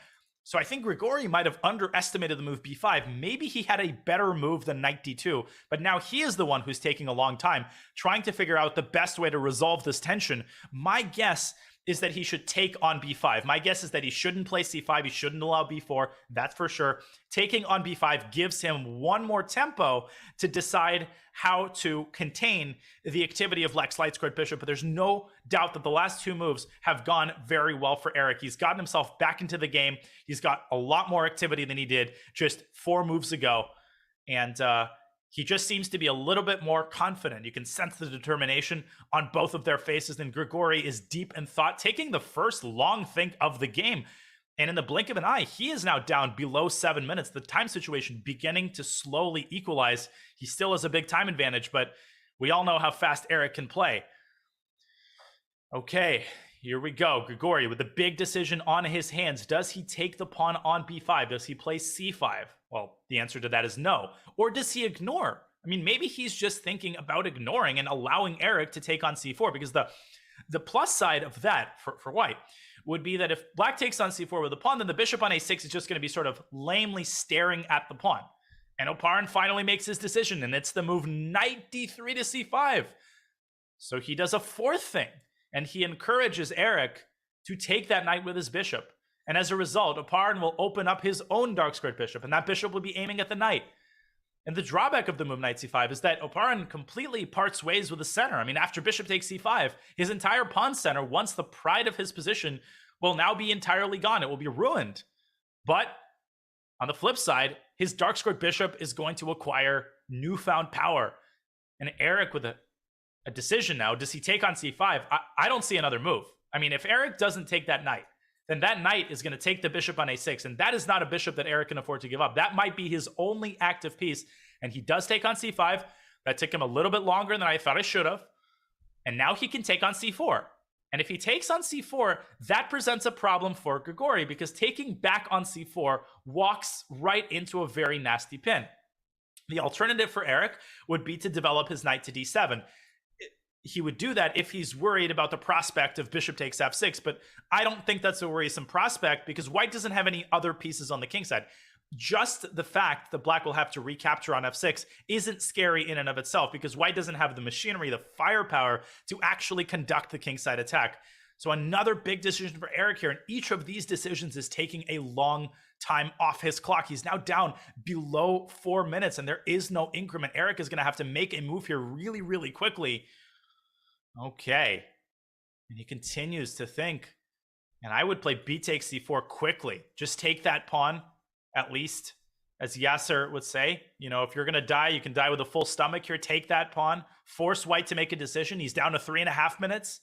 So I think Grigori might have underestimated the move b5. Maybe he had a better move than knight d2, but now he is the one who's taking a long time trying to figure out the best way to resolve this tension. My guess is that he should take on b5. My guess is that he shouldn't play c5. He shouldn't allow b4. That's for sure. Taking on b5 gives him one more tempo to decide how to contain the activity of Black's light squared bishop. But there's no doubt that the last two moves have gone very well for Eric. He's gotten himself back into the game. He's got a lot more activity than he did just 4 moves ago. And he just seems to be a little bit more confident. You can sense the determination on both of their faces. And Grigori is deep in thought, taking the first long think of the game. And in the blink of an eye, he is now down below 7 minutes. The time situation beginning to slowly equalize. He still has a big time advantage, but we all know how fast Eric can play. Okay, here we go. Grigori with the big decision on his hands. Does he take the pawn on b5? Does he play c5? Well, the answer to that is no. Or does he ignore? I mean, maybe he's just thinking about ignoring and allowing Eric to take on c4, because the plus side of that for white would be that if black takes on c4 with a pawn, then the bishop on a6 is just going to be sort of lamely staring at the pawn. And Oparin finally makes his decision, and it's the move knight d3 to c5. So he does a fourth thing, and he encourages Eric to take that knight with his bishop. And as a result, Oparin will open up his own dark squared bishop, and that bishop will be aiming at the knight. And the drawback of the move knight c5 is that Oparin completely parts ways with the center. I mean, after bishop takes c5, his entire pawn center, once the pride of his position, will now be entirely gone. It will be ruined. But on the flip side, his dark squared bishop is going to acquire newfound power. And Eric with a decision now, does he take on c5? I don't see another move. I mean, if Eric doesn't take that knight, then that knight is going to take the bishop on a6, and that is not a bishop that Eric can afford to give up. That might be his only active piece, and he does take on c5. That took him a little bit longer than I thought I should have, and now he can take on c4. And if he takes on c4, that presents a problem for Grigori, because taking back on c4 walks right into a very nasty pin. The alternative for Eric would be to develop his knight to d7. He would do that if he's worried about the prospect of bishop takes f6, but I don't think that's a worrisome prospect, because white doesn't have any other pieces on the king side. Just the fact that black will have to recapture on f6 isn't scary in and of itself, because white doesn't have the machinery, the firepower to actually conduct the king side attack. So another big decision for Eric here, and each of these decisions is taking a long time off his clock. He's now down below 4 minutes, and there is no increment. Eric is going to have to make a move here really, really quickly. Okay, and he continues to think, and I would play b takes c4 quickly. Just take that pawn, at least, as Yasser would say. You know, if you're going to die, you can die with a full stomach here. Take that pawn, force white to make a decision. He's down to 3.5 minutes,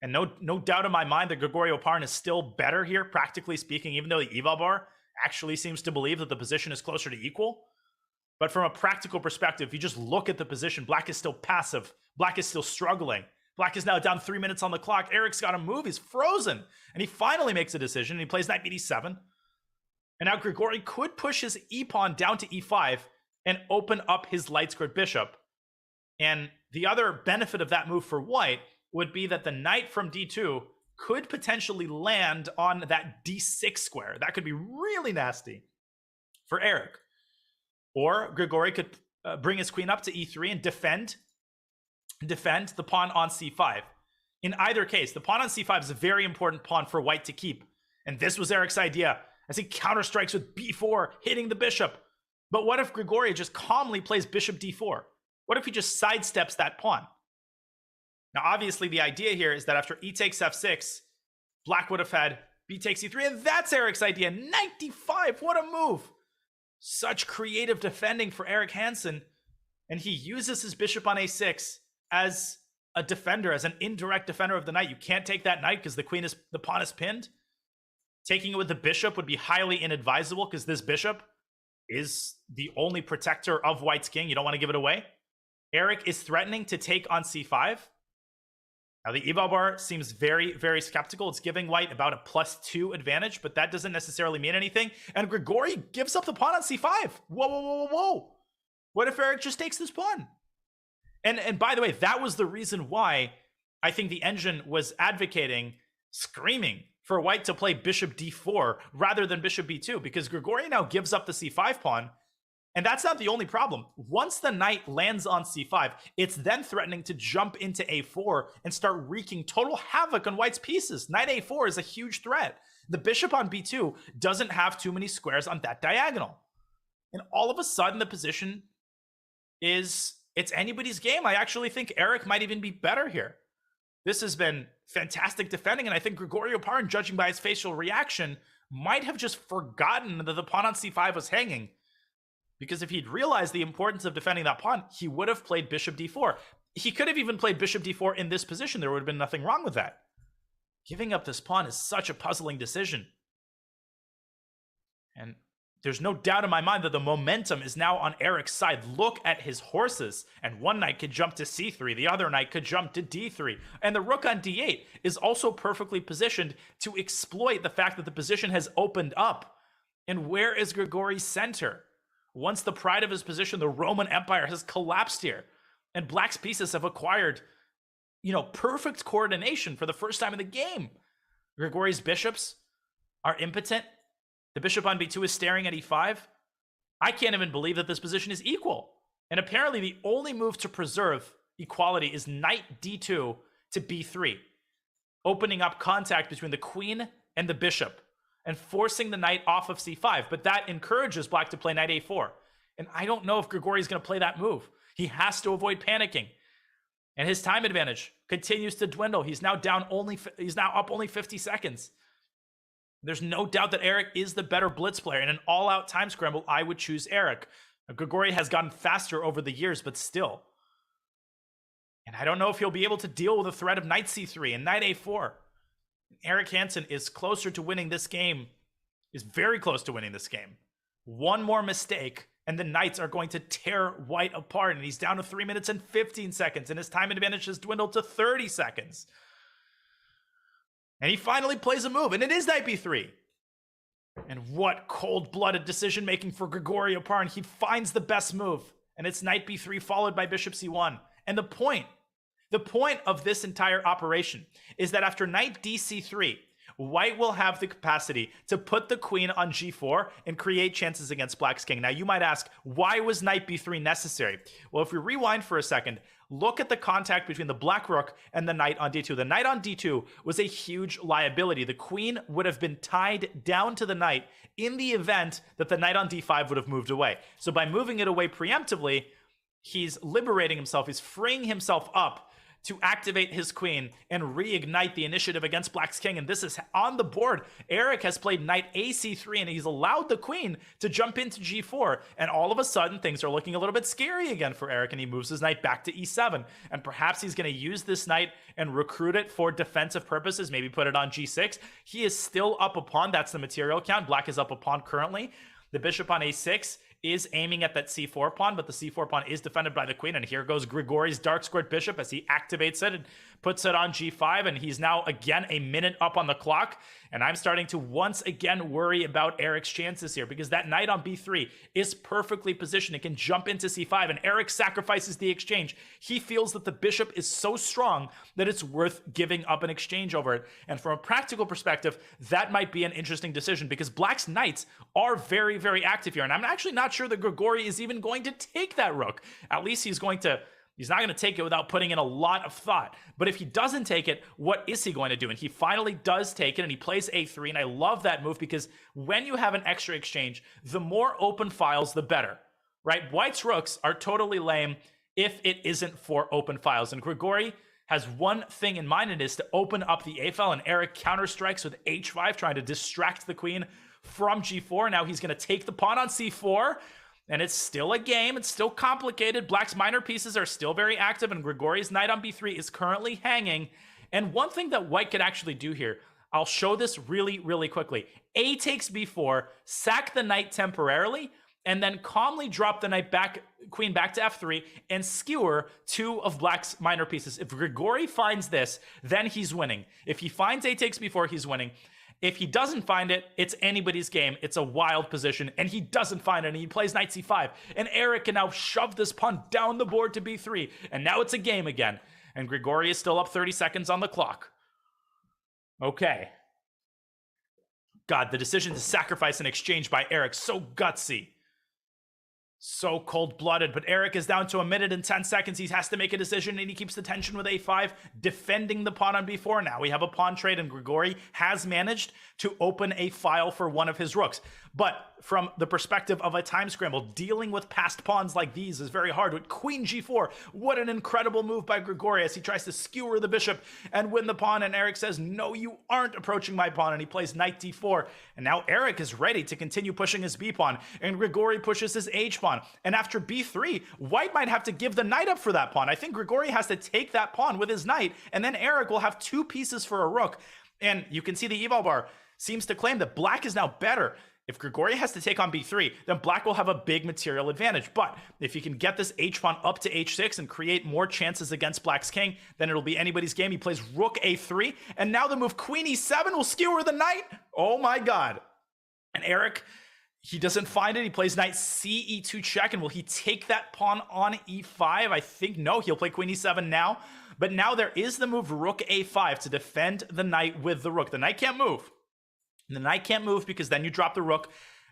and no doubt in my mind that Grigori Oparin is still better here, practically speaking, even though the eval bar actually seems to believe that the position is closer to equal. But from a practical perspective, if you just look at the position, black is still passive. Black is still struggling. Black is now down 3 minutes on the clock. Eric's got to move. He's frozen. And he finally makes a decision. And he plays knight bd7. And now Grigori could push his e-pawn down to e5 and open up his light squared bishop. And the other benefit of that move for white would be that the knight from d2 could potentially land on that d6 square. That could be really nasty for Eric. Or Grigori could bring his queen up to e3 and defend the pawn on c5. In either case, the pawn on c5 is a very important pawn for white to keep. And this was Eric's idea, as he counterstrikes with b4, hitting the bishop. But what if Grigori just calmly plays bishop d4? What if he just sidesteps that pawn? Now, obviously, the idea here is that after e takes f6, black would have had b takes e3, and that's Eric's idea. Knight d5, what a move! Such creative defending for Eric Hansen, and he uses his bishop on a6 as a defender, as an indirect defender of the knight. You can't take that knight because the pawn is pinned. Taking it with the bishop would be highly inadvisable, because this bishop is the only protector of white's king. You don't want to give it away. Eric is threatening to take on c5. Now, the eval bar seems very, very skeptical. It's giving white about a +2 advantage, but that doesn't necessarily mean anything. And Grigori gives up the pawn on c5. Whoa, whoa, whoa, whoa, whoa. What if Eric just takes this pawn? And by the way, that was the reason why I think the engine was advocating, screaming for white to play bishop d4 rather than bishop b2, because Grigori now gives up the c5 pawn, And that's not the only problem. Once the knight lands on c5, it's then threatening to jump into a4 and start wreaking total havoc on white's pieces. Knight a4 is a huge threat. The bishop on b2 doesn't have too many squares on that diagonal. And all of a sudden, the position it's anybody's game. I actually think Eric might even be better here. This has been fantastic defending, and I think Grigoriy Oparin, judging by his facial reaction, might have just forgotten that the pawn on c5 was hanging. Because if he'd realized the importance of defending that pawn, he would have played bishop d4. He could have even played bishop d4 in this position. There would have been nothing wrong with that. Giving up this pawn is such a puzzling decision. And there's no doubt in my mind that the momentum is now on Eric's side. Look at his horses. And one knight could jump to c3. The other knight could jump to d3. And the rook on d8 is also perfectly positioned to exploit the fact that the position has opened up. And where is Grigoriy's center? Once the pride of his position, the Roman Empire, has collapsed here, and black's pieces have acquired, perfect coordination for the first time in the game. Grigoriy's bishops are impotent. The bishop on b2 is staring at e5. I can't even believe that this position is equal. And apparently the only move to preserve equality is knight d2 to b3, opening up contact between the queen and the bishop, and forcing the knight off of c5. But that encourages black to play knight a4. And I don't know if Grigoriy is going to play that move. He has to avoid panicking. And his time advantage continues to dwindle. He's now up only 50 seconds. There's no doubt that Eric is the better blitz player. In an all-out time scramble, I would choose Eric. Grigoriy has gotten faster over the years, but still. And I don't know if he'll be able to deal with the threat of knight c3 and knight a4. Eric Hansen is closer to winning this game, is very close to winning this game. One more mistake, and the knights are going to tear white apart, and he's down to 3 minutes and 15 seconds, and his time advantage has dwindled to 30 seconds. And he finally plays a move, and it is knight b3. And what cold-blooded decision-making for Grigoriy Oparin. He finds the best move, and it's knight b3 followed by bishop c1. And the point of this entire operation is that after knight dc3, white will have the capacity to put the queen on g4 and create chances against black's king. Now, you might ask, why was knight b3 necessary? Well, if we rewind for a second, look at the contact between the black rook and the knight on d2. The knight on d2 was a huge liability. The queen would have been tied down to the knight in the event that the knight on d5 would have moved away. So by moving it away preemptively, he's liberating himself. He's freeing himself up to activate his queen and reignite the initiative against black's king. And this is on the board. Eric has played knight ac3, and he's allowed the queen to jump into g4. And all of a sudden, things are looking a little bit scary again for Eric, and he moves his knight back to e7. And perhaps he's going to use this knight and recruit it for defensive purposes, maybe put it on g6. He is still up a pawn. That's the material count. Black is up a pawn currently. The bishop on a6 is aiming at that c4 pawn, but the c4 pawn is defended by the queen. And here goes Grigoriy's dark squared bishop as he activates it and puts it on g5. And he's now again a minute up on the clock. And I'm starting to once again worry about Eric's chances here, because that knight on b3 is perfectly positioned. It can jump into c5, and Eric sacrifices the exchange. He feels that the bishop is so strong that it's worth giving up an exchange over it. And from a practical perspective, that might be an interesting decision, because black's knights are very, very active here. And I'm actually not sure that Grigoriy is even going to take that rook. At least he's not going to take it without putting in a lot of thought. But if he doesn't take it, what is he going to do? And he finally does take it, and he plays a3. And I love that move, because when you have an extra exchange, the more open files, the better, right? White's rooks are totally lame if it isn't for open files. And Grigoriy has one thing in mind, and it is to open up the a file. And Eric counterstrikes with h5, trying to distract the queen from g4. Now he's going to take the pawn on c4. And it's still a game. It's still complicated. Black's minor pieces are still very active, and Grigoriy's knight on b3 is currently hanging. And one thing that white could actually do here, I'll show this really, really quickly. A takes b4, sack the knight temporarily, and then calmly drop the queen back to f3 and skewer two of black's minor pieces. If Grigoriy finds this, then he's winning. If he finds a takes b4, he's winning. If he doesn't find it, it's anybody's game. It's a wild position, and he doesn't find it, and he plays knight c5. And Eric can now shove this pawn down the board to b3, and now it's a game again. And Grigoriy is still up 30 seconds on the clock. Okay. God, the decision to sacrifice an exchange by Eric, so gutsy. So cold-blooded, but Eric is down to 1 minute and 10 seconds. He has to make a decision, and he keeps the tension with a5, defending the pawn on b4. Now we have a pawn trade, and Grigori has managed to open a file for one of his rooks. But from the perspective of a time scramble, dealing with passed pawns like these is very hard. With queen g4, what an incredible move by Grigori as he tries to skewer the bishop and win the pawn, and Eric says, no, you aren't approaching my pawn, and he plays knight d4. And now Eric is ready to continue pushing his b pawn, and Grigori pushes his h pawn. And after b3, white might have to give the knight up for that pawn. I think Grigori has to take that pawn with his knight, and then Eric will have 2 pieces for a rook. And you can see the eval bar seems to claim that black is now better. If Grigori has to take on b3, then black will have a big material advantage. But if he can get this h-pawn up to h6 and create more chances against black's king, then it'll be anybody's game. He plays rook a3, and now the move queen e7 will skewer the knight. Oh my god. And Eric, he doesn't find it. He plays knight c e2 check, and will he take that pawn on e5? I think no. He'll play queen e7 now. But now there is the move rook a5 to defend the knight with the rook. The knight can't move. The knight can't move because then you drop the rook.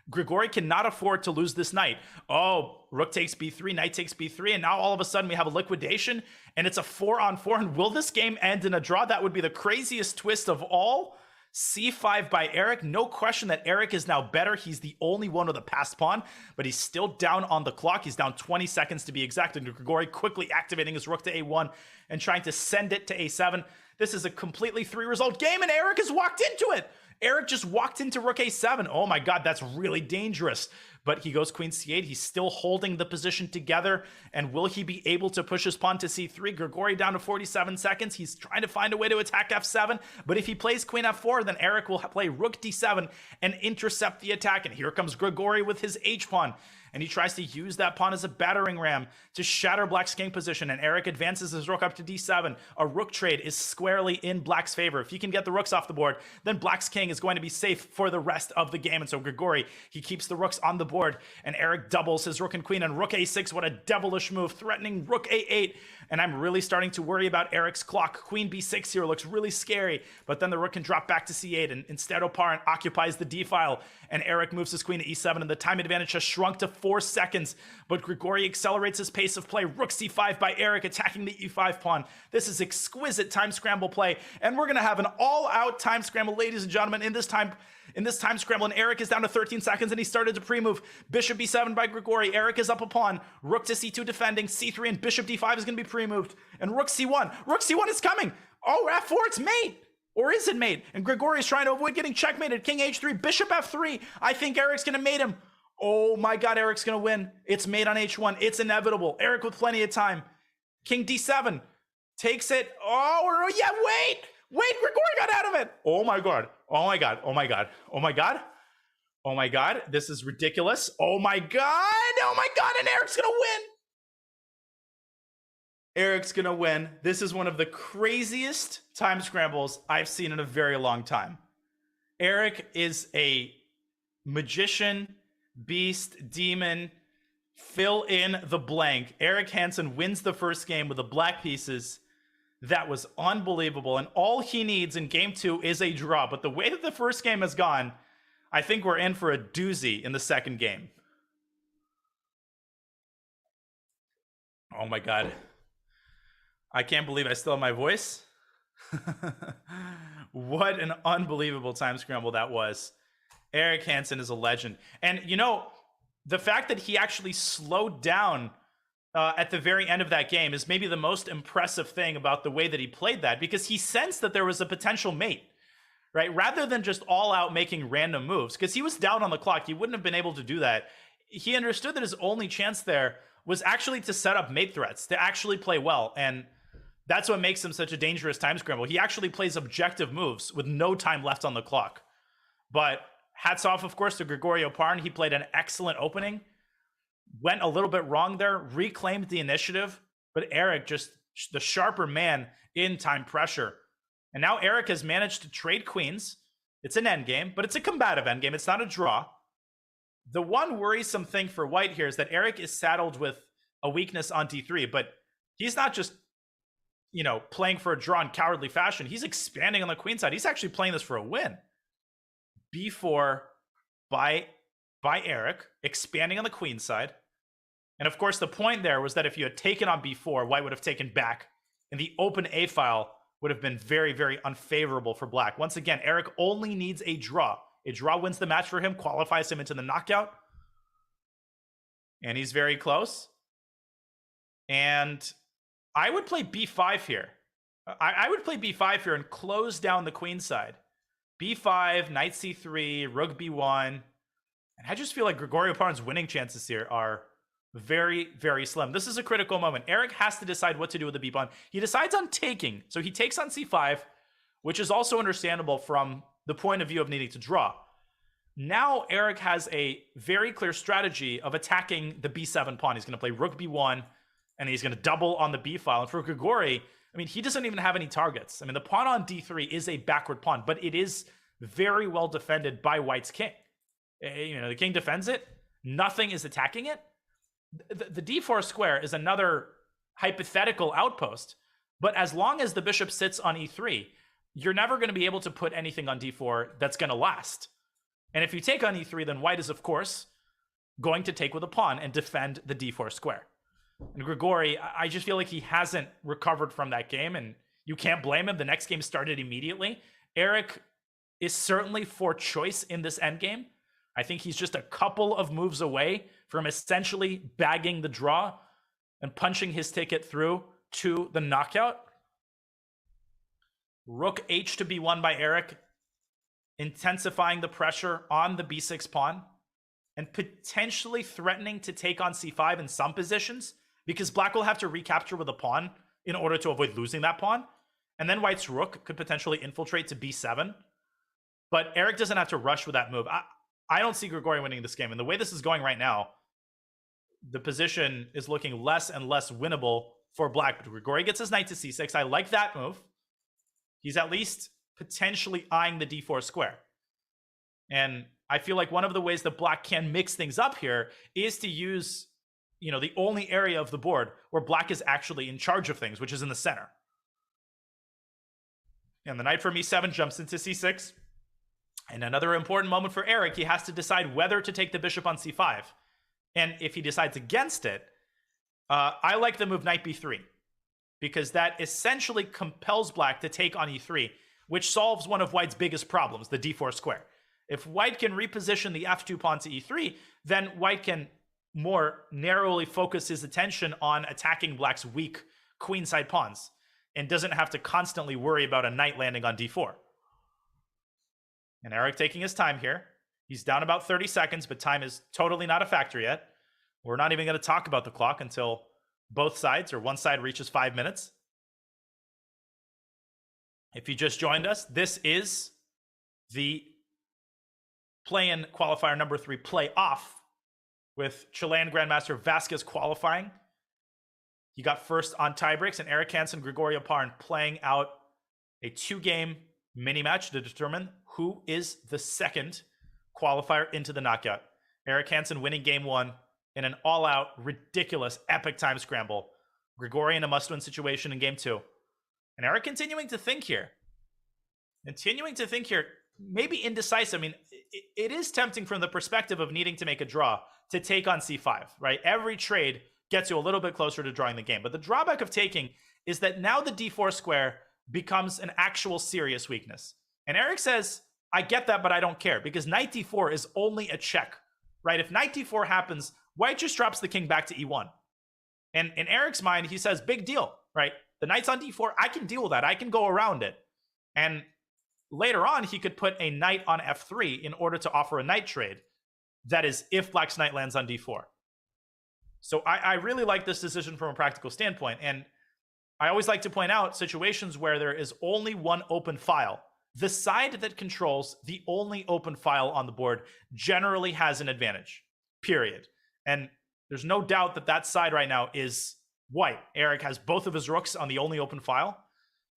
Grigori cannot afford to lose this knight. Oh, rook takes b3, knight takes b3, and now all of a sudden we have a liquidation, and it's a 4-on-4. And will this game end in a draw? That would be the craziest twist of all. c5 by Eric. No question that Eric is now better. He's the only one with a passed pawn, but he's still down on the clock. He's down 20 seconds to be exact, and Grigori quickly activating his rook to a1 and trying to send it to a7. This is a completely 3-result game, and Eric has walked into it. Eric just walked into rook a7. Oh my god, that's really dangerous. But he goes queen c8. He's still holding the position together. And will he be able to push his pawn to c3? Grigori down to 47 seconds. He's trying to find a way to attack f7. But if he plays queen f4, then Eric will play rook d7 and intercept the attack. And here comes Grigori with his h-pawn. And he tries to use that pawn as a battering ram to shatter black's king position. And Eric advances his rook up to d7. A rook trade is squarely in black's favor. If he can get the rooks off the board, then black's king is going to be safe for the rest of the game. And so Grigori, he keeps the rooks on the board. And Eric doubles his rook and queen. And rook a6, what a devilish move, threatening rook a8. And I'm really starting to worry about Eric's clock. Queen b6 here looks really scary. But then the rook can drop back to c8. And instead Oparin occupies the d file. And Eric moves his queen to e7. And the time advantage has shrunk to 4 seconds, but Grigori accelerates his pace of play. Rook c5 by Eric, attacking the e5 pawn. This is exquisite time scramble play, and we're gonna have an all-out time scramble, ladies and gentlemen, in this time scramble. And Eric is down to 13 seconds, and he started to pre-move. Bishop b7 by Grigori. Eric is up a pawn. Rook to c2 defending. c3 and bishop d5 is gonna be pre-moved. And rook c1. Rook c1 is coming. Oh, f4, it's mate. Or is it mate? And Grigori is trying to avoid getting checkmated. King h3, bishop f3. I think Eric's gonna mate him. Oh my god, Eric's gonna win. It's mate on h1. It's inevitable. Eric with plenty of time. King d7 takes it. Oh, yeah, wait, Grigori got out of it. Oh my god. Oh my god. Oh my god. Oh my god. Oh my god. This is ridiculous. Oh my god. Oh my god. And Eric's gonna win. Eric's gonna win. This is one of the craziest time scrambles I've seen in a very long time. Eric is a magician, beast, demon, fill in the blank. Eric Hansen wins the first game with the black pieces. That was unbelievable. And all he needs in game 2 is a draw. But the way that the first game has gone, I think we're in for a doozy in the second game. Oh my god. I can't believe I still have my voice. What an unbelievable time scramble that was. Eric Hansen is a legend. And, you know, the fact that he actually slowed down at the very end of that game is maybe the most impressive thing about the way that he played that, because he sensed that there was a potential mate, right? Rather than just all out making random moves, because he was down on the clock. He wouldn't have been able to do that. He understood that his only chance there was actually to set up mate threats, to actually play well. And that's what makes him such a dangerous time scramble. He actually plays objective moves with no time left on the clock. But hats off, of course, to Grigori Oparin. He played an excellent opening. Went a little bit wrong there, reclaimed the initiative, but Eric just the sharper man in time pressure. And now Eric has managed to trade queens. It's an endgame, but it's a combative endgame. It's not a draw. The one worrisome thing for white here is that Eric is saddled with a weakness on d3, but he's not just, you know, playing for a draw in cowardly fashion. He's expanding on the queen side. He's actually playing this for a win. b4 by Eric, expanding on the queen side. And of course, the point there was that if you had taken on b4, white would have taken back, and the open a file would have been very, very unfavorable for black. Once again, Eric only needs a draw. A draw wins the match for him, qualifies him into the knockout. And he's very close. And I would play b5 here. I would play b5 here and close down the queen side. b5, knight c3, rook b1. And I just feel like Grigoriy Oparn's winning chances here are very, very slim. This is a critical moment. Eric has to decide what to do with the b-pawn. He decides on taking. So he takes on c5, which is also understandable from the point of view of needing to draw. Now Eric has a very clear strategy of attacking the b7 pawn. He's going to play rook b1, and he's going to double on the b file. And for Grigoriy, I mean, he doesn't even have any targets. I mean, the pawn on d3 is a backward pawn, but it is very well defended by white's king. You know, the king defends it. Nothing is attacking it. The d4 square is another hypothetical outpost, but as long as the bishop sits on e3, you're never going to be able to put anything on d4 that's going to last. And if you take on e3, then white is, of course, going to take with a pawn and defend the d4 square. And Grigoriy, I just feel like he hasn't recovered from that game, and you can't blame him. The next game started immediately. Eric is certainly for choice in this endgame. I think he's just a couple of moves away from essentially bagging the draw and punching his ticket through to the knockout. Rook h to b1 by Eric, intensifying the pressure on the b6 pawn and potentially threatening to take on c5 in some positions, because black will have to recapture with a pawn in order to avoid losing that pawn. And then white's rook could potentially infiltrate to b7. But Eric doesn't have to rush with that move. I don't see Grigoriy winning this game. And the way this is going right now, the position is looking less and less winnable for black. But Grigoriy gets his knight to c6. I like that move. He's at least potentially eyeing the d4 square. And I feel like one of the ways that black can mix things up here is to use, you know, the only area of the board where black is actually in charge of things, which is in the center. And the knight from e7 jumps into c6. And another important moment for Eric, he has to decide whether to take the bishop on c5. And if he decides against it, I like the move knight b3, because that essentially compels black to take on e3, which solves one of white's biggest problems, the d4 square. If white can reposition the f2 pawn to e3, then white can more narrowly focus his attention on attacking black's weak queenside pawns and doesn't have to constantly worry about a knight landing on d4. And Eric taking his time here. He's down about 30 seconds, but time is totally not a factor yet. We're not even going to talk about the clock until both sides or one side reaches 5 minutes. If you just joined us, this is the play-in qualifier number 3 play-off with Chilean Grandmaster Vasquez qualifying. He got first on tiebreaks, and Eric Hansen, Grigoriy Oparn playing out a 2-game mini-match to determine who is the second qualifier into the knockout. Eric Hansen winning game 1 in an all-out, ridiculous, epic time scramble. Grigoriy in a must-win situation in game 2. And Eric continuing to think here. Maybe indecisive. I mean, it is tempting from the perspective of needing to make a draw to take on c5, right? Every trade gets you a little bit closer to drawing the game. But the drawback of taking is that now the d4 square becomes an actual serious weakness. And Eric says, I get that, but I don't care, because knight d4 is only a check, right? If knight d4 happens, white just drops the king back to e1. And in Eric's mind, he says, big deal, right? The knight's on d4, I can deal with that. I can go around it. And later on, he could put a knight on f3 in order to offer a knight trade. That is, if black's knight lands on d4. So I really like this decision from a practical standpoint. And I always like to point out situations where there is only one open file. The side that controls the only open file on the board generally has an advantage, period. And there's no doubt that that side right now is white. Eric has both of his rooks on the only open file.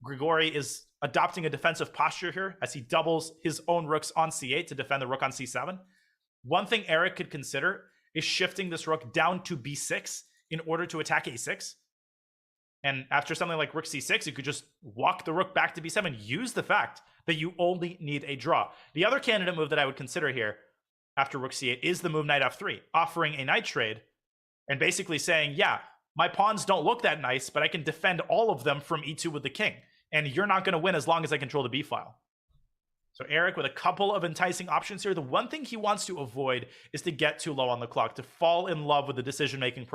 Grigoriy is adopting a defensive posture here as he doubles his own rooks on c8 to defend the rook on c7. One thing Eric could consider is shifting this rook down to b6 in order to attack a6. And after something like rook c6, you could just walk the rook back to b7, use the fact that you only need a draw. The other candidate move that I would consider here after rook c8 is the move knight f3, offering a knight trade and basically saying, yeah, my pawns don't look that nice, but I can defend all of them from e2 with the king. And you're not going to win as long as I control the b file. So Eric with a couple of enticing options here. The one thing he wants to avoid is to get too low on the clock, to fall in love with the decision-making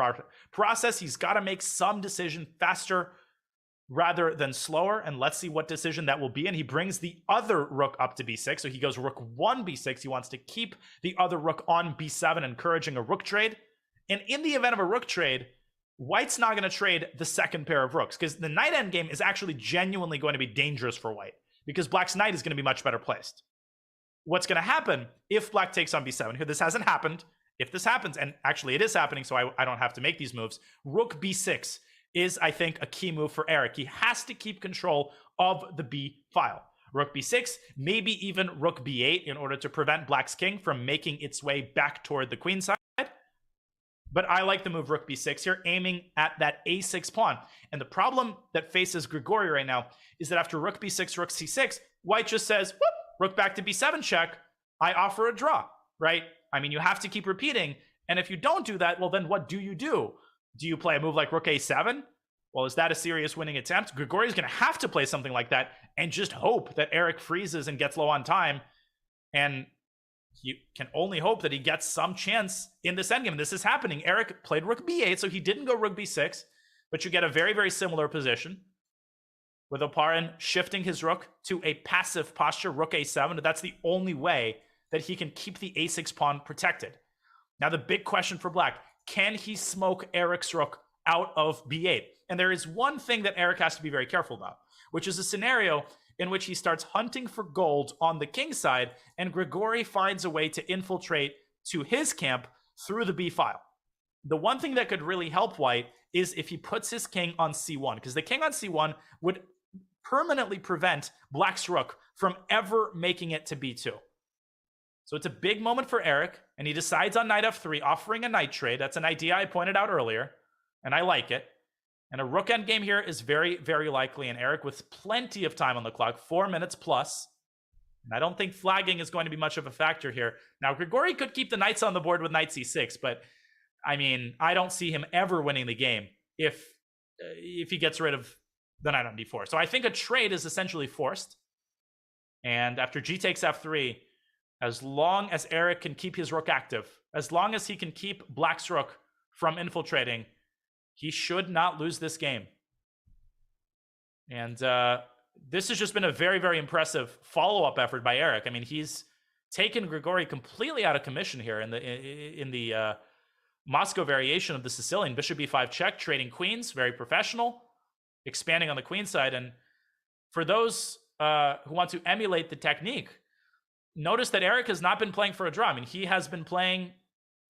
process. He's got to make some decision faster rather than slower. And let's see what decision that will be. And he brings the other rook up to b6. So he goes rook 1 b6. He wants to keep the other rook on b7, encouraging a rook trade. And in the event of a rook trade, White's not going to trade the second pair of rooks, because the knight endgame is actually genuinely going to be dangerous for White, because Black's knight is going to be much better placed. What's going to happen if Black takes on b7? Here, this hasn't happened. If this happens, and actually it is happening, so I don't have to make these moves, rook b6 is, I think, a key move for Eric. He has to keep control of the b file. Rook b6, maybe even rook b8 in order to prevent Black's king from making its way back toward the queen side. But I like the move rook b6 here, aiming at that a6 pawn. And the problem that faces Grigori right now is that after rook b6, rook c6, White just says, whoop, rook back to b7 check. I offer a draw, right? I mean, you have to keep repeating. And if you don't do that, well, then what do you do? Do you play a move like rook a7? Well, is that a serious winning attempt? Grigori is going to have to play something like that and just hope that Eric freezes and gets low on time. And you can only hope that he gets some chance in this endgame. This is happening. Eric played rook b8, so he didn't go rook b6, but you get a very, very similar position with Oparin shifting his rook to a passive posture, rook a7. That's the only way that he can keep the a6 pawn protected. Now, the big question for Black, can he smoke Eric's rook out of b8? And there is one thing that Eric has to be very careful about, which is a scenario in which he starts hunting for gold on the king side, and Grigori finds a way to infiltrate to his camp through the b file. The one thing that could really help White is if he puts his king on c1, because the king on c1 would permanently prevent Black's rook from ever making it to b2. So it's a big moment for Eric, and he decides on knight f3, offering a knight trade. That's an idea I pointed out earlier, and I like it. And a rook endgame here is very, very likely. And Eric with plenty of time on the clock, 4 minutes plus. And I don't think flagging is going to be much of a factor here. Now, Grigori could keep the knights on the board with knight c6, but I mean, I don't see him ever winning the game if he gets rid of the knight on d4. So I think a trade is essentially forced. And after g takes f3, as long as Eric can keep his rook active, as long as he can keep Black's rook from infiltrating, he should not lose this game. And this has just been a very, very impressive follow-up effort by Eric. I mean, he's taken Grigori completely out of commission here in the Moscow variation of the Sicilian. Bishop e5 check, trading queens, very professional, expanding on the queen side. And for those who want to emulate the technique, notice that Eric has not been playing for a draw. I mean, he has been playing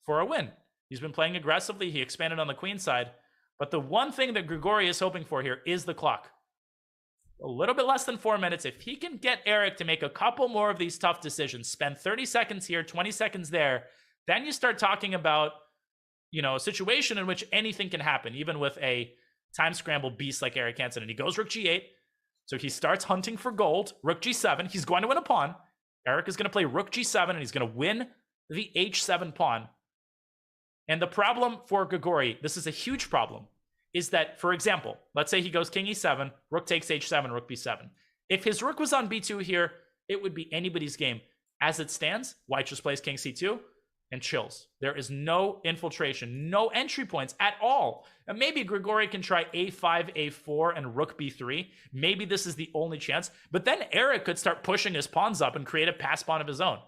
for a win. He's been playing aggressively. He expanded on the queen side. But the one thing that Grigori is hoping for here is the clock. A little bit less than 4 minutes. If he can get Eric to make a couple more of these tough decisions, spend 30 seconds here, 20 seconds there, then you start talking about, you know, a situation in which anything can happen, even with a time scramble beast like Eric Hansen. And he goes rook g8. So he starts hunting for gold. Rook g7. He's going to win a pawn. Eric is going to play rook g7, and he's going to win the h7 pawn. And the problem for Grigori, this is a huge problem, is that, for example, let's say he goes king e7, rook takes h7, rook b7. If his rook was on b2 here, it would be anybody's game. As it stands, White just plays king c2 and chills. There is no infiltration, no entry points at all. And maybe Grigori can try a5, a4, and rook b3. Maybe this is the only chance. But then Eric could start pushing his pawns up and create a pass pawn of his own.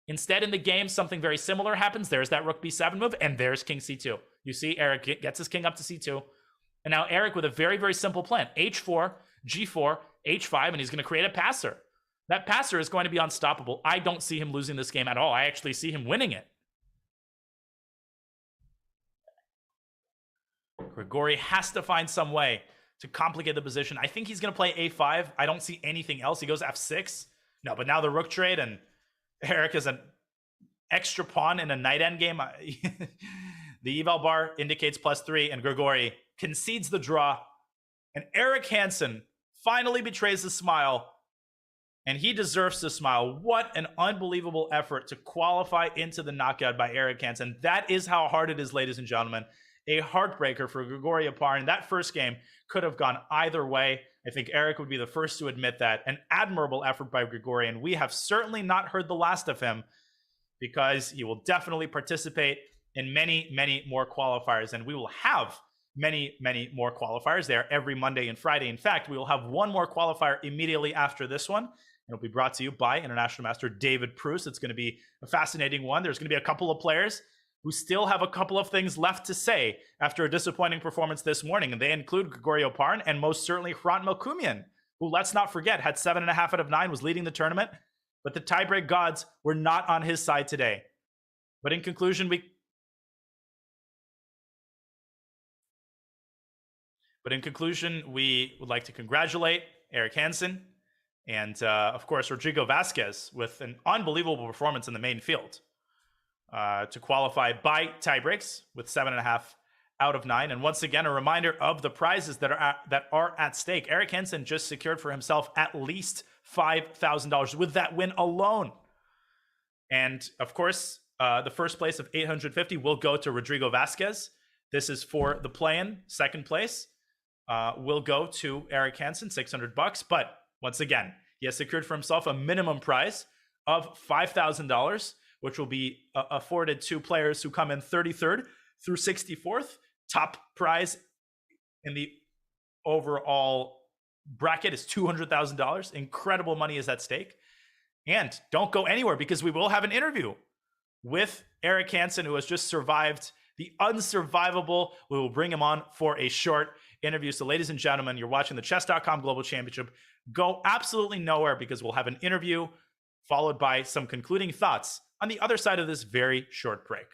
Instead, in the game, something very similar happens. There's that rook b7 move, and there's king c2. You see, Eric gets his king up to c2. And now Eric with a very, very simple plan. h4, g4, h5, and he's going to create a passer. That passer is going to be unstoppable. I don't see him losing this game at all. I actually see him winning it. Grigori has to find some way to complicate the position. I think he's going to play a5. I don't see anything else. He goes f6. No, but now the rook trade, and Eric is an extra pawn in a knight endgame. The eval bar indicates +3, and Grigori concedes the draw. And Eric Hansen finally betrays the smile and he deserves to smile. What an unbelievable effort to qualify into the knockout by Eric Hansen. That is how hard it is, ladies and gentlemen. A heartbreaker for Grigori Oparin. That first game could have gone either way. I think Eric would be the first to admit that. An admirable effort by Grigori, and we have certainly not heard the last of him, because he will definitely participate in many, many more qualifiers, and we will have many, many more qualifiers there every Monday and Friday. In fact, we will have one more qualifier immediately after this one. It'll be brought to you by International Master David Proust. It's going to be a fascinating one. There's going to be a couple of players who still have a couple of things left to say after a disappointing performance this morning, and they include Grigori Oparin and most certainly Hrant Melkumian, who, let's not forget, had 7.5 out of 9, was leading the tournament, but the tiebreak gods were not on his side today. But in conclusion, we would like to congratulate Eric Hansen and, of course, Rodrigo Vasquez with an unbelievable performance in the main field to qualify by tiebreaks with 7.5 out of 9. And once again, a reminder of the prizes that are at stake. Eric Hansen just secured for himself at least $5,000 with that win alone. And, of course, the first place of $850 will go to Rodrigo Vasquez. This is for the play-in. Second place will go to Eric Hansen, $600. But once again, he has secured for himself a minimum prize of $5,000, which will be afforded to players who come in 33rd through 64th. Top prize in the overall bracket is $200,000. Incredible money is at stake. And don't go anywhere, because we will have an interview with Eric Hansen, who has just survived the unsurvivable. We will bring him on for a short interview. So, ladies and gentlemen, you're watching the Chess.com Global Championship. Go absolutely nowhere, because we'll have an interview followed by some concluding thoughts on the other side of this very short break.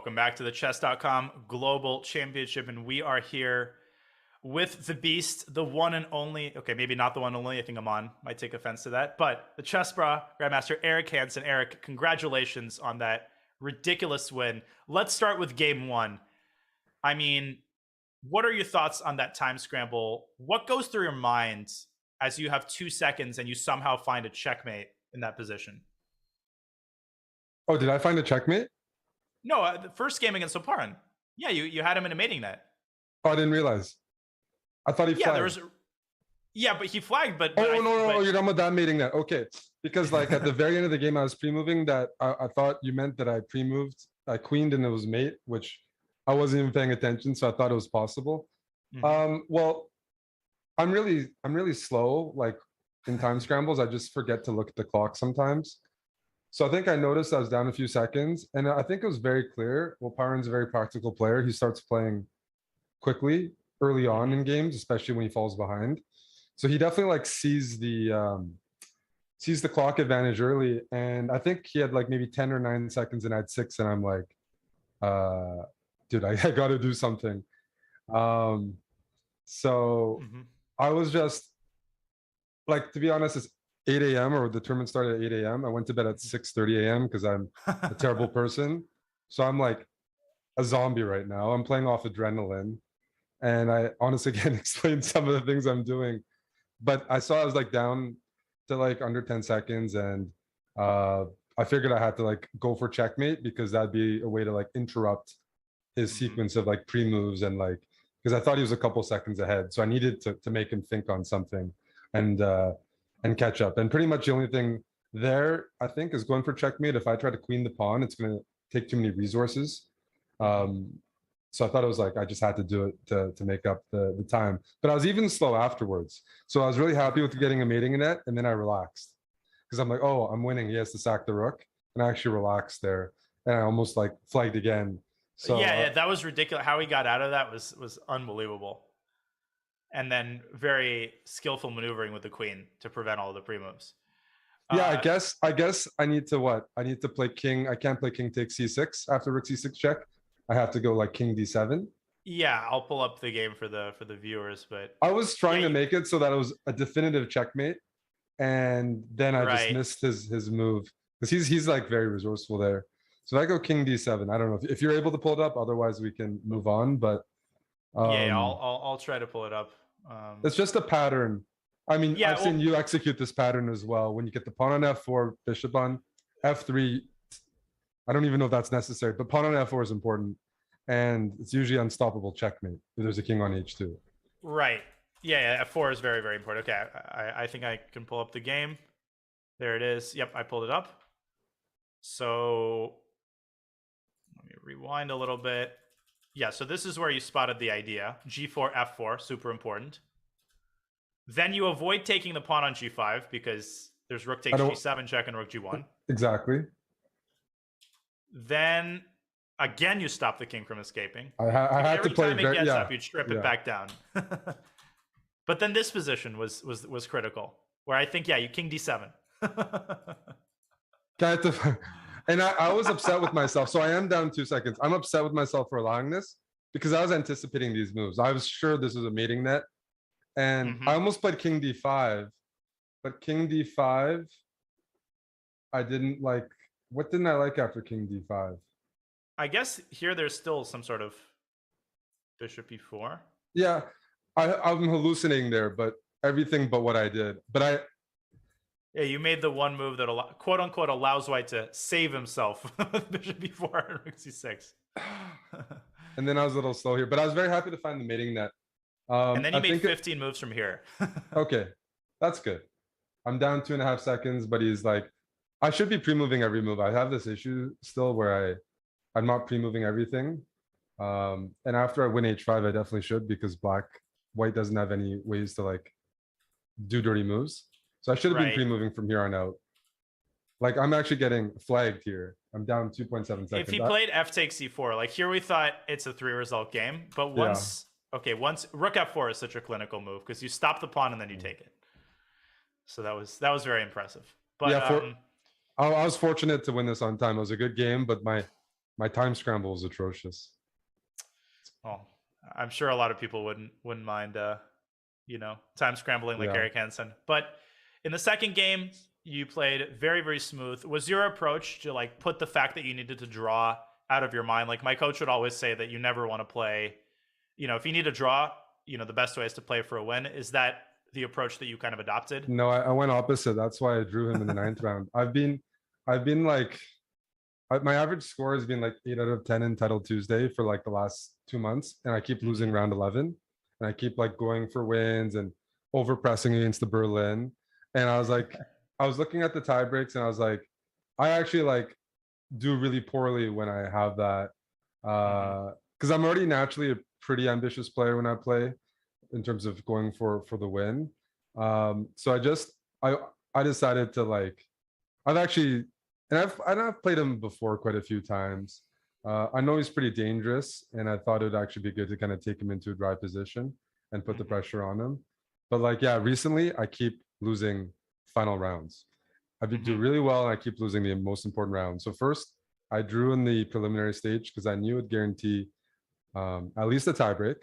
Welcome back to the Chess.com Global Championship, and we are here with the beast, the one and only, okay, maybe not the one and only, I think Aman might take offense to that, but the Chess Bra Grandmaster Eric Hansen. Eric, congratulations on that ridiculous win. Let's start with game one. I mean, what are your thoughts on that time scramble? What goes through your mind as you have 2 seconds and you somehow find a checkmate in that position? Oh, did I find a checkmate? No, the first game against Oparin. Yeah, you had him in a mating net. Oh, I didn't realize. I thought he flagged. There was. Yeah, but he flagged. But no, but... you're talking about that mating net. Okay, because like at the very end of the game, I was pre-moving that. I thought you meant that I pre-moved, I queened, and it was mate, which I wasn't even paying attention, so I thought it was possible. Well, I'm really slow, like in time scrambles. I just forget to look at the clock sometimes. So I think I noticed I was down a few seconds, and I think it was very clear. Well, Pyron's a very practical player. He starts playing quickly early on in games, especially when he falls behind. So he definitely like sees the clock advantage early. And I think he had like maybe 10 or 9 seconds and I had 6, and I'm like, dude, I got to do something. So I was just like, to be honest, it's 8 a.m. or the tournament started at 8 a.m. I went to bed at 6:30 a.m. because I'm a terrible person. So I'm like a zombie right now. I'm playing off adrenaline. And I honestly can't explain some of the things I'm doing. But I saw I was like down to like under 10 seconds. And I figured I had to like go for checkmate because that'd be a way to like interrupt his sequence of like pre-moves and like, because I thought he was a couple seconds ahead. So I needed to make him think on something and catch up. And pretty much the only thing there, I think, is going for checkmate. If I try to queen the pawn, it's going to take too many resources. So I thought it was like, I just had to do it to make up the time. But I was even slow afterwards. So I was really happy with getting a mating net, and then I relaxed. Because I'm like, oh, I'm winning. He has to sack the rook. And I actually relaxed there. And I almost like flagged again. So yeah, that was ridiculous. How he got out of that was unbelievable. And then very skillful maneuvering with the queen to prevent all the pre-moves. Yeah, I guess I need to what? I need to play king. I can't play king takes c6 after rook c6 check. I have to go like king d7. Yeah, I'll pull up the game for the viewers, but I was trying to make it so that it was a definitive checkmate, and then I just missed his move because he's like very resourceful there. So if I go king d7, I don't know if you're able to pull it up. Otherwise, we can move on. But yeah, I'll try to pull it up. It's just a pattern. I mean, I've seen you execute this pattern as well. When you get the pawn on f4, bishop on f3. I don't even know if that's necessary, but pawn on f4 is important. And it's usually unstoppable checkmate if there's a king on h2. Right. Yeah, f4 is very, very important. Okay, I think I can pull up the game. There it is. Yep, I pulled it up. So let me rewind a little bit. Yeah, so this is where you spotted the idea. g4, f4, super important. Then you avoid taking the pawn on g5 because there's rook takes g7 check and rook g1. Exactly. Then again, you stop the king from escaping. I had to play. Every time it gets up, you strip it back down. But then this position was critical, where I think you king d7. And I was upset with myself. So I am down 2 seconds. I'm upset with myself for allowing this because I was anticipating these moves. I was sure this was a mating net. And I almost played king d5. But king d5, I didn't like. What didn't I like after king d5? I guess here there's still some sort of bishop e4. Yeah, I'm hallucinating there, but everything but what I did. But yeah, you made the one move that quote unquote allows white to save himself with bishop e4 and rook c6. And then I was a little slow here, but I was very happy to find the mating net. And then you made 15 moves from here. Okay, that's good. I'm down 2.5 seconds, but he's like, I should be pre-moving every move. I have this issue still where I'm not pre-moving everything. And after I win h5, I definitely should because white doesn't have any ways to like do dirty moves. So I should have been pre-moving from here on out. Like I'm actually getting flagged here. I'm down 2.7 seconds. If he played f takes c4, like here we thought it's a 3-result game, but once rook f4 is such a clinical move because you stop the pawn and then you take it. So that was very impressive. But yeah, I was fortunate to win this on time. It was a good game, but my my time scramble was atrocious. Well, I'm sure a lot of people wouldn't mind, time scrambling like Yeah. Eric Hansen. But in the second game, you played very, very smooth. Was your approach to like put the fact that you needed to draw out of your mind? Like my coach would always say that you never want to play, if you need to draw, the best way is to play for a win. Is that the approach that you kind of adopted? No, I went opposite. That's why I drew him in the ninth round. I've been like, my average score has been like 8 out of 10 in Title Tuesday for like the last 2 months, and I keep losing round 11, and I keep like going for wins and over pressing against the Berlin. And I was like, I was looking at the tie breaks, and I was like, I actually like do really poorly when I have that, because I'm already naturally a pretty ambitious player when I play, in terms of going for the win. So I decided to like, I've actually, and I've played him before quite a few times. I know he's pretty dangerous, and I thought it would actually be good to kind of take him into a dry position and put the pressure on him. But like, yeah, recently I keep losing final rounds. I do really well, and I keep losing the most important round. So first, I drew in the preliminary stage because I knew it'd guarantee at least a tiebreak.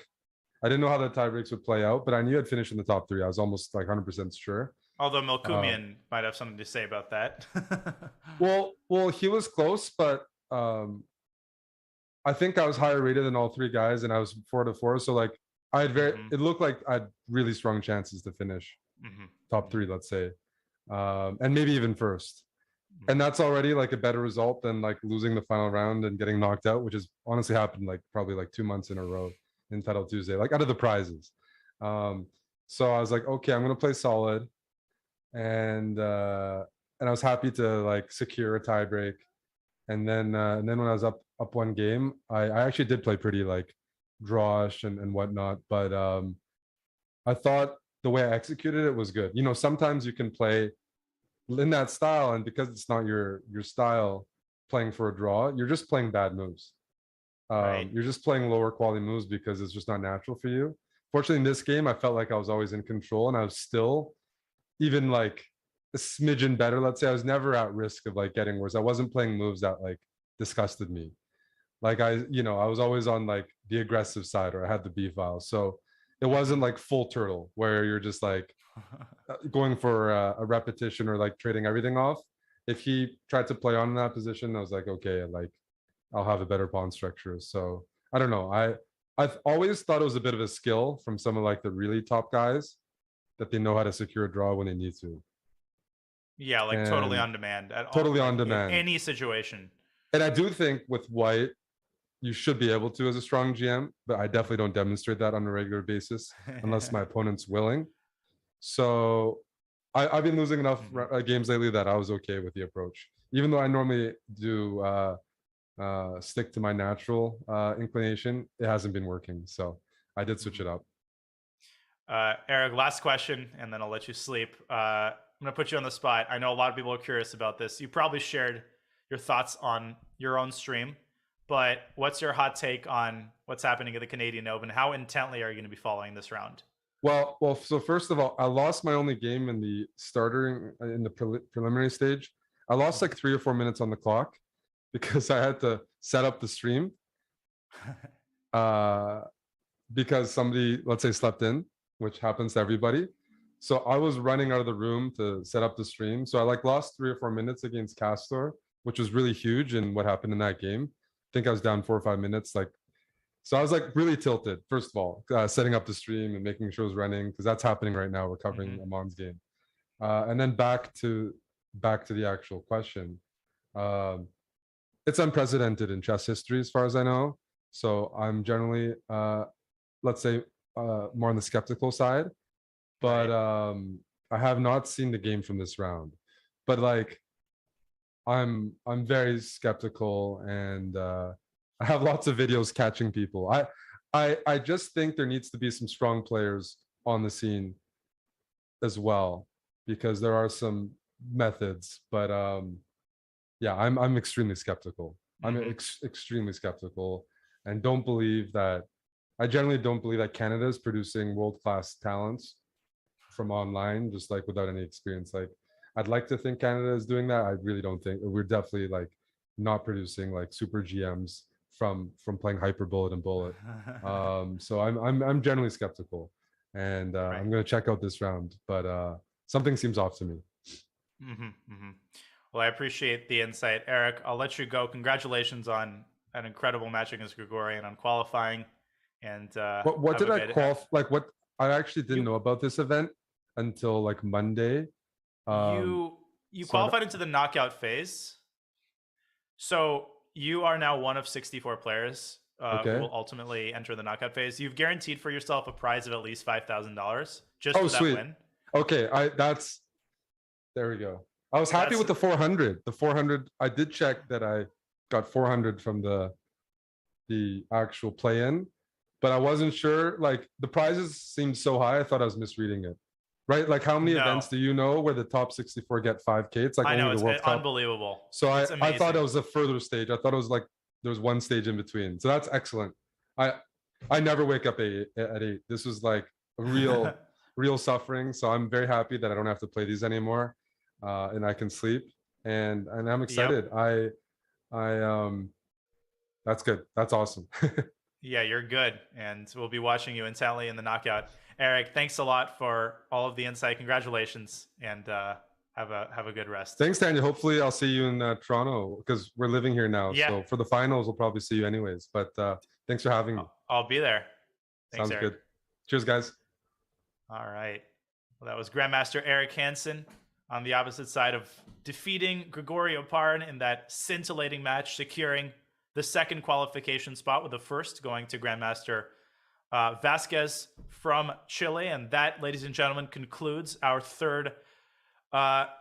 I didn't know how the tiebreaks would play out, but I knew I'd finish in the top 3. I was almost like 100% sure. Although Melkumian might have something to say about that. Well, he was close, but I think I was higher rated than all 3 guys, and I was 4-4. So like, I had it looked like I had really strong chances to finish top 3, let's say, and maybe even first. And that's already like a better result than like losing the final round and getting knocked out, which has honestly happened like probably like 2 months in a row in Title Tuesday, like out of the prizes. So I was like, okay, I'm gonna play solid, and I was happy to like secure a tiebreak. And then when I was up 1 game, I actually did play pretty like drawish and whatnot, but I thought the way I executed it was good. Sometimes you can play in that style, and because it's not your style, playing for a draw, you're just playing bad moves. Right. You're just playing lower quality moves because it's just not natural for you. Fortunately, in this game, I felt like I was always in control, and I was still even like a smidgen better. Let's say I was never at risk of like getting worse. I wasn't playing moves that like disgusted me. Like I was always on like the aggressive side, or I had the B file. So it wasn't like full turtle where you're just like going for a repetition or like trading everything off. If he tried to play on in that position, I was like, okay, like I'll have a better pawn structure. So I don't know. I've always thought it was a bit of a skill from some of like the really top guys, that they know how to secure a draw when they need to. Yeah, like totally on demand at all. Totally on like, demand. In any situation. And I do think with white, you should be able to as a strong GM, but I definitely don't demonstrate that on a regular basis unless my opponent's willing. So I've been losing enough games lately that I was okay with the approach, even though I normally do stick to my natural inclination. It hasn't been working, so I did switch it up. Eric, last question, and then I'll let you sleep. I'm gonna put you on the spot. I know a lot of people are curious about this. You probably shared your thoughts on your own stream, but what's your hot take on what's happening at the Canadian Open? How intently are you going to be following this round? Well. So first of all, I lost my only game in the starter in the preliminary stage. I lost like 3 or 4 minutes on the clock because I had to set up the stream because somebody, let's say, slept in, which happens to everybody. So I was running out of the room to set up the stream. So I like lost 3 or 4 minutes against Castor, which was really huge in what happened in that game. I think I was down 4 or 5 minutes. So I was like really tilted, first of all, setting up the stream and making sure it was running, because that's happening right now. We're covering Amon's game. And then back to the actual question. It's unprecedented in chess history, as far as I know. So I'm generally, let's say, more on the skeptical side. But I have not seen the game from this round. But like, I'm very skeptical, and I have lots of videos catching people. I just think there needs to be some strong players on the scene as well, because there are some methods. But yeah, I'm extremely skeptical. I'm extremely skeptical, and don't believe that. I generally don't believe that Canada is producing world-class talents from online, just like without any experience. Like, I'd like to think Canada is doing that. I really don't think. We're definitely like not producing like super GMs from playing Hyper Bullet and Bullet. So I'm generally skeptical, and Right. I'm gonna check out this round, but something seems off to me. Well, I appreciate the insight, Eric. I'll let you go. Congratulations on an incredible match against Grigorian on qualifying. And What did I qualify? Like what I actually didn't You- know about this event until like Monday. You qualified into the knockout phase. So you are now one of 64 players who Okay. will ultimately enter the knockout phase. You've guaranteed for yourself a prize of at least $5,000 just for that Sweet. win. Okay, there we go. I was happy with the 400. The 400, I did check that I got 400 from the actual play-in, but I wasn't sure. Like the prizes seemed so high, I thought I was misreading it. Right? Like how many No. events do you know where the top 64 get 5K? It's like I know, only the World it's Cup. unbelievable. So It's I amazing. thought it was a further stage. I thought it was like there was one stage in between. So that's excellent. I never wake up at 8. This was like a real suffering. So I'm very happy that I don't have to play these anymore, and I can sleep. And I'm excited. Yep. That's good. That's awesome. Yeah, you're good. And we'll be watching you intently in the knockout. Eric, thanks a lot for all of the insight. Congratulations, and have a good rest. Thanks, Danya. Hopefully I'll see you in Toronto because we're living here now. Yeah. So for the finals, we'll probably see you anyways. But thanks for having me. I'll be there. Thanks, Sounds Eric. good. Cheers, guys. All right. Well, that was Grandmaster Eric Hansen on the opposite side of defeating Gregorio Parn in that scintillating match, securing the second qualification spot with the first going to Grandmaster Vasquez from Chile. And that, ladies and gentlemen, concludes our third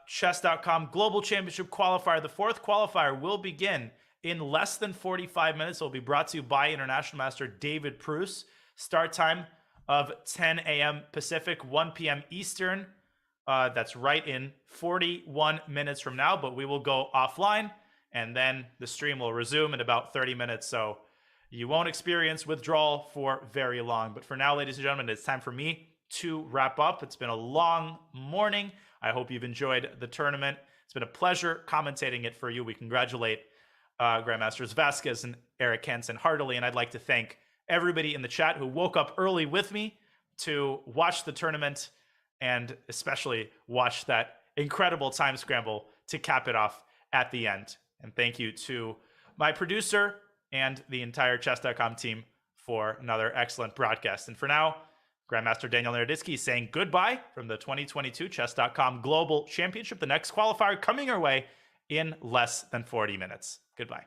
Chess.com Global Championship qualifier. The fourth qualifier will begin in less than 45 minutes. It will be brought to you by International Master David Pruce. Start time of 10 a.m. Pacific, 1 p.m. Eastern. That's right in 41 minutes from now, but we will go offline and then the stream will resume in about 30 minutes. So you won't experience withdrawal for very long. But for now, ladies and gentlemen, it's time for me to wrap up. It's been a long morning. I hope you've enjoyed the tournament. It's been a pleasure commentating it for you. We congratulate Grandmasters Vasquez and Eric Hansen heartily. And I'd like to thank everybody in the chat who woke up early with me to watch the tournament and especially watch that incredible time scramble to cap it off at the end. And thank you to my producer and the entire Chess.com team for another excellent broadcast. And for now, Grandmaster Daniel Naroditsky saying goodbye from the 2022 Chess.com Global Championship. The next qualifier coming our way in less than 40 minutes. Goodbye.